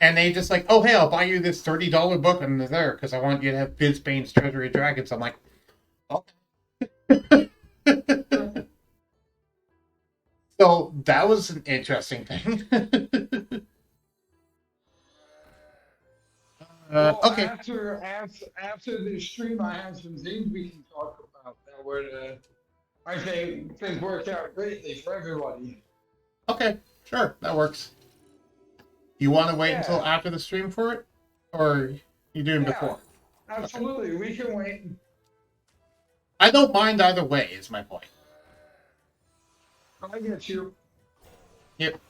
And they just like, oh, hey, I'll buy you this $30 book and it's there because I want you to have Bidsbane's Treasury of Dragons. I'm like, okay. So that was an interesting thing. Well, okay. After the stream, I have some things we can talk about that would, I think, work out greatly for everybody. Okay, sure, that works. You want to wait until after the stream for it? Or you doing before? Absolutely, we can wait. I don't mind either way, is my point. I get you. Yep.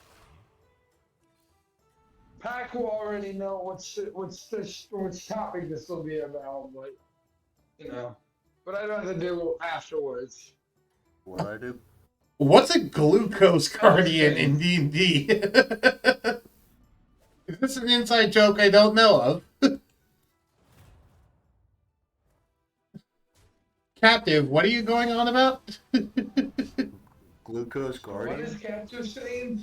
Pack will already know which topic this will be about, but you know. But I'd rather do afterwards. What I do? What's a glucose guardian in D&D? Is this an inside joke I don't know of? Captive, what are you going on about? Glucose guardian? What is Captive saying?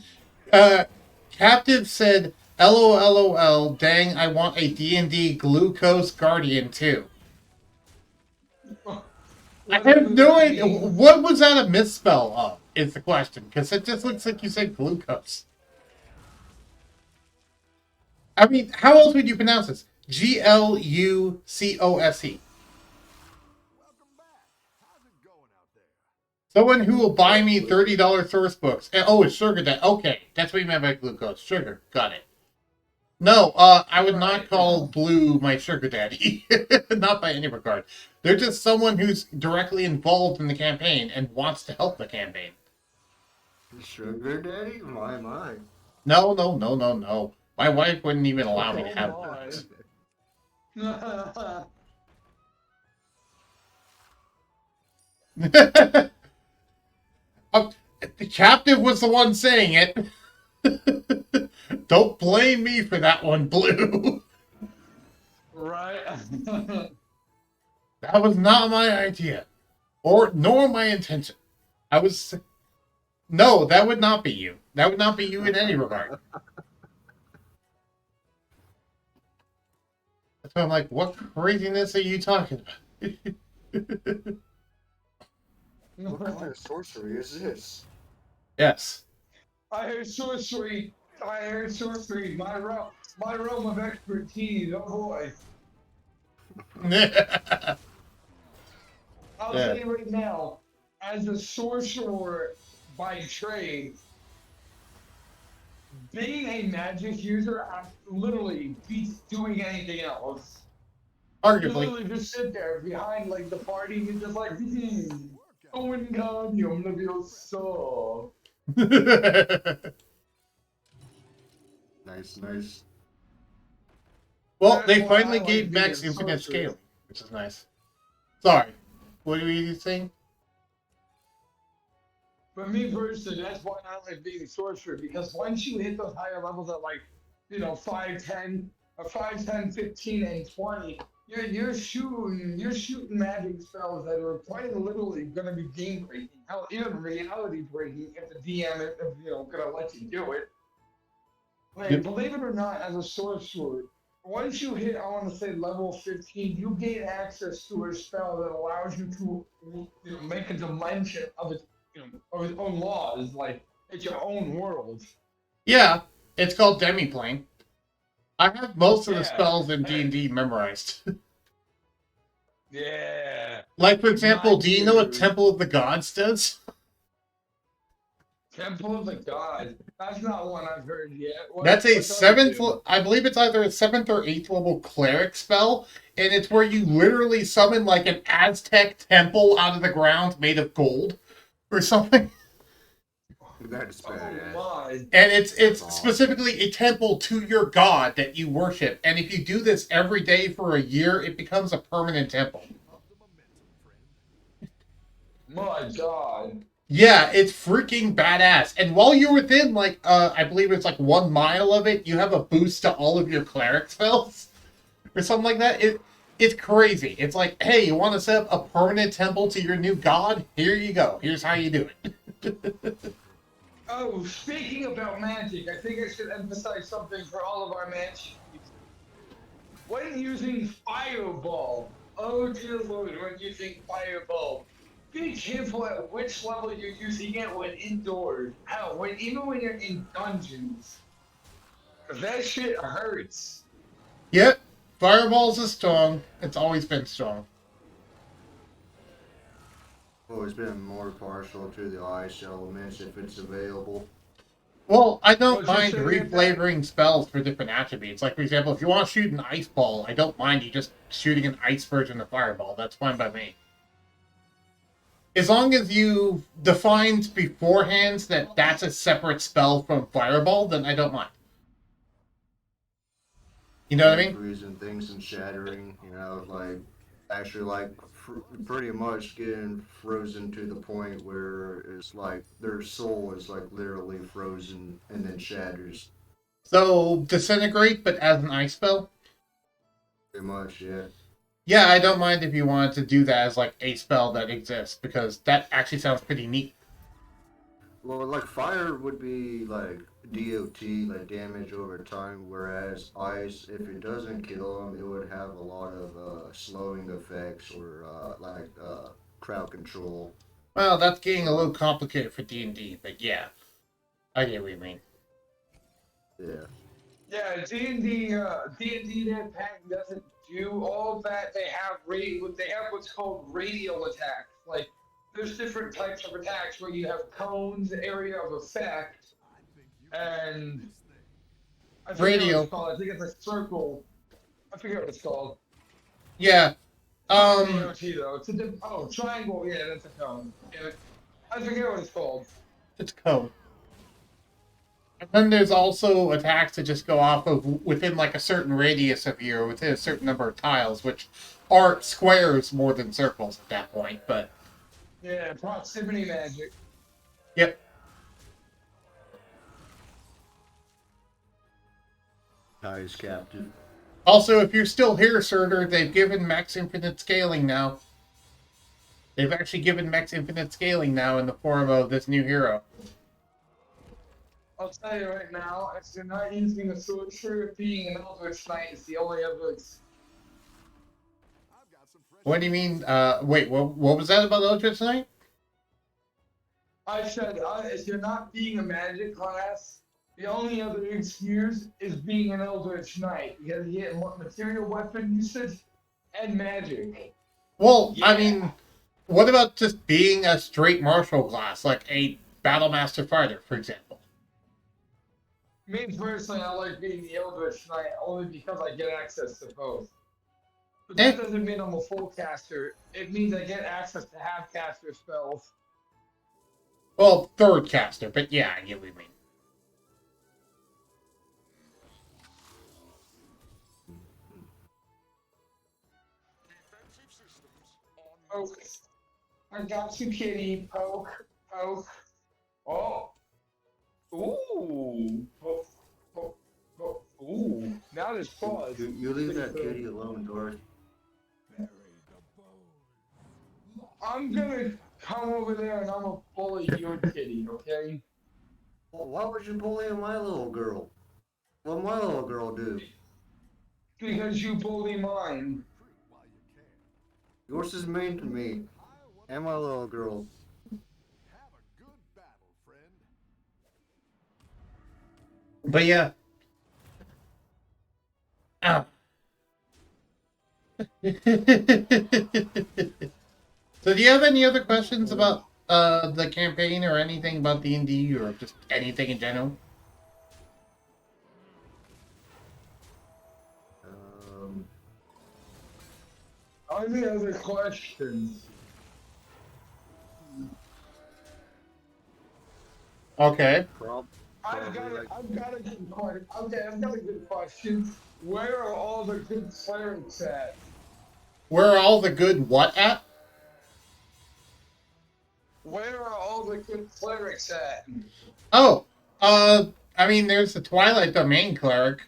Captive said, LOLOL, dang, I want a D&D glucose guardian too. I have no idea. What was that a misspell of, is the question. Because it just looks like you said glucose. I mean, how else would you pronounce this? Glucose. Someone who will buy me $30 source books. Oh, it's sugar daddy. Okay, that's what you meant by glucose. Sugar. Got it. No, I would not call Blue my sugar daddy. Not by any regard. They're just someone who's directly involved in the campaign and wants to help the campaign. Sugar daddy? My. No. My wife wouldn't even allow me to have that. Captive was the one saying it. Don't blame me for that one, Blue. Right. That was not my idea, nor my intention. I was no, that would not be you. That would not be you in any regard. So I'm like, what craziness are you talking about? What kind of sorcery is this? Yes. I heard sorcery. My realm of expertise. Oh boy. I'll tell you right now, as a sorcerer by trade, being a magic user literally beats doing anything else. Arguably. You literally just sit there behind like the party and you're just like, oh my god, I'm gonna be so. Nice. Well, they finally gave Max infinite scaling, which is nice. Sorry. What were you saying? For me personally, that's why I like being a sorcerer, because once you hit those higher levels at like, 5, 10, or 5, 10, 15, and 20, you're shooting magic spells that are quite literally gonna be game breaking. Hell, even reality breaking if the DM is gonna let you do it. Like, believe it or not, as a sorcerer, once you hit, I want to say level 15, you gain access to a spell that allows you to make a dimension of its own laws. Like, it's your own world. Yeah, it's called Demiplane. I have most of the spells in D&D memorized. Yeah. Like, for example, do you know what Temple of the Gods does? Temple of the Gods. That's not one I've heard yet. That's a 7th, I believe it's either a 7th or 8th level cleric spell, and it's where you literally summon like an Aztec temple out of the ground made of gold or something. That's badass. Oh, and it's specifically a temple to your god that you worship, and if you do this every day for a year, it becomes a permanent temple. My god. Yeah, it's freaking badass. And while you're within, like, I believe it's like 1 mile of it, you have a boost to all of your cleric spells. Or something like that. It's crazy. It's like, hey, you want to set up a permanent temple to your new god? Here you go. Here's how you do it. Oh, speaking about magic, I think I should emphasize something for all of our magic. When using Fireball, oh dear lord, when using Fireball, be careful at which level you're using it when indoors. Hell, even when you're in dungeons. Cause that shit hurts. Yep, Fireballs is strong. It's always been strong. Always been more partial to the ice elements if it's available. Well, I don't mind reflavoring spells for different attributes. Like, for example, if you want to shoot an ice ball, I don't mind you just shooting an ice version of Fireball. That's fine by me. As long as you defined beforehand that that's a separate spell from Fireball, then I don't mind. You know what I mean? Freezing things and shattering, like, actually, like, pretty much getting frozen to the point where it's like their soul is, like, literally frozen and then shatters. So, disintegrate, but as an ice spell? Pretty much, yeah. Yeah, I don't mind if you wanted to do that as, like, a spell that exists, because that actually sounds pretty neat. Well, like, fire would be, like, DOT, like, damage over time, whereas ice, if it doesn't kill them, it would have a lot of slowing effects or, crowd control. Well, that's getting a little complicated for D&D, but yeah. I get what you mean. Yeah. Yeah, D&D that pack doesn't do all that. They have what's called radial attacks. Like, there's different types of attacks where you have cones, area of effect, and I forget what it's called. I think it's a circle. I forget what it's called. Yeah. DOT though. It's a triangle. Yeah, that's a cone. Yeah. I forget what it's called. It's cone. And then there's also attacks that just go off of within like a certain radius of you, or within a certain number of tiles, which are squares more than circles at that point, but... Yeah, proximity magic. Yep. highest captive. Also, if you're still here, Surtur, they've given max infinite scaling now. They've actually given max infinite scaling now in the form of this new hero. I'll tell you right now, if you're not using a sorcerer, being an Eldritch Knight is the only evidence. What do you mean? Wait, what was that about Eldritch Knight? I said, if you're not being a magic class, the only other excuse is being an Eldritch Knight because you get material weapon usage and magic. Well, yeah. I mean, what about just being a straight martial class, like a Battlemaster Fighter, for example? Me personally, I like being the Eldritch Knight only because I get access to both. But that doesn't mean I'm a full caster. It means I get access to half caster spells. Well, third caster, but yeah, I get what you mean. Poke. I got you, kitty. Poke. Poke. Oh. Ooh. Poke. Poke. Poke. Ooh. Now there's pause. You leave that kitty alone, Dory. I'm gonna come over there and I'm gonna bully your kitty, okay? Well, why would you bully my little girl? What'd my little girl do? Because you bully mine. Yours is mean to me. And my little girl. But yeah. Ow. So do you have any other questions about the campaign or anything about D&D or just anything in general? Any other questions? Okay. I've got a good question. Okay, I've got a good question. Where are all the good clerics at? Where are all the good what at? Where are all the good clerics at? Oh, I mean, there's the Twilight Domain cleric.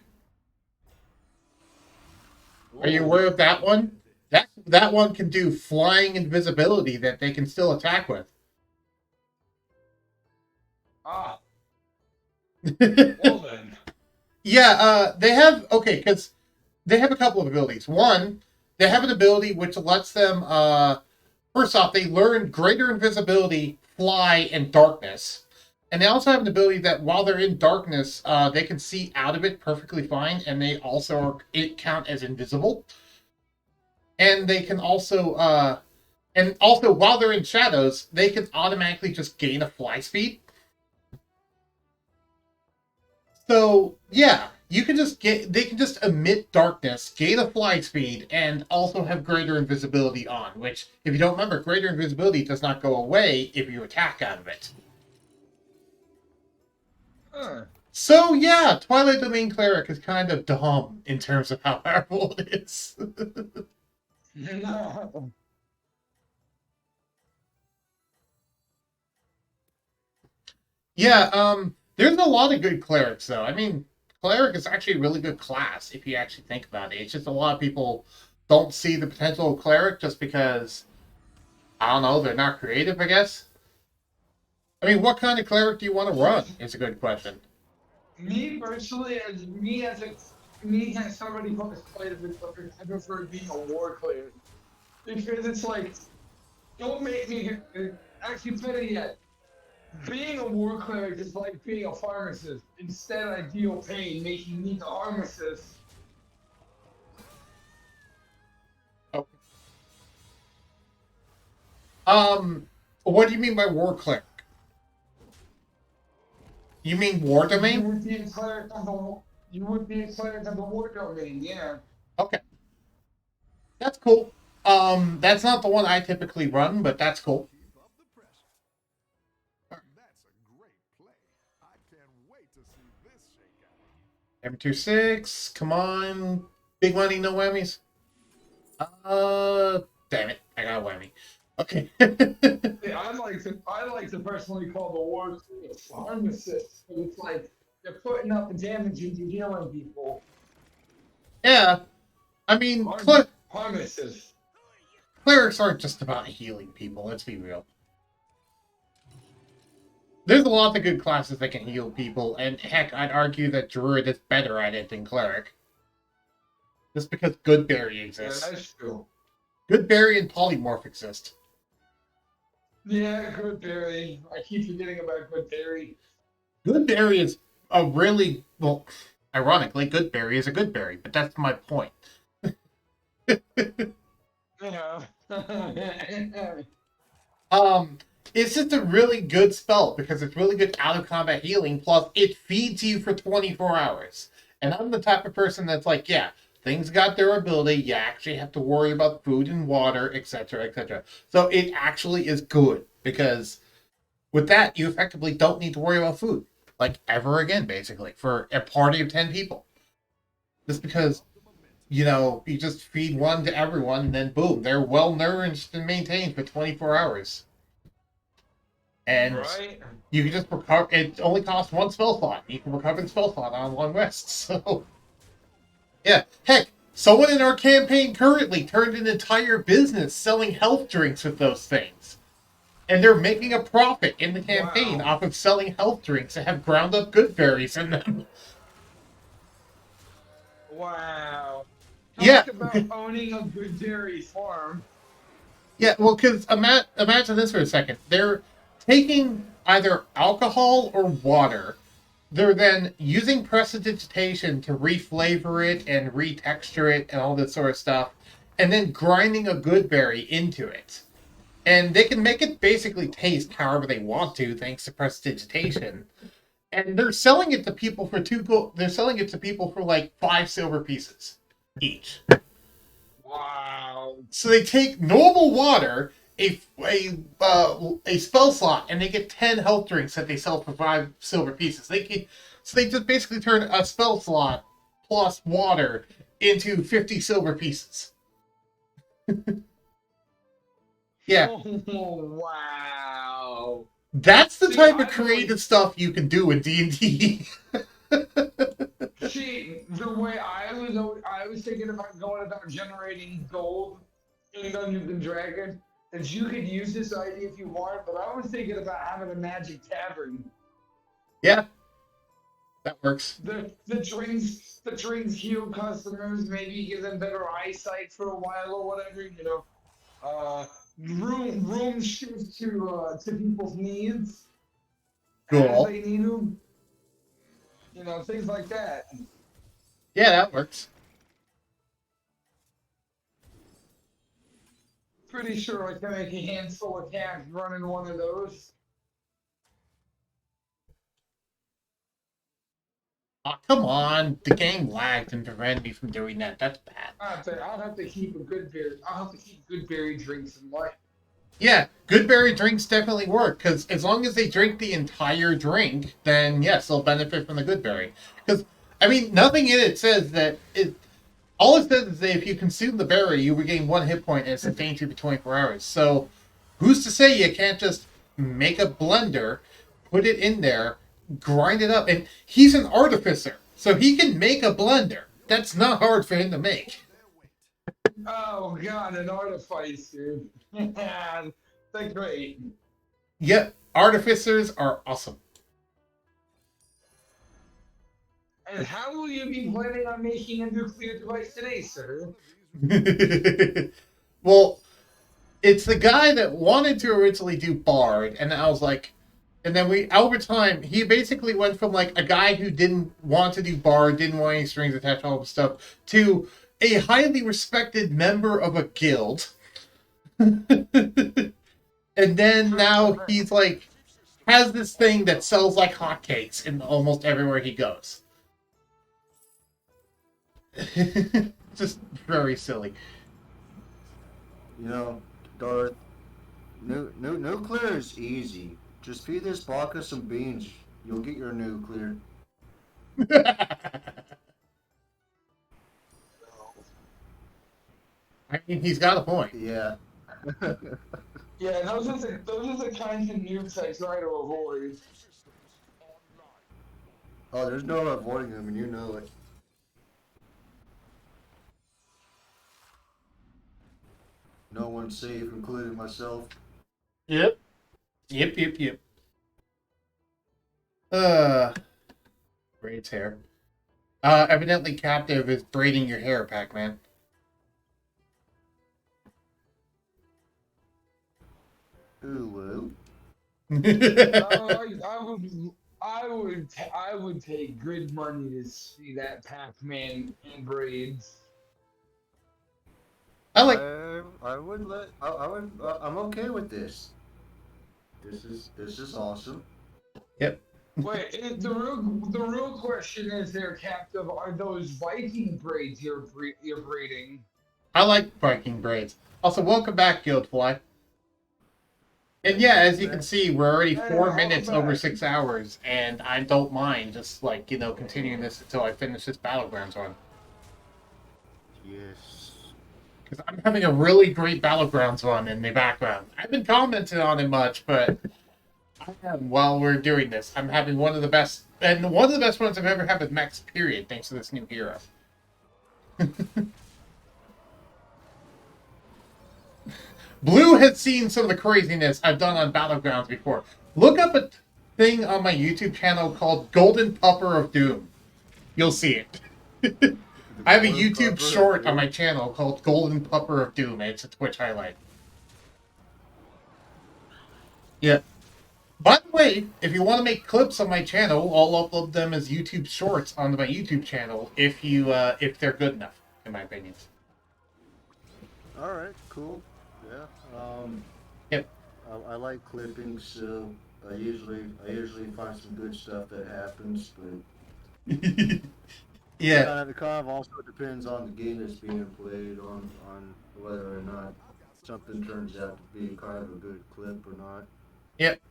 Are you aware of that one? That one can do flying invisibility that they can still attack with. Ah. Well then. Yeah, they have, okay, because they have a couple of abilities. One, they have an ability which lets them, first off, they learn greater invisibility, fly, and darkness. And they also have an ability that while they're in darkness, they can see out of it perfectly fine, and they also count as invisible. And they can also, while they're in shadows, they can automatically just gain a fly speed. So, yeah, they can just emit darkness, gain a fly speed, and also have greater invisibility on, which, if you don't remember, greater invisibility does not go away if you attack out of it. So, yeah, Twilight Domain Cleric is kind of dumb in terms of how powerful it is. No. Yeah, there's a lot of good clerics, though. I mean, cleric is actually a really good class, if you actually think about it. It's just a lot of people don't see the potential of cleric just because, I don't know, they're not creative, I guess. I mean, what kind of cleric do you want to run? It's a good question. Me personally, as somebody who has played a bit, I prefer being a war cleric. Because it's like, don't make me, actually better yet, being a war cleric is like being a pharmacist. Instead, I deal pain, making me the pharmacist. What do you mean by war cleric? You mean war domain? You would be a cleric of the war domain, yeah. Okay. That's cool. That's not the one I typically run, but that's cool. M26, come on. Big money, no whammies. Damn it. I got a whammy. Okay. I like to personally call the war cleric pharmacist. It's like, they're putting up the damage into healing people. Yeah, I mean, Harnesses. clerics aren't just about healing people. Let's be real. There's a lot of good classes that can heal people, and heck, I'd argue that druid is better at it than cleric. Just because Goodberry exists. Yeah, that's true. Goodberry and Polymorph exist. Yeah, Goodberry. I keep forgetting about Goodberry. Goodberry is a really, well, ironically, Goodberry is a good berry, but that's my point. Yeah. It's just a really good spell because it's really good out of combat healing, plus it feeds you for 24 hours. And I'm the type of person that's like, yeah, things got durability, you actually have to worry about food and water, etc., etc. So it actually is good because with that, you effectively don't need to worry about food. Like, ever again, basically, for a party of 10 people. Just because, you know, you just feed one to everyone, and then boom, they're well nourished and maintained for 24 hours. And right? you can just recover. It only costs one spell slot. You can recover the spell slot on long rest. So, yeah. Heck, someone in our campaign currently turned an entire business selling health drinks with those things. And they're making a profit in the campaign off of selling health drinks that have ground up good berries in them. Wow. Yeah. Talk about owning a Goodberry farm. Yeah, well, because imagine this for a second. They're taking either alcohol or water. They're then using prestidigitation to reflavor it and retexture it and all this sort of stuff, and then grinding a good berry into it. And they can make it basically taste however they want to, thanks to prestidigitation. And they're selling it to people for they're selling it to people for like 5 silver pieces each. Wow. So they take normal water, a spell slot, and they get 10 health drinks that they sell for 5 silver pieces. So they just basically turn a spell slot plus water into 50 silver pieces. Yeah. Oh, wow. That's the type of creative stuff you can do in D&D. See, the way I was thinking about going about generating gold in Dungeons and Dragons is you could use this idea if you want, but I was thinking about having a magic tavern. Yeah, that works. The drinks heal customers, maybe give them better eyesight for a while or whatever, you know. Room shift to people's needs Cool. as they need them. You know, things like that. Yeah, that works. Pretty sure I can make a handful of cash running one of those. Oh, come on. The game lagged and prevented me from doing that. That's bad. I'll have to keep a good berry. I'll have to keep good berry drinks in life. Yeah, good berry drinks definitely work, because as long as they drink the entire drink, then yes, they'll benefit from the good berry. Because, I mean, nothing in it says that all it says is that if you consume the berry, you regain 1 hit point and it sustains you for 24 hours. So, who's to say you can't just make a blender, put it in there, grind it up, and he's an artificer, so he can make a blender. That's not hard for him to make. Oh god, an artifice, dude. That's great. Yep, artificers are awesome. And how will you be planning on making a nuclear device today, sir? Well, it's the guy that wanted to originally do Bard, and I was like, and then over time, he basically went from like a guy who didn't want to do Bard, didn't want any strings attached, all this stuff, to a highly respected member of a guild. And then now he's like, has this thing that sells like hotcakes in almost everywhere he goes. Just very silly. You know, Darth, nuclear is easy. Just feed this Baka some beans. You'll get your nuclear. I mean, he's got a point. Yeah. Yeah, those are the kinds of nukes I try to avoid. Oh, there's no avoiding them, and you know it. No one's safe, including myself. Yep. Yep. Uh, braids hair. Evidently captive is braiding your hair, Pac-Man. Ooh, I would take good money to see that Pac-Man in braids. I would let. I would. I'm okay with this. This is awesome. Yep. Wait, the real question is, there, captive, are those Viking braids you're braiding? I like Viking braids. Also, welcome back, Guildfly. And yeah, as you can see, we're already Hey, 4 minutes over back. 6 hours, and I don't mind just like continuing this until I finish this Battlegrounds run. Yes. Because I'm having a really great Battlegrounds run in the background. I've been commenting on it much, but while we're doing this, I'm having one of the best runs I've ever had with Max. Period, thanks to this new hero. Blue has seen some of the craziness I've done on Battlegrounds before. Look up a thing on my YouTube channel called Golden Pupper of Doom. You'll see it. I have a YouTube short on my channel called Golden Pupper of Doom, and it's a Twitch highlight. Yeah. By the way, if you want to make clips on my channel, I'll upload them as YouTube shorts on my YouTube channel if they're good enough, in my opinion. All right. Cool. Yeah. Yep. I like clippings, so I usually find some good stuff that happens, but yeah. It kind of also depends on the game that's being played, on whether or not something turns out to be kind of a good clip or not. Yep.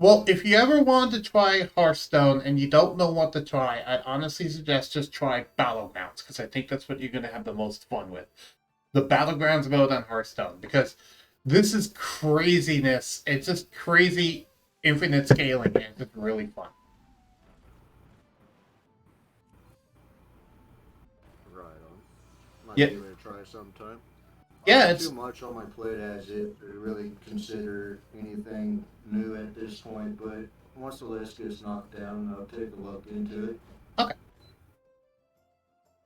Well, if you ever want to try Hearthstone and you don't know what to try, I'd honestly suggest just try Battlegrounds, because I think that's what you're going to have the most fun with. The Battlegrounds mode on Hearthstone, because this is craziness. It's just crazy infinite scaling, and it's just really fun. Right on. Might Yeah. be able to try sometime. Yeah, it's too much on my plate as it to really consider anything new at this point, but once the list gets knocked down, I'll take a look into it. Okay.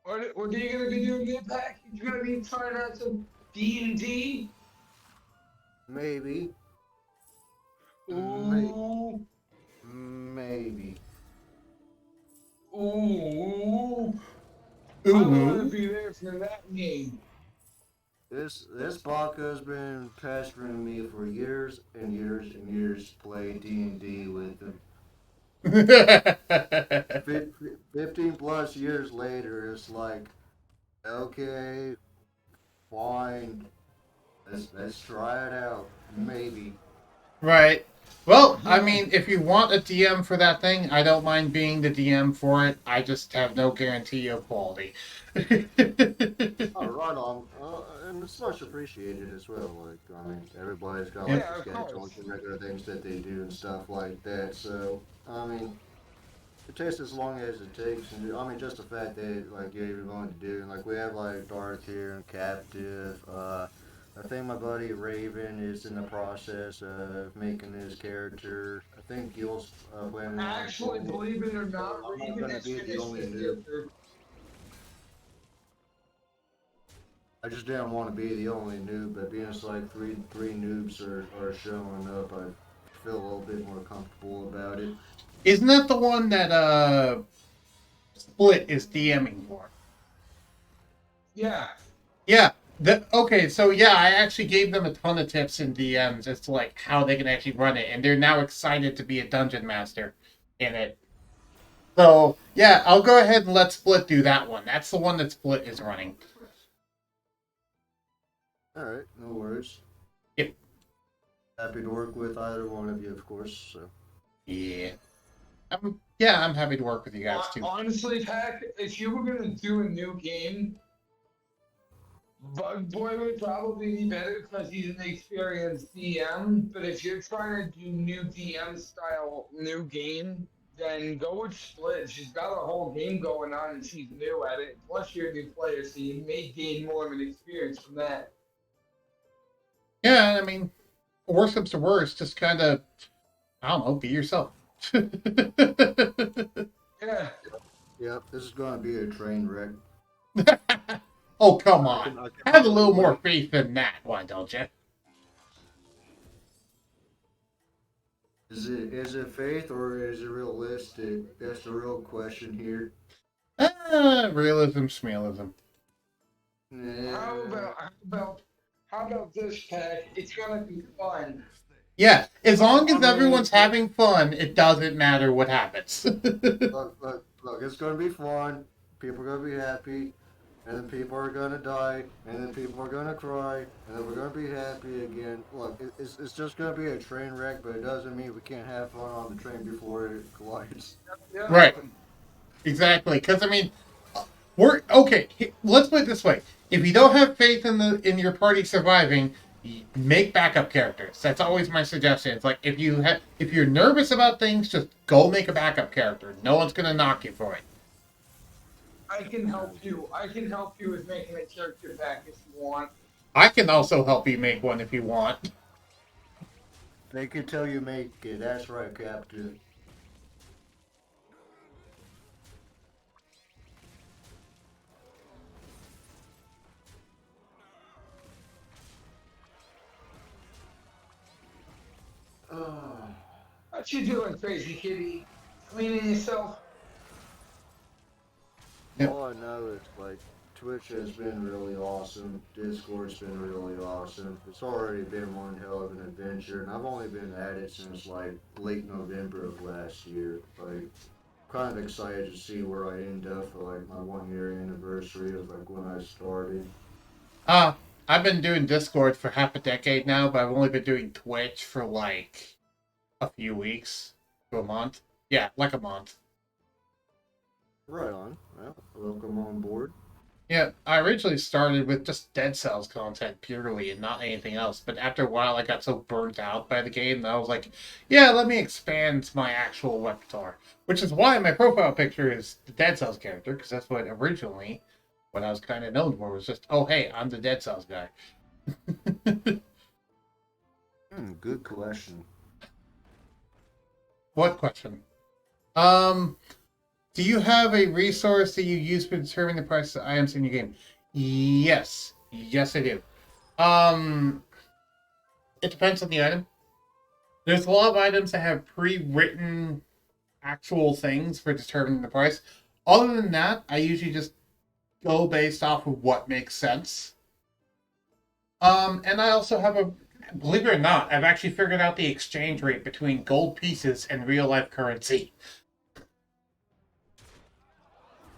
What are you gonna be doing, Get Pack? You gonna be trying out some D&D? Maybe. Ooh. Maybe. Ooh. I want to be there for that game. This Baka's been pestering me for years and years and years to play D&D with him. 15 plus years later, it's like, okay, fine, let's try it out, maybe. Right. Well, I mean, if you want a DM for that thing, I don't mind being the DM for it. I just have no guarantee of quality. Oh, right on. And it's much appreciated as well. Like, I mean, everybody's got like a schedule and regular things that they do and stuff like that. So, I mean, it takes as long as it takes. And I mean, just the fact that like you're even going to do, and like we have like Darth here and Captive. I think my buddy Raven is in the process of making his character. I think Gil's planning on. Actually, believe it or not, I'm not gonna be the only noob. I just didn't want to be the only noob, but being it's like three noobs are showing up, I feel a little bit more comfortable about it. Isn't that the one that Split is DMing for? Yeah. Yeah. Okay, so yeah, I actually gave them a ton of tips in DMs as to like how they can actually run it, and they're now excited to be a dungeon master in it. So yeah, I'll go ahead and let Split do that one. That's the one that Split is running. Alright, no worries. Yep. Happy to work with either one of you, of course. So. Yeah. I'm happy to work with you guys too. Honestly, Pack, if you were gonna do a new game, Bug Boy would probably be better because he's an experienced DM. But if you're trying to do new DM style new game, then go with Split. She's got a whole game going on and she's new at it. Plus, you're a new player, so you may gain more of an experience from that. Yeah, I mean, worst comes to worst, just kind of, I don't know, be yourself. Yeah. Yep, this is gonna be a train wreck. Oh, come I on. can Have a little already more wait. faith than that, why don't you? Is it faith or is it realistic? That's the real question here. Realism, schmealism. How about how about how about this pack? It's gonna be fun. Yeah, as long as I mean, everyone's having fun, it doesn't matter what happens. look, it's gonna be fun. People are gonna be happy, and then people are gonna die, and then people are gonna cry, and then we're gonna be happy again. Look, it's just gonna be a train wreck, but it doesn't mean we can't have fun on the train before it collides. Yeah. Right, exactly. Because, I mean, we're okay. Let's put it this way: if you don't have faith in your party surviving, make backup characters. That's always my suggestion. It's like if you're nervous about things, just go make a backup character. No one's gonna knock you for it. I can help you. I can help you with making a character pack if you want. I can also help you make one if you want. Fake it till you make it. That's right, Captain. What you doing, crazy kitty? Cleaning yourself? All I know is like Twitch has been really awesome. Discord's been really awesome. It's already been one hell of an adventure, and I've only been at it since like late November of last year. Like, kind of excited to see where I end up for like my 1 year anniversary of like when I started. I've been doing Discord for half a decade now, but I've only been doing Twitch for like a few weeks to a month. Yeah, like a month. Right on. Well, welcome on board. Yeah, I originally started with just Dead Cells content purely and not anything else. But after a while, I got so burnt out by the game that I was like, yeah, let me expand my actual repertoire. Which is why my profile picture is the Dead Cells character, because that's what originally, what I was kind of known for, was just, oh, hey, I'm the Dead Cells guy. Good question. What question? Do you have a resource that you use for determining the price of items in your game? Yes. Yes, I do. It depends on the item. There's a lot of items that have pre-written actual things for determining the price. Other than that, I usually just go based off of what makes sense. And I also have believe it or not, I've actually figured out the exchange rate between gold pieces and real-life currency.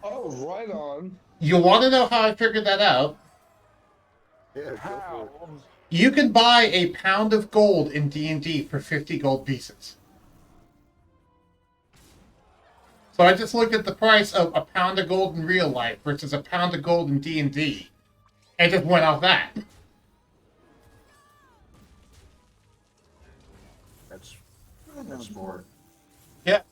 Oh, right on. You want to know how I figured that out? Yeah, How? You can buy a pound of gold in D&D for 50 gold pieces. So I just looked at the price of a pound of gold in real life versus a pound of gold in D&D, and just went off that. That's smart. Yeah.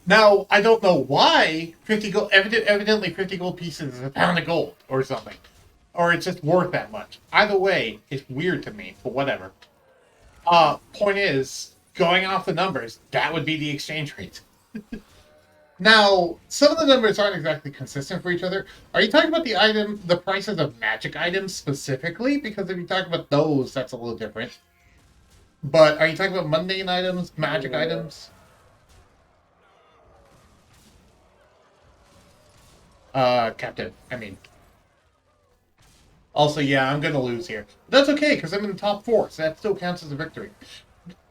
Now, I don't know why 50 gold, evidently 50 gold pieces is a pound of gold or something. Or it's just worth that much. Either way, it's weird to me, but whatever. Point is, going off the numbers, that would be the exchange rate. Now, some of the numbers aren't exactly consistent for each other. Are you talking about the prices of magic items specifically? Because if you talk about those, that's a little different. But are you talking about mundane items, magic items? Captain, I mean. Also, yeah, I'm gonna lose here. But that's okay, because I'm in the top 4, so that still counts as a victory.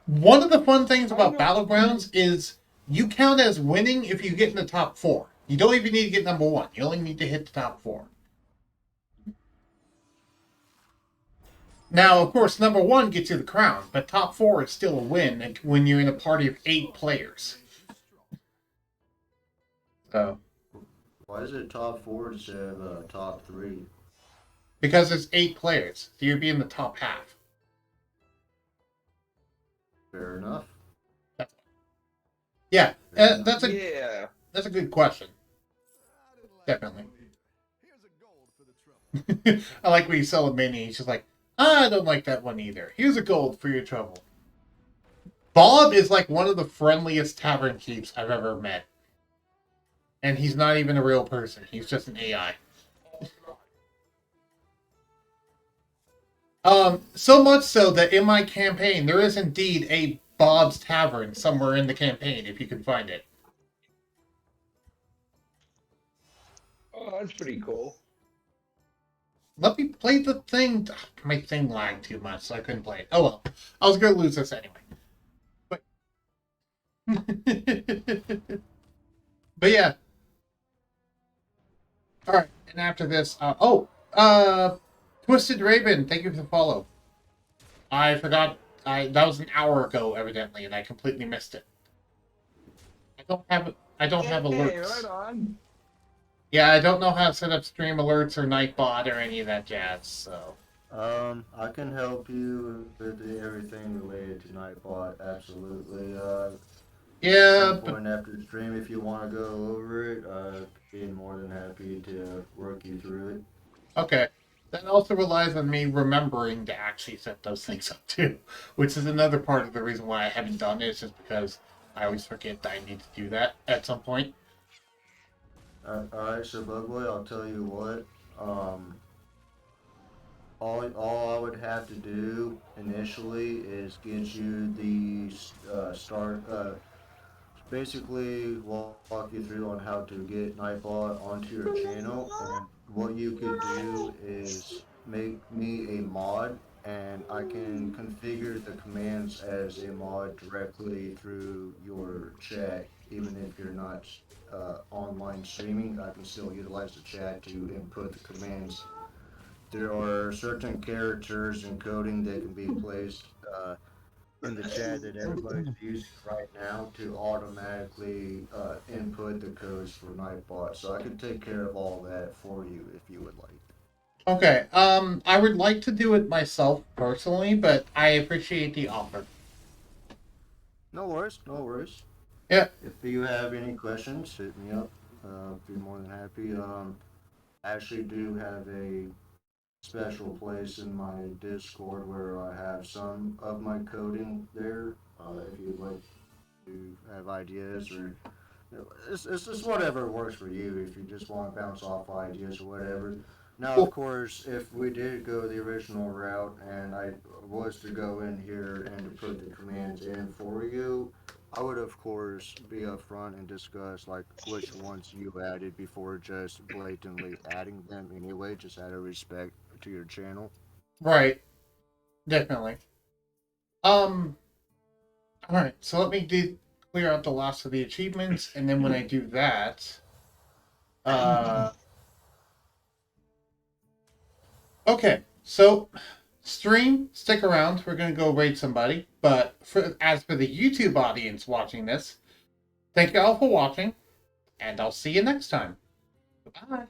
One of the fun things about Battlegrounds is you count as winning if you get in the top 4. You don't even need to get number 1. You only need to hit the top 4. Now, of course, number 1 gets you the crown, but top 4 is still a win when you're in a party of 8 players. So. Why is it top 4 instead of top 3? Because there's 8 players, so you'd be in the top half. Fair enough. Yeah, that's a good question. Definitely. I like when you sell a mini. He's just like, I don't like that one either. Here's a gold for your trouble. Bob is like one of the friendliest tavern keeps I've ever met. And he's not even a real person. He's just an AI. So much so that in my campaign, there is indeed a Bob's Tavern somewhere in the campaign, if you can find it. Oh, that's pretty cool. Let me play the thing. My thing lagged too much, so I couldn't play it. Oh well. I was going to lose this anyway. But, but yeah. Alright, and after this, Twisted Raven, thank you for the follow. I forgot, that was an hour ago, evidently, and I completely missed it. I don't have alerts. Right on. Yeah, I don't know how to set up stream alerts or Nightbot or any of that jazz, so. I can help you with everything related to Nightbot, absolutely. Yeah, at some point after the stream, if you want to go over it, being more than happy to work you through it. Okay. That also relies on me remembering to actually set those things up too, which is another part of the reason why I haven't done it, is just because I always forget that I need to do that at some point. Alright, so Bugboy, I'll tell you what, all I would have to do initially is get you the basically walk you through on how to get Nightbot onto your channel, and what you could do is make me a mod, and I can configure the commands as a mod directly through your chat. Even if you're not online streaming, I can still utilize the chat to input the commands. There are certain characters and coding that can be placed in the chat that everybody's using right now to automatically input the codes for Nightbot. So I can take care of all that for you if you would like. Okay, I would like to do it myself personally, but I appreciate the offer. No worries, no worries. Yeah. If you have any questions, hit me up. Be more than happy. I actually do have a special place in my Discord where I have some of my coding there. If you'd like to have ideas, or it's just whatever works for you. If you just want to bounce off ideas or whatever. Now, of course, if we did go the original route and I was to go in here and to put the commands in for you, I would, of course, be upfront and discuss like which ones you added before just blatantly adding them anyway, just out of respect to your channel. Right. Definitely. Alright, so let me clear out the last of the achievements, and then when I do that, okay, so stream, stick around. We're gonna go raid somebody. But as for the YouTube audience watching this, thank you all for watching, and I'll see you next time. Goodbye.